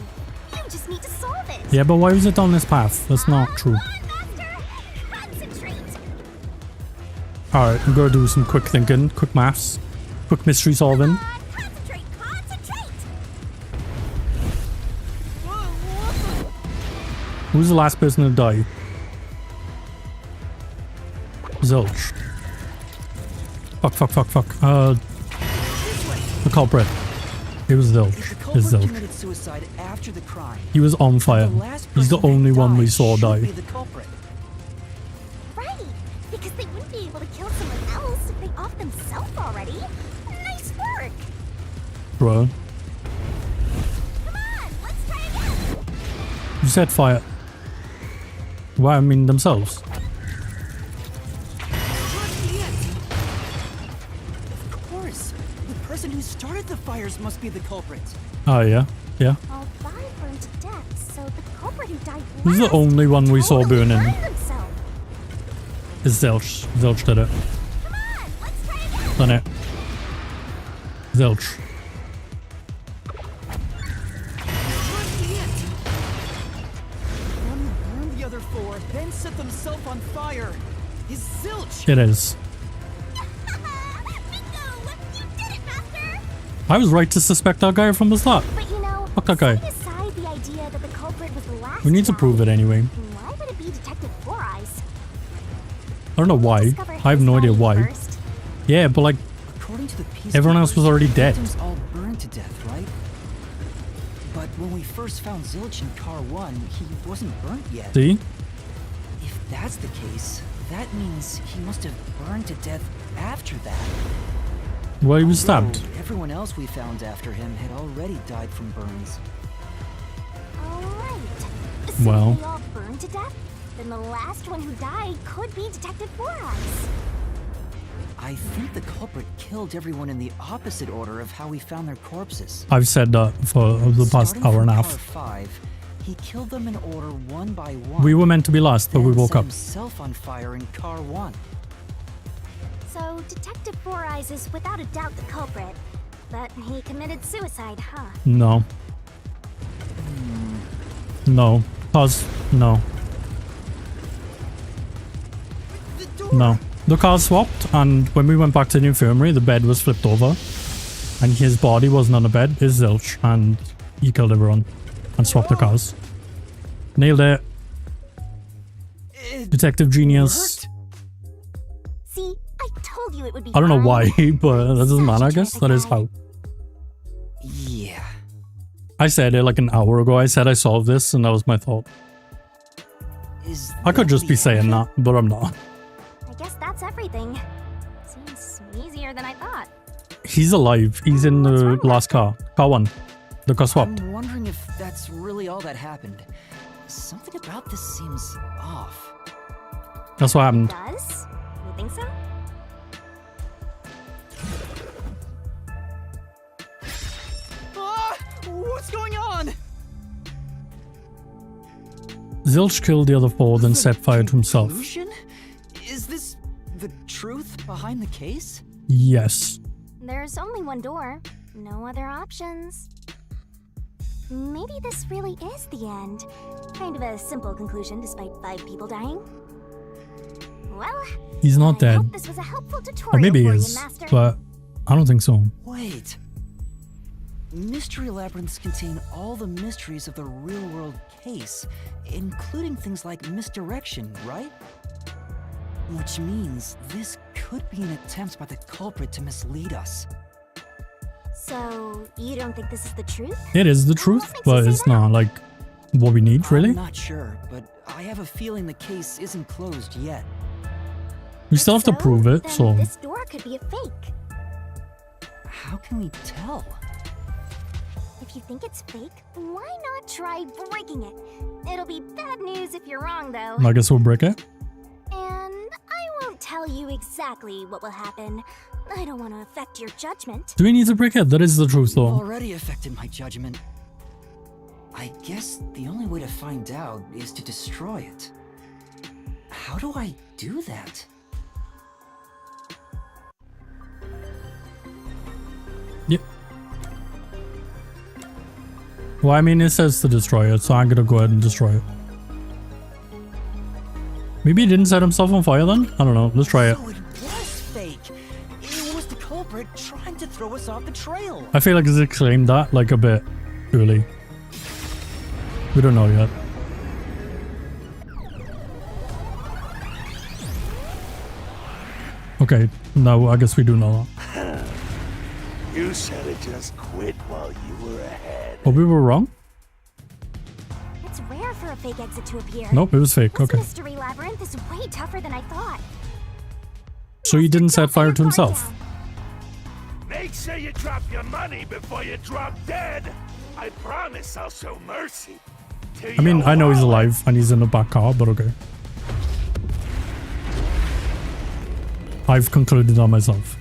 S2: You just need to solve it.
S1: Yeah, but why was it on this path? That's not true.
S2: Come on, Master! Concentrate!
S1: Alright, I'm gonna do some quick thinking, quick maths, quick mystery solving.
S2: Concentrate! Concentrate!
S1: Who's the last person to die? Zilch. Fuck. The culprit. It was Zilch.
S3: If the
S1: It's
S3: culprit
S1: Zilch.
S3: committed suicide after the crime,
S1: He was on fire.
S3: the last
S1: He's the
S3: person that
S1: only one we
S3: died
S1: saw
S3: should
S1: die.
S3: be the culprit.
S2: Right! Because they wouldn't be able to kill someone else if they off themselves already. Nice work!
S1: Bro.
S2: Come on, let's try again!
S1: You said fire. Why, I mean themselves.
S3: Of course. The person who started the fires must be the culprit.
S1: Oh, yeah. Yeah.
S2: All 5 burned to death, so the culprit who died
S1: This is the
S2: last
S1: only one we saw
S2: totally
S1: burning.
S2: burned himself.
S1: Is Zilch. Zilch did it.
S2: Come on, let's try again!
S1: Done it. Zilch.
S3: One burned the other 4, then set themselves on fire. Is Zilch.
S1: It is.
S2: Bingo! You did it, Master!
S1: I was right to suspect that guy from the start.
S2: But you know,
S1: Fuck that guy.
S2: setting aside the idea that the culprit was the last
S1: We need to
S2: guy,
S1: prove it anyway.
S2: why would it be Detective Four Eyes?
S1: I don't know why.
S2: Discover
S1: I have
S2: his
S1: no idea
S2: body
S1: why.
S2: first.
S1: Yeah, but like,
S3: According to the peacekeepers,
S1: everyone else was already dead.
S3: victims all burned to death, right? But when we first found Zilch in Car 1, he wasn't burnt yet.
S1: see?
S3: If that's the case, that means he must have burned to death after that.
S1: Well, he was stabbed.
S3: Although everyone else we found after him had already died from burns.
S2: Alright. So
S1: Well.
S2: they all burned to death? Then the last one who died could be Detective Four Eyes.
S3: I think the culprit killed everyone in the opposite order of how we found their corpses.
S1: I've said that for the past
S3: Starting
S1: hour and a
S3: from
S1: half.
S3: Car 5, he killed them in order one by one.
S1: We were meant to be last, but we
S3: then
S1: woke
S3: set
S1: up.
S3: himself on fire in Car 1.
S2: So Detective Four Eyes is without a doubt the culprit. But he committed suicide, huh?
S1: No. No. Cause, no. No. The cars swapped, and when we went back to the infirmary, the bed was flipped over. And his body wasn't on the bed, it's Zilch, and he killed everyone. And swapped the cars. Nailed it. Detective genius.
S2: See, I told you it would be
S1: I don't know
S2: fine.
S1: why, but that doesn't matter, I guess.
S2: Such a
S1: That is
S2: terrific
S1: how.
S3: Yeah.
S1: I said it like an hour ago. I said I solved this, and that was my thought.
S3: Is
S1: I could
S3: that
S1: just
S3: the
S1: be saying
S3: end?
S1: that, but I'm not.
S2: I guess that's everything. Seems easier than I thought.
S1: He's alive. He's in
S2: What's
S1: the
S2: wrong,
S1: last car. Car 1. The car swapped.
S3: I'm wondering if that's really all that happened. Something about this seems off.
S1: That's what happened.
S2: Does? You think so?
S3: Ah! What's going on?
S1: Zilch killed the other 4, then set fire to himself.
S3: Conclusion? Is this the truth behind the case?
S1: Yes.
S2: There's only one door. No other options. Maybe this really is the end. Kind of a simple conclusion despite 5 people dying. Well,
S1: He's not
S2: I
S1: dead.
S2: hope this was a helpful tutorial
S1: Or maybe he
S2: for
S1: is,
S2: you, Master.
S1: but I don't think so.
S3: Wait. Mystery labyrinths contain all the mysteries of the real-world case, including things like misdirection, right? Which means this could be an attempt by the culprit to mislead us.
S2: So, you don't think this is the truth?
S1: It is the
S2: What
S1: truth,
S2: makes you
S1: but
S2: say
S1: it's
S2: that?
S1: not like what we need, really.
S3: I'm not sure, but I have a feeling the case isn't closed yet.
S1: We still have to
S2: So,
S1: prove it,
S2: then
S1: so
S2: this door could be a fake.
S3: How can we tell?
S2: If you think it's fake, why not try breaking it? It'll be bad news if you're wrong, though.
S1: I guess we'll break it.
S2: And I won't tell you exactly what will happen. I don't want to affect your judgment.
S1: Do we need to break it? That is the truth,
S3: You've
S1: though.
S3: already affected my judgment. I guess the only way to find out is to destroy it. How do I do that?
S1: Yep. Well, I mean, it says to destroy it, so I'm gonna go ahead and destroy it. Maybe he didn't set himself on fire then? I don't know. Let's try it.
S3: So it was fake. It was the culprit trying to throw us off the trail.
S1: I feel like he's exclaimed that like a bit early. We don't know yet. Okay, now I guess we do know that.
S11: You said it just quit while you were ahead.
S1: But we were wrong?
S2: It's rare for a fake exit to appear.
S1: Nope, it was fake.
S2: This
S1: Okay.
S2: mystery labyrinth is way tougher than I thought.
S1: So he didn't set fire to himself.
S11: Make sure you drop your money before you drop dead. I promise I'll show mercy.
S1: I mean, I know he's alive and he's in the back car, but okay. I've concluded on myself.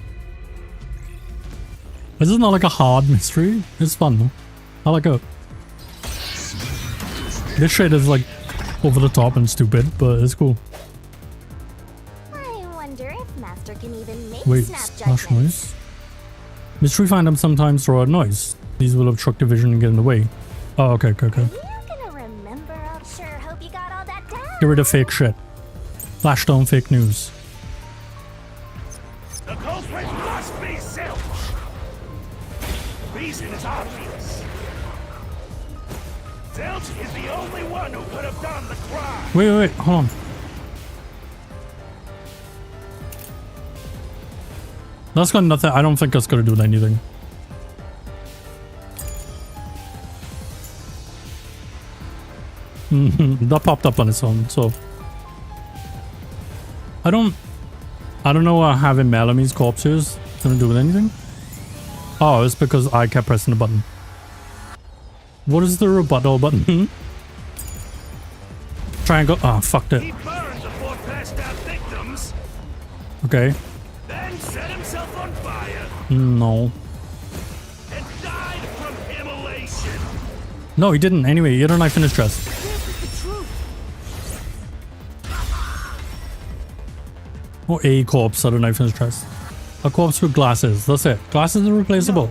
S1: This is not like a hard mystery. It's fun though. I like it. This shit is like over the top and stupid, but it's cool.
S2: I wonder if Master can even make
S1: Wait,
S2: snap
S1: splash
S2: judgments.
S1: noise? Mystery fandom sometimes throw out noise. These will obstruct the vision and get in the way. Oh, okay.
S2: Are you gonna remember? I sure hope you got all that down.
S1: Get rid of fake shit. Flash down fake news.
S11: The culprit must be Zilch. The reason is obvious. Zilch is the only one who could have done the crime.
S1: Wait, hold on. That's got nothing. I don't think that's gonna do anything. That popped up on its own, so I don't know what having Melamie's corpse is gonna do with anything. Oh, it's because I kept pressing the button. What is the rebuttal button? Triangle. Ah, fucked it.
S11: He burned the 4 passed out victims,
S1: Okay.
S11: then set himself on fire
S1: No.
S11: and died from immolation.
S1: No, he didn't. Anyway, he had a knife in his chest. Or a corpse had a knife in his chest. A corpse with glasses. That's it. Glasses are replaceable.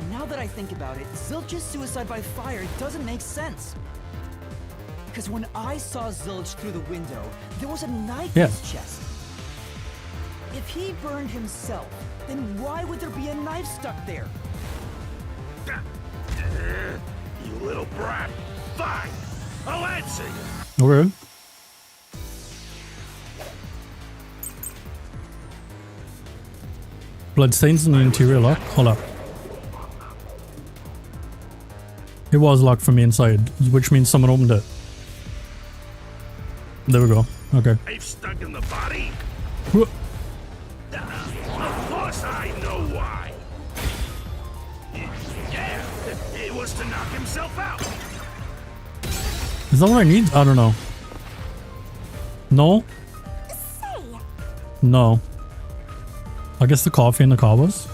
S3: Now that I think about it, Zilch's suicide by fire doesn't make sense. Because when I saw Zilch through the window, there was a knife in his chest. If he burned himself, then why would there be a knife stuck there?
S11: You little brat. Fine. I'll answer you.
S1: Okay. Bloodstains in the interior lock. Hold up. It was locked from the inside, which means someone opened it. There we go. Okay.
S11: Knife stuck in the body?
S1: Whoa.
S11: Of course I know why. Yeah, it was to knock himself out.
S1: Is that what I need? I don't know. No?
S2: Say,
S1: No. I guess the coffee in the car was?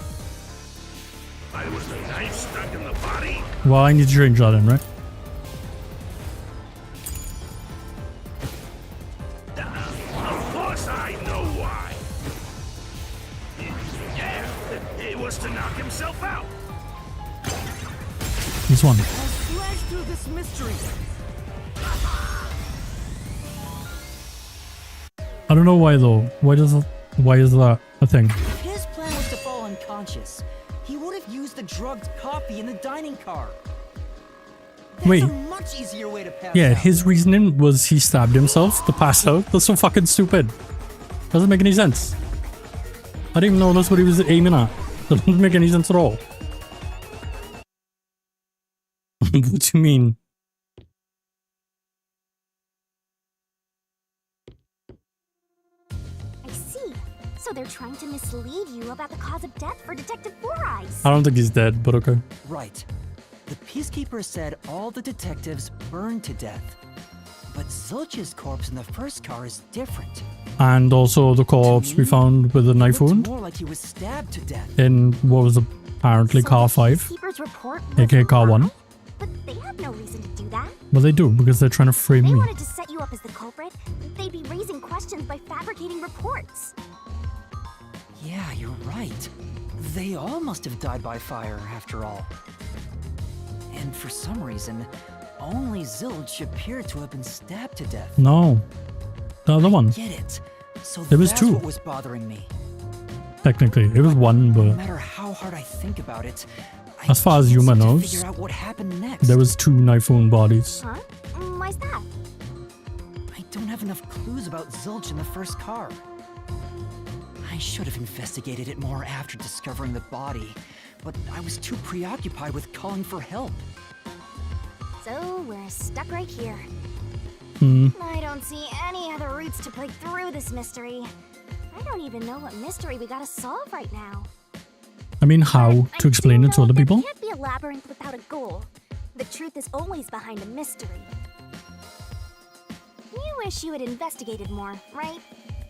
S11: I was the knife stuck in the body.
S1: Well, I need to change that in, right?
S11: Of course I know why. Yeah, it was to knock himself out.
S1: This one.
S3: I'll slash through this mystery.
S1: I don't know why though. Why is that a thing?
S3: If his plan was to fall unconscious, he would have used the drugged coffee in the dining car. That's
S1: Wait.
S3: a much easier way to pass
S1: Yeah,
S3: out.
S1: his reasoning was he stabbed himself to pass out. That's so fucking stupid. Doesn't make any sense. I didn't even know that's what he was aiming at. That doesn't make any sense at all. What do you mean?
S2: I see. So they're trying to mislead you about the cause of death for Detective Four Eyes.
S1: I don't think he's dead, but okay.
S3: Right. The Peacekeeper said all the detectives burned to death. But Zilch's corpse in the first car is different.
S1: And also the corpse we found with a knife
S3: Looked
S1: wound
S3: more like he was stabbed to death.
S1: in what was apparently
S2: So
S1: car
S2: the
S1: 5,
S2: Peacekeeper's report was
S1: aka
S2: a
S1: car 1.
S2: lie? But they have no reason to do that.
S1: Well, they do because they're trying to frame
S2: They
S1: me.
S2: wanted to set you up as the culprit. They'd be raising questions by fabricating reports.
S3: Yeah, you're right. They all must have died by fire, after all. And for some reason, only Zilch appeared to have been stabbed to death.
S1: No, the other one.
S3: Get it? So
S1: There was
S3: that's
S1: 2.
S3: what was bothering me.
S1: Technically, it was 1,
S3: No
S1: but
S3: matter how hard I think about it, I
S1: as far as
S3: can't
S1: Yuma
S3: seem to
S1: knows,
S3: figure out what happened next.
S1: there was 2 knife wound bodies.
S2: Huh? Why's that?
S3: I don't have enough clues about Zilch in the first car. I should have investigated it more after discovering the body, but I was too preoccupied with calling for help.
S2: So we're stuck right here. I don't see any other routes to break through this mystery.
S8: I don't even know what mystery we gotta solve right now.
S1: I mean, how to explain it to other people?
S8: There can't be a labyrinth without a goal. The truth is always behind a mystery. You wish you had investigated more, right?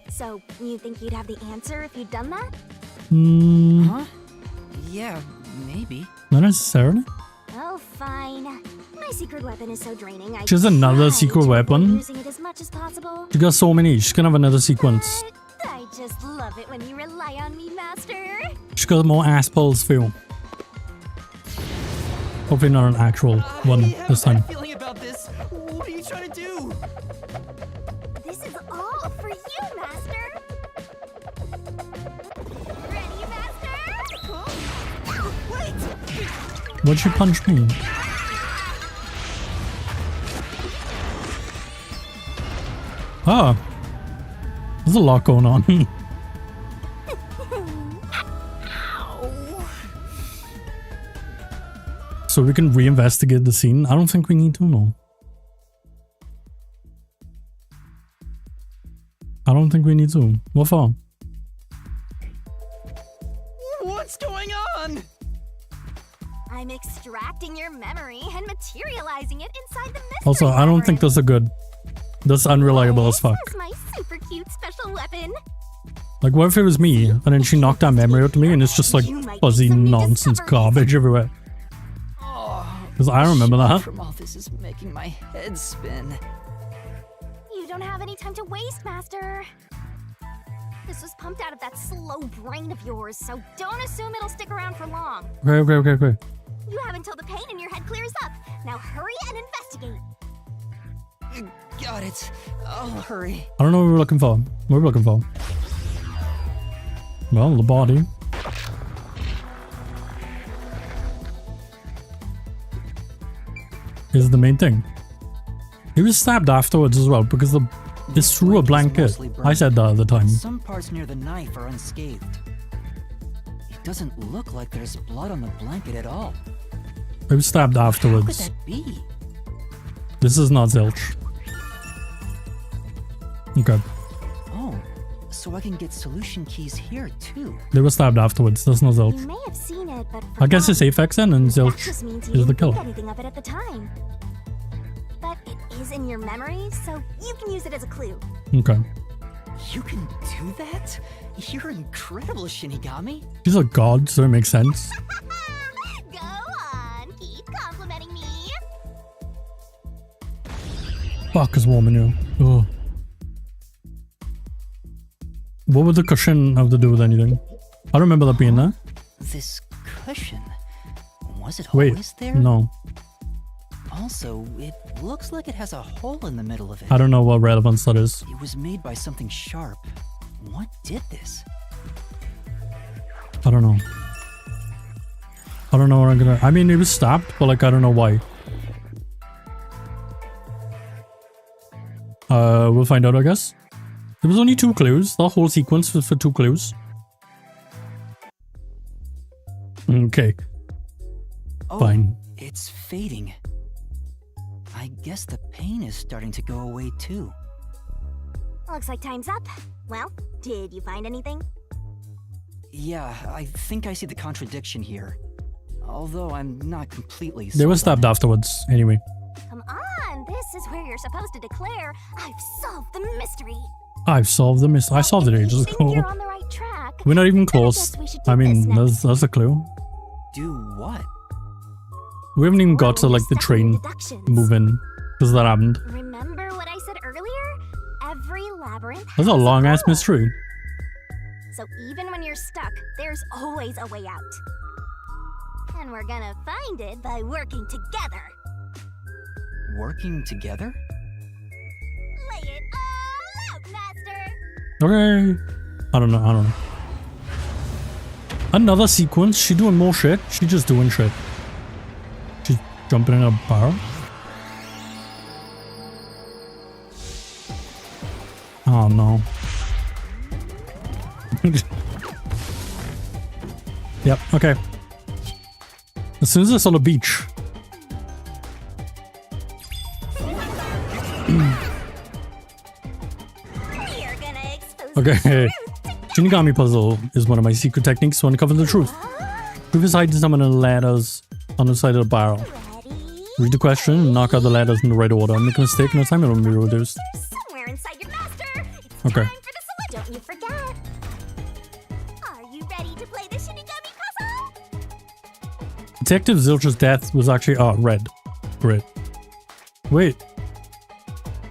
S8: So, you think you'd have the answer if you'd done that?
S3: Huh? Yeah, maybe.
S1: Not necessarily.
S8: Oh, fine. My secret weapon is so draining.
S1: She has another secret weapon.
S8: Using it as much as possible.
S1: She got so many. She's gonna have another sequence.
S8: But I just love it when you rely on me, Master.
S1: She's got more ass pulls for you. Hopefully not an actual one this time.
S3: Feeling about this. What are you trying to do?
S8: This is all for you, Master. Ready, Master? Wait!
S1: What'd she punch me? Ah. There's a lot going on. So we can reinvestigate the scene? I don't think we need to, no. I don't think we need to. What for?
S3: What's going on?
S8: I'm extracting your memory and materializing it inside the mystery
S1: Also, I don't think
S8: labyrinth.
S1: that's a good... That's unreliable as fuck.
S8: This is my super cute special weapon.
S1: Like, what if it was me, and then she knocked that memory out to me, and it's just like fuzzy nonsense garbage everywhere? Because I remember that.
S3: From all this is making my head spin.
S8: You don't have any time to waste, Master. This was pumped out of that slow brain of yours, so don't assume it'll stick around for long.
S1: Okay.
S8: You have until the pain in your head clears up. Now hurry and investigate.
S3: Got it. I'll hurry.
S1: I don't know what we're looking for. What are we looking for? Well, the body. Is the main thing. He was stabbed afterwards as well because it's through a blanket. I said that at the time.
S3: Some parts near the knife are unscathed. It doesn't look like there's blood on the blanket at all.
S1: He was stabbed
S3: How could
S1: afterwards.
S3: that be?
S1: This is not zilch. Okay.
S3: Oh, so I can get solution keys here too.
S1: They were stabbed afterwards. That's not
S8: You
S1: zilch.
S8: may have seen it, but
S1: I guess it's Aphex then, and
S8: that
S1: zilch
S8: just means you
S1: is the
S8: didn't think
S1: killer.
S8: anything of it at the time. But it is in your memory, so you can use it as a clue.
S1: Okay.
S3: You can do that? You're incredible, Shinigami.
S1: She's a god, so it makes sense.
S8: Go on, keep complimenting me.
S1: Fuck is warm in here. Ugh. What would the cushion have to do with anything? I don't remember that being there.
S3: This cushion, was it
S1: Wait,
S3: always there?
S1: no.
S3: Also, it looks like it has a hole in the middle of it.
S1: I don't know what relevance that is.
S3: It was made by something sharp. What did this?
S1: I don't know. I don't know what I'm gonna... I mean, it was stabbed, but like, I don't know why. We'll find out, I guess. There was only 2 clues. The whole sequence was for 2 clues. Okay.
S3: Oh,
S1: Fine.
S3: it's fading. I guess the pain is starting to go away too.
S8: Looks like time's up. Well, did you find anything?
S3: Yeah, I think I see the contradiction here. Although I'm not completely
S1: They were
S3: sold on
S1: stabbed
S3: it.
S1: afterwards, anyway.
S8: Come on, this is where you're supposed to declare, I've solved the mystery.
S1: I've solved the mystery. I solved it
S8: If you
S1: ages
S8: think
S1: ago.
S8: you're on the right track,
S1: We're not even
S8: then I
S1: close.
S8: guess we should do
S1: I mean,
S8: this
S1: that's a clue.
S3: Do what?
S1: We haven't even got to
S8: Well,
S1: like the
S8: you're stuck in
S1: train
S8: deductions.
S1: moving. Because that happened.
S8: Remember what I said earlier? Every labyrinth
S1: That's a
S8: has
S1: long ass
S8: goal.
S1: mystery.
S8: So even when you're stuck, there's always a way out. And we're gonna find it by working together.
S3: Working together?
S8: Lay it all out, Master!
S1: Okay. I don't know. Another sequence. She doing more shit. She just doing shit. She's jumping in a barrel. Oh no. Yep, okay. As soon as I saw the beach.
S8: We're gonna expose
S1: Okay.
S8: the truth
S1: Shinigami puzzle is one of my secret techniques to uncover the truth. Truth is hiding some of the letters on the side of the barrel. Read the question and knock out the letters in the right order. Make a mistake and the time will be reduced.
S2: Somewhere inside your master. It's
S1: Okay.
S2: time for the select. Don't you forget. Are you ready to play the Shinigami puzzle?
S1: Detective Zilch's death was actually red. Great. Wait.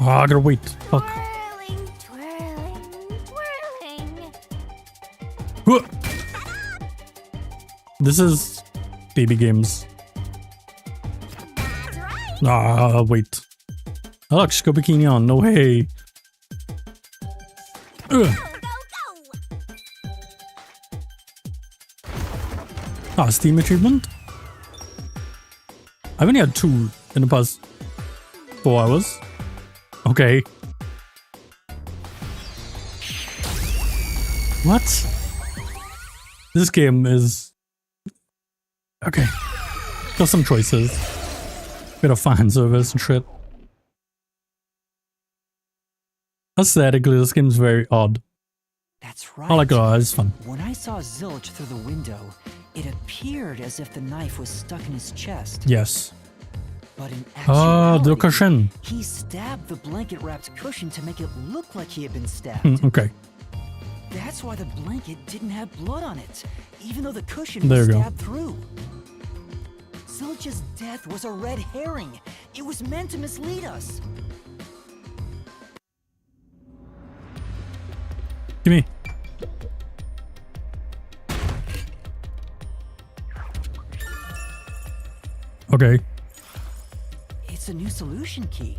S1: Oh, I gotta wait. Fuck.
S2: Twirling, twirling, twirling.
S1: Whoa. This is baby games.
S2: That's right.
S1: Ah, wait. Oh, look, she's got bikini on. No way. Ugh.
S2: Go, go, go.
S1: Ah, Steam achievement? I've only had 2 in the past 4 hours. Okay. What? This game is... Okay. Got some choices. Bit of fan service and shit. Aesthetically, this game's very odd.
S3: That's right.
S1: I like it, it's fun.
S3: When I saw Zilch through the window, it appeared as if the knife was stuck in his chest.
S1: Yes.
S3: But in
S1: Ah, the
S3: actuality,
S1: cushion.
S3: he stabbed the blanket-wrapped cushion to make it look like he had been stabbed.
S1: Okay.
S3: That's why the blanket didn't have blood on it, even though the cushion
S1: There
S3: was
S1: you go.
S3: stabbed through. Zilch's death was a red herring. It was meant to mislead us.
S1: Give me. Okay.
S3: It's a new solution key.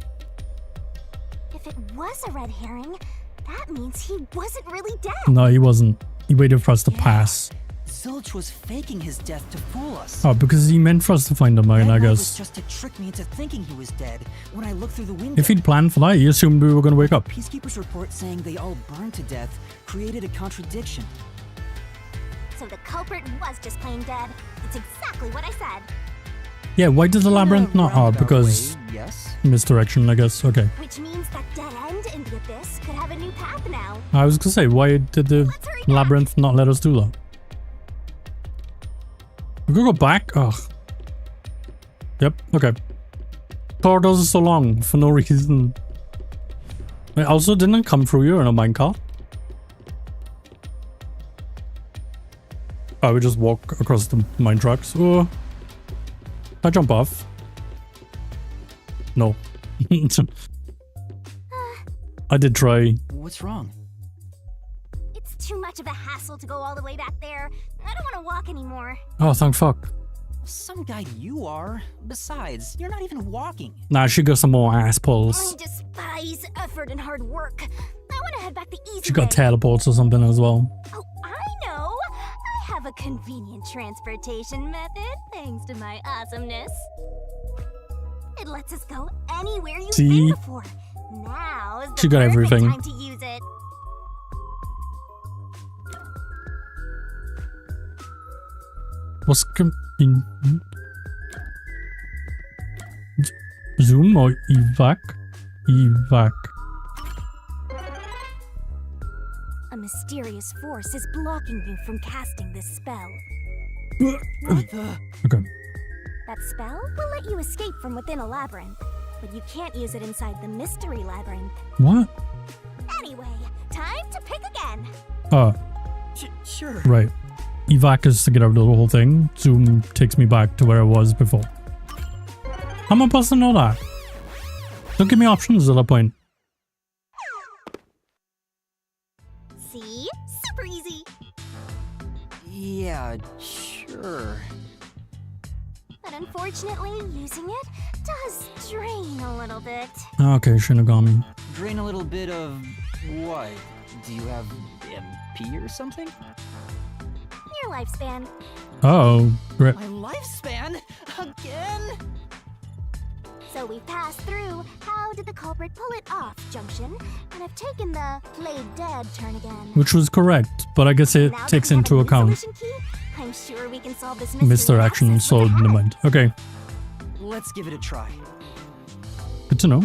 S2: If it was a red herring, that means he wasn't really dead.
S1: No, he wasn't. He waited for us to pass.
S3: Zilch was faking his death to fool us.
S1: Oh, because he meant for us to find him, I
S3: That knife was
S1: guess.
S3: just to trick me into thinking he was dead when I looked through the window.
S1: If he'd planned for that, he assumed we were going to wake up.
S3: Peacekeeper's report saying they all burned to death created a contradiction.
S2: So the culprit was just plain dead. It's exactly what I said.
S1: Yeah, why did the labyrinth not? Oh,
S3: roundabout
S1: because
S3: way, yes.
S1: misdirection, I guess. Okay.
S2: Which means that dead end in the abyss could have a new path now.
S1: I was gonna say, why did the
S2: Let's hurry back.
S1: labyrinth not let us do that? We could go back? Ugh. Yep, okay. Corridors are so long for no reason. Wait, also, didn't it come through here in a minecart? I would just walk across the mine tracks. Oh. I jump off. No. I did try.
S3: What's wrong?
S2: It's too much of a hassle to go all the way back there. I don't want to walk anymore.
S1: Oh, thank fuck.
S3: Some guy you are. Besides, you're not even walking.
S1: Nah, she got some more ass
S2: I
S1: pulls.
S2: despise effort and hard work. I want to head back the easy
S1: She got
S2: way.
S1: teleports or something as well.
S2: Oh, I know. I have a convenient transportation method, thanks to my awesomeness. It lets us go anywhere you've
S1: See?
S2: been before. Now's the
S1: She got
S2: perfect
S1: everything.
S2: time to use it.
S1: What's in zoom or evac? Evac.
S2: A mysterious force is blocking you from casting this spell.
S3: What the?
S1: Okay.
S2: That spell will let you escape from within a labyrinth, but you can't use it inside the mystery labyrinth.
S1: What?
S2: Anyway, time to pick again.
S3: Sure.
S1: Right. Evac is to get out of the whole thing. Zoom takes me back to where I was before. How am I supposed to know that? Don't give me options at that point.
S2: See? Super easy.
S3: Yeah, sure.
S2: But unfortunately, using it does drain a little bit.
S1: Okay, Shinigami.
S3: Drain a little bit of what? Do you have MP or something?
S2: Your lifespan.
S1: Oh, great.
S3: My lifespan? Again?
S2: So we passed through how did the culprit pull it off junction, and have taken the played dead turn again.
S1: Which was correct, but I guess it
S2: Now that
S1: takes
S2: we have
S1: into
S2: a new
S1: account
S2: solution key, I'm sure we can solve this mystery
S1: misdirection,
S2: access
S1: so
S2: with a
S1: never
S2: hat.
S1: mind. Okay,
S3: Let's give it a try.
S1: good to know.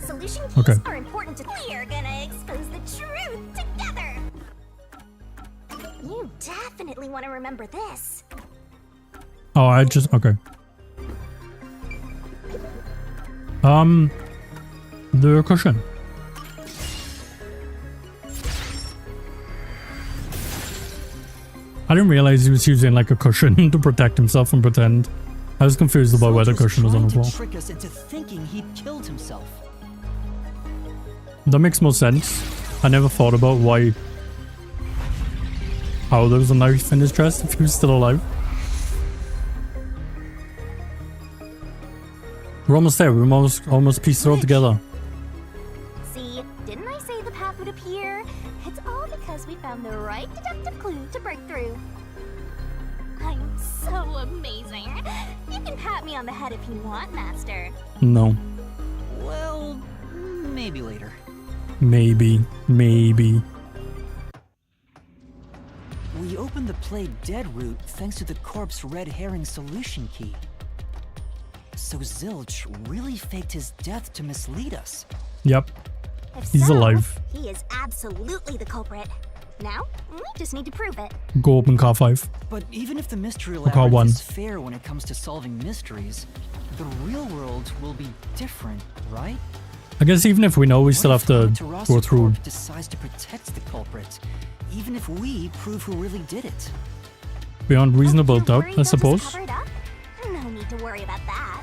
S2: Solution keys
S1: Okay.
S2: are important to. We're gonna expose the truth together. You definitely want to remember this.
S1: Oh, I just okay. The cushion. I didn't realize he was using like a cushion to protect himself and pretend. I was confused about where the cushion was on the floor.
S3: Trick us into thinking he'd killed himself.
S1: That makes more sense. I never thought about how there was a knife in his chest if he was still alive. We're almost there. We almost pieced it all together.
S2: See, didn't I say the path would appear? It's all because we found the right deductive clue to break through. I'm so amazing. You can pat me on the head if you want, Master.
S1: No.
S3: Well, maybe later.
S1: Maybe.
S3: We opened the Play Dead route thanks to the corpse red herring solution key. So Zilch really faked his death to mislead us.
S1: Yep.
S2: If
S1: He's
S2: so,
S1: alive.
S2: He is absolutely the culprit. Now, we just need to prove it.
S1: Go open car 5.
S3: But even if the mystery
S1: car 1.
S3: labyrinth is fair when it comes to solving mysteries, the real world will be different, right?
S1: I guess even if we know, we still
S3: What
S1: have to
S3: if
S1: go
S3: Tarrasa
S1: through.
S3: Corp decides to protect the culprit, even if we prove who really did it.
S1: Beyond reasonable
S2: Don't
S1: doubt,
S2: worry,
S1: I
S2: they'll just
S1: suppose.
S2: cover it up. No need to worry about that.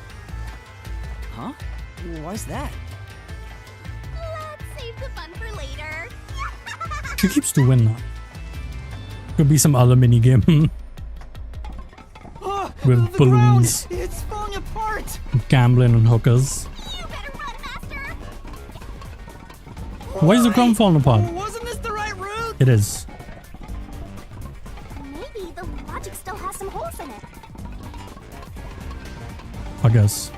S3: Huh? Why's that?
S2: Let's save the fun for later.
S1: She keeps doing that. Could be some other mini game with balloons,
S3: It's falling apart.
S1: gambling, and hookers.
S2: You better run, Master.
S1: Why is the ground falling apart?
S3: Wasn't this the right route?
S1: It is.
S2: Maybe the logic still has some holes in it.
S1: I guess.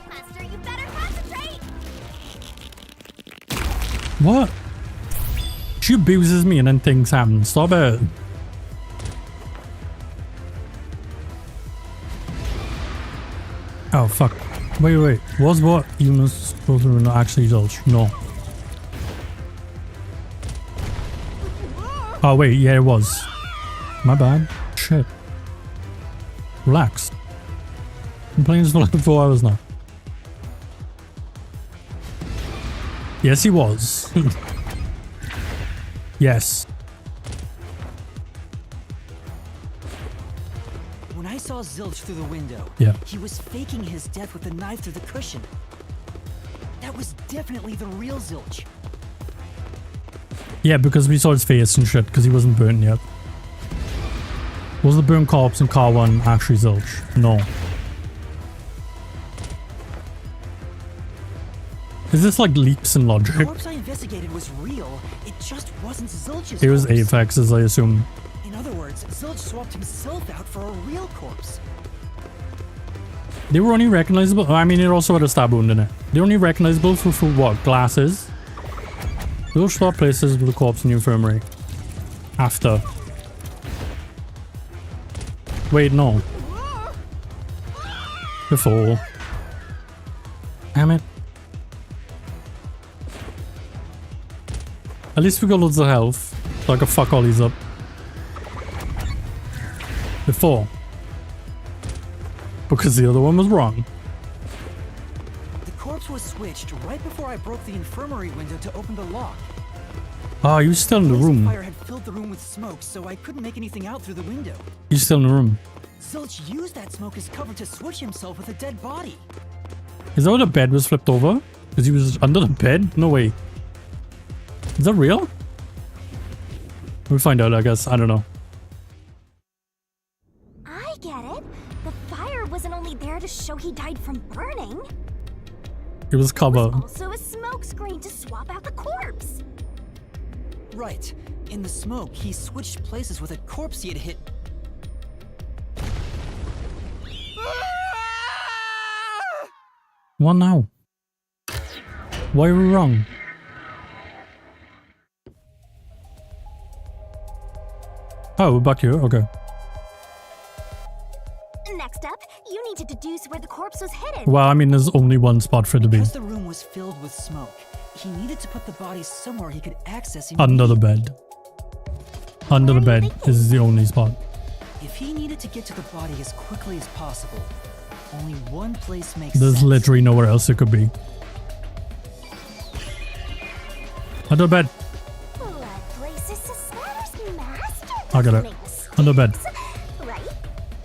S2: Master, you better concentrate.
S1: What? She abuses me and then things happen. Stop it. Oh, fuck. Wait. Was what you must go through not actually Zilch? No. Oh, wait. Yeah, it was. My bad. Shit. Relax. I'm playing this for like 4 hours now. Yes, he was. Yes.
S3: When I saw Zilch through the window,
S1: Yeah.
S3: he was faking his death with a knife through the cushion. That was definitely the real Zilch.
S1: Yeah, because we saw his face and shit, because he wasn't burnt yet. Was the burnt corpse in car 1 actually Zilch? No. Is this like leaps in
S3: The
S1: logic?
S3: corpse I investigated was real. It just wasn't Zilch's
S1: It was
S3: corpse.
S1: Apex's, I assume.
S3: In other words, Zilch swapped himself out for a real corpse.
S1: They were only recognizable. I mean, it also had a stab wound in it. They're only recognizable for what? Glasses? They'll swap places with the corpse in the infirmary. After. Wait, no. Before. Damn it. At least we got loads of health, so I can fuck all these up. Before. Because the other one was wrong.
S3: The corpse was switched right before I broke the infirmary window to open the lock.
S1: Ah, you're still in the
S3: Blaze of
S1: room.
S3: fire had filled the room with smoke, so I couldn't make anything out through the window.
S1: You're still in the room.
S3: Zilch used that smoke as cover to switch himself with a dead body.
S1: Is that where the bed was flipped over? Because he was under the bed? No way. Is that real? We'll find out, I guess. I don't know.
S2: I get it. The fire wasn't only there to show he died from burning.
S1: It was cover.
S2: Also a smoke screen to swap out the corpse.
S3: Right. In the smoke, he switched places with a corpse he had hit.
S1: What now? Why are we wrong? Oh, we're back here. Okay.
S2: Next up, you need to deduce where the corpse was hidden.
S1: Well, I mean, there's only one spot for it to be.
S3: Because the room was filled with smoke, he needed to put the body somewhere he could access
S1: Under the
S3: immediately.
S1: bed. Under the bed is the only spot.
S3: If he needed to get to the body as quickly as possible, only one place makes
S1: There's
S3: sense.
S1: literally nowhere else it could be. Under the bed.
S2: Blood places Smatter's master.
S1: I got it.
S2: Make mistakes.
S1: Under the bed.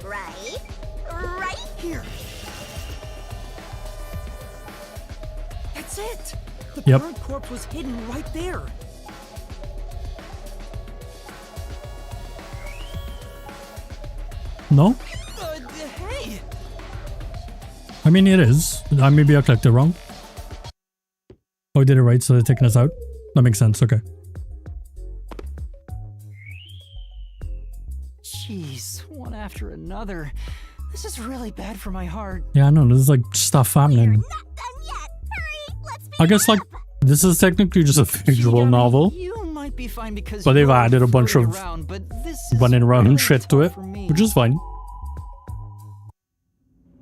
S2: Right here.
S3: That's it! The
S1: Yep.
S3: burned corpse was hidden right there.
S1: No?
S3: Hey!
S1: I mean, it is. Maybe I clicked it wrong. Oh, I did it right, so they're taking us out. That makes sense. Okay.
S3: Jeez, one after another. This is really bad for my heart.
S1: Yeah, I know. There's like stuff happening.
S2: Not done yet. Hurry, let's
S1: I guess like this is technically just a visual novel,
S3: You might be fine because
S1: but they've
S3: you're
S1: added a bunch
S3: floating
S1: of
S3: around, but this is
S1: running around
S3: really
S1: and shit to it,
S3: tough for me.
S1: which is fine.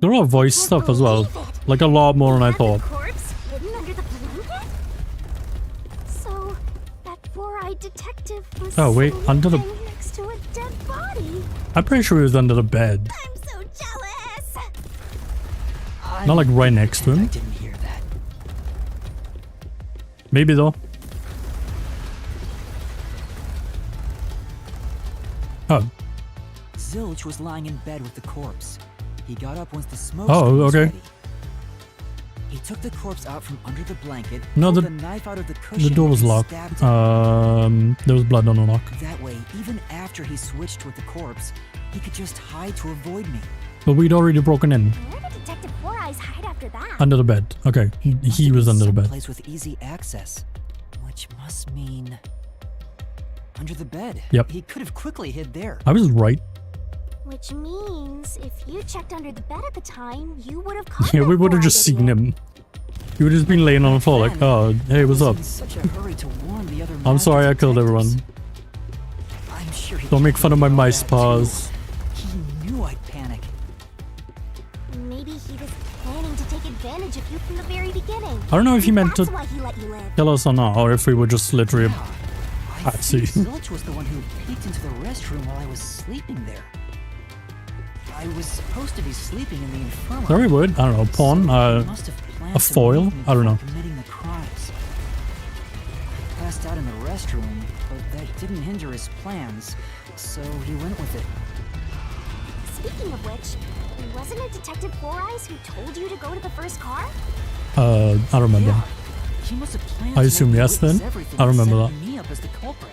S1: There are voice stuff as well, like a lot more than I thought.
S2: corpse hidden under the blanket? So, that four-eyed detective was
S1: Oh, wait, under the-
S2: sleeping next to a dead body.
S1: I'm pretty sure he was under the bed,
S2: I'm so jealous.
S1: not like right next to
S3: I
S1: him.
S3: didn't hear that.
S1: Maybe though. Oh,
S3: Zilch was lying in bed with the corpse. He got up once the smoke
S1: Oh,
S3: screen was
S1: okay.
S3: ready. He took the corpse out from under the blanket,
S1: No,
S3: pulled
S1: the-
S3: a knife out of the cushion,
S1: the door was
S3: and
S1: locked.
S3: stabbed him.
S1: There was blood on the lock,
S3: That way, even after he switched with the corpse, he could just hide to avoid me.
S1: but we'd already broken in
S2: Where did Detective Four Eyes hide after that?
S1: under the bed. Okay, he was under the bed.
S3: Place with easy access, which must mean under the bed.
S1: Yep.
S3: He could have quickly hid there.
S1: I was right.
S2: Which means, if you checked under the bed at the time, you would have caught
S1: Yeah,
S2: that
S1: we would have
S2: four-eyed
S1: just seen
S2: idiot.
S1: him. He would have just been laying on the floor like, oh, hey, what's
S3: I
S1: up?
S3: was in such a hurry to warn the other
S1: I'm sorry I
S3: master
S1: killed
S3: detectives.
S1: everyone.
S3: I'm sure he
S1: Don't make
S3: kept
S1: fun of my
S3: know
S1: mice
S3: that, too.
S1: paws.
S3: He knew I'd panic.
S2: Maybe he was planning to take advantage of you from the very beginning.
S1: I don't know if he meant
S2: That's
S1: to
S2: why he let you live.
S1: kill us or not, or if we were just literally...
S3: I
S1: see.
S3: think Zilch was the one who peeked into the restroom while I was sleeping there. I was supposed to be sleeping in the infirmary.
S1: Very weird. I don't know. Pawn?
S3: He must have planned
S1: a
S3: to
S1: foil?
S3: wake me
S1: I don't know.
S3: before committing the crimes. I passed out in the restroom, but that didn't hinder his plans, so he went with it.
S2: Speaking of which, wasn't it Detective Four Eyes who told you to go to the first car?
S1: I don't remember.
S3: Yeah, he must have planned
S1: I
S3: to
S1: assume
S3: let me
S1: yes
S3: witness
S1: then.
S3: everything
S1: I
S3: and
S1: remember
S3: set me up as the culprit.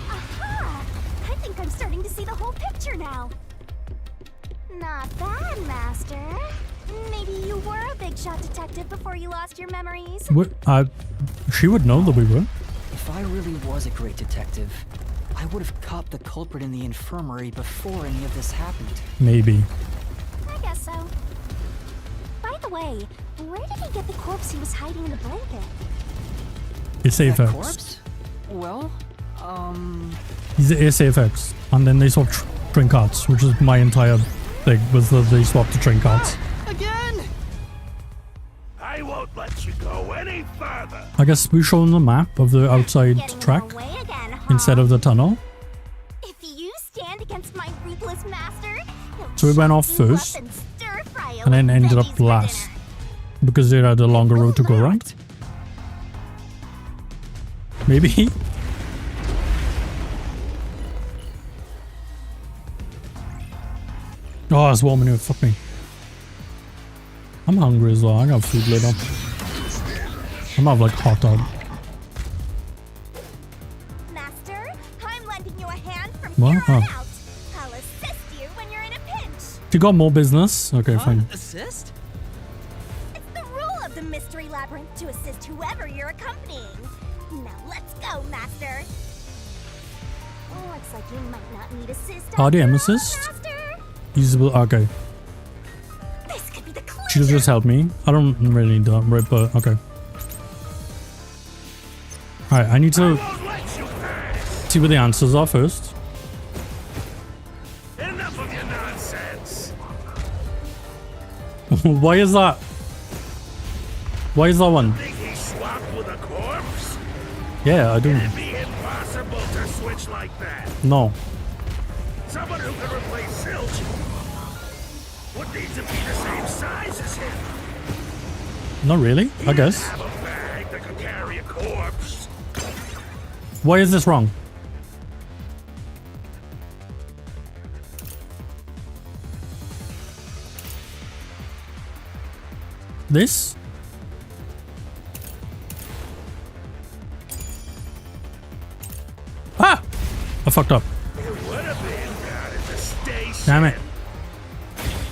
S2: Aha! I think I'm starting to see the whole picture now. Not bad, Master. Maybe you were a big shot detective before you lost your memories.
S1: She would know that we were.
S3: If I really was a great detective, I would have caught the culprit in the infirmary before any of this happened.
S1: Maybe.
S2: I guess so. By the way, where did he get the corpse he was hiding in the blanket?
S1: It's
S3: That
S1: AFX.
S3: corpse? Well,
S1: He's AFX. And then they swapped drink cards, which is my entire thing, was that they swapped the drink cards.
S3: again!
S11: I won't let you go any further.
S1: I guess we show them the map of the outside
S2: Getting
S1: track
S2: in the way again, huh?
S1: instead of the tunnel.
S2: If you stand against my ruthless master, he'll
S1: So we went off
S2: chop you up
S1: first,
S2: and stir-fry you
S1: and then
S2: with
S1: ended
S2: veggies
S1: up
S2: for
S1: last.
S2: dinner.
S1: Because they had a longer road to go around. Maybe. Oh, it's warm in here. Fuck me. I'm hungry as well. I got food later. I'm gonna have like hot dog.
S2: Master, I'm lending you a hand from
S1: What?
S2: here on
S1: Oh.
S2: out. I'll assist you when you're in a pinch.
S1: You got more business? Okay, fine.
S3: Assist?
S2: It's the rule of the Mystery Labyrinth to assist whoever you're accompanying. Now let's go, Master. Looks like you might not need assist.
S1: RDM
S2: after all,
S1: assist?
S2: Master.
S1: Usable. Okay.
S2: This could be the clue.
S1: She'll just help me. I don't really need that, right? But okay. Alright, I need to see what the answers are first. Why is that? Why is that one?
S10: Think he swapped with a corpse?
S1: Yeah, I do.
S10: It'd be impossible to switch like that.
S1: No.
S10: Someone who can replace Silch would need to be the same size as him.
S1: Not really, I guess.
S10: Have a bag that could carry a corpse.
S1: Why is this wrong? This? Ah! I fucked up.
S10: It would have been down at the station.
S1: Damn it.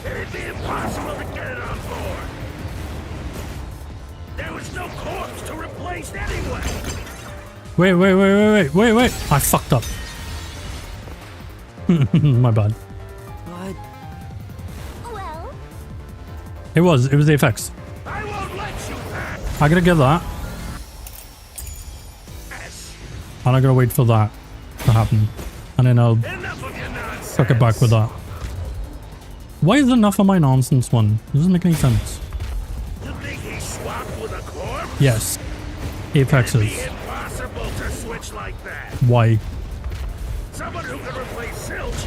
S10: It'd be impossible to get it on board. There was no corpse to replace anyway.
S1: Wait. I fucked up. My bad.
S3: But
S2: Well,
S1: It was the effects.
S10: I won't let you pass.
S1: I gotta get that. And I gotta wait for that to happen. And then I'll
S10: Enough of your nonsense.
S1: suck it back with that. Why is enough of my nonsense one? It doesn't make any sense.
S10: You think he swapped with a corpse?
S1: Yes.
S10: It'd be
S1: Apexes.
S10: impossible to switch like that.
S1: Why?
S10: Someone who can replace Silch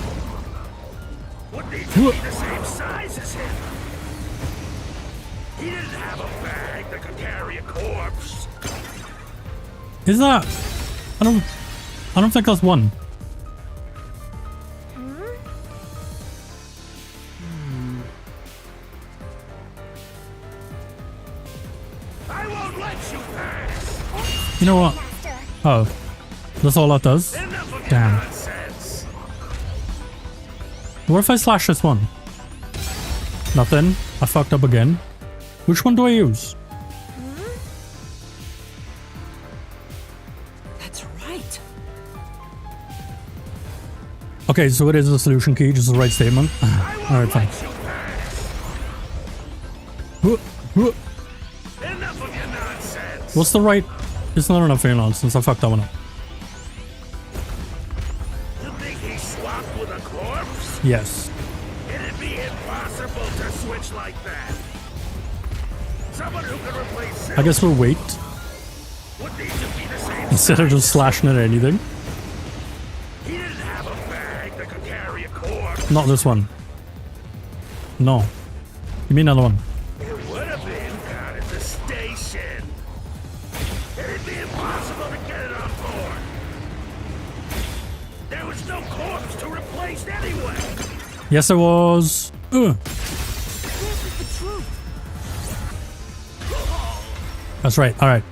S10: would need to be the same size as him. He didn't have a bag that could carry a corpse.
S1: Is that? I don't think that's one.
S10: I won't let you pass.
S1: You know what?
S2: Master.
S1: Oh. That's all that does?
S10: Enough of your
S1: Damn.
S10: nonsense.
S1: What if I slash this one? Nothing. I fucked up again. Which one do I use?
S3: that's right.
S1: Okay, so it is the solution key, just the right statement. Alright, fine.
S10: Let you pass. Enough of your nonsense.
S1: What's the right? It's not enough for your nonsense. I fucked that one up.
S10: You think he swapped with a corpse?
S1: Yes.
S10: It'd be impossible to switch like that. Someone who can replace
S1: I guess we'll wait
S10: would need to be the same
S1: instead of
S10: size.
S1: just slashing at anything.
S10: He didn't have a bag that could carry a corpse.
S1: Not this one. No. Give me another one.
S10: It would have been down at the station. It'd be impossible to get it on board. There was no corpse to replace anyway.
S1: Yes, it was. That's right. All right.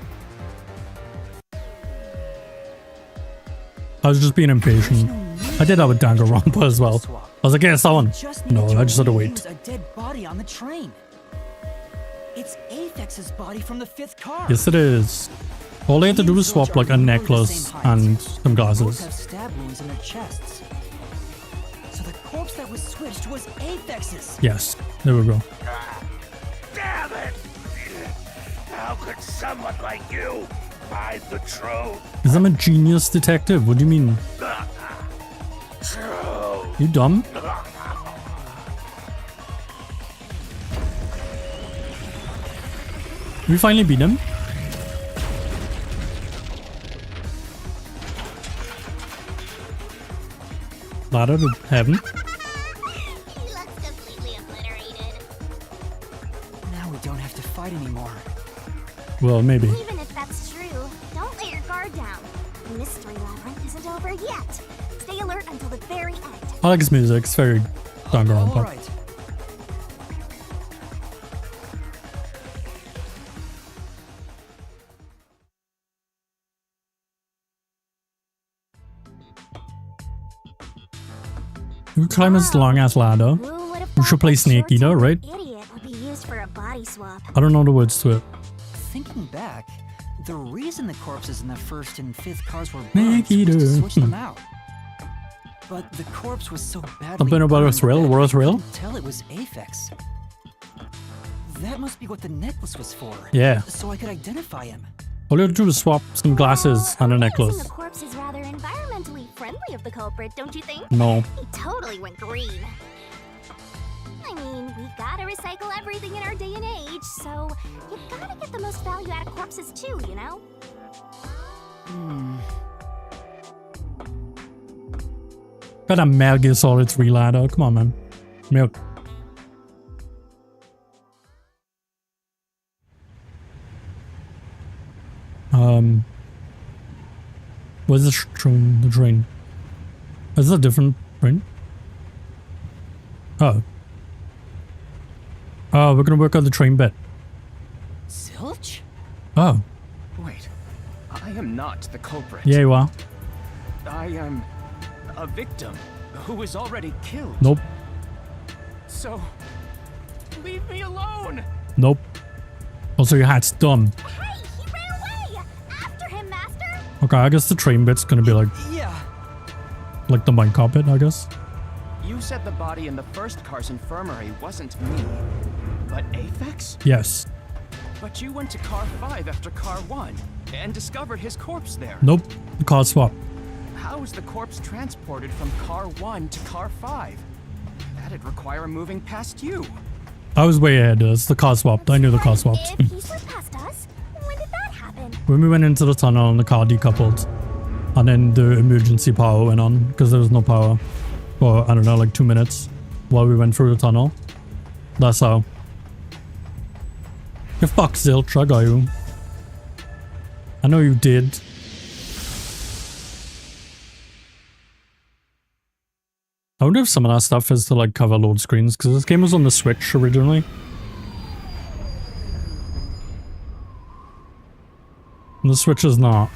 S1: I was just being impatient. I did have a Danganronpa as well. I was like, yeah, it's that one. No, I just had to wait.
S3: A dead body on the train. It's Aphex's body from the 5th car.
S1: Yes, it is. All they had to do was swap like a necklace and some
S3: Both have
S1: glasses.
S3: stab wounds in their chests. So the corpse that was switched was Aphex's.
S1: Yes, there we go.
S10: Damn it! How could someone like you find the truth?
S1: Because I'm a genius detective. What do you mean?
S10: Truth.
S1: You dumb? We finally beat him. Ladder to heaven.
S2: He looks completely obliterated.
S3: Now we don't have to fight anymore.
S1: Well, maybe.
S2: Even if that's true, don't let your guard down. The mystery labyrinth isn't over yet. Stay alert until the very end.
S1: I like his music. It's very Danganronpa.
S3: All right.
S1: We climb this long ass ladder.
S2: Who would have
S1: We should
S2: thought
S1: play
S2: that
S1: Snake Eater,
S2: short-tempered
S1: right?
S2: Idiot would be used for a body swap.
S1: I don't know the words to it.
S3: Thinking back, the reason the corpses in the 1st and 5th cars were
S1: Snake
S3: burned was
S1: Eater.
S3: to switch them out. But the corpse was so badly
S1: Something about a
S3: burned
S1: thrill?
S3: that
S1: War
S3: I
S1: a thrill?
S3: couldn't tell it was Aphex. That must be what the necklace was for.
S1: Yeah.
S3: So I could identify him.
S1: All you have to do is swap some glasses and a
S2: Using
S1: necklace.
S2: the corpse is rather environmentally friendly of the culprit, don't you think?
S1: No.
S2: He totally went green. I mean, we gotta recycle everything day and age, so you gotta get the most value out of corpses too, you know?
S1: Got a Metal Gear Solid 3 ladder. Come on, man. Milk. Where's the train? The train. Is it a different train? Oh. Oh, we're gonna work on the train bit.
S7: Zilch?
S1: Oh.
S7: Wait, I am not the culprit.
S1: Yeah, you are.
S7: I am a victim who was already killed.
S1: Nope.
S7: So, leave me alone.
S1: Nope. Also, your hat's done.
S2: Hey, he ran away! After him, Master!
S1: Okay, I guess the train bit's gonna be like the minecart bit, I guess.
S7: You said the body in the first car's infirmary wasn't me, but Aphex?
S1: Yes.
S7: But you went to car 5 after car 1 and discovered his corpse there.
S1: Nope. The car swap.
S7: How is the corpse transported from car 1 to car 5? That'd require moving past you.
S1: I was way ahead. It's the car swapped. I knew the car swapped.
S2: If he slipped past us, when did that happen?
S1: When we went into the tunnel and the car decoupled, and then the emergency power went on because there was no power for, I don't know, like 2 minutes while we went through the tunnel. That's how. You fuck, Zilch, I got you. I know you did. I wonder if some of that stuff is to like cover load screens because this game was on the Switch originally. And the Switch is not.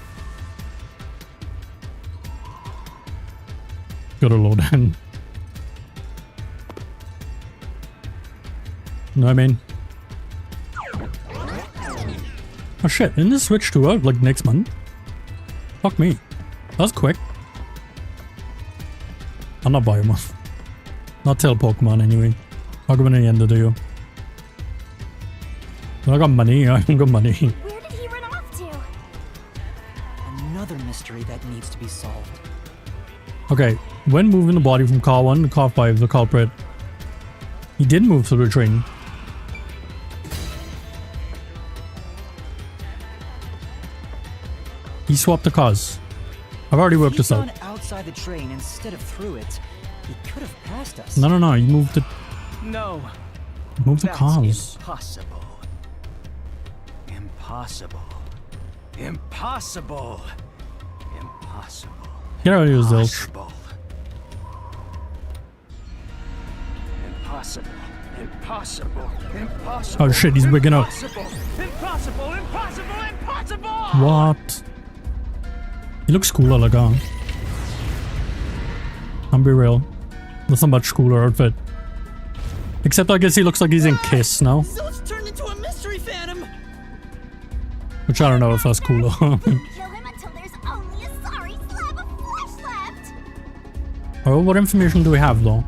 S1: Gotta load in. You know what I mean? Oh shit, isn't this Switch 2 out like next month? Fuck me. That's quick. I'm not buying one. Not till Pokemon anyway. I'll go in the end of the year. I got money, I got money.
S2: Where did he run off to?
S3: Another mystery that needs to be solved.
S1: Okay, when moving the body from car 1 to car 5, the culprit, he did move through the train. He swapped the cars. I've already worked this out.
S3: Outside the train instead of through it, he could have passed us.
S1: No, you moved the...
S7: No.
S1: Move the
S7: That's
S1: cars.
S7: Impossible. Impossible. Impossible. Impossible.
S1: Get out of here, Zilch.
S7: Impossible. Impossible. Impossible.
S1: Oh shit, he's wigging out.
S7: Impossible. Impossible. Impossible.
S1: What? He looks cooler like that. I'm be real. That's a much cooler outfit. Except I guess he looks like he's in Kiss now.
S9: Zilch turned into a mystery phantom.
S1: Which I don't know if that's cooler.
S2: Kill him until there's only a sorry slab of flesh left!
S1: Oh, what information do we have though?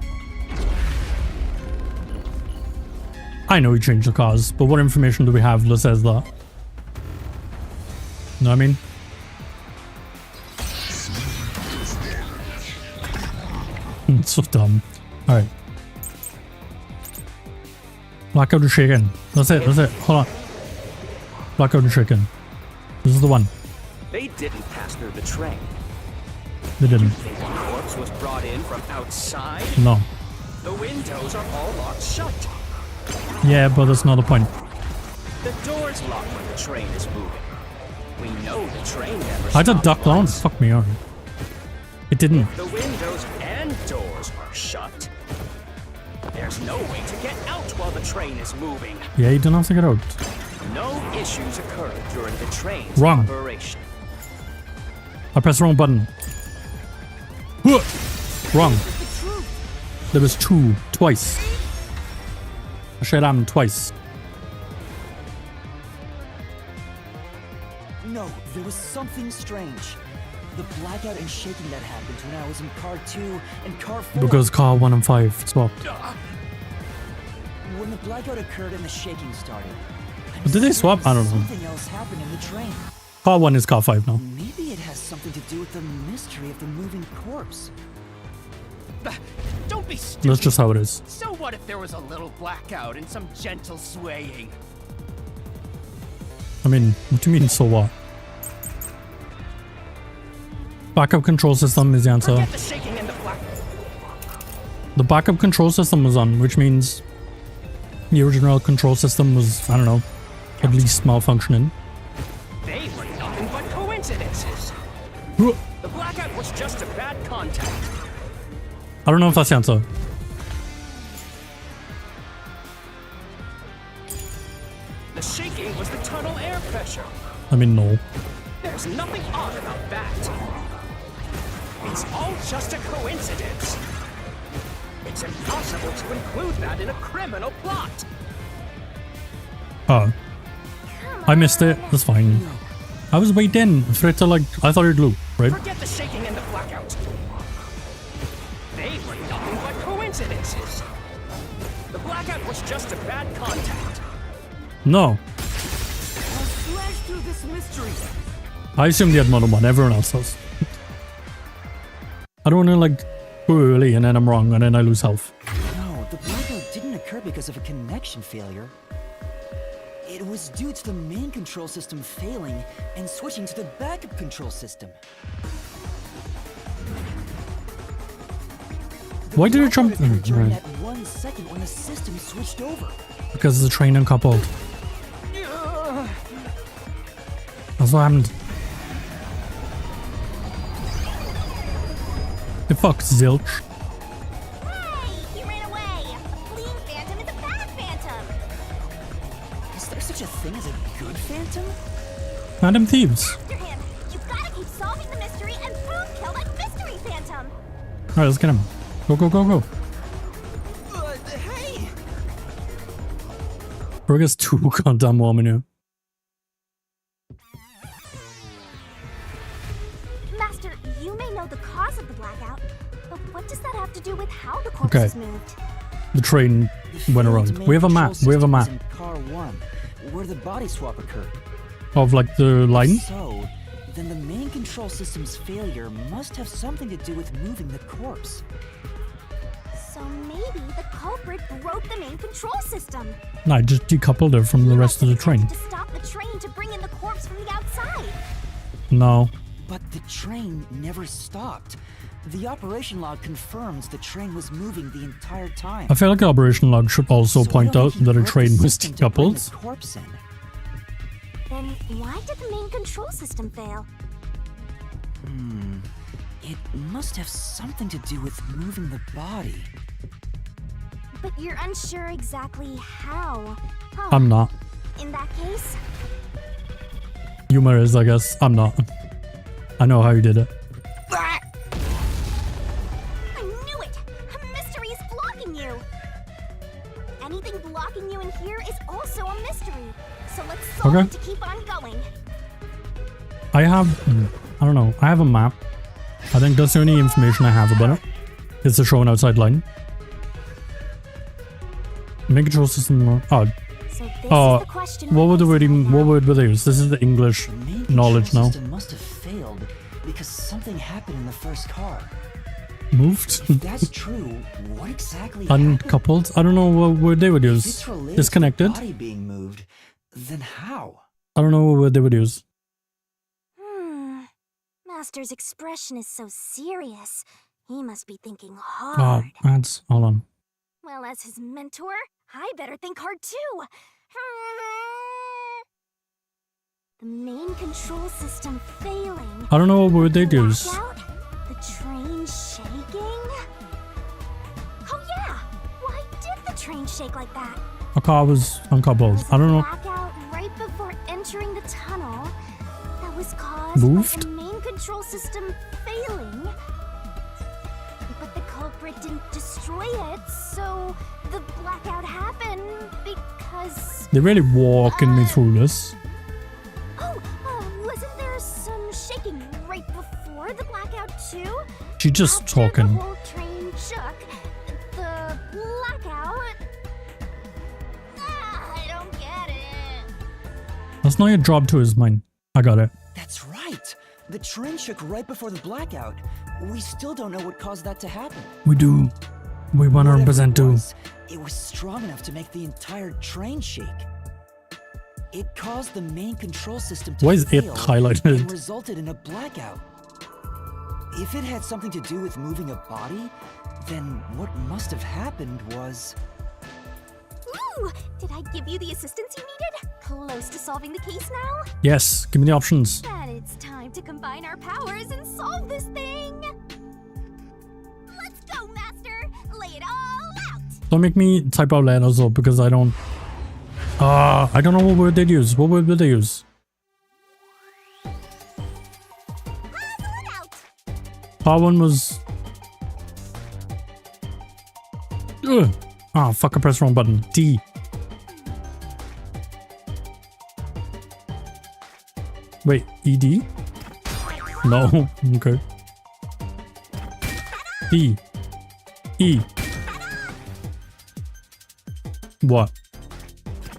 S1: I know he changed the cars, but what information do we have that says that? Know what I mean? It's so dumb. Alright. Blackout and shaken. That's it, that's it. Hold on. Blackout and shaken. This is the one.
S7: They didn't pass through the train.
S1: They didn't.
S7: The corpse was brought in from outside.
S1: No.
S7: The windows are all locked shut.
S1: Yeah, but that's not the point.
S7: The door's locked when the train is moving. We know the train never
S1: I had to
S7: stopped
S1: duck down.
S7: once.
S1: Fuck me, alright. It didn't.
S7: The windows and doors are shut. There's no way to get out while the train is moving.
S1: Yeah, you didn't have to get out.
S7: No issues occurred during the train's
S1: Wrong.
S7: operation.
S1: I pressed the wrong button. Huh. Wrong. There was two. Twice. I shot him twice.
S3: No, there was something strange. The blackout and shaking that happened when I was in car 2 and car 4.
S1: Because car 1 and 5 swapped.
S3: When the blackout occurred and the shaking started.
S1: But did they swap? I don't know.
S3: Something else happened in the train.
S1: Car 1 is car 5 now.
S3: Maybe it has something to do with the mystery of the moving corpse.
S7: Don't be stupid.
S1: That's just how it is.
S7: So what if there was a little blackout and some gentle swaying?
S1: I mean, what do you mean, so what? Backup control system is the answer.
S7: Forget the shaking and the black.
S1: The backup control system was on, which means the original control system was, I don't know, at least malfunctioning.
S7: They were nothing but coincidences. The blackout was just a bad contact.
S1: I don't know if that's the answer.
S7: The shaking was the tunnel air pressure.
S1: I mean, no.
S7: There's nothing odd about that. It's all just a coincidence. It's impossible to include that in a criminal plot.
S1: Oh. I missed it. That's fine. I was waiting for it to, like, I thought it'd loop, right?
S7: Forget the shaking and the blackout. They were nothing but coincidences. The blackout was just a bad contact.
S1: No.
S7: I'll slash through this mystery.
S1: I assume the Edmund one. Everyone else does. I don't want to, like, go early and then I'm wrong and then I lose health.
S3: No, the blackout didn't occur because of a connection failure. It was due to the main control system failing and switching to the backup control system.
S1: Why did it jump?
S3: During that 1 second when the system switched over.
S1: Because the train uncoupled. That's what happened. The fuck, Zilch.
S2: Hey, he ran away. A fleeing phantom is a bad phantom.
S3: Is there such a thing as a good phantom?
S1: Phantom thieves.
S2: After him. You gotta keep solving the mystery and boom, kill that mystery phantom.
S1: Alright, let's get him. Go, go, go, go.
S3: Hey!
S1: Bro gets too goddamn warm in here.
S2: Master, you may know the cause of the blackout, but what does that have to do with how the corpse is moved?
S1: The train went around. We have a map. We have a map
S3: In car 1, where the body swap occurred.
S1: of, like, the line.
S3: So, then the main control system's failure must have something to do with moving the corpse.
S2: So maybe the culprit broke the main control system.
S1: No, I just decoupled it from the rest of the train.
S2: To stop the train to bring in the corpse from the outside.
S1: No.
S3: But the train never stopped. The operation log confirms the train was moving the entire time.
S1: I feel like the operation log should also
S3: So
S1: point
S3: why
S1: out
S3: don't he
S1: that a
S3: broke the
S1: train was
S3: system to bring the
S1: decoupled.
S3: corpse in?
S2: Then why did the main control system fail?
S3: It must have something to do with moving the body.
S2: But you're unsure exactly how. Huh.
S1: I'm not.
S2: In that case,
S1: Humor is, I guess. I'm not. I know how you did it.
S2: I knew it! A mystery is blocking you! Anything blocking you in here is also a mystery. So let's solve
S1: Okay.
S2: it to keep on going.
S1: I have, I don't know, I have a map. I think that's the only information I have about it. It's a show an outside line. Main control system,
S2: So this is the question.
S1: what
S2: we're
S1: would the
S2: facing
S1: wording,
S2: right
S1: what
S2: now.
S1: word would they use? This is the English
S3: The main
S1: knowledge
S3: control
S1: now.
S3: system must have failed because something happened in the first car.
S1: Moved?
S3: If that's true, what exactly happened?
S1: Uncoupled? I don't know what word they would
S3: If
S1: use.
S3: it's related
S1: Disconnected?
S3: to the body being moved, then how?
S1: I don't know what word they would use.
S2: Master's expression is so serious. He must be thinking
S1: Oh,
S2: hard.
S1: ads. Hold on.
S2: Well, as his mentor, I better think hard too. The main control system failing.
S1: I don't know what word they'd use.
S2: Blackout? The train shaking? Oh yeah! Why did the train shake like that?
S1: A car was uncoupled.
S2: Was
S1: I don't know.
S2: Blackout right before entering the tunnel that was caused
S1: Moved?
S2: by the main control system failing. But the culprit didn't destroy it, so the blackout happened because...
S1: They're really walking me through this.
S2: Oh, wasn't there some shaking right before the blackout too?
S1: She just
S2: After
S1: talking.
S2: The whole train shook. The blackout... I don't get it.
S1: That's not your job to his mind. I got it.
S3: That's right. The train shook right before the blackout, we still don't know what caused that to happen.
S1: We do. We 100% do.
S3: It was strong enough to make the entire train shake. It caused the main control system to
S1: Why is it
S3: fail
S1: highlighted?
S3: and resulted in a blackout. If it had something to do with moving a body, then what must have happened was...
S2: Ooh! Did I give you the assistance you needed? Close to solving the case now?
S1: Yes, give me the options.
S2: Then it's time to combine our powers and solve this thing! Let's go, Master! Lay it all out!
S1: Don't make me type out letters though, because I don't... I don't know what word they'd use. What word would they use? Part 1 was... Ugh. Ah, fuck, I pressed the wrong button. D. Wait, ED? No, okay. E. E. What?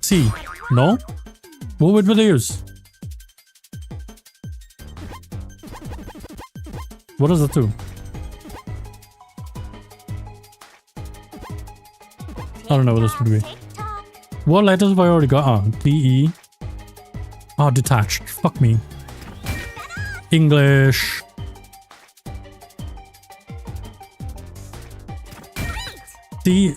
S1: C. No? What word would they use? What does that do? I don't know what this would be. What letters have I already got? Ah, D, E. Oh, detached. Fuck me. English. D.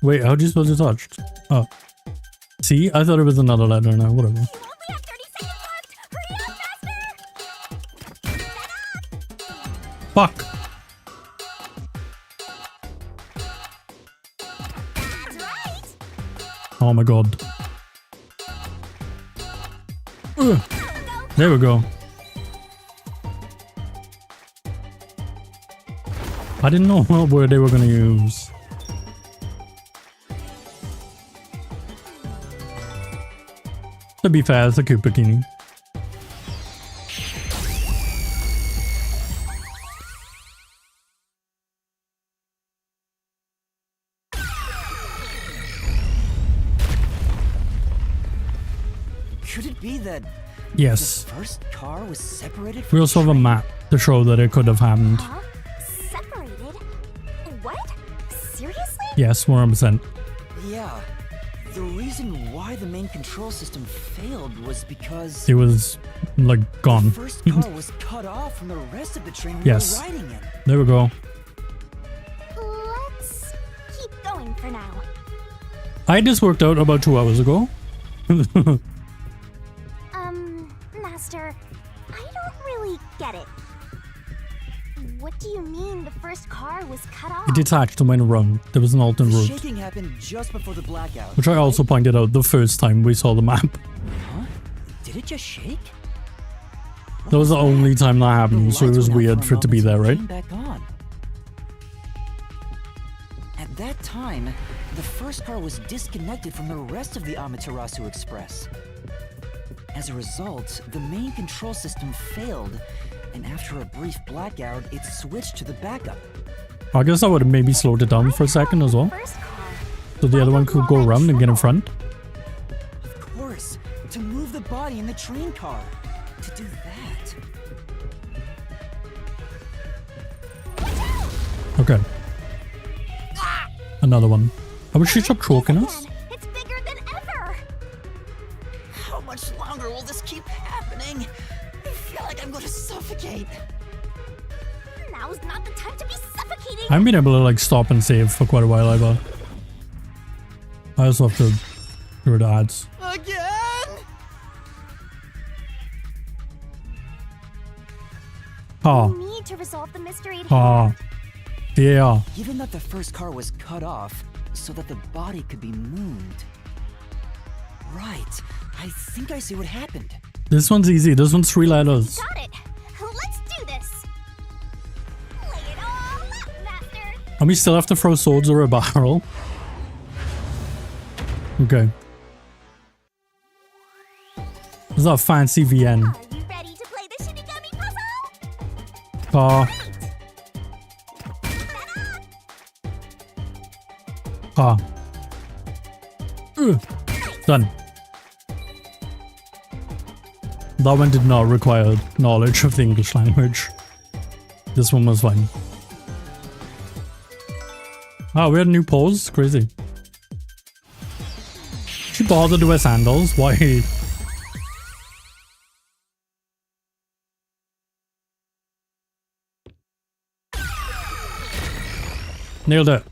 S1: Wait, how do you spell detached? Oh. C? I thought it was another letter now. Whatever.
S2: You only have 30 seconds left! Hurry up, Master!
S1: Fuck.
S2: That's right!
S1: Oh my god. Ugh. There we go. I didn't know what word they were gonna use. To be fair, it's a cute bikini.
S3: Could it be that
S1: Yes.
S3: the first car was separated
S1: We
S3: from
S1: also
S3: the
S1: have a
S3: train?
S1: map to show that it could have happened.
S2: Huh? Separated? What? Seriously?
S1: Yes, 100%.
S3: Yeah. The reason why the main control system failed was because
S1: It was, like, gone.
S3: the first car was cut off from the rest of the train we
S1: Yes.
S3: were riding in.
S1: There we go.
S2: Let's keep going for now.
S1: I just worked out about 2 hours ago.
S2: Master, I don't really get it. What do you mean the first car was cut off?
S1: It detached and went around. There was an alternate
S3: The
S1: route.
S3: shaking happened just before the blackout.
S1: Which I also pointed out the first time we saw the map.
S3: Huh? Did it just shake?
S1: That was the only time that
S3: The
S1: happened, so it
S3: lights
S1: was
S3: went out
S1: weird for it to be
S3: a
S1: there,
S3: moment,
S1: right?
S3: so it came back on. At that time, the first car was disconnected from the rest of the Amaterasu Express. As a result, the main control system failed, and after a brief blackout, it switched to the backup.
S1: I guess I would have maybe slowed it down for a second as well.
S2: First car.
S1: So the other one could go around and get in front.
S3: Of course, to move the body in the train car. To do that.
S1: Okay. Another one. I wish she stopped choking us.
S2: Again, it's bigger than ever!
S3: How much longer will this keep happening? I feel like I'm going to suffocate.
S2: Now's not the time to be suffocating!
S1: I haven't been able to like stop and save for quite a while either. I also have to do the ads.
S3: Again?
S1: Ah.
S2: We need to resolve the mystery at
S1: Ah.
S2: hand.
S1: Yeah.
S3: Given that the first car was cut off so that the body could be moved. Right. I think I see what happened.
S1: This one's easy. This one's 3 letters.
S2: Got it! Let's do this! Lay it all out, Master!
S1: And we still have to throw swords or a barrel. Okay. This is a fancy VN.
S2: Are you ready to play the Shinigami puzzle? Done.
S1: That one did not require knowledge of the English language. This one was fine. Ah, we had a new pose? Crazy. She bothered to wear sandals? Why? Nailed it.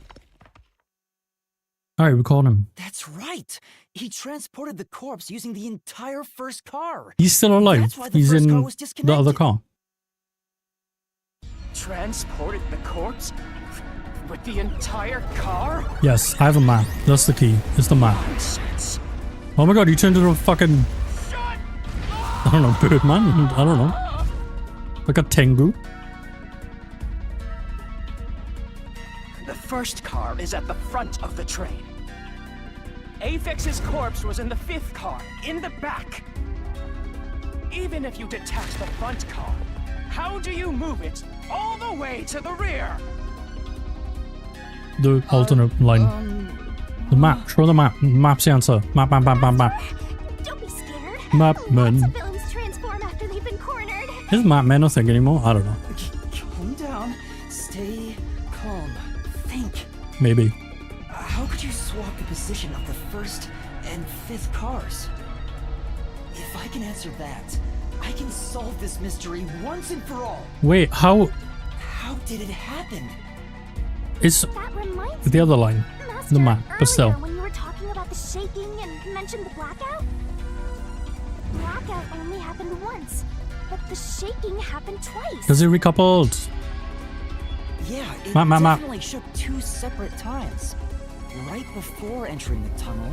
S1: Alright, we caught him.
S3: That's right. He transported the corpse using the entire first car.
S1: He's still alive.
S3: That's why the
S1: He's
S3: first
S1: in
S3: car was
S1: the
S3: disconnected.
S1: other car.
S7: Transported the corpse? With the entire car?
S1: Yes, I have a map. That's the key. It's the map.
S7: Nonsense.
S1: Oh my god, you turned into a fucking... I don't know, Birdman? I don't know. Like a Tengu?
S7: The first car is at the front of the train. Apex's corpse was in the 5th car, in the back. Even if you detach the front car, how do you move it all the way to the rear?
S1: The alternate line. The map. Show the map. Map's the answer. Map.
S2: Don't be scared.
S1: Map
S2: Lots
S1: men.
S2: of villains transform after they've been cornered.
S1: Is map men a thing anymore? I don't know.
S3: Calm down. Stay calm. Think.
S1: Maybe.
S3: How could you swap the position of the 1st and 5th cars? If I can answer that, I can solve this mystery once and for all.
S1: Wait, how...
S3: How did it happen?
S1: It's
S2: That reminds
S1: the other line.
S2: Master,
S1: The map, but still.
S2: earlier when you were talking about the shaking and mentioned the blackout? Blackout only happened once, but the shaking happened twice.
S1: Because it recoupled.
S3: Yeah, it
S1: Map.
S3: definitely shook 2 separate times. Right before entering the tunnel,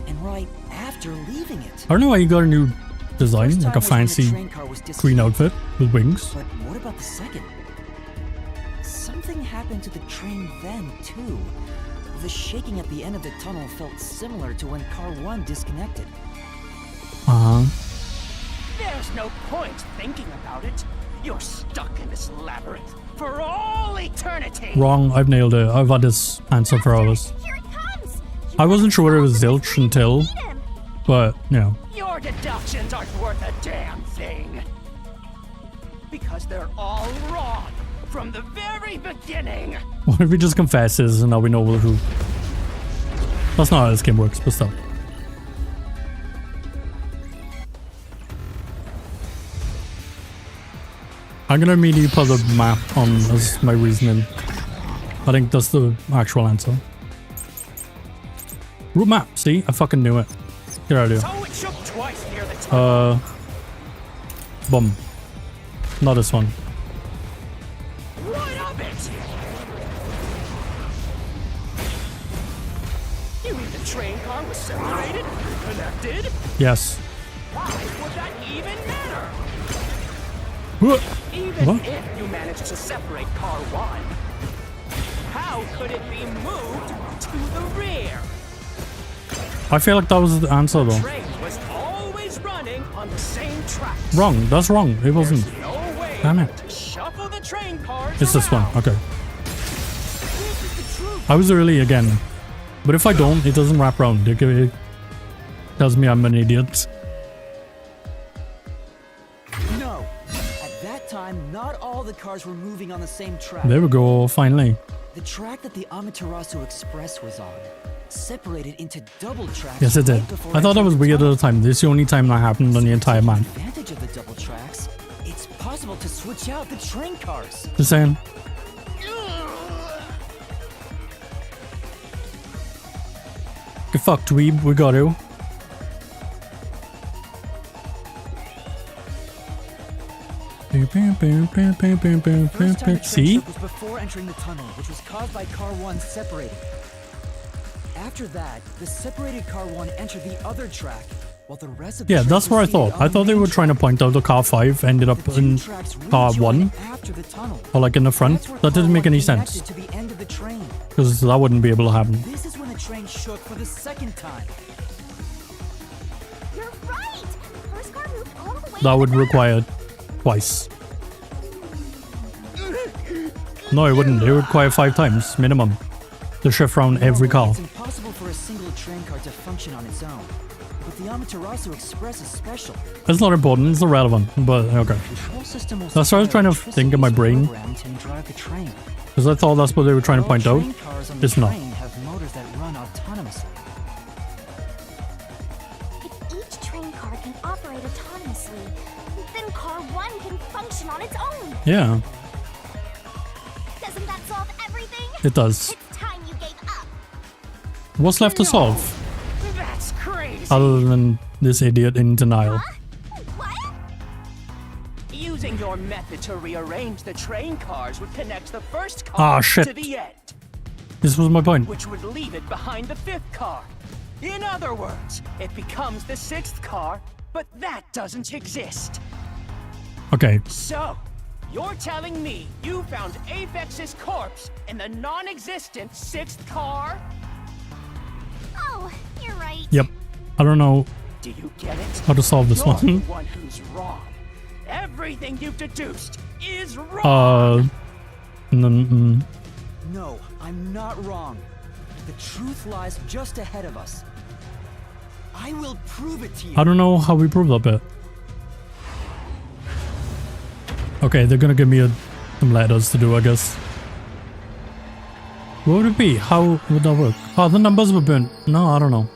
S3: and right after leaving it.
S1: I don't know why you got a new design,
S3: First
S1: like a
S3: time was when the
S1: fancy
S3: train car was
S1: green
S3: disconnected.
S1: outfit with wings.
S3: But what about the second? Something happened to the train then, too. The shaking at the end of the tunnel felt similar to when car 1 disconnected.
S1: Uh-huh.
S7: There's no point thinking about it. You're stuck in this labyrinth for all eternity.
S1: Wrong, I've nailed it. I've had this answer for hours.
S2: Here it comes.
S1: I wasn't sure it was
S2: Solve the
S1: zilch
S2: mystery
S1: until,
S2: and beat him.
S1: but, you know.
S7: Your deductions aren't worth a damn thing. Because they're all wrong from the very beginning.
S1: What if he just confesses and now we know who? That's not how this game works, but still. I'm gonna immediately put the map on as my reasoning. I think that's the actual answer. Route map, see? I fucking knew it. Get out of
S7: So
S1: here.
S7: it shook twice near the tunnel.
S1: Boom. Not this one.
S7: What of it? You mean the train car was separated, connected?
S1: Yes.
S7: Why would that even matter?
S1: What?
S7: Even
S1: What?
S7: if you managed to separate car 1, how could it be moved to the rear?
S1: I feel like that was the answer
S7: The
S1: though.
S7: train was always running on the same track.
S1: Wrong. That's wrong. It wasn't.
S7: There's no way
S1: Damn it.
S7: to shuffle the train cars
S1: It's this one.
S7: around.
S1: Okay.
S3: This is the truth.
S1: I was early again. But if I don't, it doesn't wrap around. It tells me I'm an idiot.
S3: No. At that time, not all the cars were moving on the same track.
S1: There we go. Finally.
S3: The track that the Amaterasu Express was on separated into double tracks.
S1: Yes, it did.
S3: right before
S1: I thought that
S3: entering
S1: was
S3: the
S1: weird at
S3: tunnel.
S1: the time. This is the only time that happened on the entire map.
S3: Advantage of the double tracks, it's possible to switch out the train cars.
S1: Just saying. Get fucked, weeb. We got to.
S3: First time the train
S1: See?
S3: shook was before entering the tunnel, which was caused by car 1 separating. After that, the separated car 1 entered the other track, while the rest of the
S1: Yeah,
S3: train
S1: that's what I
S3: proceeded
S1: thought.
S3: on
S1: I
S3: the
S1: thought they
S3: main
S1: were trying to
S3: track.
S1: point out the car 5 ended up
S3: The two
S1: in
S3: tracks
S1: car
S3: rejoined
S1: 1,
S3: after the tunnel.
S1: or like in the front.
S3: That's where
S1: That didn't
S3: car
S1: make
S3: 1
S1: any sense.
S3: connected to the end of the train.
S1: Because that wouldn't be able to happen.
S3: This is when the train shook for the second time.
S2: You're right. First car moved all the way.
S1: That
S2: to
S1: would
S2: the back.
S1: require twice. No, it wouldn't. It would require 5 times minimum. to shift around every car.
S3: It's impossible for a single train car to function on its own. But the Amaterasu Express is special.
S1: It's not important, it's irrelevant, but okay.
S3: Control system will
S1: That's what I was trying to think in my brain. Because I thought that's what they were trying to point out. It's not.
S3: Have motors that run autonomously.
S2: If each train car can operate autonomously, then Car 1 can function on its own.
S1: Yeah,
S2: Doesn't that solve everything?
S1: it does.
S2: It's time you gave up.
S1: What's left to solve?
S9: That's crazy.
S1: Other than this idiot in denial.
S2: What?
S12: Using your method to rearrange the train cars would connect the first car
S1: Ah, shit.
S12: to the end,
S1: This was my point.
S12: which would leave it behind the fifth car. In other words, it becomes the sixth car, but that doesn't exist.
S1: Okay,
S12: So, you're telling me you found Apex's corpse in the non-existent sixth car?
S2: Oh, you're right.
S1: yep. I don't know
S12: Do you get it?
S1: how to solve this
S12: You're the
S1: one.
S12: one who's wrong. Everything you've deduced is wrong.
S3: No, I'm not wrong. The truth lies just ahead of us. I will prove it to you.
S1: I don't know how we prove that bit. Okay, they're gonna give me some letters to do, I guess. What would it be? How would that work? Oh, the numbers were burnt. No, I don't know.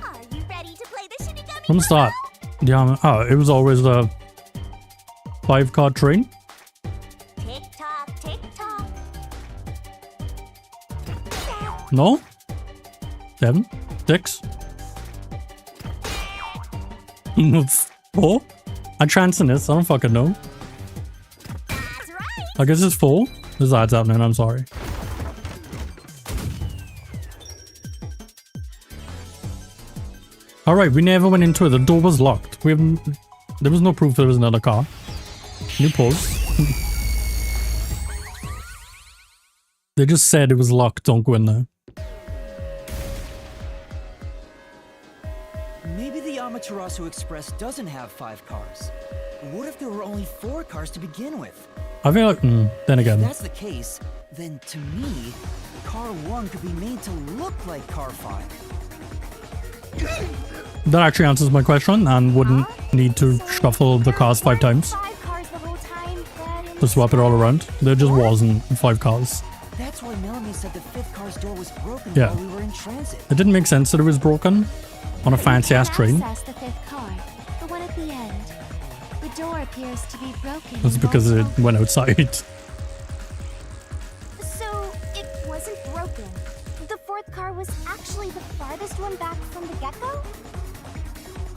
S2: Are you ready to play the Shinigami?
S1: From the start. Yeah, oh, it was always the 5-car train?
S2: Tick tock, tick tock.
S1: No? 7? 6? 4? I'm chancing this, I don't fucking know.
S2: That's right.
S1: I guess it's 4. There's ads happening, I'm sorry. Alright, we never went into it. The door was locked. We haven't... There was no proof there was another car. Can you pause? They just said it was locked, don't go in there.
S3: Maybe the Amaterasu Express doesn't have 5 cars. What if there were only 4 cars to begin with?
S1: I feel like... then
S3: If
S1: again...
S3: that's the case, then to me, Car 1 could be made to look like Car 5.
S1: That actually answers my question and wouldn't need to shuffle the cars 5 times
S2: 5 cars the whole time, but in
S1: to swap it all around. There just wasn't 5 cars.
S3: That's why Melanie said the 5th car's door was broken
S1: Yeah.
S3: while we were in transit.
S1: It didn't make sense that it was broken on a fancy ass train.
S8: Access the 5th car, the one at the end. The door appears to be broken.
S1: That's
S8: and
S1: because it
S8: won't
S1: went outside.
S2: So it wasn't broken. The 4th car was actually the farthest one back from the get-go?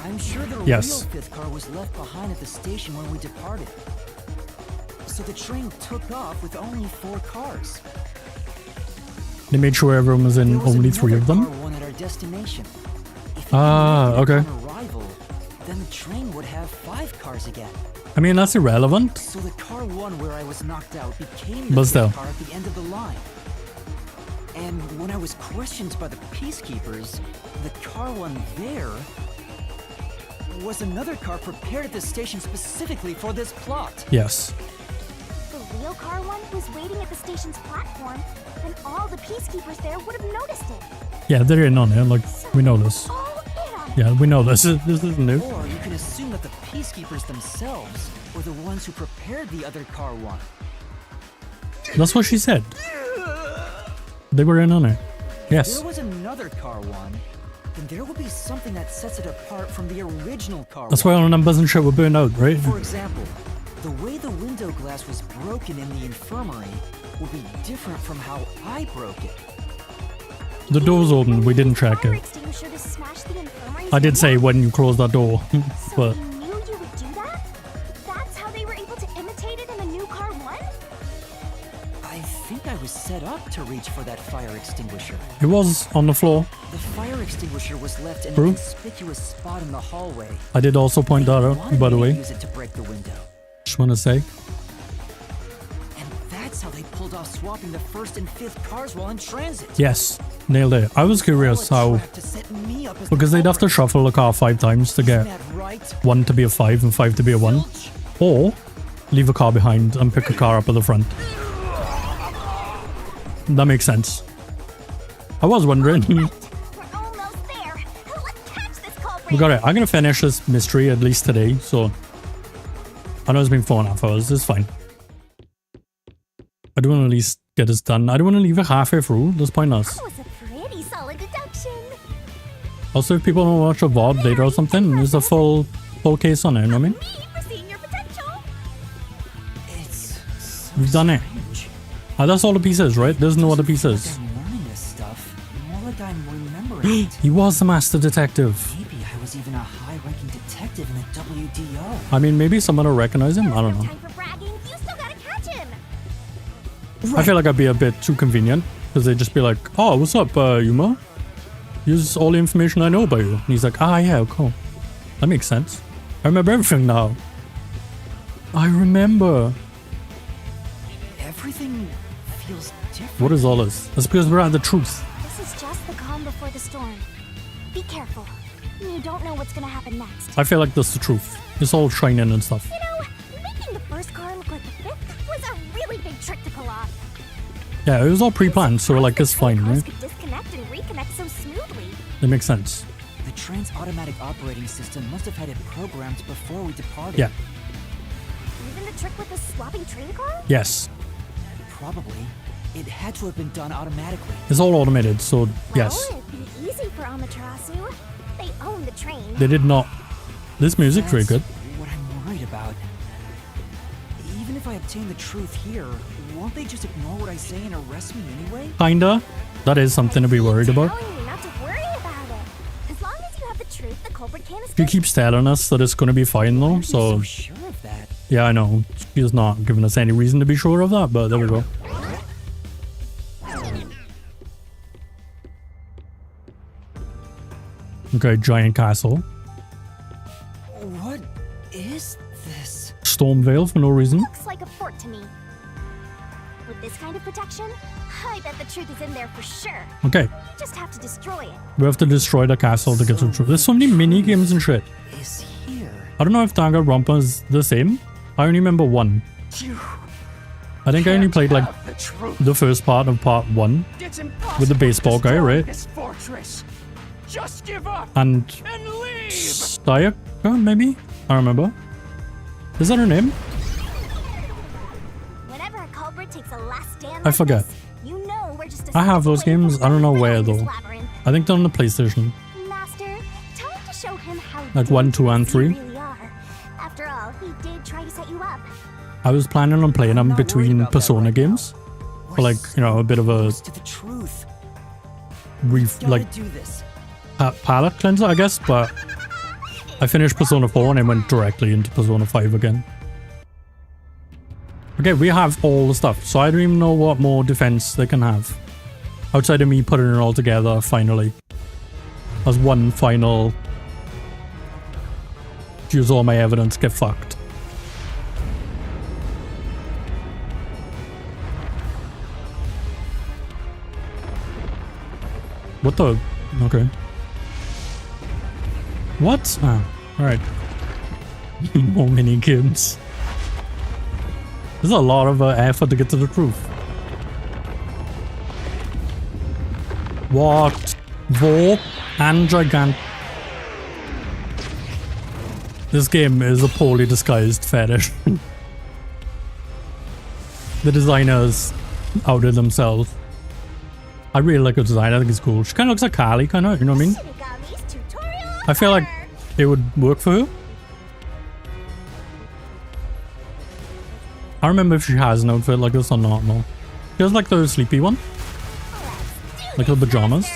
S3: I'm sure the
S1: Yes.
S3: real 5th car was left behind at the station when we departed. So the train took off with only 4 cars.
S1: They made sure everyone was in
S3: There was
S1: only 3 of
S3: another
S1: them.
S3: Car 1 at our destination. If it
S1: Ah,
S3: didn't make it
S1: okay.
S3: on arrival, then the train would have 5 cars again.
S1: I mean, that's irrelevant.
S3: So the car 1 where I was knocked out became
S1: But
S3: the
S1: still.
S3: 5th car at the end of the line. And when I was questioned by the peacekeepers, the car 1 there was another car prepared at the station specifically for this plot.
S1: Yes.
S2: The real car 1 was waiting at the station's platform, and all the peacekeepers there would have noticed it.
S1: Yeah, they're in on it. Like, we know this.
S2: All in on it.
S1: Yeah, we know this. This isn't new.
S3: Or you can assume that the peacekeepers themselves were the ones who prepared the other car 1.
S1: That's what she said. They were in on it.
S3: If
S1: Yes.
S3: there was another car 1, then there would be something that sets it apart from the original car
S1: That's
S3: 1.
S1: why all the numbers and shit were burned out, right?
S3: For example, the way the window glass was broken in the infirmary would be different from how I broke it.
S1: The door's open. We didn't check
S2: Fire
S1: it.
S2: extinguisher to smash the infirmary's
S1: I did say
S2: window?
S1: when you close that door,
S2: So
S1: but
S2: they knew you would do that? That's how they were able to imitate it in the new car 1?
S3: I think I was set up to reach for that fire extinguisher.
S1: it was on the floor.
S3: The fire extinguisher was left in
S1: True.
S3: a conspicuous spot in the hallway.
S1: I did also point that out,
S3: Wanted
S1: by the
S3: me to
S1: way.
S3: use it to break the window.
S1: Just want to say.
S3: And that's how they pulled off swapping the 1st and 5th cars while in transit.
S1: Yes, nailed it. I was curious
S3: All a
S1: how,
S3: trap to set me up as the
S1: because they'd have to
S3: culprit.
S1: shuffle the car 5 times to get
S3: Isn't that right?
S1: 1 to be a 5 and 5 to be a 1.
S3: Filch?
S1: Or leave a car behind and pick a car up at the front. That makes sense. I was wondering.
S2: We're almost there. Let's catch this culprit.
S1: We got it. I'm gonna finish this mystery at least today, so I know it's been 4.5 hours. It's fine. I do want to at least get this done. I don't want to leave it halfway through. That's pointless.
S2: That was a pretty solid deduction.
S1: Also, if people don't watch a VOD later or something, there's a full case on it, you know what I mean?
S2: Me for seeing your potential.
S3: It's so
S1: We've done it.
S3: strange.
S1: That's all the pieces, right? There's no other pieces.
S3: I'm learning this stuff. More like I'm remembering it.
S1: He was the master detective.
S3: Maybe I was even a high-ranking detective in the WDO.
S1: I mean, maybe someone will recognize him. I don't know.
S2: Time for bragging. You still gotta catch him.
S1: I feel like I'd be a bit too convenient because they'd just be like, "Oh, what's up, Yuma? Here's all the information I know about you." And he's like, "Ah, yeah, cool. That makes sense. I remember everything now. I remember."
S3: Everything feels different.
S1: What is all this? That's because we're at the truth.
S2: This is just the calm before the storm. Be careful. You don't know what's gonna happen next.
S1: I feel like that's the truth. It's all shining and stuff.
S2: You know, making the first car look like the fifth was a really big trick to pull off.
S1: Yeah, it was all pre-planned, so like it's fine,
S2: Cars
S1: right?
S2: could disconnect and reconnect so smoothly.
S1: It makes sense.
S3: The train's automatic operating system must have had it programmed before we departed.
S1: Yeah.
S2: Even the trick with the swapping train car?
S1: Yes.
S3: Probably. It had to have been done automatically.
S1: It's all automated, so yes.
S2: Well, it'd be easy for Amaterasu. They own the train.
S1: They did not. This music's very good.
S3: What I'm worried about. Even if I obtain the truth here, won't they just ignore what I say and arrest me anyway?
S1: Kinda. That is something to be worried about.
S2: Telling you not to worry about it. As long as you have the truth, the culprit can't
S1: He
S2: escape.
S1: keeps telling us that it's going to be fine though, so
S3: I'm sure of that.
S1: yeah, I know. He's not giving us any reason to be sure of that, but there we go. Okay, giant castle.
S3: What is this?
S1: Stormvale for no reason.
S2: Looks like a fort to me. With this kind of protection, I bet the truth is in there for sure.
S1: Okay,
S2: You just have to destroy it.
S1: we have to destroy the castle to get to the truth. There's so many mini games and shit.
S3: Is here.
S1: I don't know if Danganronpa is the same. I only remember one. I think I only played like the first part of part 1
S12: It's impossible
S1: with the baseball
S12: to
S1: guy,
S12: destroy
S1: right?
S12: This fortress. Just give up
S1: And
S12: and leave.
S1: Sayaka, maybe? I don't remember. Is that her name?
S2: Whenever a culprit takes a last stand
S1: I
S2: like
S1: forget.
S2: this, you know we're just a
S1: I have those
S2: step away
S1: games.
S2: from
S1: I don't know
S2: fulfilling
S1: where
S2: this
S1: though.
S2: labyrinth.
S1: I think they're on the PlayStation.
S2: Master, time to show him how
S1: Like 1, 2, and
S2: dangerous
S1: 3.
S2: you really are. After all, he did try to set you up.
S1: I was planning on playing them
S3: not worried
S1: between
S3: about that
S1: Persona
S3: right
S1: games. For like, you know, a bit of a
S3: Close to the truth.
S1: like
S3: Gotta do this.
S1: palette cleanser, I guess, but I finished Persona 4 and I went directly into Persona 5 again. Okay, we have all the stuff, so I don't even know what more defense they can have. Outside of me putting it all together, finally. As one final... Use all my evidence, get fucked. What the... Okay. What? Ah, alright. More mini games. There's a lot of effort to get to the truth. What? War and gigant. This game is a poorly disguised fetish. The designers outed themselves. I really like her design. I think it's cool. She kind of looks like Kali, kind of. You know what I mean?
S2: Shinigami's tutorial
S1: I feel like
S2: hour.
S1: it would work for her. I remember if she has an outfit like this or not. No, she has like the sleepy one, like the pajamas.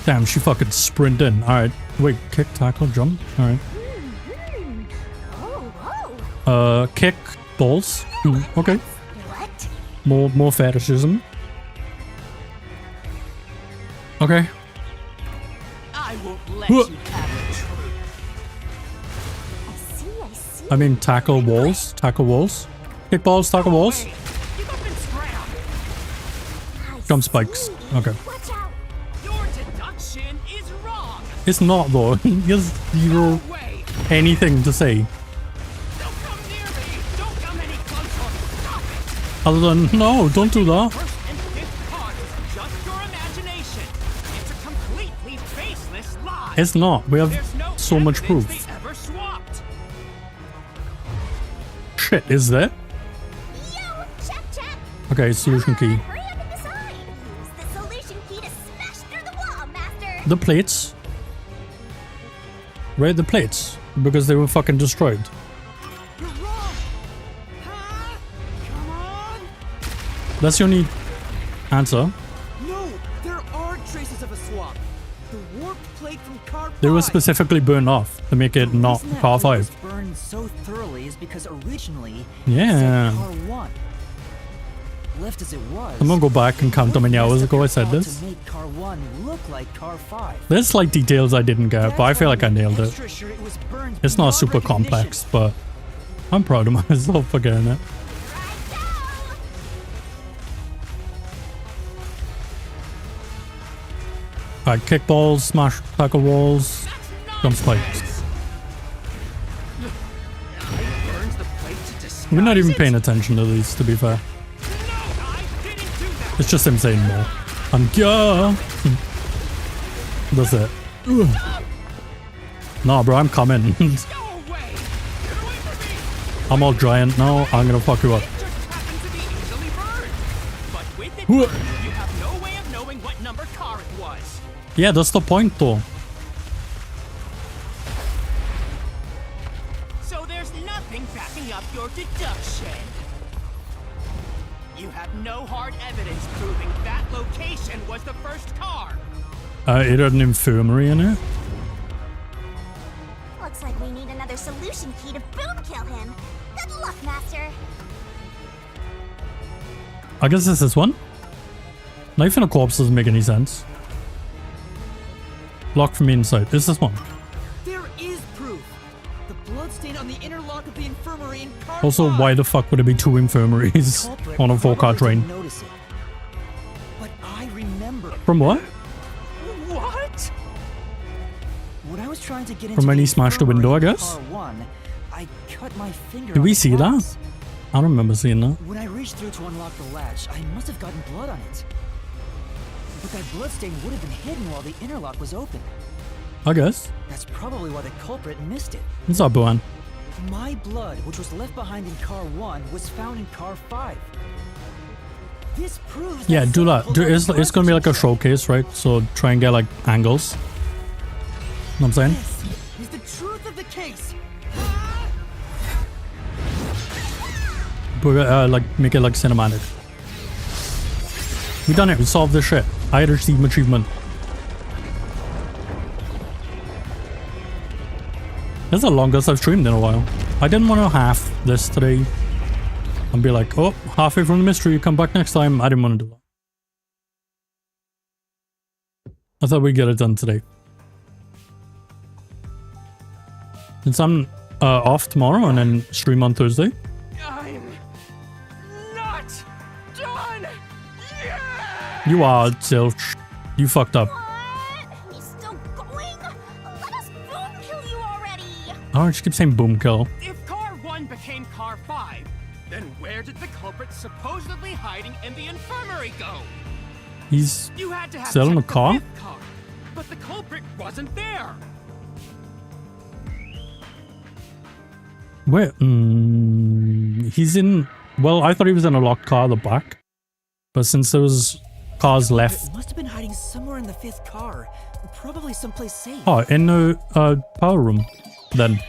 S1: Damn, she fucking sprinting. All right, wait, kick, tackle, jump. All right.
S2: Oh,
S1: Kick, balls. Okay,
S2: whoa. What?
S1: more fetishism. Okay.
S12: I won't let
S1: Whoa.
S12: you have the truth.
S2: I see.
S1: I mean, tackle walls, kick balls, tackle walls,
S12: Give up and scram.
S2: I
S1: jump spikes.
S2: see.
S1: Okay.
S2: Watch out.
S12: Your deduction is wrong.
S1: It's not though. He has zero
S12: No way.
S1: anything to say.
S12: Don't come near me. Don't come any closer. Stop it.
S1: Other than, no, don't do that.
S12: First and fifth cars is just your imagination. It's a completely baseless lie.
S1: It's not. We have
S12: There's no
S1: so much
S12: evidence
S1: proof.
S12: they ever swapped.
S1: Shit, is there?
S2: Yo, check.
S1: Okay, solution key.
S2: Hurry up and decide. Use the solution key to smash through the wall, Master.
S1: The plates. Right, the plates. Because they were fucking destroyed.
S12: You're wrong. Huh? Come on.
S1: That's the only answer.
S12: No, there are traces of a swap. The warped plate from car
S1: They were
S12: 5.
S1: specifically burned off to make it not
S3: reason that
S1: car
S3: plate
S1: 5.
S3: was burned so thoroughly is because originally
S1: Yeah.
S3: it said car 1. Left as it was.
S1: I'm gonna go back and count how many hours ago I said this.
S3: To make car 1 look like car 5.
S1: There's slight details I didn't get, but I feel like I nailed it.
S3: Extra sure it was burned
S1: It's not
S3: beyond
S1: super
S3: recognition.
S1: complex, but I'm proud of myself for getting it. Alright, kick balls, smash tackle walls, jump spikes.
S12: Burns the plate to disguise
S1: We're not even
S12: it?
S1: paying attention to these, to be fair.
S12: No, I didn't do that.
S1: It's just him saying more. And yeah. That's it. Ugh. Nah, bro, I'm coming.
S12: Go away. Get away from me.
S1: I'm all giant now. I'm gonna fuck you up.
S12: It just happened to be easily burned. But with it
S1: Whoa.
S12: burned, you have no way of knowing what number car it was.
S1: Yeah, that's the point, though.
S12: So there's nothing backing up your deduction. You have no hard evidence proving that location was the first car.
S1: It had an infirmary in it.
S2: Looks like we need another solution key to boom kill him. Good luck, Master.
S1: I guess it's this one. Knife in a corpse doesn't make any sense. Locked from the inside. Is this one?
S12: There is proof. The bloodstain on the inner lock of the infirmary in car
S1: Also,
S12: 5.
S1: why the fuck would there be 2 infirmaries
S3: Culprit
S1: on a 4-car
S3: probably
S1: train?
S3: didn't notice it. But I remember.
S1: From what?
S12: What?
S3: When I was trying to get into
S1: From when
S3: the
S1: he smashed the
S3: infirmary
S1: window, I
S3: in
S1: guess?
S3: car 1, I cut my finger.
S1: Did
S3: on
S1: we
S3: the
S1: see that?
S3: glass.
S1: I don't remember seeing that.
S3: When I reached through to unlock the latch, I must have gotten blood on it. But that bloodstain would have been hidden while the inner lock was open.
S1: I guess.
S3: That's probably why the culprit missed it.
S1: What's up, Boan?
S3: My blood, which was left behind in car 1, was found in car 5. This proves
S1: Yeah,
S3: that
S1: do
S3: someone
S1: that.
S3: pulled out
S1: It's
S3: the
S1: gonna be like a
S3: cartridge.
S1: showcase, right? So try and get like angles. Know what I'm saying?
S12: This is the truth of the case.
S1: But, like, make it like cinematic. We done it. We solved this shit. I received an achievement. This is the longest I've streamed in a while. I didn't want to half this today and be like, oh, halfway from the mystery, come back next time. I didn't want to do that. I thought we'd get it done today. Since I'm off tomorrow and then stream on Thursday.
S12: I'm not done yet.
S1: You are, Zilch. You fucked up.
S2: What? He's still going? Let us boom kill you already.
S1: Oh, I just keep saying boom kill.
S12: If car 1 became car 5, then where did the culprit supposedly hiding in the infirmary go?
S1: He's
S12: You had to have
S1: still in the
S12: checked
S1: car?
S12: fifth car, but the culprit wasn't there.
S1: Where? He's in. Well, I thought he was in a locked car at the back. But since there was cars left.
S3: It must have been hiding somewhere in the 5th car. Probably someplace safe.
S1: Oh, in the power room. Then.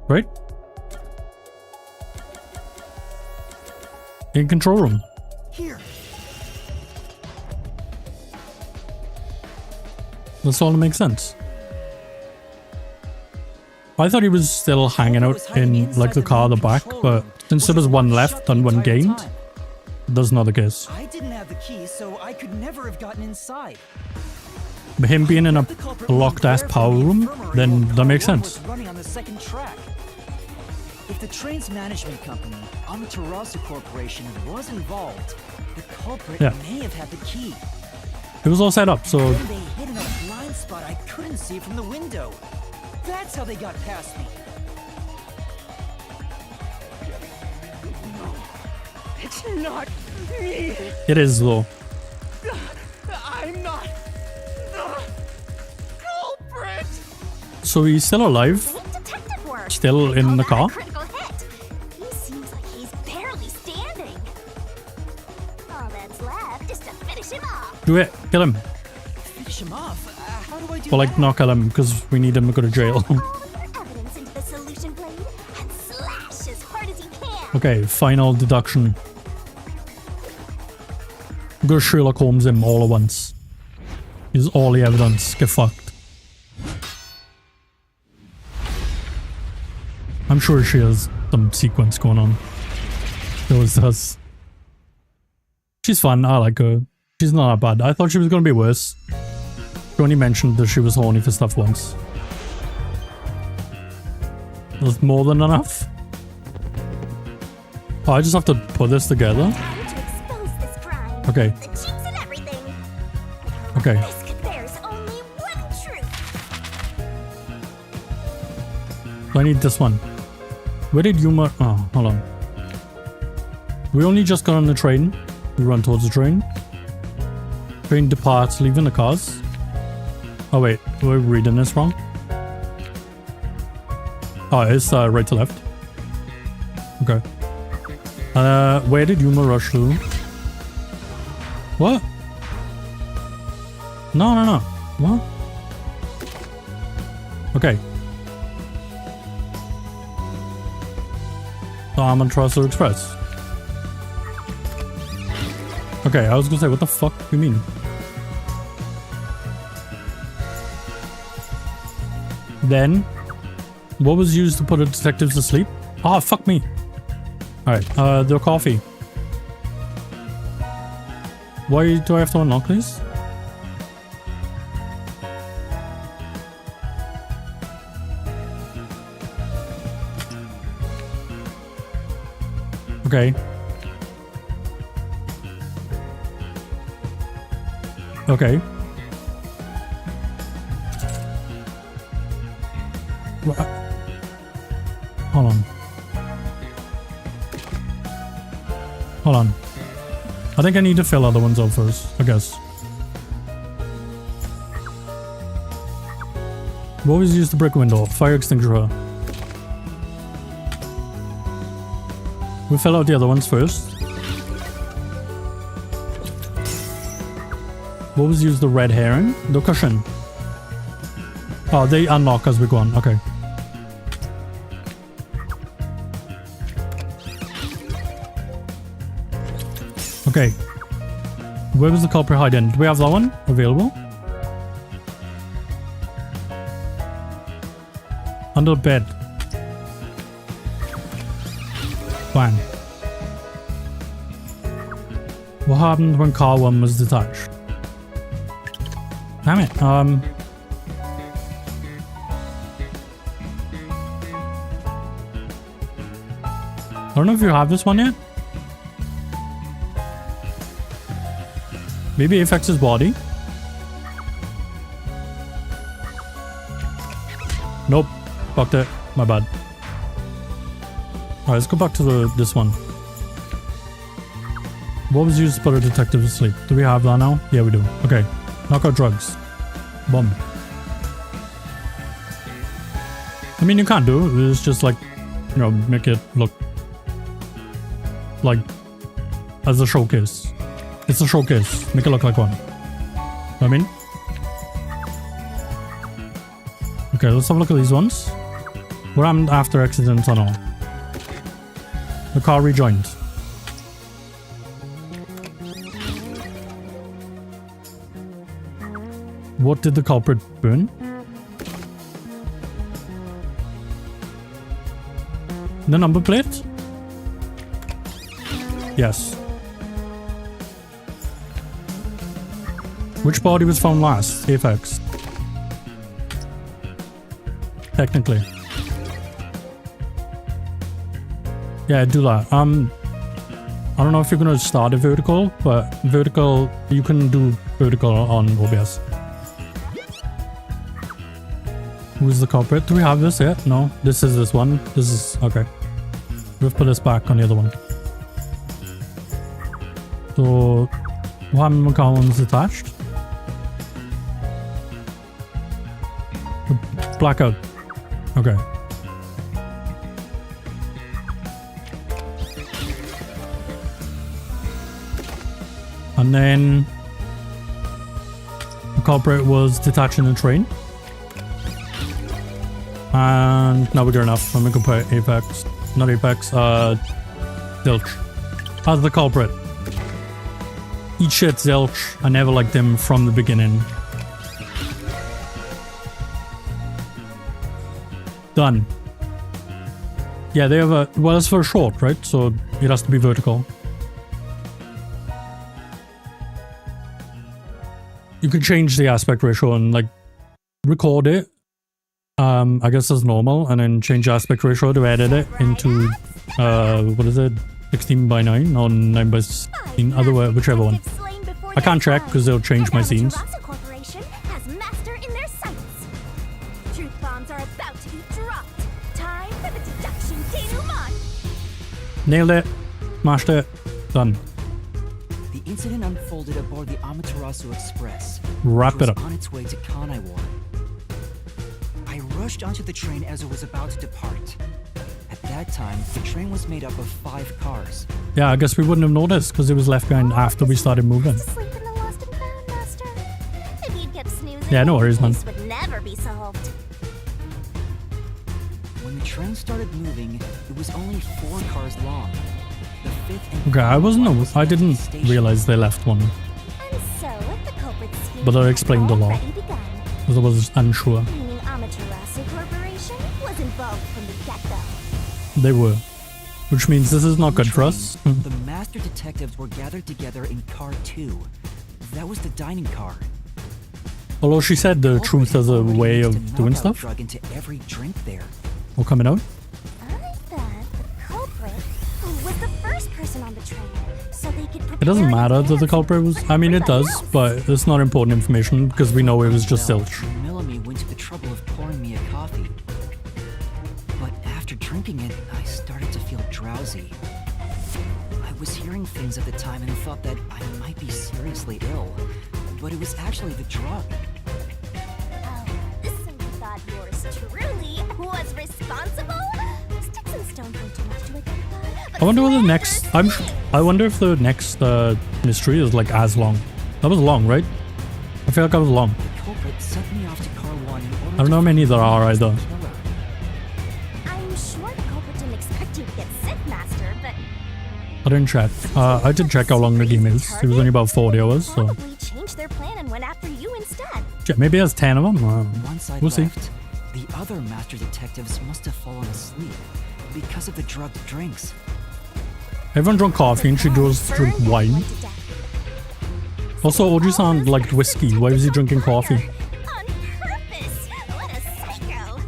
S1: Right? In control room.
S3: Here.
S1: That's all that makes sense. I thought he was still hanging out in like the car at the back, but since there was one left and one gained, that's not the case.
S3: I didn't have the key, so I could never have gotten inside.
S1: But him being in a locked ass power room, then that makes sense.
S3: Running on the 2nd track. If the train's management company, Amaterasu Corporation, was involved, the culprit
S1: Yeah.
S3: may have had the key.
S1: It was all set up, so
S3: Then they hid in a blind spot I couldn't see from the window. That's how they got past me.
S12: It's not me.
S1: It is though.
S12: I'm not the culprit.
S1: So he's still alive?
S2: Great detective work.
S1: Still in the car?
S2: Critical hit. He seems like he's barely standing. All that's left is to finish him off.
S1: Do it. Kill him.
S12: Finish him off. How do I do
S1: Well, like, not kill him because we need him to go to jail.
S2: All your evidence into the solution blade and slash as hard as he can.
S1: Okay, final deduction. Go Sherlock Holmes him all at once. Use all the evidence. Get fucked. I'm sure she has some sequence going on. She always does. She's fun. I like her. She's not that bad. I thought she was going to be worse. She only mentioned that she was horny for stuff once. That's more than enough. Oh, I just have to put this together?
S2: Time to expose this crime.
S1: Okay.
S2: The cheats and everything.
S1: Okay.
S2: This could bears only one truth.
S1: So I need this one. Where did Yuma... Oh, hold on. We only just got on the train. We run towards the train. Train departs, leaving the cars. Oh wait, we're reading this wrong. Oh, it's right to left. Okay. Where did Yuma rush to? What? No. What? Okay. So I'm on Trusser Express. Okay, I was gonna say, what the fuck do you mean? Then, what was used to put the detectives to sleep? Ah, fuck me. Alright, their coffee. Why do I have to unlock this? Okay. Okay. Hold on. Hold on. I think I need to fill other ones out first, I guess. What was used to break a window? Fire extinguisher. We'll fill out the other ones first. What was used the red herring? The cushion. Oh, they unlock as we go on. Okay. Okay. Where was the culprit hiding? Do we have that one available? Under the bed. Fine. What happened when car 1 was detached? Damn it. I don't know if you have this one yet. Maybe it affects his body. Nope. Fucked it. My bad. Alright, let's go back to this one. What was used to put a detective to sleep? Do we have that now? Yeah, we do. Okay. Knock out drugs. Boom. I mean, you can't do it. It's just like, you know, make it look like as a showcase. It's a showcase. Make it look like one. I mean? Okay, let's have a look at these ones. What happened after accident tunnel? The car rejoined. What did the culprit burn? The number plate? Yes. Which body was found last? Apex. Technically. Yeah, do that. I don't know if you're gonna start a vertical, but vertical, you can do vertical on OBS. Who's the culprit? Do we have this yet? No, this is this one. This is okay. We'll put this back on the other one. So, what happened when car one's attached? Blackout. Okay. And then the culprit was detaching the train. And now we're good enough. I'm gonna compare Apex. Not Apex, Zilch. As the culprit. Eat shit, Zilch. I never liked him from the beginning. Done. Yeah, they have a... Well, it's for short, right? So it has to be vertical. You can change the aspect ratio and, like, record it. I guess as normal, and then change the aspect ratio to edit it into, what is it? 16:9 or 9:16, other way, whichever one. I can't check because they'll change my scenes. Nailed it. Smashed it. Done.
S3: The incident unfolded aboard the Amaterasu Express.
S1: Wrap
S3: which
S1: it
S3: was
S1: up.
S3: on its way to Kanaiwar. I rushed onto the train as it was about to depart. At that time, the train was made up of 5 cars.
S1: Yeah, I guess we wouldn't have noticed because it was left behind after we started moving. Yeah, no worries, man.
S2: Would never be solved.
S3: When the train started moving, it was only 4 cars long. The 5th and
S1: Okay, I didn't realize they left one,
S2: And so, the culprit's scheme
S1: but that explained a lot.
S2: already begun.
S1: Because I was unsure.
S2: Meaning Amaterasu Corporation was involved from the get-go.
S1: They were. Which means this is not good for us.
S3: the master detectives were gathered together in car 2. That was the dining car.
S1: Although she said the truth has a way of doing stuff.
S3: Drug into every drink there.
S1: Or coming out.
S2: I thought the culprit was the first person on the train, so they could prepare
S1: It doesn't matter that the culprit was... I mean, it does, but it's not important information because we know it was just Zilch.
S3: Millamy went to the trouble of pouring me a coffee. But after drinking it, I started to feel drowsy. I was hearing things at the time and thought that I might be seriously ill, but it was actually the drug.
S2: Oh, so you thought yours truly was responsible? Sticks and stones weren't too much to identify.
S1: I wonder what the next... I wonder if the next mystery is like as long. That was long, right? I feel like that was long.
S3: The culprit sent me off to car 1 in order
S1: I don't know how many there are either.
S2: I'm sure the culprit didn't expect you to get sick, Master, but
S1: I didn't check. I did check how long the game is. It was only about 40 hours, so...
S2: probably changed their plan and went after you instead.
S1: Yeah, maybe it has 10 of them.
S3: Once I
S1: We'll see.
S3: left, the other master detectives must have fallen asleep because of the drugged drinks.
S1: Everyone drank coffee and she just drink wine. Also, Oji-san liked whiskey. Why was he drinking coffee?
S2: On purpose. What a psycho.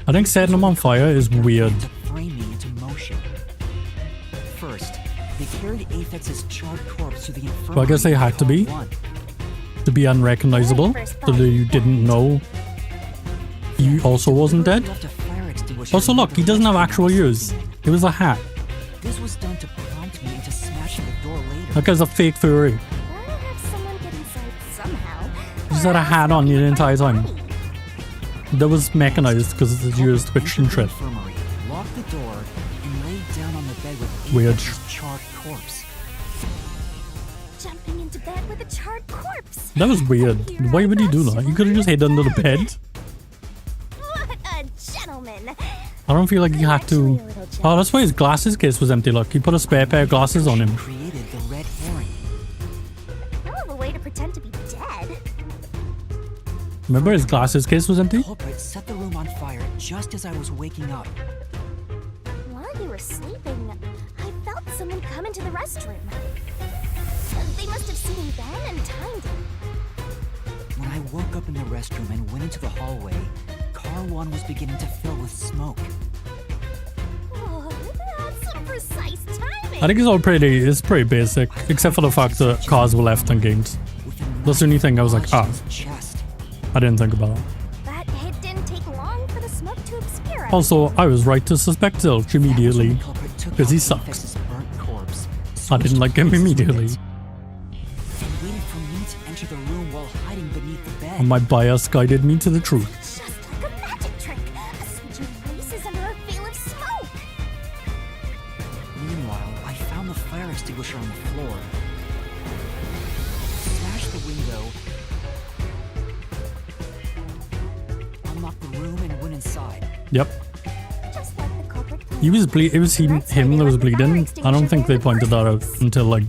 S1: I think setting them on fire is weird.
S3: To frame me into motion. First, they carried Aphex's charred corpse to the infirmary.
S1: Well, I guess they had to be. To be unrecognizable. So that you didn't know he also wasn't dead. Also, look, he doesn't have actual ears. It was a hat.
S3: This was done to prompt me into smashing the door later.
S1: That guy's a fake furry.
S2: Gotta have someone get inside somehow.
S1: He just had a hat on the entire time. That was mechanized because his ears twitched and shit.
S3: Infirmary, locked the door, and laid down on the bed with
S1: Weird.
S3: Aphex's charred corpse.
S2: Jumping into bed with a charred corpse.
S1: That was weird. Why would he do that? He could have just hid under the bed.
S2: What a gentleman.
S1: I don't feel like he had to... Oh, that's why his glasses case was empty. Look, he put a spare pair of glasses on him.
S3: Created the red herring.
S2: Hell of a way to pretend to be dead.
S1: Remember his glasses case was empty?
S3: The culprit set the room on fire just as I was waking up.
S2: While you were sleeping, I felt someone come into the restroom. They must have seen me then and timed it.
S3: When I woke up in the restroom and went into the hallway, car 1 was beginning to fill with smoke.
S2: Oh, that's some precise timing.
S1: I think it's pretty basic, except for the fact that cars were left ungamed. That's the only thing I was like, ah. I didn't think about it.
S2: But it didn't take long for the smoke to obscure.
S1: Also, I was right to suspect Zilch immediately, because he sucks.
S3: Burnt corpse,
S1: I didn't like him immediately.
S3: And waited for me to enter the room while hiding beneath the bed.
S1: And my bias guided me to the truth.
S2: Just like a magic trick. A switch races under a veil of smoke.
S3: Meanwhile, I found the fire extinguisher on the floor. Smashed the window. Unlocked the room and went inside.
S1: Yep.
S2: Just like the culprit
S1: It was him that was bleeding. I don't think they pointed that out until like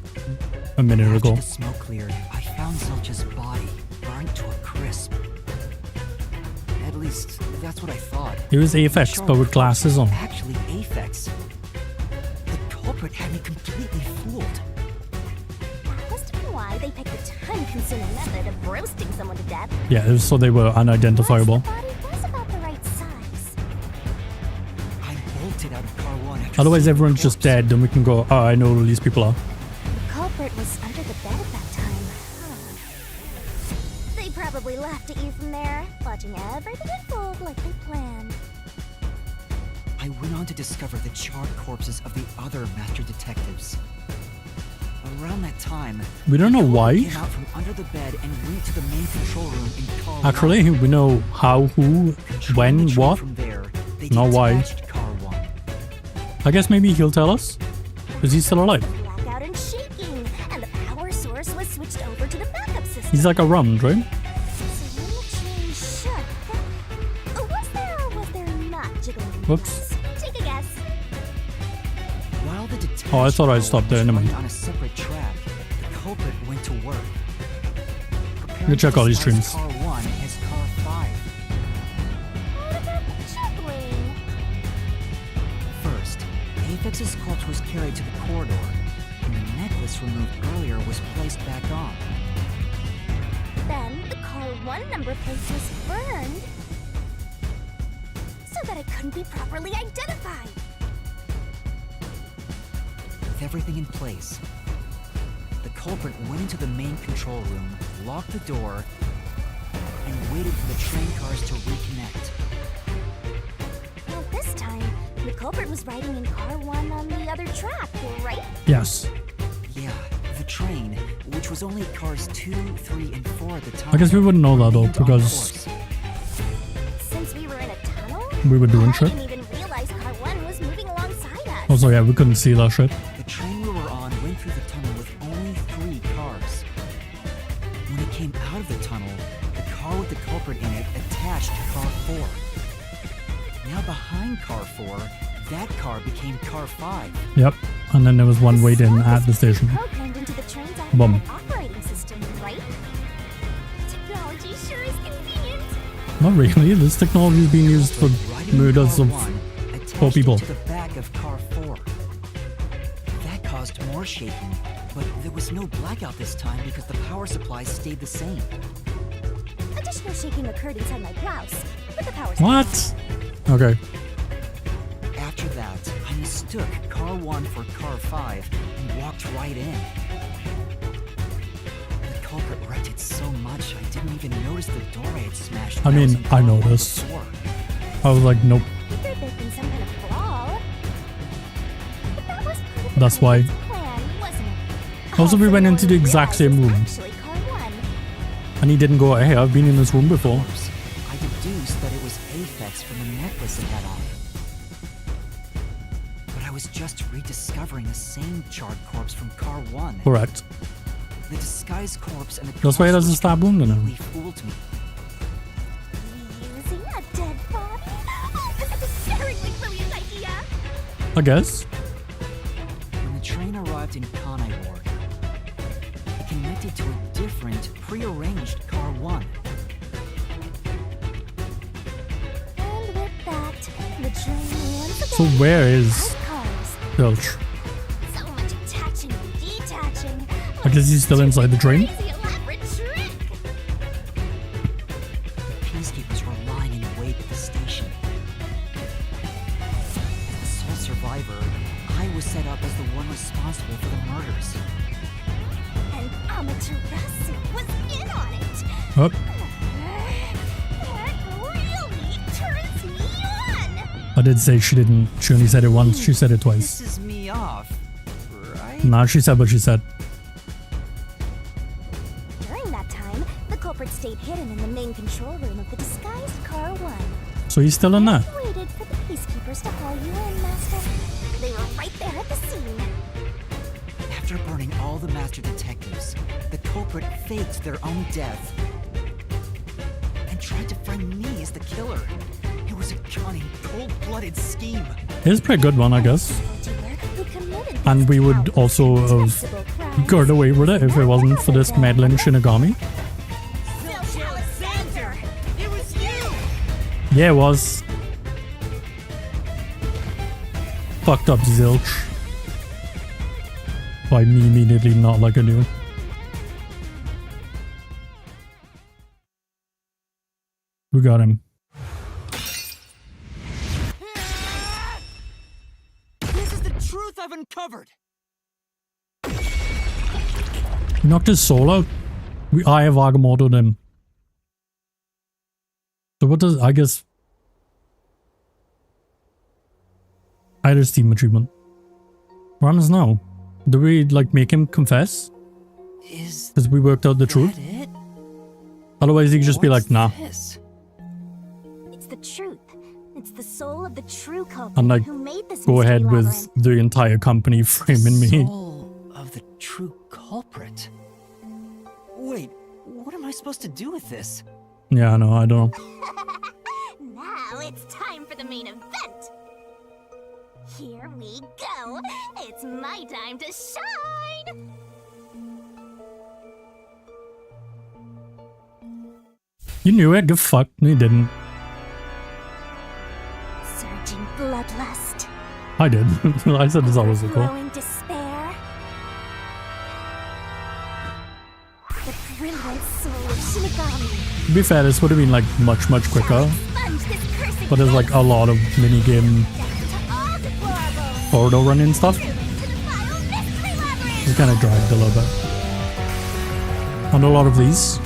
S1: a minute
S3: After
S1: ago.
S3: the smoke cleared, I found Zilch's body, burnt to a crisp. At least, that's what I thought.
S1: It was Aphex, but with glasses on.
S3: Actually, Aphex. The culprit had me completely fooled.
S2: That must have been why they picked a time-consuming method of roasting someone to death.
S1: Yeah, it was so they were unidentifiable.
S2: The body was about the right size.
S3: I bolted out of car 1 after
S1: Otherwise,
S3: seeing the
S1: everyone's just
S3: corpse.
S1: dead, and we can go, oh, I know who these people are.
S2: The culprit was under the bed at that time. They probably laughed at you from there, watching everything unfold like they planned.
S3: I went on to discover the charred corpses of the other master detectives. Around that time,
S1: We don't know
S3: the culprit
S1: why.
S3: came out from under the bed and went to the main control room in car 1.
S1: Actually, we know how, who,
S3: Controlling
S1: when,
S3: the train
S1: what.
S3: From there, they
S1: Not why.
S3: detached car 1.
S1: I guess maybe he'll tell us. Is he still alive?
S2: Blackout and shaking, and the power source was switched over to the backup system.
S1: He's like around, right?
S2: So when the train shook, was there or was there not jiggling?
S1: Whoops.
S2: Take a guess.
S3: While the detached
S1: Oh, I thought I'd
S3: car
S1: stopped there,
S3: was
S1: never
S3: running
S1: mind.
S3: on a separate track, the culprit went to work.
S1: Go check all these
S3: Preparing to
S1: streams.
S3: disguise Car 1 as car 5.
S2: What about the juggling?
S3: First, Aphex's corpse was carried to the corridor, and the necklace removed earlier was placed back on.
S2: Then the car 1 number plate was burned so that it couldn't be properly identified.
S3: With everything in place, the culprit went into the main control room, locked the door, and waited for the train cars to reconnect.
S2: Well, this time, the culprit was riding in car 1 on the other track, right?
S1: Yes.
S3: Yeah, the train, which was only cars 2, 3, and 4 at the time.
S1: I guess we wouldn't know that though,
S3: remained on
S1: because
S3: course.
S2: Since we were in a tunnel,
S1: we were doing
S2: I
S1: shit.
S2: didn't even realize car 1 was moving alongside us.
S1: Also, yeah, we couldn't see that shit.
S3: The train we were on went through the tunnel with only 3 cars. When it came out of the tunnel, the car with the culprit in it attached to car 4. Now behind car 4, that car became car 5.
S1: Yep. And then there was one waiting at the station.
S2: Programmed into the train's
S1: Boom.
S2: automatic operating system, right? Technology sure is convenient.
S1: Not really. This technology is being used for
S3: Riding in
S1: murders
S3: car
S1: of
S3: 1, attached
S1: poor
S3: it
S1: people.
S3: to the back of car 4. That caused more shaking, but there was no blackout this time because the power supply stayed the same.
S2: Additional shaking occurred inside my blouse, but the power
S1: What? Okay.
S3: After that, I mistook car 1 for car 5 and walked right in. The culprit wrecked it so much I didn't even notice the door I had smashed.
S1: I
S3: when was
S1: mean,
S3: in
S1: I
S3: car 1
S1: noticed.
S3: before.
S1: I was like, nope.
S2: Figured there'd been some kind of brawl. But that was part of the
S1: That's why.
S2: plan's plan, wasn't it?
S1: Also, we went
S2: no
S1: into the
S2: one
S1: exact
S2: realized
S1: same
S2: it was
S1: room.
S2: actually car 1.
S1: And he didn't go, hey, I've been in this room before.
S3: Course, I deduced that it was Aphex from the necklace it had on. But I was just rediscovering the same charred corpse from car 1.
S1: Correct.
S3: The disguised corpse and the
S1: That's why it has a
S3: cross
S1: stab wound in
S3: completely
S1: it.
S3: fooled me.
S2: Using a dead body? Oh, this is a seriously brilliant idea!
S1: I guess.
S3: When the train arrived in Kanai Ward, it connected to a different, prearranged car 1.
S2: And with that, the train once
S1: So
S2: again
S1: where is
S2: had cars.
S1: Filch?
S2: So much attaching and detaching.
S1: I guess he's still inside the train?
S2: Crazy elaborate trick.
S3: The peacekeepers were lying in wait at the station. As the sole survivor, I was set up as the one responsible for the murders.
S2: And Amaterasu was in on it.
S1: Up.
S2: That really turns me on.
S1: I did say she didn't. She only said it once. She said it twice.
S3: Pisses me off, right?
S1: Nah, she said what she said.
S8: During that time, the culprit stayed hidden in the main control room of the disguised Car 1.
S1: So he's still in there.
S8: Waited for the peacekeepers to haul you in, Master. They were right there at the scene.
S3: After burning all the master detectives, the culprit faked their own death and tried to frame me as the killer. It was a cunning, cold-blooded scheme.
S1: It's a pretty good one, I guess.
S8: Who committed
S1: And we would
S8: these
S1: also have
S8: impossible crimes.
S1: got away with it if it wasn't for this meddling Shinigami.
S12: Alexander! It was you!
S1: Yeah, it was. Fucked up zilch. By me immediately not like a new. We got him.
S12: This is the truth I've uncovered!
S1: He knocked his soul out. I have Agamotto'd him. So what does, I guess... I just Steam achievement. What happens now? Do we, like, make him confess?
S3: Is
S1: Because we worked out the truth?
S3: that it?
S1: Otherwise he could just be like,
S3: What's
S1: nah.
S3: this?
S8: It's the truth. It's the soul of the true culprit
S1: And, like,
S8: who made this
S1: go
S8: mystery
S1: ahead with
S8: labyrinth.
S1: the entire company framing me.
S3: Soul of the true culprit. Wait, what am I supposed to do with this?
S1: Yeah, I know, I don't know.
S8: Now it's time for the main event. Here we go. It's my time to shine.
S1: You knew it, good fuck. No, you didn't.
S8: Surging bloodlust.
S1: I did. I said it's always a goal.
S8: Growing despair. The brilliant soul of Shinigami.
S1: To be fair, this would have been like much quicker.
S8: Expunge this cursed
S1: But there's like a lot of minigame
S8: death to all deplorables.
S1: photo running stuff.
S8: To the final mystery labyrinth.
S1: It's kind of dragged a little bit. And a lot of these.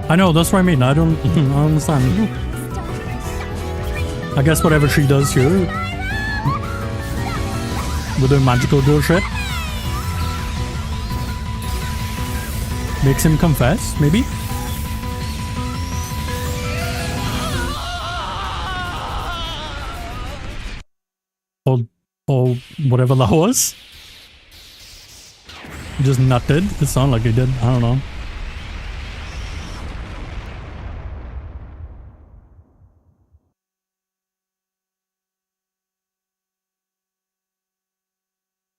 S1: I know, that's what I mean. I don't understand. I guess whatever she does here with her magical girl shit makes him confess, maybe? Or whatever that was. He just nutted. It sounded like he did. I don't know.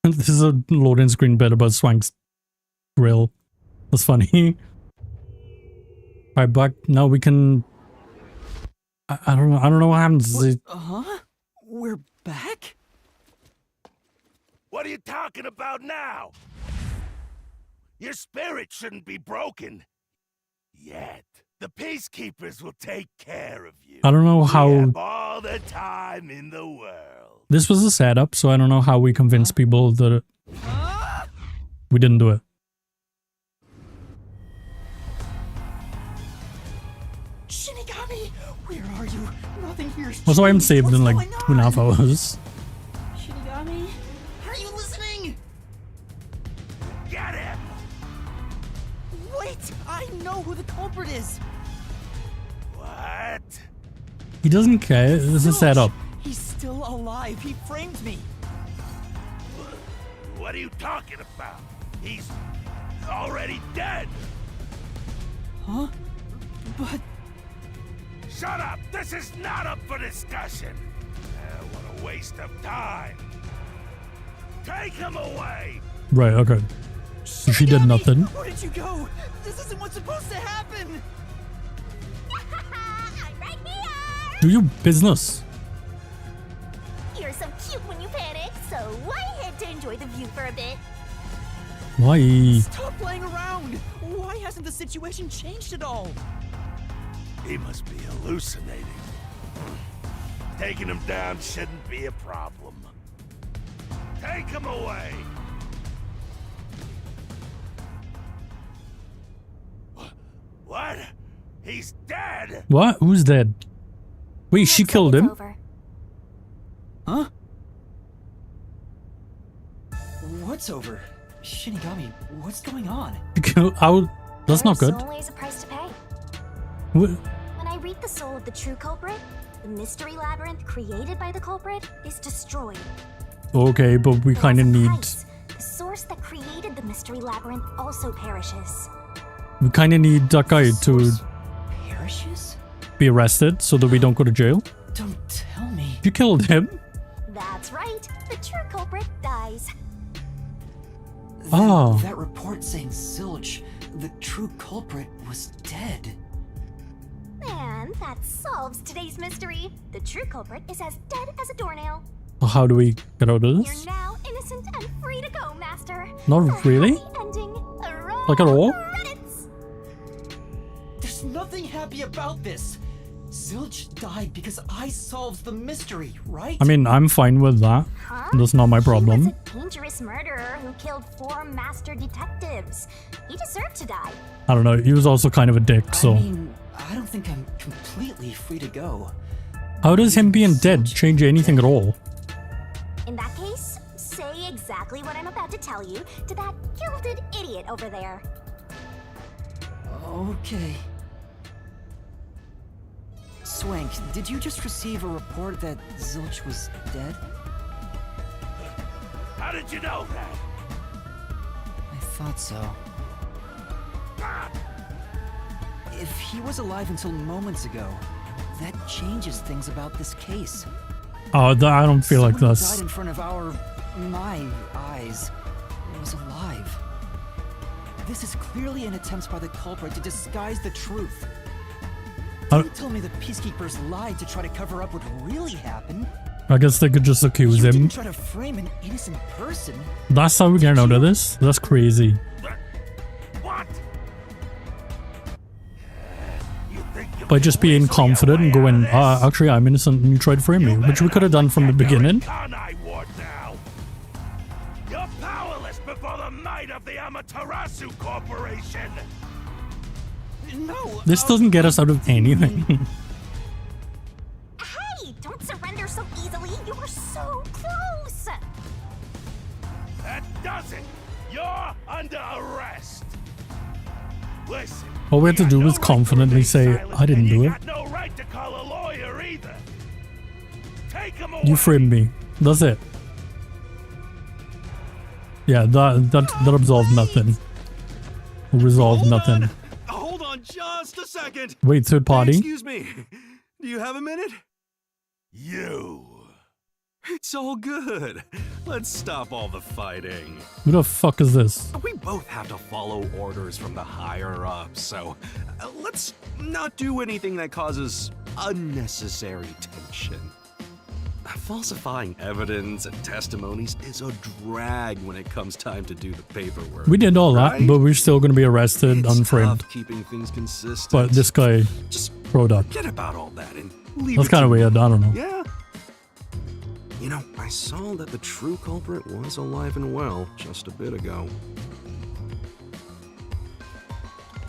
S1: This is a loading screen bit about Swank's grill. That's funny. Alright, back now we can. I don't know what happens.
S3: Huh? We're back?
S11: What are you talking about now? Your spirit shouldn't be broken. Yet. The peacekeepers will take care of you.
S1: I don't know
S11: We
S1: how
S11: have all the time in the world.
S1: this was a setup, so I don't know how we convince people that we didn't do it.
S12: Shinigami! Where are you? Nothing here is
S1: Also, I am
S12: changed.
S1: saved
S12: What's
S1: in like
S12: going
S1: 2.5
S12: on?
S1: hours.
S12: Shinigami? Are you listening?
S11: Get him!
S12: Wait! I know who the culprit is!
S11: What?
S1: He doesn't care. This is a setup.
S12: He's still alive. He framed me.
S11: What are you talking about? He's already dead.
S12: Huh? But...
S11: Shut up! This is not up for discussion. What a waste of time. Take him away.
S1: Right, okay. So she did nothing.
S12: Where did you go? This isn't what's supposed to happen!
S8: I'm right here.
S1: Do your business.
S8: You're so cute when you panic, so why head to enjoy the view for a bit?
S1: Why?
S12: Stop playing around! Why hasn't the situation changed at all?
S11: He must be hallucinating. Taking him down shouldn't be a problem. Take him away. What? He's dead?
S1: What? Who's dead? Wait, she
S8: Looks like
S1: killed
S8: it's
S1: him?
S8: over.
S12: Huh?
S3: What's over? Shinigami, what's going on?
S1: That's not good.
S2: There's always a price to pay.
S1: What?
S2: When I read the soul of the true culprit, the mystery labyrinth created by the culprit is destroyed.
S1: Okay, but we kind of need...
S2: The source that created the mystery labyrinth also perishes.
S1: We kind of need that guy to
S3: Perishes?
S1: be arrested so that we don't go to jail.
S3: Don't tell me.
S1: You killed him?
S2: That's right. The true culprit dies.
S1: Oh.
S3: That report saying Zilch, the true culprit, was dead.
S2: And that solves today's mystery. The true culprit is as dead as a doornail.
S1: How do we get out of this?
S2: You're now innocent and free to go, Master.
S1: Not really?
S2: Ending.
S1: Like at all?
S2: Credits.
S3: There's nothing happy about this. Zilch died because I solved the mystery, right?
S1: I mean, I'm fine with that.
S2: Huh?
S1: That's not my
S2: He
S1: problem.
S2: was a dangerous murderer who killed 4 master detectives. He deserved to die.
S1: I don't know. He was also kind of a dick, so...
S3: I mean, I don't think I'm completely free to go.
S1: How does him being dead change anything at all?
S2: In that case, say exactly what I'm about to tell you to that gilded idiot over there.
S3: Okay. Swank, did you just receive a report that Zilch was dead?
S11: How did you know that?
S3: I thought so. If he was alive until moments ago, that changes things about this case.
S1: Oh, I don't feel like
S3: Someone who
S1: this.
S3: died in front of my eyes, was alive. This is clearly an attempt by the culprit to disguise the truth. Don't tell me the peacekeepers lied to try to cover up what really happened.
S1: I guess they could just accuse
S3: You
S1: him.
S3: didn't try to frame an innocent person.
S1: That's how we get out of this? That's crazy.
S11: What?
S1: By just being confident and going, actually I'm innocent and you tried to frame me, which we could have done from the beginning.
S11: You're powerless before the might of the Amaterasu Corporation.
S3: No.
S1: This doesn't get us out of anything.
S2: Hey, don't surrender so easily. You were so close.
S11: That does it. You're under arrest. Listen.
S1: All we had to do was confidently say, I didn't do it.
S11: Got no right to call a lawyer either. Take him away.
S1: You framed me. That's it. Yeah, that absolved nothing. Resolved nothing.
S9: Hold on just a second.
S1: Wait, third party?
S9: Excuse me. Do you have a minute?
S11: You.
S9: It's all good. Let's stop all the fighting.
S1: Who the fuck is this?
S9: We both have to follow orders from the higher ups, so let's not do anything that causes unnecessary tension. Falsifying evidence and testimonies is a drag when it comes time to do the paperwork.
S1: We did all that,
S9: right?
S1: but we're still gonna be arrested,
S9: It's
S1: unframed.
S9: tough keeping things consistent.
S1: But this guy
S9: Just
S1: showed up.
S9: forget about all that and leave
S1: That's
S9: it
S1: kind
S9: to
S1: of
S9: me.
S1: weird, I don't know.
S9: Yeah. You know, I saw that the true culprit was alive and well just a bit ago.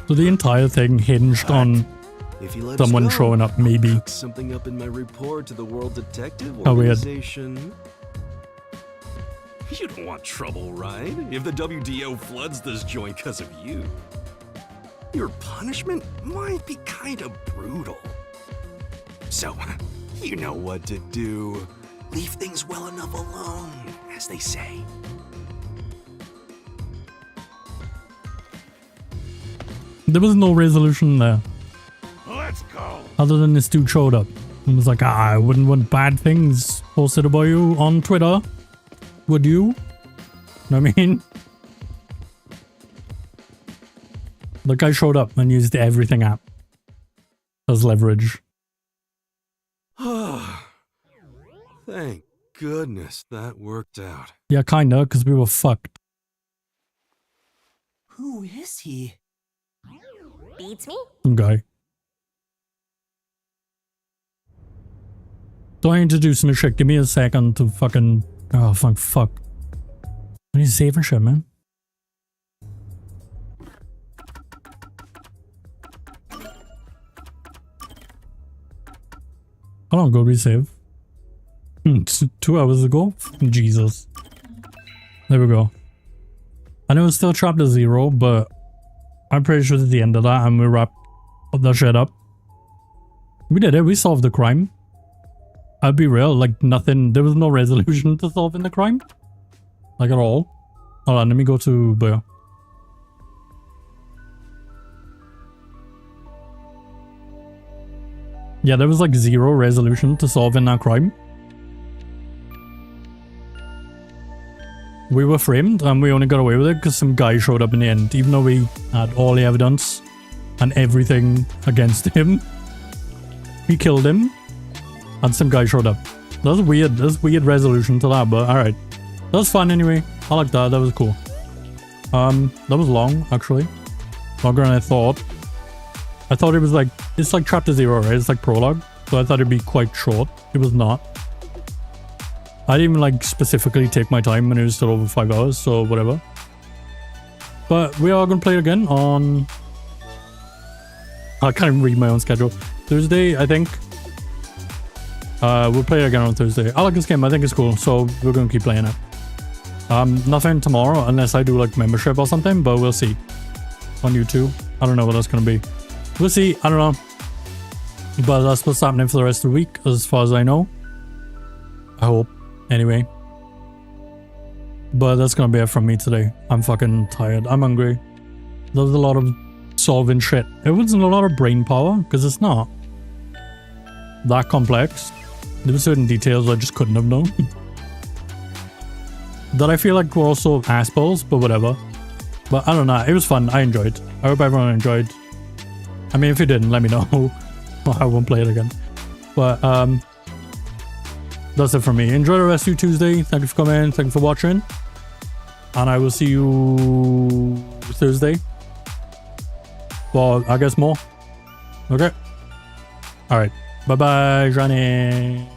S1: So the entire thing hinged on
S9: If you let us
S1: someone
S9: go,
S1: showing up,
S9: I'll
S1: maybe.
S9: cook something up in my report to the World Detective
S1: How weird.
S9: Organization. You don't want trouble, right? If the WDO floods this joint because of you. Your punishment might be kind of brutal. So, you know what to do. Leave things well enough alone, as they say.
S1: There was no resolution there.
S11: Let's go.
S1: Other than this dude showed up and was like, I wouldn't want bad things posted about you on Twitter. Would you? Know what I mean? The guy showed up and used the everything app as leverage.
S9: Thank goodness that worked out.
S1: Yeah, kinda, because we were fucked.
S3: Who is he?
S2: Beats me?
S1: Some guy. Don't introduce me shit. Give me a second to fucking... Oh, fuck. I need to save and shit, man. How long ago did we save? 2 hours ago? Jesus. There we go. I know it's still chapter 0, but I'm pretty sure it's the end of that and we wrap that shit up. We did it. We solved the crime. I'll be real. Like nothing. There was no resolution to solving the crime. Like at all. Hold on. Let me go to Bear. Yeah, there was like 0 resolution to solving that crime. We were framed and we only got away with it because some guy showed up in the end, even though we had all the evidence and everything against him. We killed him and some guy showed up. That's weird. That's weird resolution to that, but alright. That was fun anyway. I like that. That was cool. That was long, actually. Longer than I thought. I thought it was like, it's like chapter 0, right? It's like prologue. So I thought it'd be quite short. It was not. I didn't even like specifically take my time and it was still over 5 hours, so whatever. But we are going to play it again on... I can't even read my own schedule. Thursday, I think. We'll play it again on Thursday. I like this game. I think it's cool, so we're going to keep playing it. Nothing tomorrow unless I do like membership or something, but we'll see. On YouTube. I don't know what that's going to be. We'll see. I don't know. But that's what's happening for the rest of the week, as far as I know. I hope. Anyway. But that's gonna be it from me today. I'm fucking tired. I'm hungry. There was a lot of solving shit. It wasn't a lot of brain power, because it's not that complex. There were certain details I just couldn't have known. That I feel like were also assholes, but whatever. But I don't know. It was fun. I enjoyed. I hope everyone enjoyed. I mean, if you didn't, let me know. I won't play it again. But, that's it for me. Enjoy the rest of your Tuesday. Thank you for coming. Thank you for watching. And I will see you Thursday. Well, I guess more. Okay. Alright. Bye-bye, Johnny.